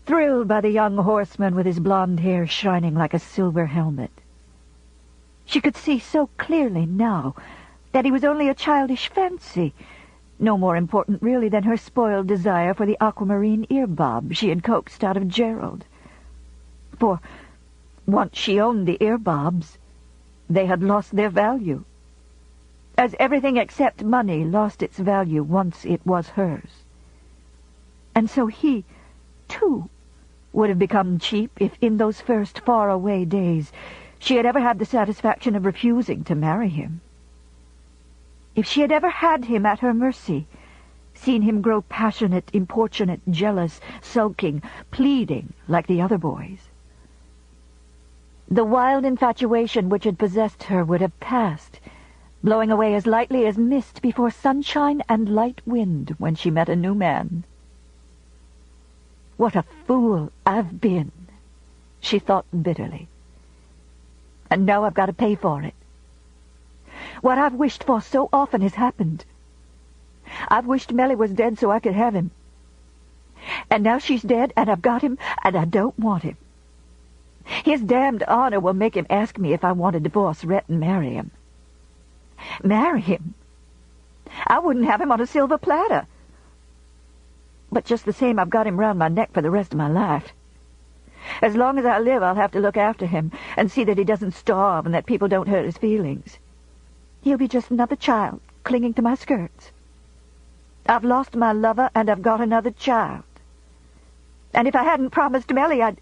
Speaker 1: thrilled by the young horseman with his blonde hair shining like a silver helmet. She could see so clearly now that he was only a childish fancy, no more important really than her spoiled desire for the aquamarine earbob she had coaxed out of Gerald. For once she owned the earbobs, they had lost their value, as everything except money lost its value once it was hers. And so he, too, would have become cheap if in those first far-away days she had ever had the satisfaction of refusing to marry him. If she had ever had him at her mercy, seen him grow passionate, importunate, jealous, sulking, pleading like the other boys. The wild infatuation which had possessed her would have passed, blowing away as lightly as mist before sunshine and light wind when she met a new man. What a fool I've been, she thought bitterly. And now I've got to pay for it. What I've wished for so often has happened. I've wished Melly was dead so I could have him. And now she's dead, and I've got him, and I don't want him. His damned honor will make him ask me if I want to divorce Rhett and marry him. Marry him? I wouldn't have him on a silver platter. But just the same, I've got him round my neck for the rest of my life. As long as I live, I'll have to look after him and see that he doesn't starve and that people don't hurt his feelings. He'll be just another child clinging to my skirts. I've lost my lover, and I've got another child. And if I hadn't promised Melly, I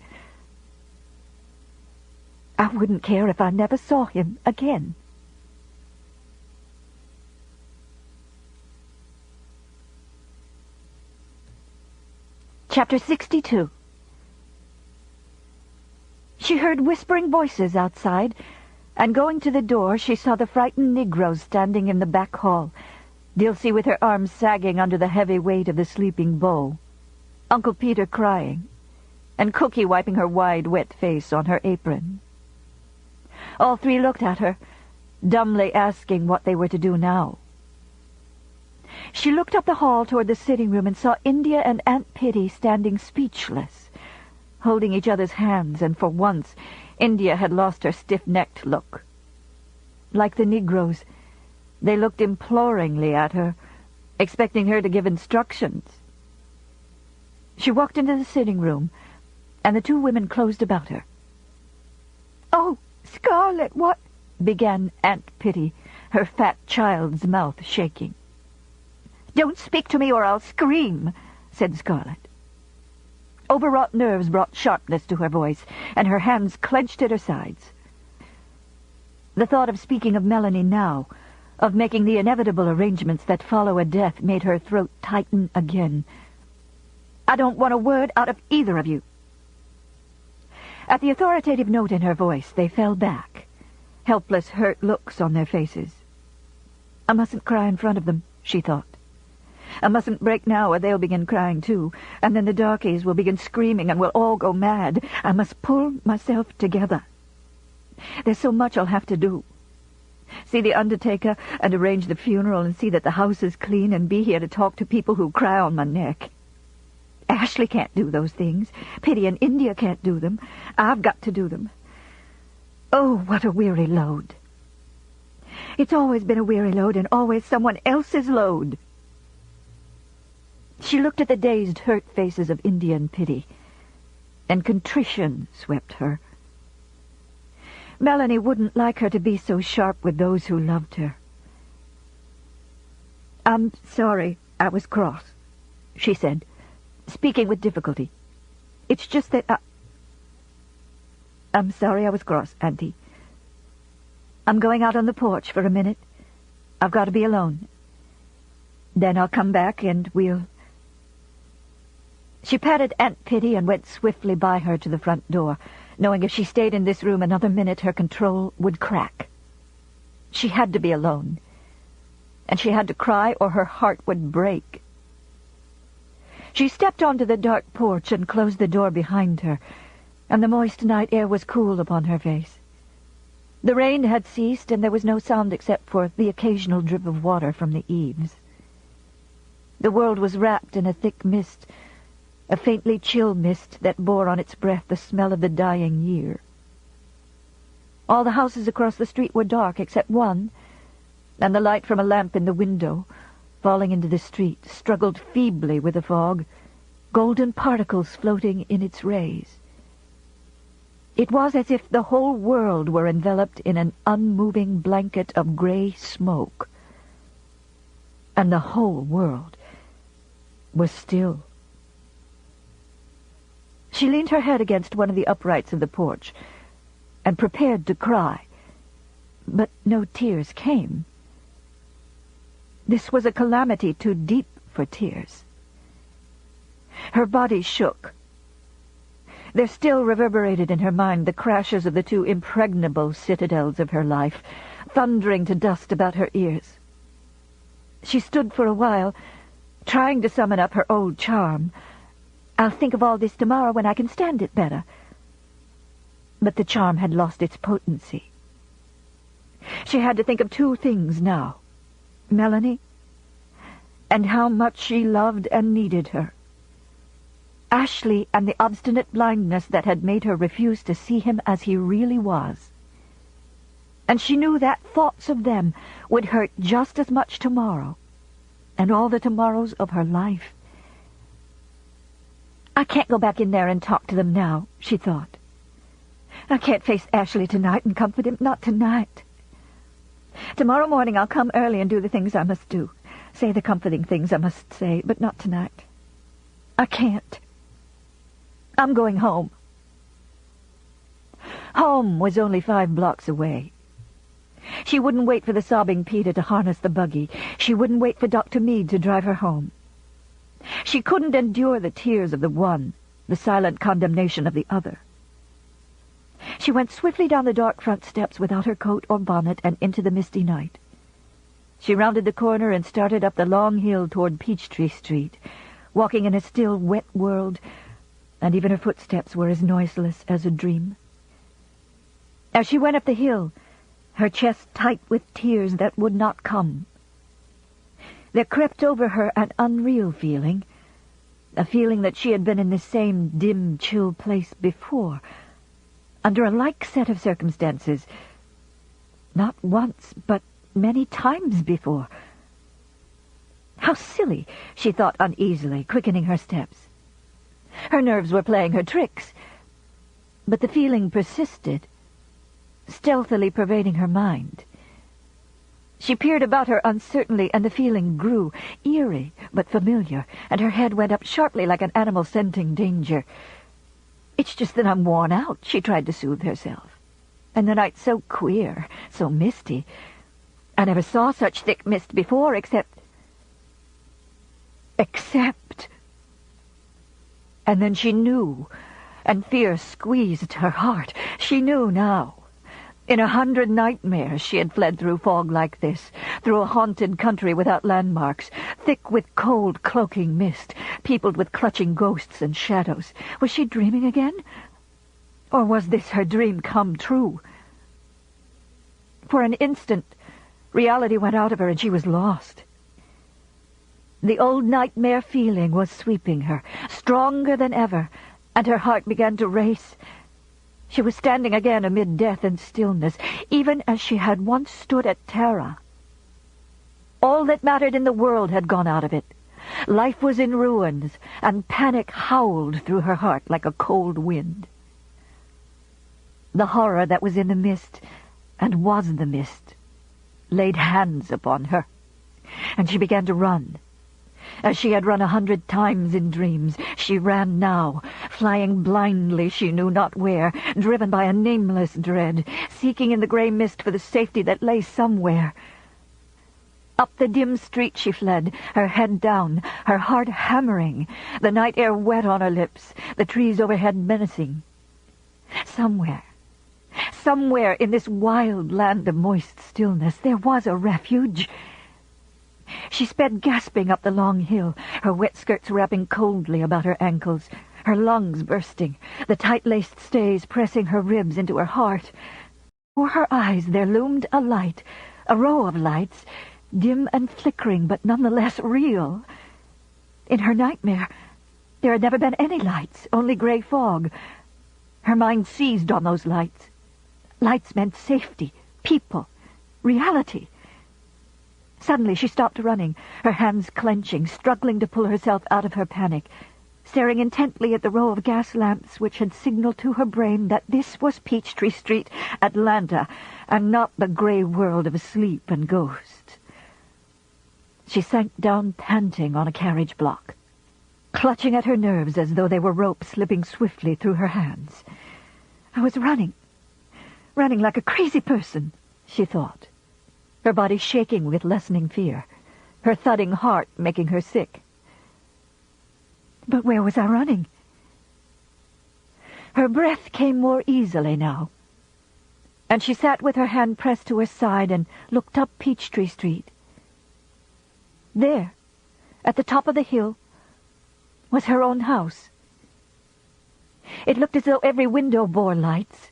Speaker 1: wouldn't care if I never saw him again. Chapter 62. She heard whispering voices outside, and going to the door, she saw the frightened negroes standing in the back hall, Dilsey with her arms sagging under the heavy weight of the sleeping Beau, Uncle Peter crying, and Cookie wiping her wide, wet face on her apron. All three looked at her, dumbly asking what they were to do now. She looked up the hall toward the sitting room and saw India and Aunt Pitty standing speechless, holding each other's hands, and for once India had lost her stiff-necked look. Like the Negroes, they looked imploringly at her, expecting her to give instructions. She walked into the sitting room, and the two women closed about her. "Oh, Scarlet, what—" began Aunt Pitty, her fat child's mouth shaking. "Don't speak to me or I'll scream," said Scarlet. Overwrought nerves brought sharpness to her voice, and her hands clenched at her sides. The thought of speaking of Melanie now, of making the inevitable arrangements that follow a death, made her throat tighten again. "I don't want a word out of either of you." At the authoritative note in her voice, they fell back, helpless, hurt looks on their faces. "I mustn't cry in front of them," she thought. I mustn't break now or they'll begin crying too, and then the darkies will begin screaming and we'll all go mad. I must pull myself together. There's so much I'll have to do. See the undertaker and arrange the funeral and see that the house is clean and be here to talk to people who cry on my neck. Ashley can't do those things. Pitty and India can't do them. I've got to do them. Oh, what a weary load. It's always been a weary load and always someone else's load. She looked at the dazed, hurt faces of India and Pitty, and contrition swept her. Melanie wouldn't like her to be so sharp with those who loved her. "I'm sorry I was cross," she said, speaking with difficulty. "It's just that I'm sorry I was cross, Auntie. I'm going out on the porch for a minute. I've got to be alone. Then I'll come back and we'll..." She patted Aunt Pitty and went swiftly by her to the front door, knowing if she stayed in this room another minute her control would crack. She had to be alone, and she had to cry or her heart would break. She stepped onto the dark porch and closed the door behind her, and the moist night air was cool upon her face. The rain had ceased, and there was no sound except for the occasional drip of water from the eaves. The world was wrapped in a thick mist, a faintly chill mist that bore on its breath the smell of the dying year. All the houses across the street were dark except one, and the light from a lamp in the window, falling into the street, struggled feebly with the fog, golden particles floating in its rays. It was as if the whole world were enveloped in an unmoving blanket of gray smoke, and the whole world was still. She leaned her head against one of the uprights of the porch and prepared to cry, but no tears came. This was a calamity too deep for tears. Her body shook. There still reverberated in her mind the crashes of the two impregnable citadels of her life, thundering to dust about her ears. She stood for a while, trying to summon up her old charm. "I'll think of all this tomorrow when I can stand it better." But the charm had lost its potency. She had to think of two things now: Melanie, and how much she loved and needed her. Ashley and the obstinate blindness that had made her refuse to see him as he really was. And she knew that thoughts of them would hurt just as much tomorrow, and all the tomorrows of her life. "I can't go back in there and talk to them now," she thought. "I can't face Ashley tonight and comfort him, not tonight. Tomorrow morning I'll come early and do the things I must do, say the comforting things I must say, but not tonight. I can't. I'm going home." Home was only 5 blocks away. She wouldn't wait for the sobbing Peter to harness the buggy. She wouldn't wait for Dr. Meade to drive her home. She couldn't endure the tears of the one, the silent condemnation of the other. She went swiftly down the dark front steps without her coat or bonnet and into the misty night. She rounded the corner and started up the long hill toward Peachtree Street, walking in a still, wet world, and even her footsteps were as noiseless as a dream. As she went up the hill, her chest tight with tears that would not come, there crept over her an unreal feeling, a feeling that she had been in this same dim, chill place before, under a like set of circumstances, not once, but many times before. How silly, she thought uneasily, quickening her steps. Her nerves were playing her tricks, but the feeling persisted, stealthily pervading her mind. She peered about her uncertainly, and the feeling grew, eerie but familiar, and her head went up sharply like an animal scenting danger. "It's just that I'm worn out," she tried to soothe herself. "And the night's so queer, so misty. I never saw such thick mist before, except... And then she knew, and fear squeezed her heart. She knew now. In 100 nightmares she had fled through fog like this, through a haunted country without landmarks, thick with cold, cloaking mist, peopled with clutching ghosts and shadows. Was she dreaming again? Or was this her dream come true? For an instant, reality went out of her and she was lost. The old nightmare feeling was sweeping her, stronger than ever, and her heart began to race. She was standing again amid death and stillness, even as she had once stood at Tara. All that mattered in the world had gone out of it. Life was in ruins, and panic howled through her heart like a cold wind. The horror that was in the mist, and was the mist, laid hands upon her, and she began to run. As she had run 100 times in dreams, she ran now, flying blindly she knew not where, driven by a nameless dread, seeking in the grey mist for the safety that lay somewhere. Up the dim street she fled, her head down, her heart hammering, the night air wet on her lips, the trees overhead menacing. Somewhere in this wild land of moist stillness, there was a refuge. She sped gasping up the long hill, her wet skirts wrapping coldly about her ankles, her lungs bursting, the tight-laced stays pressing her ribs into her heart. Before her eyes there loomed a light, a row of lights, dim and flickering, but nonetheless real. In her nightmare, there had never been any lights, only grey fog. Her mind seized on those lights. Lights meant safety, people, reality. Suddenly she stopped running, her hands clenching, struggling to pull herself out of her panic, staring intently at the row of gas lamps which had signaled to her brain that this was Peachtree Street, Atlanta, and not the grey world of sleep and ghosts. She sank down panting on a carriage block, clutching at her nerves as though they were ropes slipping swiftly through her hands. I was running like a crazy person, she thought, her body shaking with lessening fear, her thudding heart making her sick. But where was I running? Her breath came more easily now, and she sat with her hand pressed to her side and looked up Peachtree Street. There, at the top of the hill, was her own house. It looked as though every window bore lights,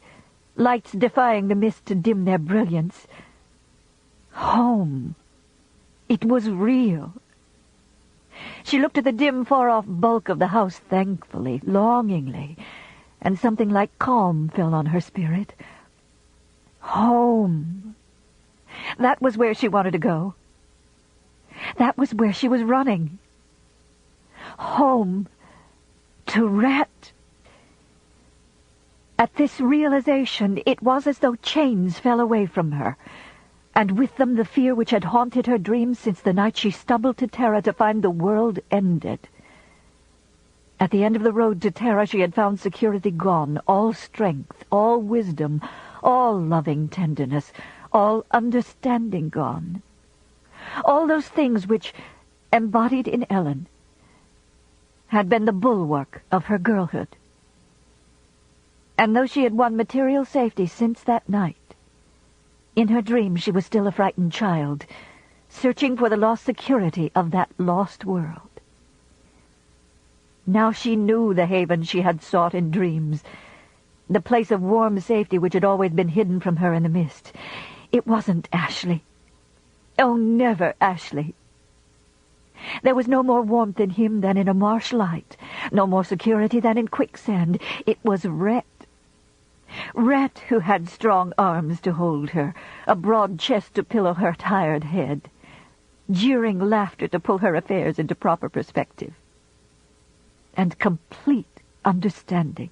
Speaker 1: lights defying the mist to dim their brilliance. Home. It was real. She looked at the dim, far-off bulk of the house thankfully, longingly, and something like calm fell on her spirit. Home. That was where she wanted to go. That was where she was running. Home. To Rhett. At this realization, it was as though chains fell away from her, and with them the fear which had haunted her dreams since the night she stumbled to Tara to find the world ended. At the end of the road to Tara she had found security gone, all strength, all wisdom, all loving tenderness, all understanding gone. All those things which, embodied in Ellen, had been the bulwark of her girlhood. And though she had won material safety since that night, in her dreams she was still a frightened child, searching for the lost security of that lost world. Now she knew the haven she had sought in dreams, the place of warm safety which had always been hidden from her in the mist. It wasn't Ashley. Oh, never Ashley. There was no more warmth in him than in a marsh light, no more security than in quicksand. It was Rhett. Rhett, who had strong arms to hold her, a broad chest to pillow her tired head, jeering laughter to pull her affairs into proper perspective, and complete understanding.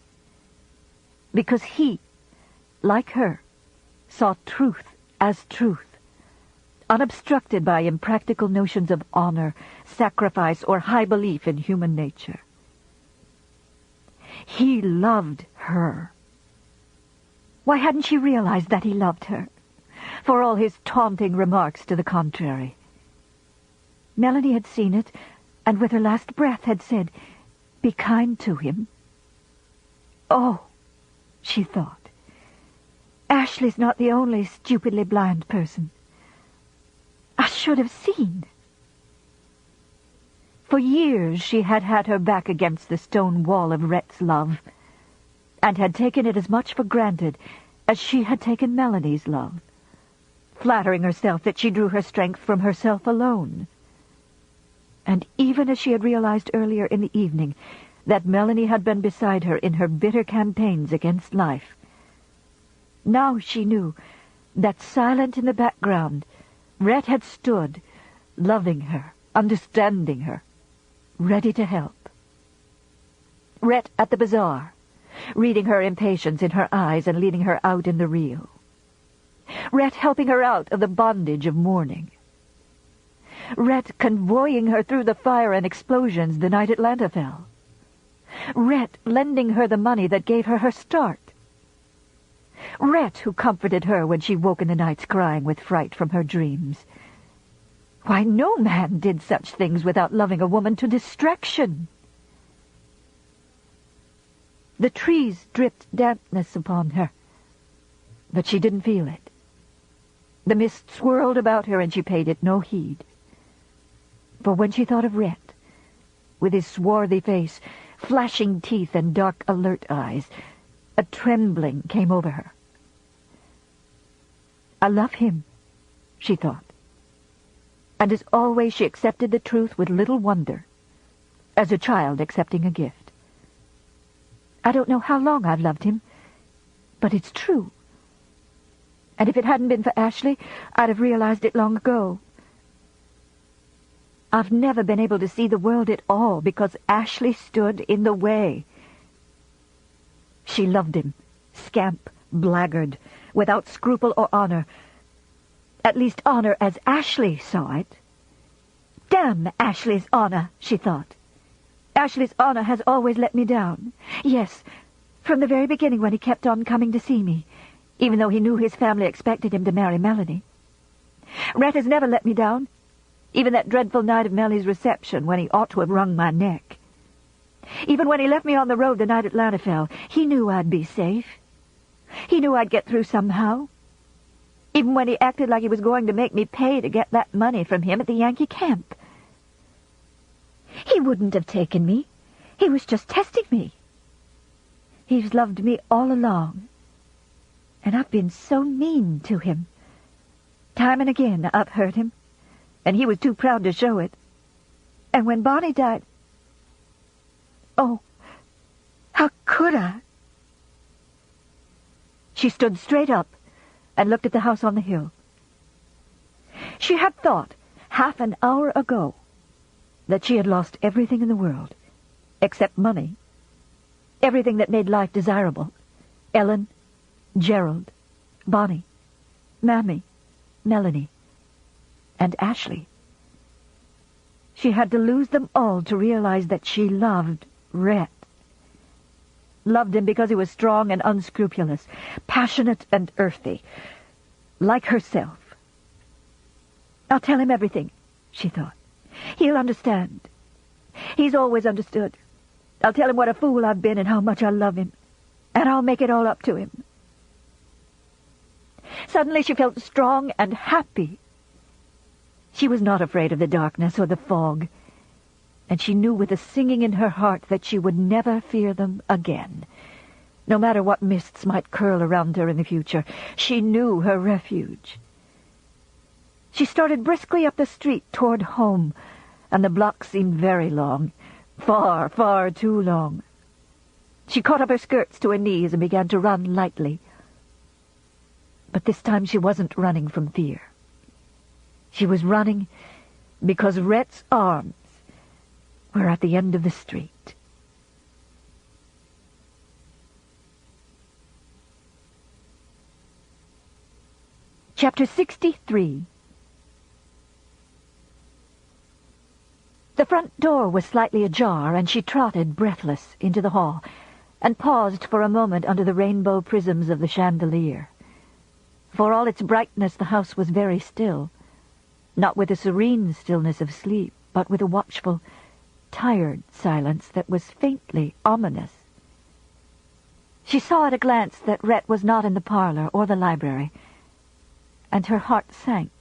Speaker 1: Because he, like her, saw truth as truth, unobstructed by impractical notions of honor, sacrifice, or high belief in human nature. He loved her. Why hadn't she realized that he loved her, for all his taunting remarks to the contrary? Melanie had seen it, and with her last breath had said, "Be kind to him." Oh, she thought, Ashley's not the only stupidly blind person. I should have seen. For years she had had her back against the stone wall of Rhett's love, and had taken it as much for granted as she had taken Melanie's love, flattering herself that she drew her strength from herself alone. And even as she had realized earlier in the evening that Melanie had been beside her in her bitter campaigns against life, now she knew that silent in the background, Rhett had stood, loving her, understanding her, ready to help. Rhett at the bazaar, reading her impatience in her eyes and leading her out in the real. Rhett helping her out of the bondage of mourning. Rhett convoying her through the fire and explosions the night Atlanta fell. Rhett lending her the money that gave her her start. Rhett who comforted her when she woke in the nights crying with fright from her dreams. Why, no man did such things without loving a woman to distraction. The trees dripped dampness upon her, but she didn't feel it. The mist swirled about her, and she paid it no heed. For when she thought of Rhett, with his swarthy face, flashing teeth, and dark, alert eyes, a trembling came over her. I love him, she thought. And as always she accepted the truth with little wonder, as a child accepting a gift. I don't know how long I've loved him, but it's true. And if it hadn't been for Ashley, I'd have realized it long ago. I've never been able to see the world at all because Ashley stood in the way. She loved him, scamp, blackguard, without scruple or honor. At least honor as Ashley saw it. Damn Ashley's honor, she thought. Ashley's honor has always let me down. Yes, from the very beginning when he kept on coming to see me, even though he knew his family expected him to marry Melanie. Rhett has never let me down, even that dreadful night of Melanie's reception when he ought to have wrung my neck. Even when he left me on the road the night Atlanta fell, he knew I'd be safe. He knew I'd get through somehow. Even when he acted like he was going to make me pay to get that money from him at the Yankee camp. He wouldn't have taken me. He was just testing me. He's loved me all along. And I've been so mean to him. Time and again I've hurt him, and he was too proud to show it. And when Bonnie died... Oh, how could I? She stood straight up and looked at the house on the hill. She had thought, half an hour ago, that she had lost everything in the world, except money. Everything that made life desirable. Ellen, Gerald, Bonnie, Mammy, Melanie, and Ashley. She had to lose them all to realize that she loved Rhett. Loved him because he was strong and unscrupulous, passionate and earthy, like herself. I'll tell him everything, she thought. He'll understand. He's always understood. I'll tell him what a fool I've been and how much I love him, and I'll make it all up to him. Suddenly she felt strong and happy. She was not afraid of the darkness or the fog, and she knew with a singing in her heart that she would never fear them again. No matter what mists might curl around her in the future, she knew her refuge. She started briskly up the street toward home, and the block seemed very long, far, far too long. She caught up her skirts to her knees and began to run lightly. But this time she wasn't running from fear. She was running because Rhett's arms were at the end of the street. Chapter 63. The front door was slightly ajar, and she trotted, breathless, into the hall, and paused for a moment under the rainbow prisms of the chandelier. For all its brightness, the house was very still, not with the serene stillness of sleep, but with a watchful, tired silence that was faintly ominous. She saw at a glance that Rhett was not in the parlor or the library, and her heart sank.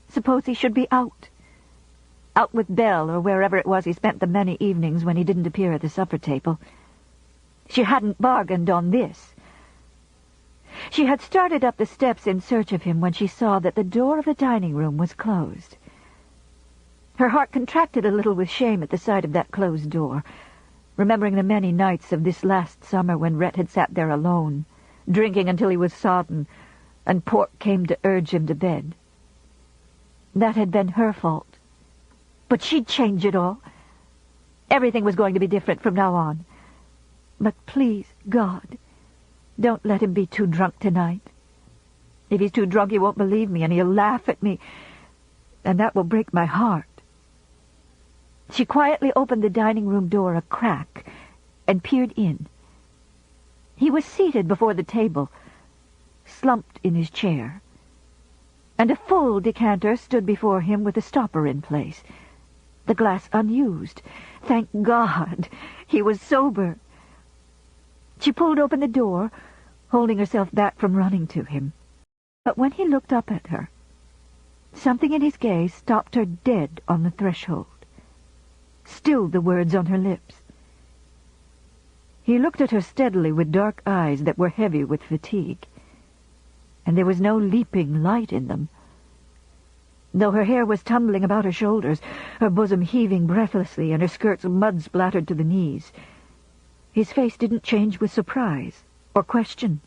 Speaker 1: Suppose he should be out. Out with Belle, or wherever it was he spent the many evenings when he didn't appear at the supper table. She hadn't bargained on this. She had started up the steps in search of him when she saw that the door of the dining room was closed. Her heart contracted a little with shame at the sight of that closed door, remembering the many nights of this last summer when Rhett had sat there alone, drinking until he was sodden, and Pork came to urge him to bed. That had been her fault. But she'd change it all. Everything was going to be different from now on. But please, God, don't let him be too drunk tonight. If he's too drunk, he won't believe me, and he'll laugh at me, and that will break my heart. She quietly opened the dining room door a crack and peered in. He was seated before the table, slumped in his chair, and a full decanter stood before him with a stopper in place, the glass unused. Thank God, he was sober. She pulled open the door, holding herself back from running to him. But when he looked up at her, something in his gaze stopped her dead on the threshold, stilled the words on her lips. He looked at her steadily with dark eyes that were heavy with fatigue, and there was no leaping light in them. Though her hair was tumbling about her shoulders, her bosom heaving breathlessly, and her skirts mud-splattered to the knees, his face didn't change with surprise, or question,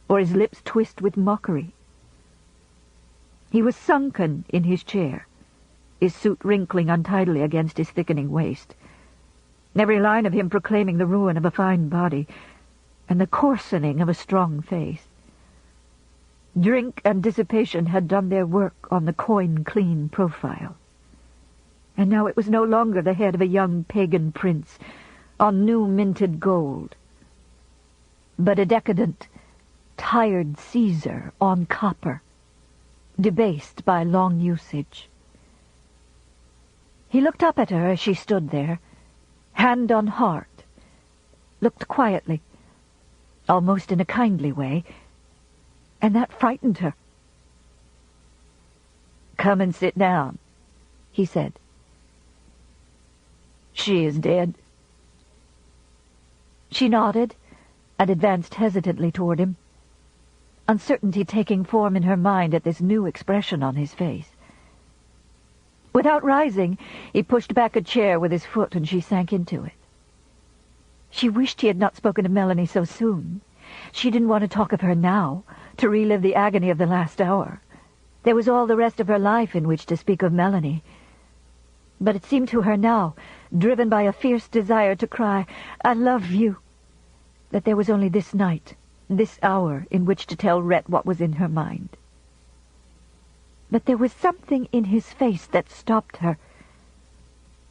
Speaker 1: or his lips twist with mockery. He was sunken in his chair, his suit wrinkling untidily against his thickening waist, every line of him proclaiming the ruin of a fine body, and the coarsening of a strong face. Drink and dissipation had done their work on the coin-clean profile. And now it was no longer the head of a young pagan prince on new-minted gold, but a decadent, tired Caesar on copper, debased by long usage. He looked up at her as she stood there, hand on heart, looked quietly, almost in a kindly way, and that frightened her. "Come and sit down," he said. "She is dead." She nodded and advanced hesitantly toward him, uncertainty taking form in her mind at this new expression on his face. Without rising, he pushed back a chair with his foot, and she sank into it. She wished he had not spoken of Melanie so soon. She didn't want to talk of her now, to relive the agony of the last hour. There was all the rest of her life in which to speak of Melanie. But it seemed to her now, driven by a fierce desire to cry, "I love you," that there was only this night, this hour, in which to tell Rhett what was in her mind. But there was something in his face that stopped her,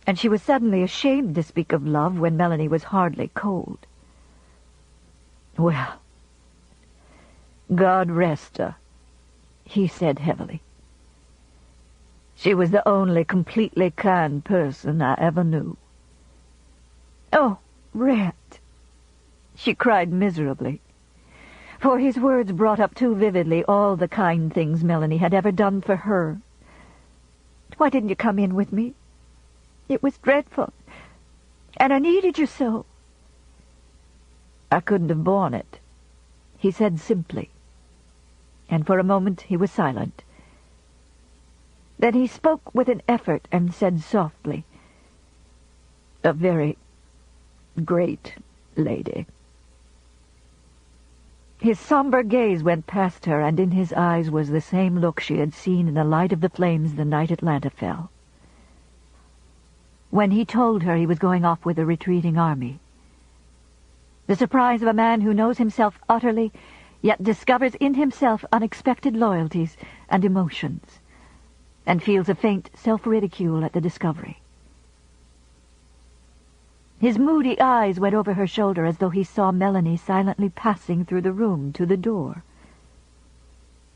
Speaker 1: and she was suddenly ashamed to speak of love when Melanie was hardly cold. "Well, God rest her," he said heavily. "She was the only completely kind person I ever knew." "Oh, Rhett!" she cried miserably, for his words brought up too vividly all the kind things Melanie had ever done for her. "Why didn't you come in with me? It was dreadful, and I needed you so." "I couldn't have borne it," he said simply, and for a moment he was silent. Then he spoke with an effort and said softly, "A very great lady." His somber gaze went past her, and in his eyes was the same look she had seen in the light of the flames the night Atlanta fell. When he told her he was going off with a retreating army, the surprise of a man who knows himself utterly, yet discovers in himself unexpected loyalties and emotions, and feels a faint self-ridicule at the discovery. His moody eyes went over her shoulder as though he saw Melanie silently passing through the room to the door.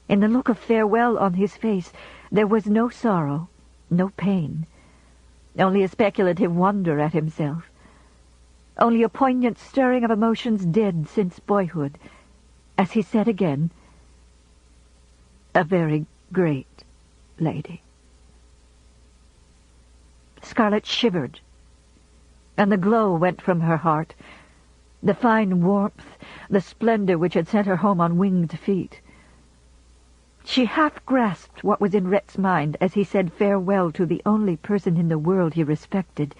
Speaker 1: In the look of farewell on his face there was no sorrow, no pain, only a speculative wonder at himself. only a poignant stirring of emotions dead since boyhood, as he said again, "A very great lady." Scarlet shivered, and the glow went from her heart, the fine warmth, the splendor which had sent her home on winged feet. She half grasped what was in Rhett's mind as he said farewell to the only person in the world he respected,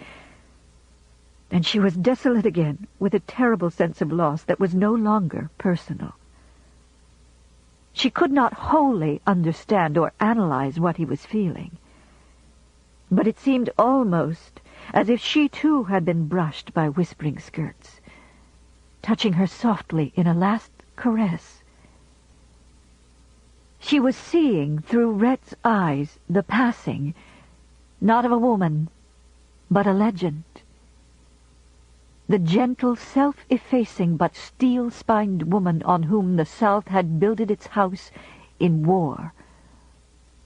Speaker 1: and she was desolate again with a terrible sense of loss that was no longer personal. She could not wholly understand or analyze what he was feeling, but it seemed almost as if she too had been brushed by whispering skirts, touching her softly in a last caress. She was seeing through Rhett's eyes the passing, not of a woman, but a legend. The gentle, self-effacing but steel-spined woman on whom the South had builded its house in war,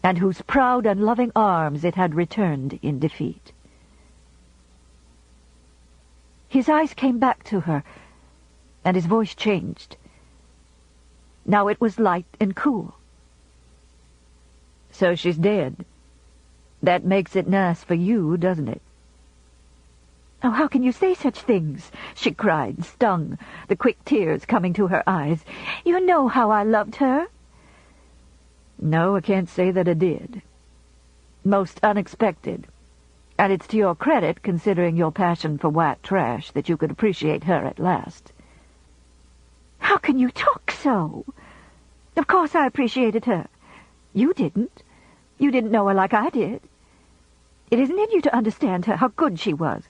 Speaker 1: and whose proud and loving arms it had returned in defeat. His eyes came back to her, and his voice changed. Now it was light and cool. "So she's dead. That makes it nice for you, doesn't it?" "Oh, how can you say such things?" she cried, stung, the quick tears coming to her eyes. "You know how I loved her." "No, I can't say that I did. Most unexpected. And it's to your credit, considering your passion for white trash, that you could appreciate her at last." "How can you talk so? Of course I appreciated her. You didn't. You didn't know her like I did. It isn't in you to understand her, how good she was."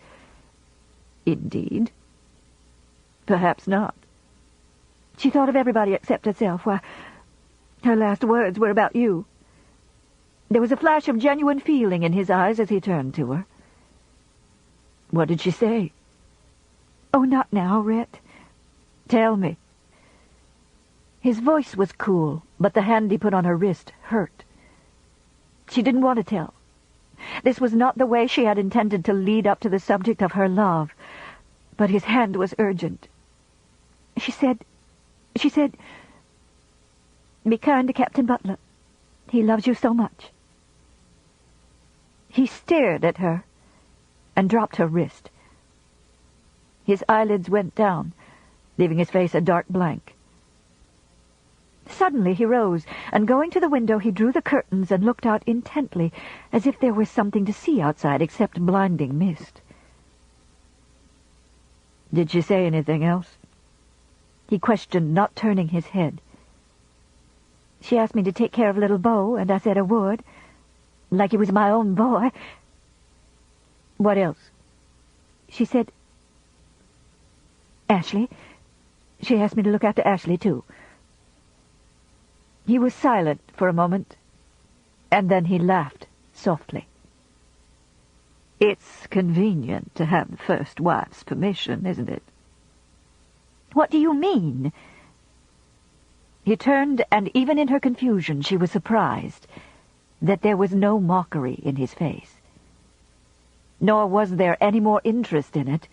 Speaker 1: "Indeed? Perhaps not." "She thought of everybody except herself. Why, her last words were about you." There was a flash of genuine feeling in his eyes as he turned to her. "What did she say?" "Oh, not now, Rhett." "Tell me." His voice was cool, but the hand he put on her wrist hurt. She didn't want to tell. This was not the way she had intended to lead up to the subject of her love, but his hand was urgent. She said, "Be kind to Captain Butler. He loves you so much." He stared at her and dropped her wrist. His eyelids went down, leaving his face a dark blank. Suddenly he rose, and going to the window he drew the curtains and looked out intently, as if there was something to see outside except blinding mist. "Did she say anything else?" he questioned, not turning his head. "She asked me to take care of little Beau, and I said I would, like he was my own boy." "What else?" "She said, Ashley. She asked me to look after Ashley, too." He was silent for a moment, and then he laughed softly. "It's convenient to have the first wife's permission, isn't it?" "What do you mean?" He turned, and even in her confusion she was surprised that there was no mockery in his face. Nor was there any more interest in it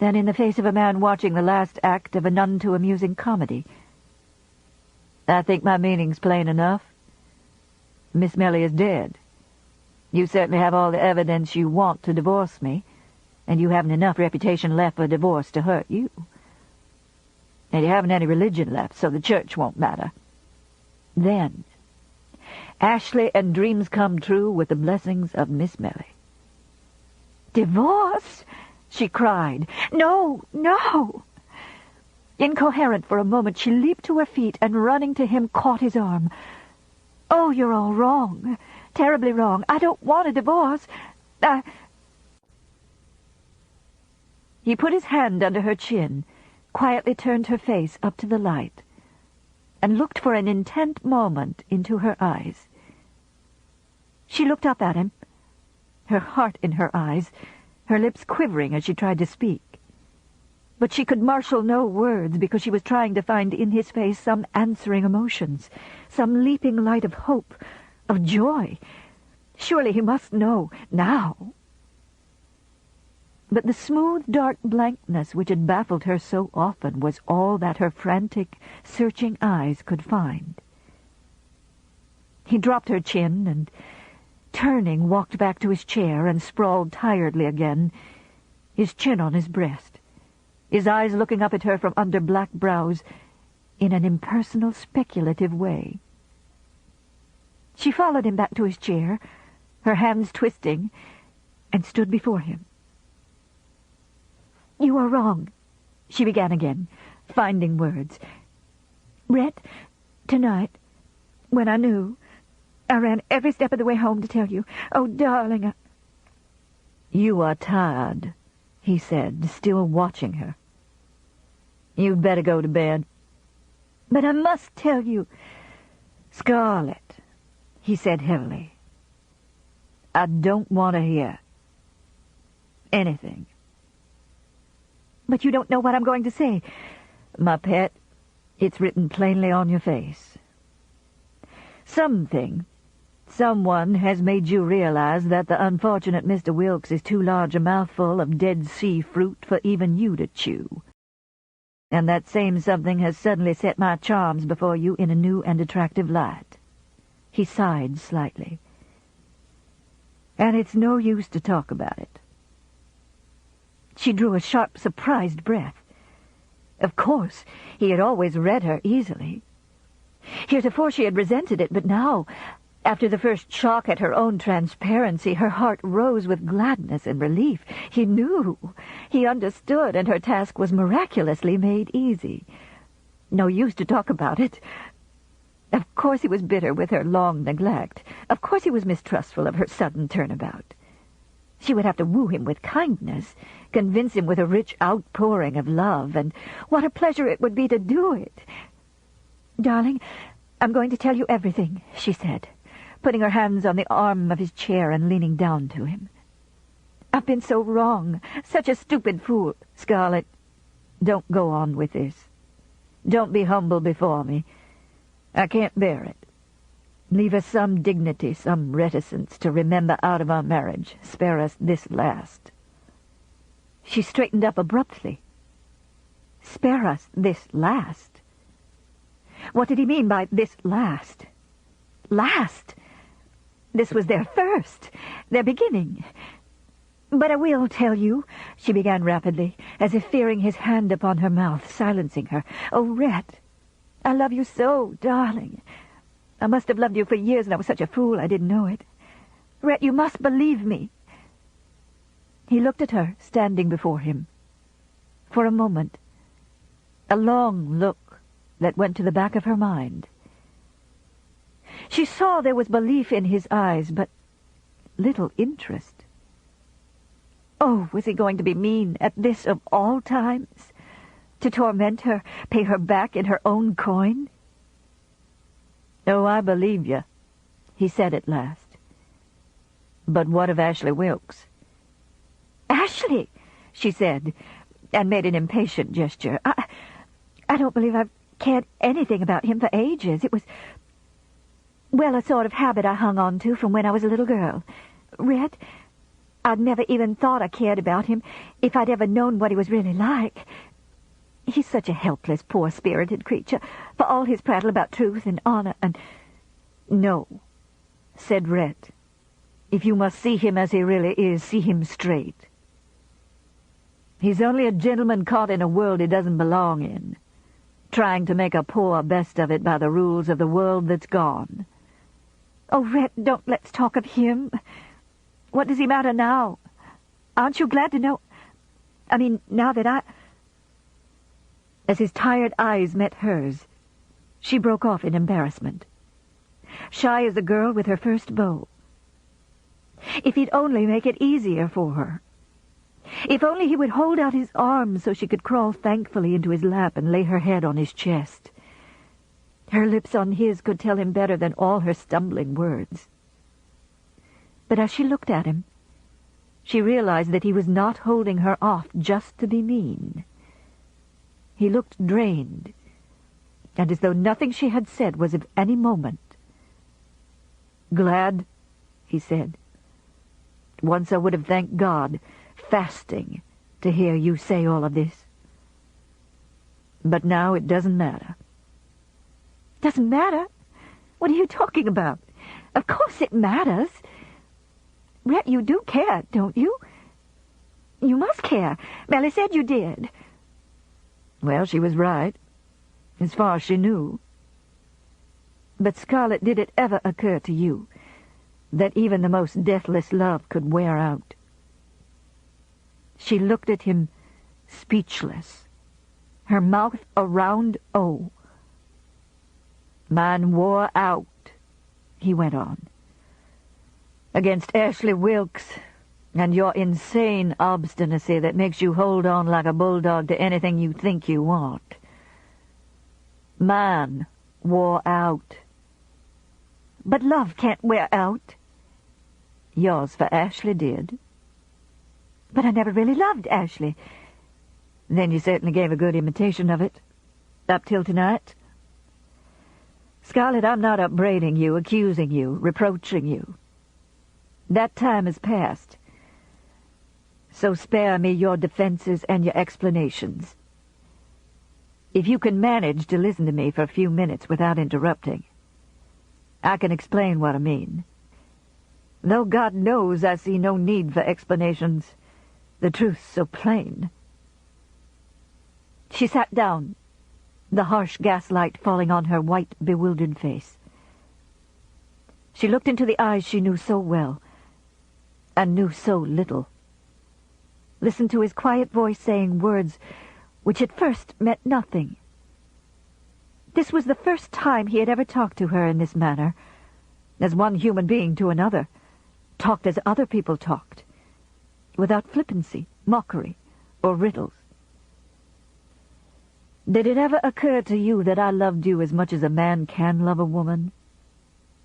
Speaker 1: than in the face of a man watching the last act of a none too amusing comedy. "I think my meaning's plain enough. Miss Melly is dead. You certainly have all the evidence you want to divorce me, and you haven't enough reputation left for divorce to hurt you. And you haven't any religion left, so the church won't matter. Then, Ashley and dreams come true with the blessings of Miss Melly." "Divorce?" she cried. "No, no!" Incoherent for a moment, she leaped to her feet and, running to him, caught his arm. "Oh, you're all wrong. Terribly wrong. I don't want a divorce. He put his hand under her chin, quietly turned her face up to the light, and looked for an intent moment into her eyes. She looked up at him, her heart in her eyes, her lips quivering as she tried to speak. But she could marshal no words because she was trying to find in his face some answering emotions, some leaping light of hope, of joy. Surely he must know now. But the smooth, dark blankness which had baffled her so often was all that her frantic, searching eyes could find. He dropped her chin and, turning, walked back to his chair and sprawled tiredly again, his chin on his breast, his eyes looking up at her from under black brows in an impersonal, speculative way. She followed him back to his chair, her hands twisting, and stood before him. "You are wrong," she began again, finding words. "Rhett, tonight, when I knew, I ran every step of the way home to tell you. Oh, darling, "You are tired," he said, still watching her. "You'd better go to bed." "But I must tell you." "Scarlett," he said heavily, "I don't want to hear anything." "But you don't know what I'm going to say." "My pet, it's written plainly on your face. Someone has made you realize that the unfortunate Mr. Wilkes is too large a mouthful of Dead Sea fruit for even you to chew. And that same something has suddenly set my charms before you in a new and attractive light." He sighed slightly. "And it's no use to talk about it." She drew a sharp, surprised breath. Of course, he had always read her easily. Heretofore she had resented it, but now, after the first shock at her own transparency, her heart rose with gladness and relief. He knew, he understood, and her task was miraculously made easy. No use to talk about it. Of course he was bitter with her long neglect. Of course he was mistrustful of her sudden turnabout. She would have to woo him with kindness, convince him with a rich outpouring of love, and what a pleasure it would be to do it. "Darling, I'm going to tell you everything," she said, putting her hands on the arm of his chair and leaning down to him. "I've been so wrong, such a stupid fool." "Scarlett, don't go on with this. Don't be humble before me. I can't bear it. Leave us some dignity, some reticence to remember out of our marriage. Spare us this last." She straightened up abruptly. Spare us this last? What did he mean by this last? Last? This was their first, their beginning. "But I will tell you," she began rapidly, as if fearing his hand upon her mouth, silencing her. "Oh, Rhett, I love you so, darling. I must have loved you for years, and I was such a fool I didn't know it. Rhett, you must believe me." He looked at her, standing before him. For a moment, a long look that went to the back of her mind. She saw there was belief in his eyes, but little interest. Oh, was he going to be mean at this of all times? To torment her, pay her back in her own coin? "Oh, I believe you," he said at last. "But what of Ashley Wilkes?" "Ashley," she said, and made an impatient gesture. I don't believe I've cared anything about him for ages. It was, well, a sort of habit I hung on to from when I was a little girl. Rhett, I'd never even thought I cared about him if I'd ever known what he was really like. He's such a helpless, poor-spirited creature, for all his prattle about truth and honor and—" "No," said Rhett. "If you must see him as he really is, see him straight. He's only a gentleman caught in a world he doesn't belong in, trying to make a poor best of it by the rules of the world that's gone." "Oh, Rhett, don't let's talk of him. What does he matter now? Aren't you glad to know? I mean, now that I—" As his tired eyes met hers, she broke off in embarrassment, shy as a girl with her first beau. If he'd only make it easier for her. If only he would hold out his arms so she could crawl thankfully into his lap and lay her head on his chest. Her lips on his could tell him better than all her stumbling words. But as she looked at him, she realized that he was not holding her off just to be mean. He looked drained, and as though nothing she had said was of any moment. "Glad?" he said. "Once I would have thanked God, fasting, to hear you say all of this. But now it doesn't matter.
Speaker 2: Doesn't matter? What are you talking about? Of course it matters. Rhett, you do care, don't you? You must care. Melly said you did.
Speaker 1: Well, she was right, as far as she knew. But, Scarlett, did it ever occur to you that even the most deathless love could wear out? She looked at him, speechless, her mouth a round O. Mine wore out, he went on. Against Ashley Wilkes and your insane obstinacy that makes you hold on like a bulldog to anything you think you want. Mine wore out.
Speaker 2: But love can't wear out.
Speaker 1: Yours for Ashley did.
Speaker 2: But I never really loved Ashley.
Speaker 1: Then you certainly gave a good imitation of it. Up till tonight. Scarlett, I'm not upbraiding you, accusing you, reproaching you. That time has passed. So spare me your defenses and your explanations. If you can manage to listen to me for a few minutes without interrupting, I can explain what I mean. Though God knows I see no need for explanations, the truth's so plain.
Speaker 2: She sat down, the harsh gaslight falling on her white, bewildered face. She looked into the eyes she knew so well, and knew so little. Listened to his quiet voice saying words which at first meant nothing. This was the first time he had ever talked to her in this manner, as one human being to another, talked as other people talked, without flippancy, mockery, or riddles. Did it ever occur to you that I loved you as much as a man can love a woman?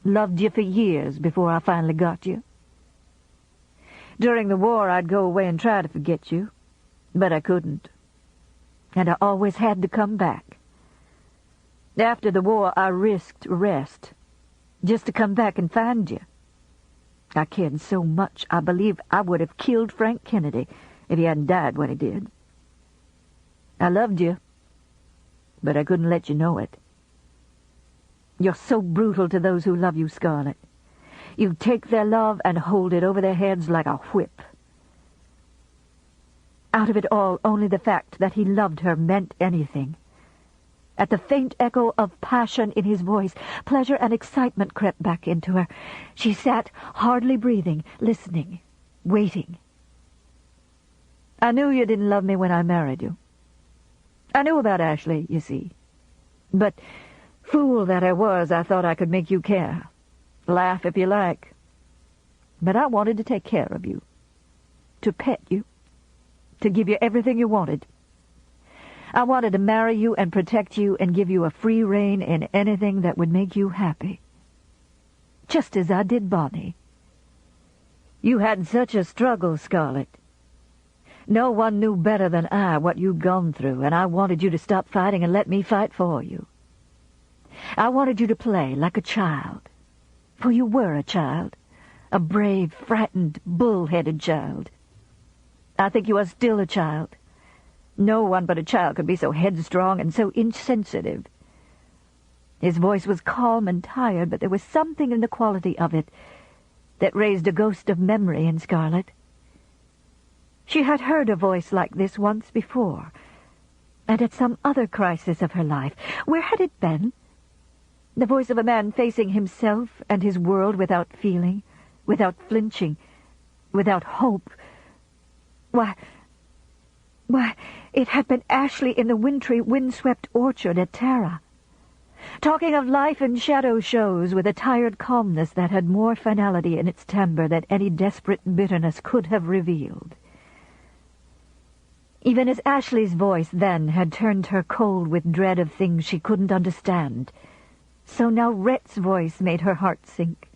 Speaker 2: Loved you for years before I finally got you? During the war, I'd go away and try to forget you, but I couldn't. And I always had to come back. After the war, I risked arrest, just to come back and find you. I cared so much, I believe I would have killed Frank Kennedy if he hadn't died when he did. I loved you, but I couldn't let you know it. You're so brutal to those who love you, Scarlett. You take their love and hold it over their heads like a whip. Out of it all, only the fact that he loved her meant anything. At the faint echo of passion in his voice, pleasure and excitement crept back into her. She sat, hardly breathing, listening, waiting. I knew you didn't love me when I married you. I knew about Ashley, you see. But, fool that I was, I thought I could make you care. Laugh if you like. But I wanted to take care of you. To pet you. To give you everything you wanted. I wanted to marry you and protect you and give you a free rein in anything that would make you happy. Just as I did Bonnie. You had such a struggle, Scarlett. No one knew better than I what you'd gone through, and I wanted you to stop fighting and let me fight for you. I wanted you to play like a child, for you were a child, a brave, frightened, bull-headed child. I think you are still a child. No one but a child could be so headstrong and so insensitive. His voice was calm and tired, but there was something in the quality of it that raised a ghost of memory in Scarlett. She had heard a voice like this once before, and at some other crisis of her life. Where had it been? The voice of a man facing himself and his world without feeling, without flinching, without hope. Why, it had been Ashley in the wintry, windswept orchard at Tara, talking of life and shadow shows with a tired calmness that had more finality in its timbre than any desperate bitterness could have revealed. Even as Ashley's voice then had turned her cold with dread of things she couldn't understand, so now Rhett's voice made her heart sink.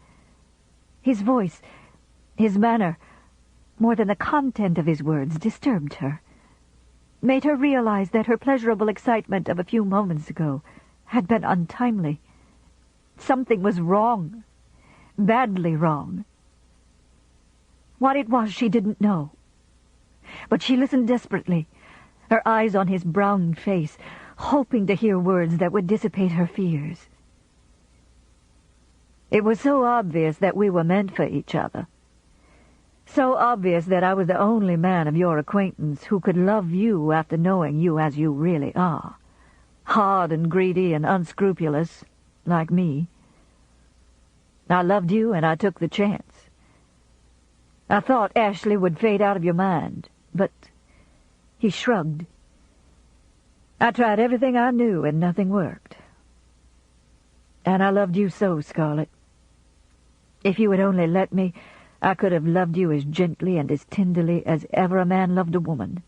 Speaker 2: His voice, his manner, more than the content of his words, disturbed her, made her realize that her pleasurable excitement of a few moments ago had been untimely. Something was wrong, badly wrong. What it was she didn't know.
Speaker 1: but she listened desperately, her eyes on his brown face, hoping to hear words that would dissipate her fears. It was so obvious that we were meant for each other. So obvious that I was the only man of your acquaintance who could love you after knowing you as you really are. Hard and greedy and unscrupulous, like me. I loved you and I took the chance. I thought Ashley would fade out of your mind, but he shrugged. I tried everything I knew and nothing worked. And I loved you so, Scarlett. If you had only let me, I could have loved you as gently and as tenderly as ever a man loved a woman.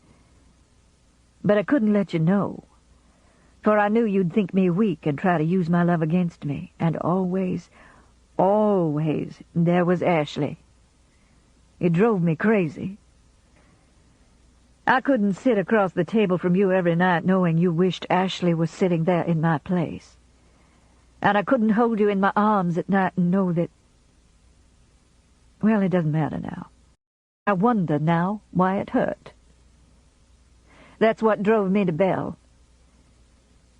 Speaker 1: But I couldn't let you know, for I knew you'd think me weak and try to use my love against me. And always, always, there was Ashley. It drove me crazy. I couldn't sit across the table from you every night knowing you wished Ashley was sitting there in my place. And I couldn't hold you in my arms at night and know that... Well, it doesn't matter now. I wonder now why it hurt. That's what drove me to Belle.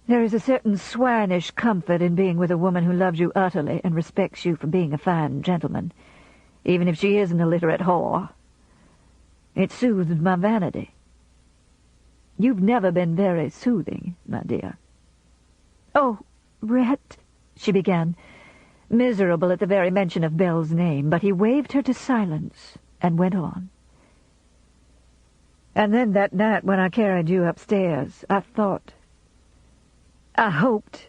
Speaker 1: There is a certain swinish comfort in being with a woman who loves you utterly and respects you for being a fine gentleman, even if she is an illiterate whore. It soothed my vanity. You've never been very soothing, my dear.
Speaker 2: Oh, Rhett, she began, miserable at the very mention of Belle's name, but he waved her to silence and went on.
Speaker 1: And then that night when I carried you upstairs, I thought... I hoped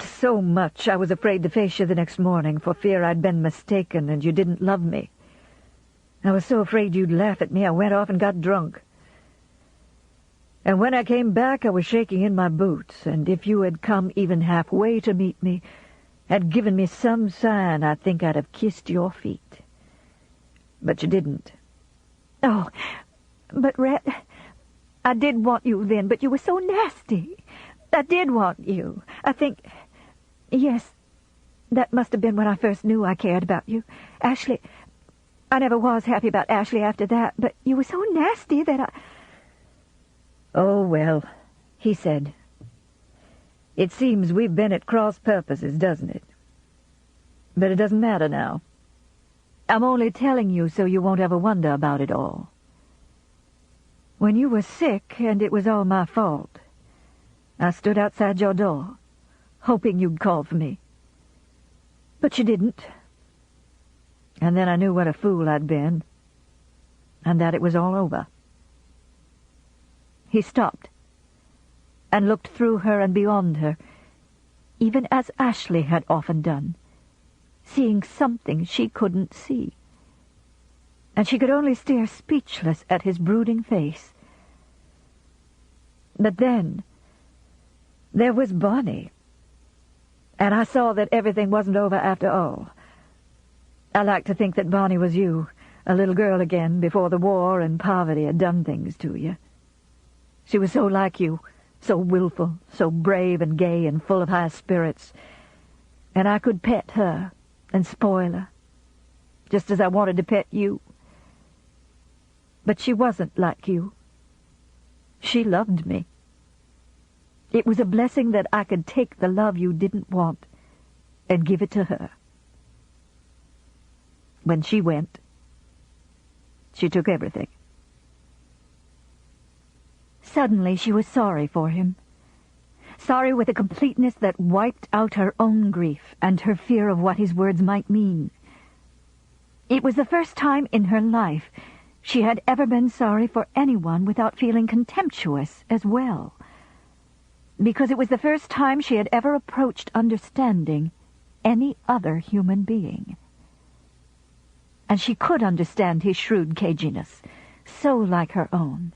Speaker 1: so much I was afraid to face you the next morning for fear I'd been mistaken and you didn't love me. I was so afraid you'd laugh at me, I went off and got drunk. And when I came back, I was shaking in my boots, and if you had come even halfway to meet me, had given me some sign, I think I'd have kissed your feet. But you didn't.
Speaker 2: Oh, but Rhett, I did want you then, but you were so nasty. I did want you. I think... Yes, that must have been when I first knew I cared about you. Ashley... I never was happy about Ashley after that, but you were so nasty that I...
Speaker 1: Oh, well, he said. It seems we've been at cross purposes, doesn't it? But it doesn't matter now. I'm only telling you so you won't ever wonder about it all. When you were sick, and it was all my fault, I stood outside your door, hoping you'd call for me. But you didn't. And then I knew what a fool I'd been, and that it was all over. He stopped, and looked through her and beyond her, even as Ashley had often done, seeing something she couldn't see. And she could only stare speechless at his brooding face. But then, there was Bonnie, and I saw that everything wasn't over after all. I like to think that Bonnie was you, a little girl again, before the war and poverty had done things to you. She was so like you, so willful, so brave and gay and full of high spirits. And I could pet her and spoil her, just as I wanted to pet you. But she wasn't like you. She loved me. It was a blessing that I could take the love you didn't want and give it to her. When she went, she took everything.
Speaker 2: Suddenly she was sorry for him. Sorry with a completeness that wiped out her own grief and her fear of what his words might mean. It was the first time in her life she had ever been sorry for anyone without feeling contemptuous as well. Because it was the first time she had ever approached understanding any other human being. And she could understand his shrewd caginess, so like her own.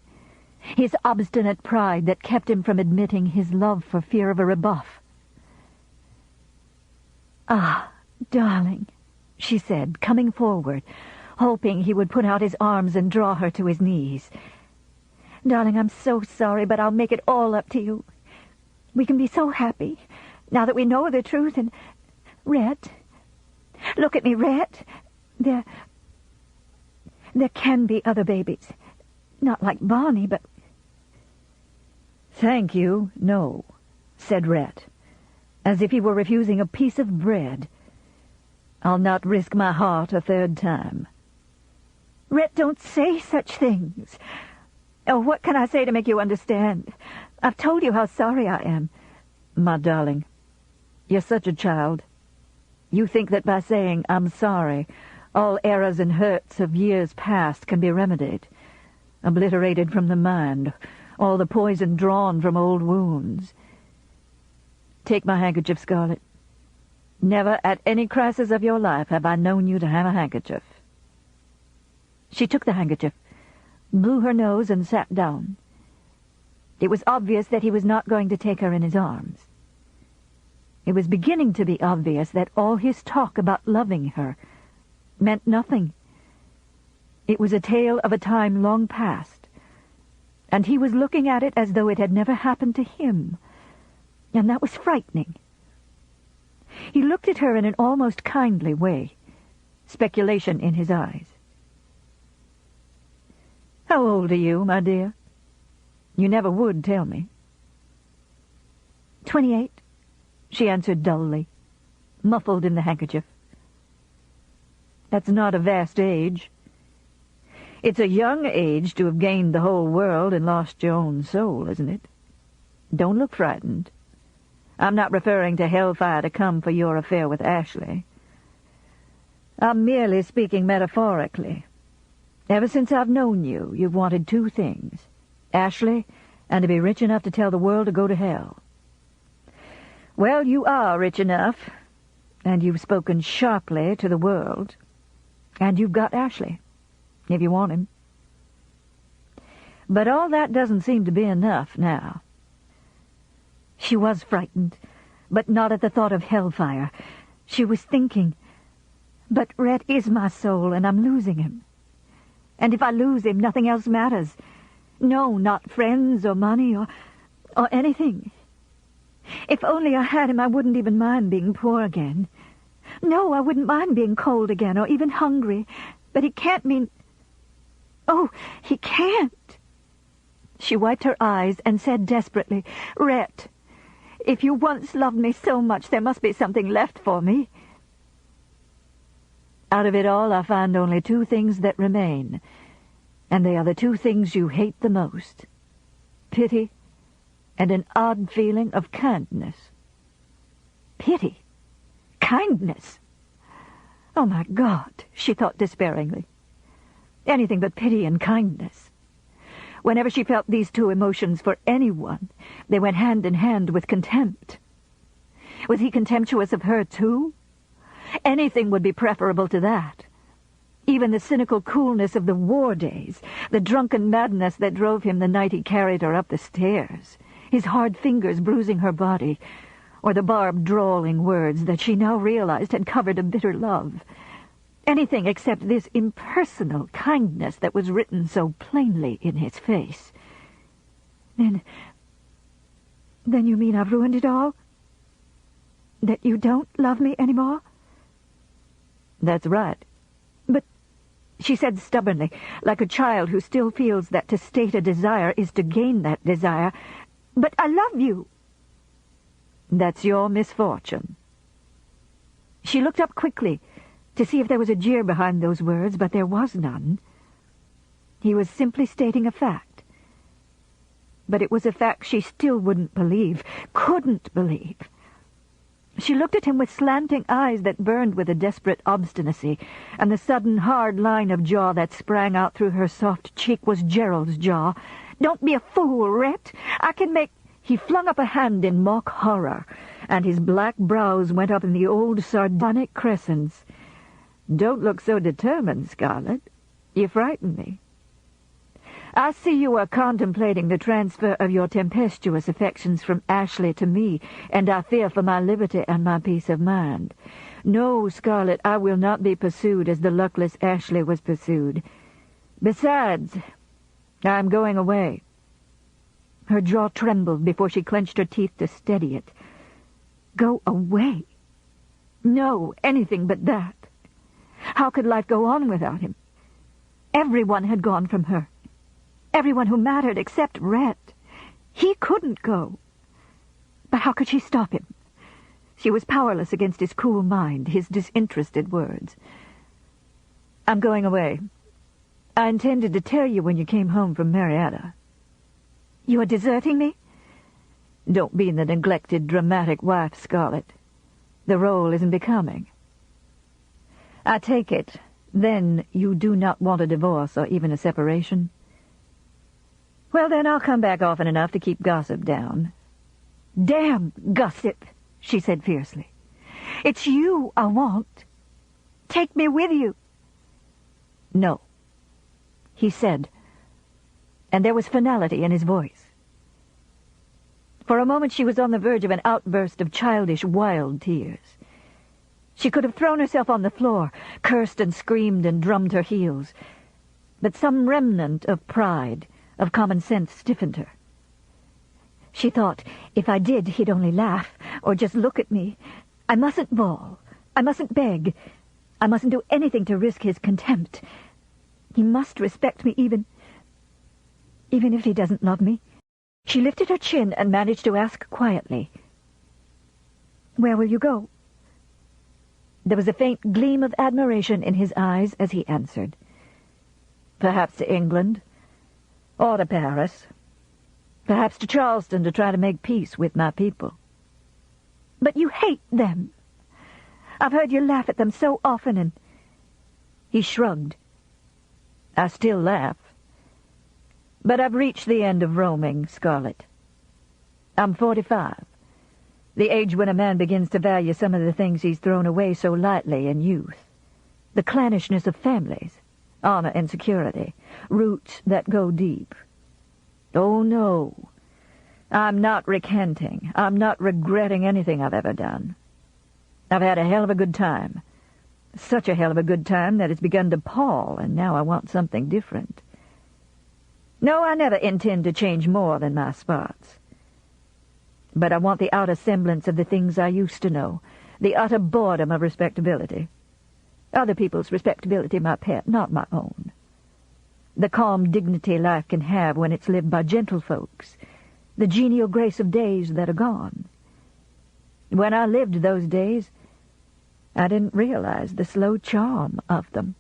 Speaker 2: His obstinate pride that kept him from admitting his love for fear of a rebuff. "Ah, darling," she said, coming forward, hoping he would put out his arms and draw her to his knees. "Darling, I'm so sorry, but I'll make it all up to you. We can be so happy, now that we know the truth, and... Rhett, look at me, Rhett.
Speaker 1: There can be other babies. Not like Bonnie, but...
Speaker 2: "Thank you, no," said Rhett, as if he were refusing a piece of bread. "I'll not risk my heart a third time."
Speaker 1: Rhett, don't say such things. Oh, what can I say to make you understand? I've told you how sorry I am.
Speaker 2: My darling, you're such a child. You think that by saying, "I'm sorry," all errors and hurts of years past can be remedied, obliterated from the mind, all the poison drawn from old wounds. Take my handkerchief, Scarlet. Never at any crisis of your life have I known you to have a handkerchief. She took the handkerchief, blew her nose, and sat down. It was obvious that he was not going to take her in his arms. It was beginning to be obvious that all his talk about loving her meant nothing. It was a tale of a time long past, and he was looking at it as though it had never happened to him, and that was frightening. He looked at her in an almost kindly way, speculation in his eyes. "How old are you, my dear? You never would tell me."
Speaker 1: 28,
Speaker 2: she answered dully, muffled in the handkerchief. "That's not a vast age. It's a young age to have gained the whole world and lost your own soul, isn't it? Don't look frightened. I'm not referring to hellfire to come for your affair with Ashley. I'm merely speaking metaphorically. Ever since I've known you, you've wanted two things: Ashley, and to be rich enough to tell the world to go to hell. Well, you are rich enough, and you've spoken sharply to the world, and you've got Ashley, if you want him. But all that doesn't seem to be enough now."
Speaker 1: She was frightened, but not at the thought of hellfire. She was thinking, but Rhett is my soul, and I'm losing him. And if I lose him, nothing else matters. No, not friends or money or anything. If only I had him, I wouldn't even mind being poor again. No, I wouldn't mind being cold again or even hungry. But he can't mean... Oh, he can't. She wiped her eyes and said desperately, "Rhett, if you once loved me so much, there must be something left for me."
Speaker 2: "Out of it all, I find only two things that remain, and they are the two things you hate the most: pity and an odd feeling of kindness."
Speaker 1: Pity? Kindness? Oh, my God, she thought despairingly. Anything but pity and kindness. Whenever she felt these two emotions for anyone, they went hand in hand with contempt. Was he contemptuous of her, too? Anything would be preferable to that. Even the cynical coolness of the war days, the drunken madness that drove him the night he carried her up the stairs, his hard fingers bruising her body, or the barbed, drawling words that she now realized had covered a bitter love. Anything except this impersonal kindness that was written so plainly in his face. Then you mean I've ruined it all? That you don't love me anymore?"
Speaker 2: "That's right."
Speaker 1: "But," she said stubbornly, like a child who still feels that to state a desire is to gain that desire, "but I love you."
Speaker 2: "That's your misfortune."
Speaker 1: She looked up quickly to see if there was a jeer behind those words, but there was none. He was simply stating a fact. But it was a fact she still wouldn't believe, couldn't believe. She looked at him with slanting eyes that burned with a desperate obstinacy, and the sudden hard line of jaw that sprang out through her soft cheek was Gerald's jaw. "Don't be a fool, Rhett. I can make—" He flung up a hand in mock horror, and his black brows went up in the old sardonic crescents. "Don't look so determined, Scarlet. You frighten me. I see you are contemplating the transfer of your tempestuous affections from Ashley to me, and I fear for my liberty and my peace of mind. No, Scarlet, I will not be pursued as the luckless Ashley was pursued. Besides, I am going away." Her jaw trembled before she clenched her teeth to steady it. Go away? No, anything but that. How could life go on without him? Everyone had gone from her. Everyone who mattered except Rhett. He couldn't go. But how could she stop him? She was powerless against his cool mind, his disinterested words. "I'm going away. I intended to tell you when you came home from Marietta." "You are deserting me?" "Don't be the neglected, dramatic wife, Scarlett. The role isn't becoming." "I take it, then you do not want a divorce or even a separation?" "Well, then I'll come back often enough to keep gossip down." "Damn gossip," she said fiercely. "It's you I want. Take me with you." "No," he said, and there was finality in his voice. For a moment she was on the verge of an outburst of childish, wild tears. She could have thrown herself on the floor, cursed and screamed and drummed her heels. But some remnant of pride, of common sense, stiffened her. She thought, if I did, he'd only laugh, or just look at me. I mustn't bawl. I mustn't beg. I mustn't do anything to risk his contempt. He must respect me even if he doesn't love me. She lifted her chin and managed to ask quietly, "Where will you go?" There was a faint gleam of admiration in his eyes as he answered, "Perhaps to England, or to Paris. Perhaps to Charleston to try to make peace with my people." "But you hate them. I've heard you laugh at them so often and—" He shrugged. "I still laugh. But I've reached the end of roaming, Scarlett. I'm 45, the age when a man begins to value some of the things he's thrown away so lightly in youth. The clannishness of families, honor and security, roots that go deep. Oh, no. I'm not recanting. I'm not regretting anything I've ever done. I've had a hell of a good time. Such a hell of a good time that it's begun to pall, and now I want something different. No, I never intend to change more than my spots. But I want the outer semblance of the things I used to know, the utter boredom of respectability. Other people's respectability, my pet, not my own. The calm dignity life can have when it's lived by gentlefolks, the genial grace of days that are gone. When I lived those days, I didn't realize the slow charm of them."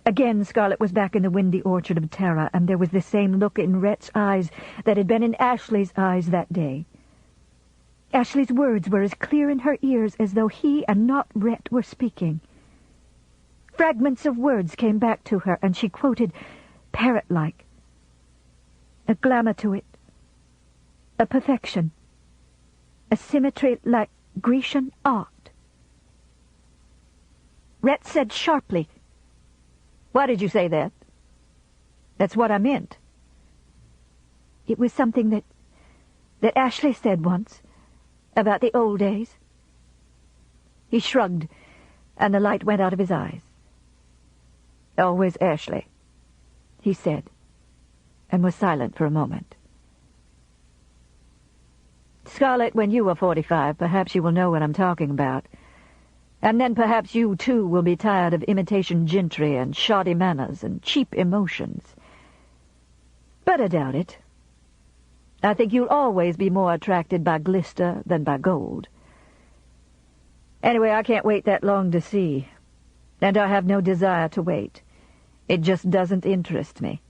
Speaker 1: Again Scarlett was back in the windy orchard of Tara, and there was the same look in Rhett's eyes that had been in Ashley's eyes that day. Ashley's words were as clear in her ears as though he and not Rhett were speaking. Fragments of words came back to her, and she quoted, parrot-like, "A glamour to it, a perfection, a symmetry like Grecian art." Rhett said sharply, "Why did you say that?" "That's what I meant." "It was something that Ashley said once, about the old days." He shrugged, and the light went out of his eyes. "Always Ashley," he said, and was silent for a moment. "Scarlett, when you are 45, perhaps you will know what I'm talking about. And then perhaps you, too, will be tired of imitation gentry and shoddy manners and cheap emotions. But I doubt it. I think you'll always be more attracted by glister than by gold. Anyway, I can't wait that long to see, and I have no desire to wait. It just doesn't interest me.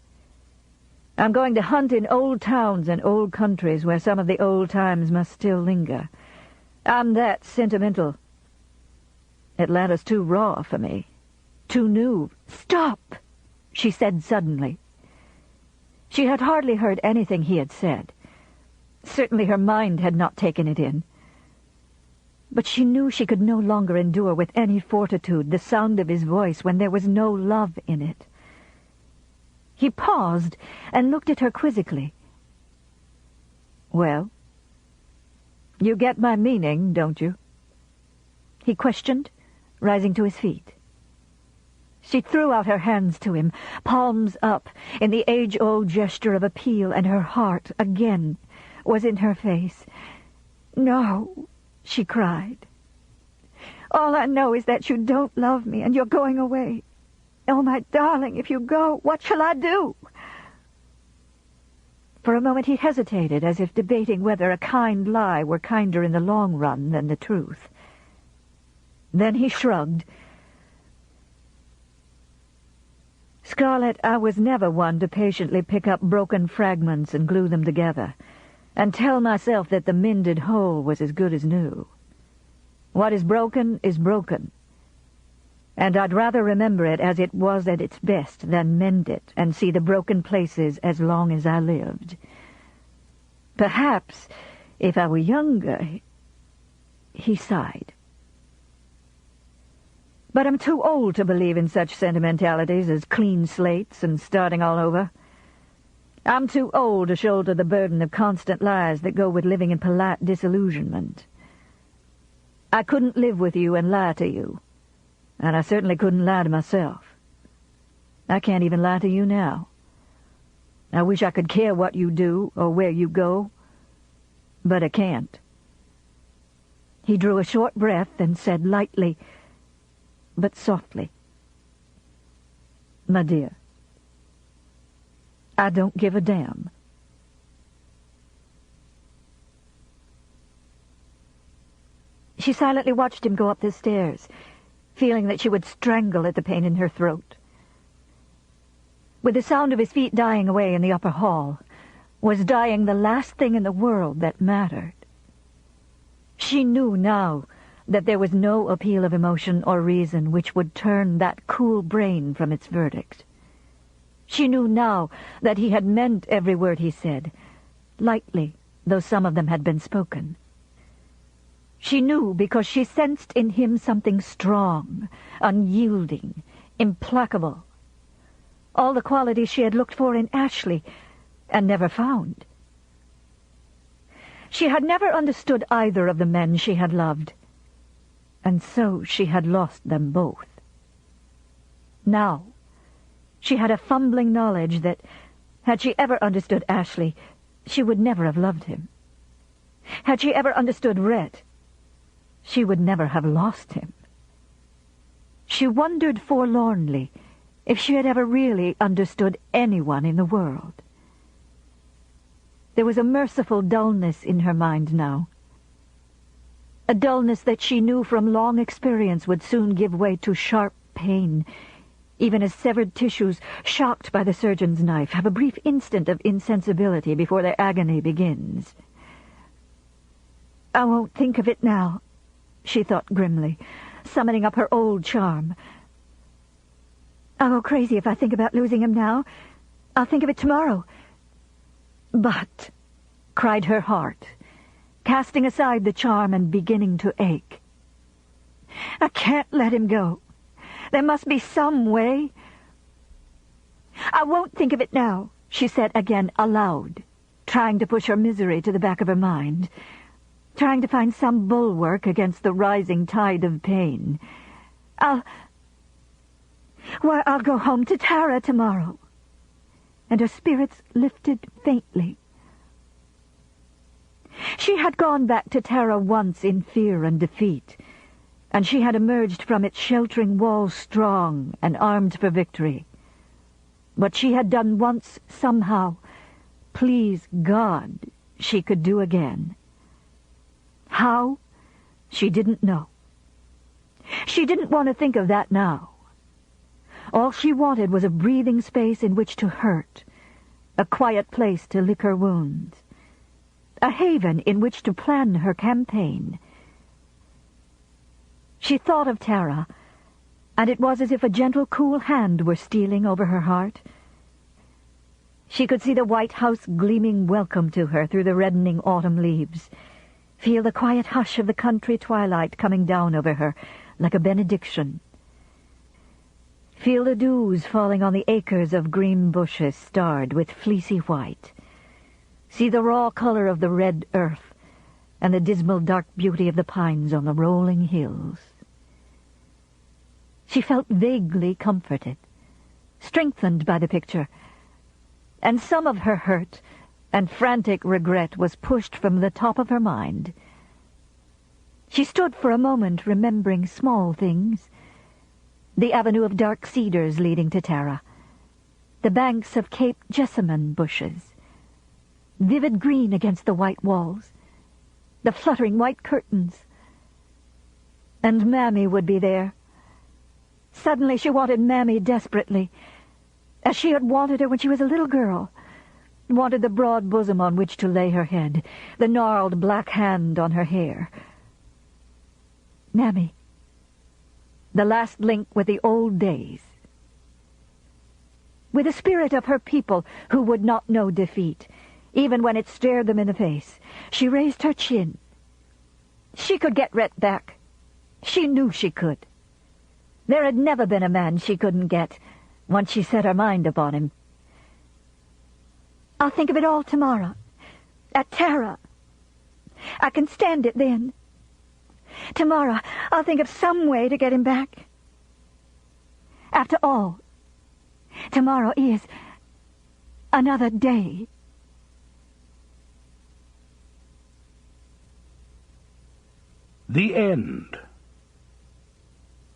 Speaker 1: I'm going to hunt in old towns and old countries where some of the old times must still linger. I'm that sentimental. Atlanta's too raw for me, too new." "Stop!" she said suddenly. She had hardly heard anything he had said. Certainly her mind had not taken it in. But she knew she could no longer endure with any fortitude the sound of his voice when there was no love in it. He paused and looked at her quizzically. "Well, you get my meaning, don't you?" he questioned, rising to his feet. She threw out her hands to him, palms up, in the age-old gesture of appeal, and her heart, again, was in her face. "No," she cried. "All I know is that you don't love me, and you're going away. Oh, my darling, if you go, what shall I do?" For a moment he hesitated, as if debating whether a kind lie were kinder in the long run than the truth. Then he shrugged. "Scarlett, I was never one to patiently pick up broken fragments and glue them together, and tell myself that the mended whole was as good as new. What is broken, and I'd rather remember it as it was at its best than mend it and see the broken places as long as I lived. Perhaps, if I were younger—" He sighed. "But I'm too old to believe in such sentimentalities as clean slates and starting all over. I'm too old to shoulder the burden of constant lies that go with living in polite disillusionment. I couldn't live with you and lie to you, and I certainly couldn't lie to myself. I can't even lie to you now. I wish I could care what you do or where you go, but I can't." He drew a short breath and said lightly, but softly, "My dear, I don't give a damn." She silently watched him go up the stairs, feeling that she would strangle at the pain in her throat. With the sound of his feet dying away in the upper hall, was dying the last thing in the world that mattered. She knew now that there was no appeal of emotion or reason which would turn that cool brain from its verdict. She knew now that he had meant every word he said, lightly, though some of them had been spoken. She knew because she sensed in him something strong, unyielding, implacable. All the qualities she had looked for in Ashley and never found. She had never understood either of the men she had loved, and so she had lost them both. Now, she had a fumbling knowledge that, had she ever understood Ashley, she would never have loved him. Had she ever understood Rhett, she would never have lost him. She wondered forlornly if she had ever really understood anyone in the world. There was a merciful dullness in her mind now, a dullness that she knew from long experience would soon give way to sharp pain, even as severed tissues, shocked by the surgeon's knife, have a brief instant of insensibility before their agony begins. "I won't think of it now," she thought grimly, summoning up her old charm. "I'll go crazy if I think about losing him now. I'll think of it tomorrow." "But," cried her heart, casting aside the charm and beginning to ache, "I can't let him go. There must be some way." "I won't think of it now," she said again aloud, trying to push her misery to the back of her mind, trying to find some bulwark against the rising tide of pain. I'll go home to Tara tomorrow." And her spirits lifted faintly. She had gone back to Tara once in fear and defeat, and she had emerged from its sheltering walls strong and armed for victory. What she had done once somehow, please God, she could do again. How? She didn't know. She didn't want to think of that now. All she wanted was a breathing space in which to hurt, a quiet place to lick her wounds, a haven in which to plan her campaign. She thought of Tara, and it was as if a gentle, cool hand were stealing over her heart. She could see the white house gleaming welcome to her through the reddening autumn leaves, feel the quiet hush of the country twilight coming down over her like a benediction. Feel the dews falling on the acres of green bushes starred with fleecy white. See the raw color of the red earth and the dismal dark beauty of the pines on the rolling hills. She felt vaguely comforted, strengthened by the picture, and some of her hurt and frantic regret was pushed from the top of her mind. She stood for a moment remembering small things, the avenue of dark cedars leading to Tara, the banks of Cape jessamine bushes, vivid green against the white walls, the fluttering white curtains. And Mammy would be there. Suddenly she wanted Mammy desperately, as she had wanted her when she was a little girl, wanted the broad bosom on which to lay her head, the gnarled black hand on her hair. Mammy, the last link with the old days, with the spirit of her people who would not know defeat, even when it stared them in the face. She raised her chin. She could get Rhett back. She knew she could. There had never been a man she couldn't get, once she set her mind upon him. I'll think of it all tomorrow, at Tara. I can stand it then. Tomorrow I'll think of some way to get him back. After all, tomorrow is another day.
Speaker 3: The end.